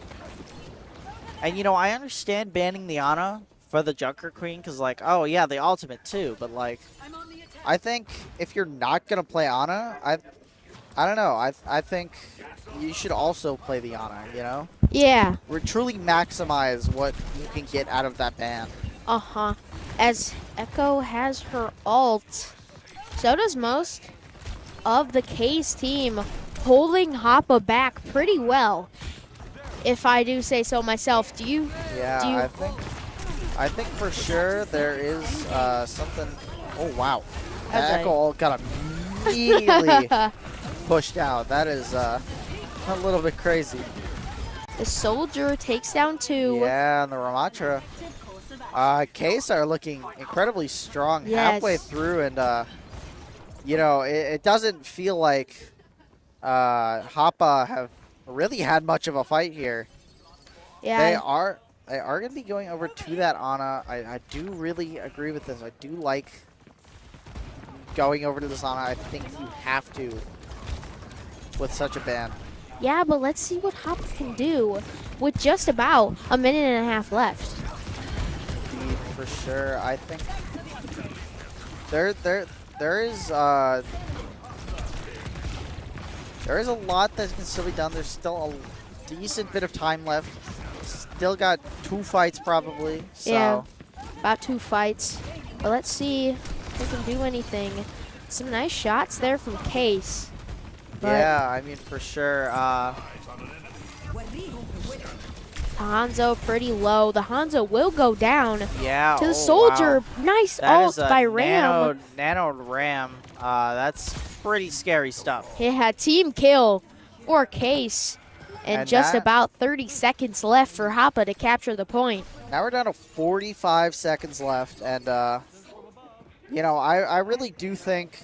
And you know, I understand banning the Ana for the Junker Queen, because like, oh yeah, the ultimate too, but like, I think if you're not gonna play Ana, I don't know, I think you should also play the Ana, you know? Yeah. We're truly maximize what you can get out of that ban. Uh-huh. As Echo has her ult, so does most of the Case team, holding Hoppa back pretty well, if I do say so myself. Do you? Yeah, do you, I think for sure there is something. Oh wow, Okay. Echo ult got immediately pushed out. That is a little bit crazy. The Soldier takes down 2. Yeah, and the Ramatra. Case are looking incredibly strong Yes. halfway through, and you know, it doesn't feel like Hoppa have really had much of a fight here. Yeah. They are going to be going over to that Ana. I do really agree with this. I do like going over to this Ana. I think you have to with such a ban. Yeah, but let's see what Hoppa can do with just about a minute and a half left. Indeed, for sure. I think there is a lot that can still be done. There's still a decent bit of time left. Still got 2 fights probably. So. Yeah, about 2 fights. But let's see if they can do anything. Some nice shots there from Case. But Yeah, I mean, for sure. Hanzo pretty low. The Hanzo will go down Yeah. to the oh, Soldier. wow. Nice That ult is a by Ram. Nano Ram. That's pretty scary stuff. Yeah, team kill for Case. And just that- about 30 seconds left for Hoppa to capture the point. Now we're down to 45 seconds left, and you know, I really do think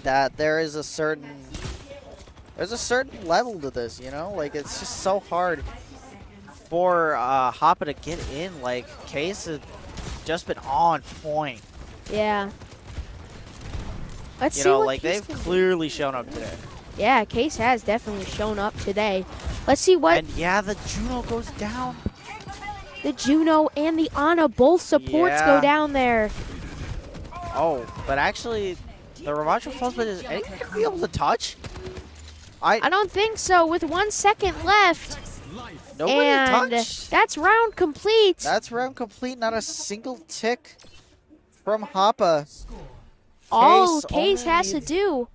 that there is a certain level to this, you know? Like, it's just so hard for Hoppa to get in. Like, Case has just been on point. Yeah. Let's You see know, what like, Case they've can do. clearly shown up today. Yeah, Case has definitely shown up today. Let's see what And yeah, the Juno goes down. the Juno and the Ana both supports Yeah. go down there. Oh, but actually, the Ravacho Frostbite is anything to be able to touch? I don't think so. With 1 second left, Nobody and touched. that's round complete. That's round complete. Not a single tick from Hoppa. All Case Case only has to needs- do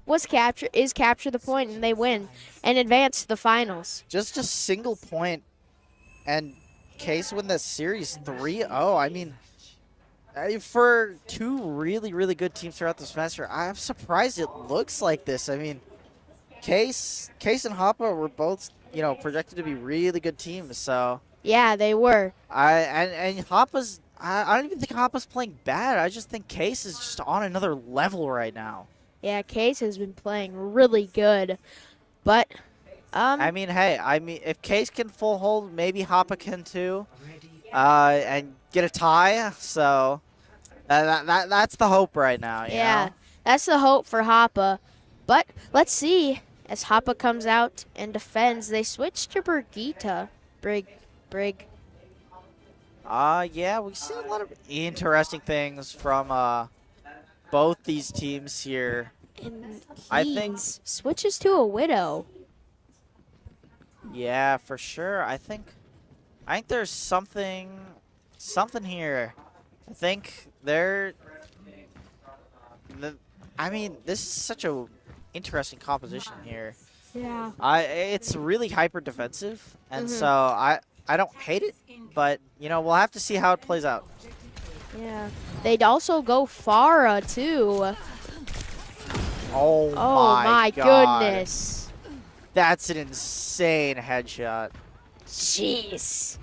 is capture the point, and they win and advance to the finals. Just a single point, and Case win the series 3-0. I mean, for two really, really good teams throughout the semester, I'm surprised it looks like this. I mean, Case and Hoppa were both, projected to be really good teams. So Yeah, they were. and Hoppa's. I don't even think Hoppa's playing bad. I just think Case is just on another level right now. Yeah, Case has been playing really good, but I mean, hey, if Case can full hold, maybe Hoppa can too, and get a tie. So that's the hope right now. You yeah, know? that's the hope for Hoppa. But let's see as Hoppa comes out and defends. They switch to Brigitte. Brig. Yeah, we see a lot of interesting things from both these teams here. And I think- Keys switches to a Widow. Yeah, for sure. I think there's something here. I think this is such a interesting composition here. Yeah. It's really hyper defensive, and so I don't hate it, but we'll have to see how it plays out. Yeah. They'd also go Farah too. Oh my God. goodness. That's an insane headshot. Jeez.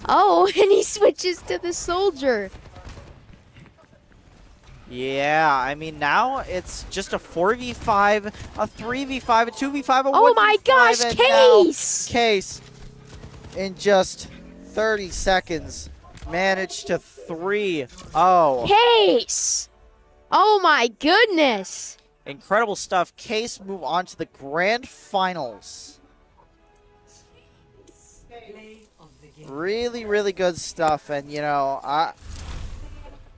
Oh, and he switches to the soldier. Yeah, I mean now it's just a 4v5, a 3v5, a 2v5, a 1v5. Oh my gosh, and now Case! Case in just 30 seconds managed to 3-0. Case! Oh my goodness. Incredible stuff. Case move on to the grand finals. Really, really good stuff, and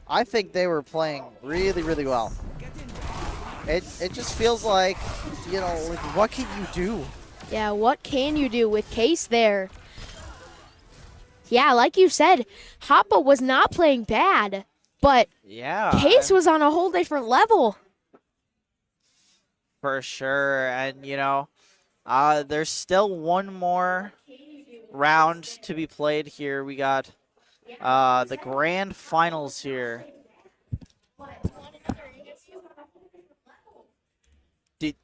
I think they were playing really, really well. It just feels like, what can you do? Yeah, what can you do with Case there? Yeah, like you said, Hoppa was not playing bad, but Yeah. Case was on a whole different level. For sure, and there's still one more round to be played here. We got the grand finals here. Did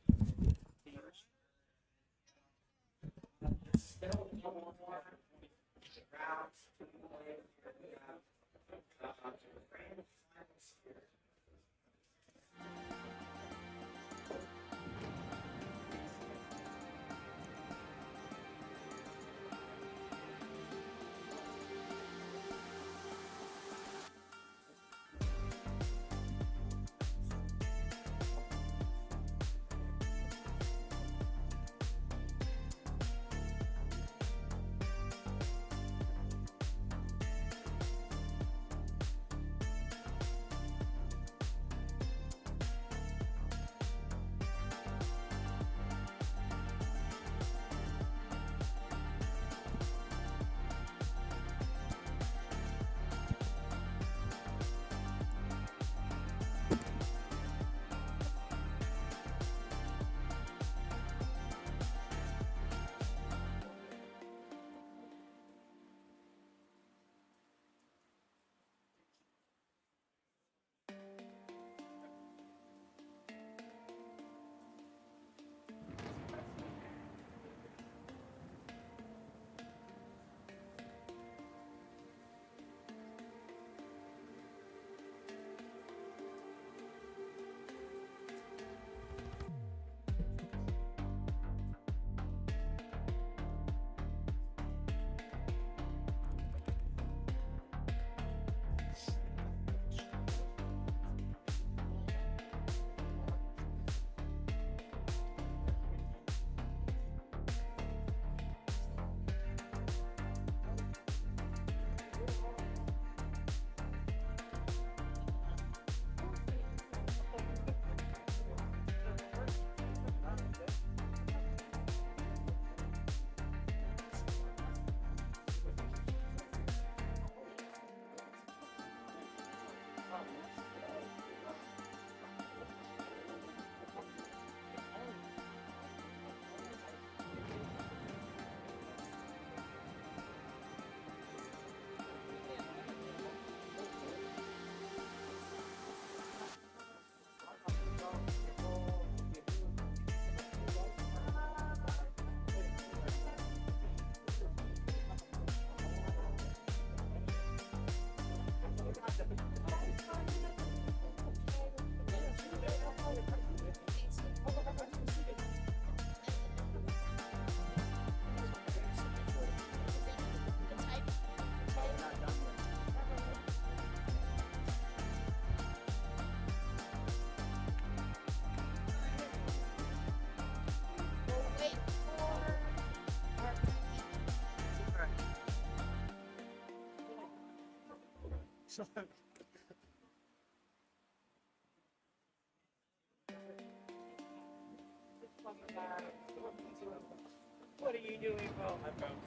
What are you doing? Oh, I found.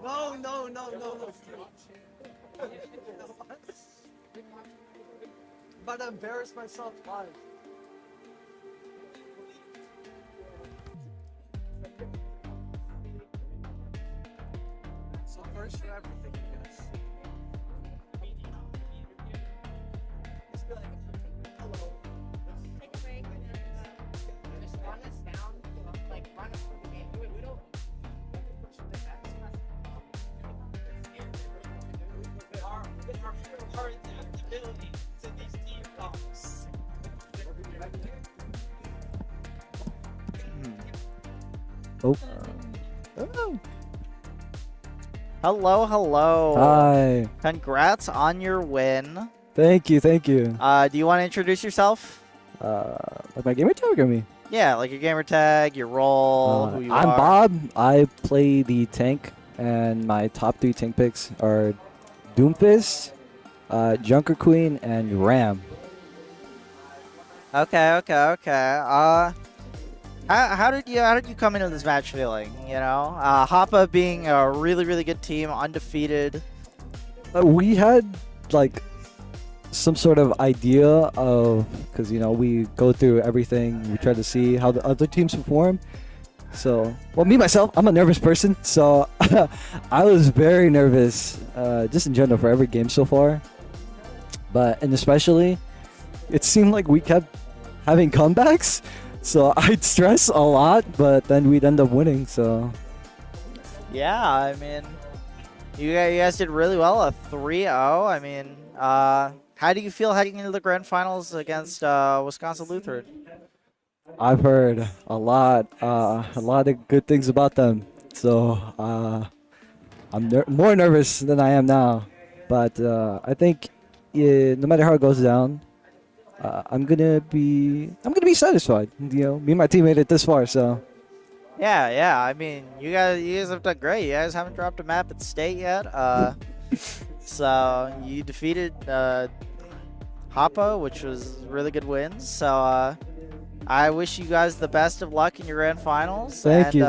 No, no, no, no, no. But I embarrass myself live. So first for everything, I guess. Just be like, hello. Take a break. Just run us down, like run us from the game. We don't. Our adaptability to these team talks. Oh. Hello, hello. Hi. Congrats on your win. Thank you. Do you want to introduce yourself? Like my gamer tag or me? Yeah, like your gamer tag, your role, who you I'm are. Bob. I play the tank, and my top 3 tank picks are Doomfist, Junker Queen, and Ram. Okay. How did you come into this match feeling? You know, Hoppa being a really good team, undefeated. We had like some sort of idea of, because you know we go through everything, we try to see how the other teams perform. So, well, me myself, I'm a nervous person, so I was very nervous, just in general for every game so far. And especially, it seemed like we kept having comebacks, so I'd stress a lot, but then we'd end up winning. So, Yeah, I mean, you guys did really well, a 3-0. I mean, how do you feel heading into the grand finals against Wisconsin Lutheran? I've heard a lot of good things about them. So I'm more nervous than I am now, but I think no matter how it goes down, I'm gonna be satisfied. You know, me and my team made it this far, so. Yeah. I mean, you guys have done great. You guys haven't dropped a map at state yet. So you defeated Hoppa, which was really good wins. So I wish you guys the best of luck in your grand finals. Thank you.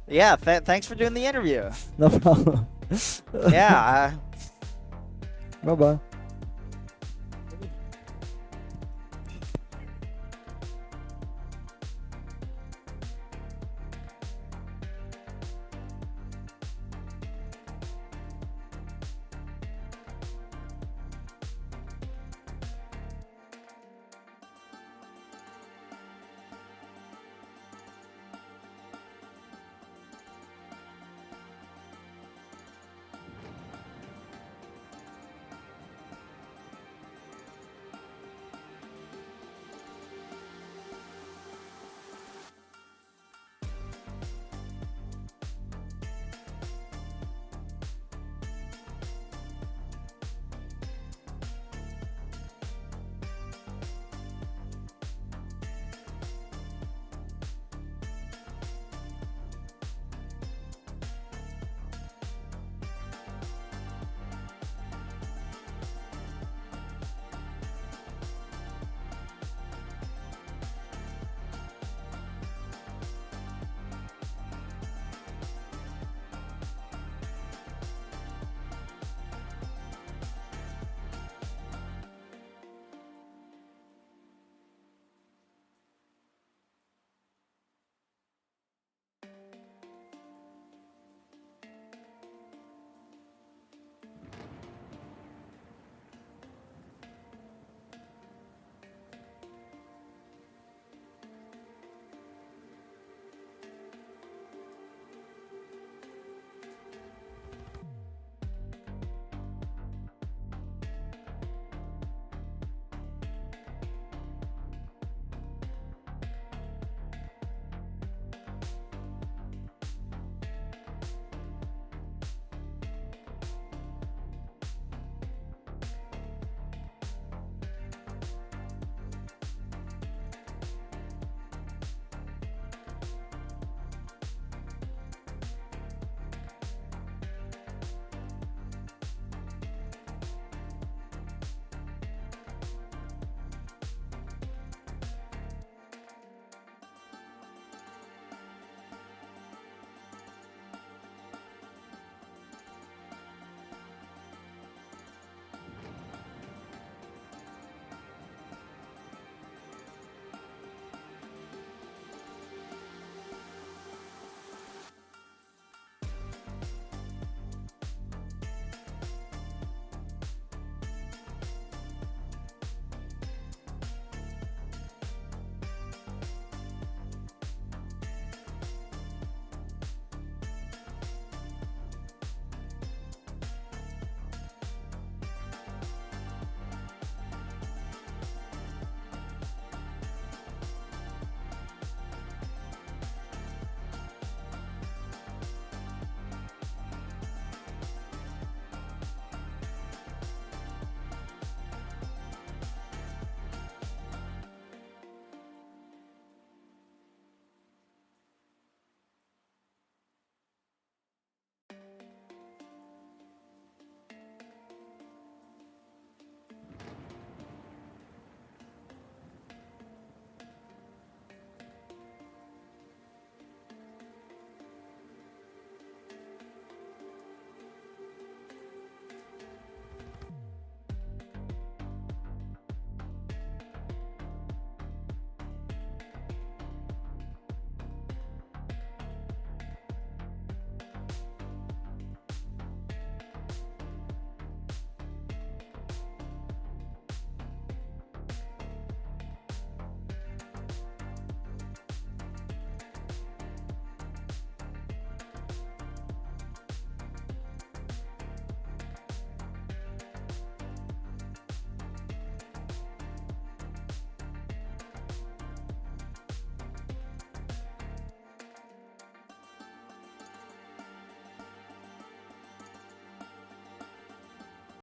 Yeah, thanks for doing the interview. No problem. Yeah. Bye-bye.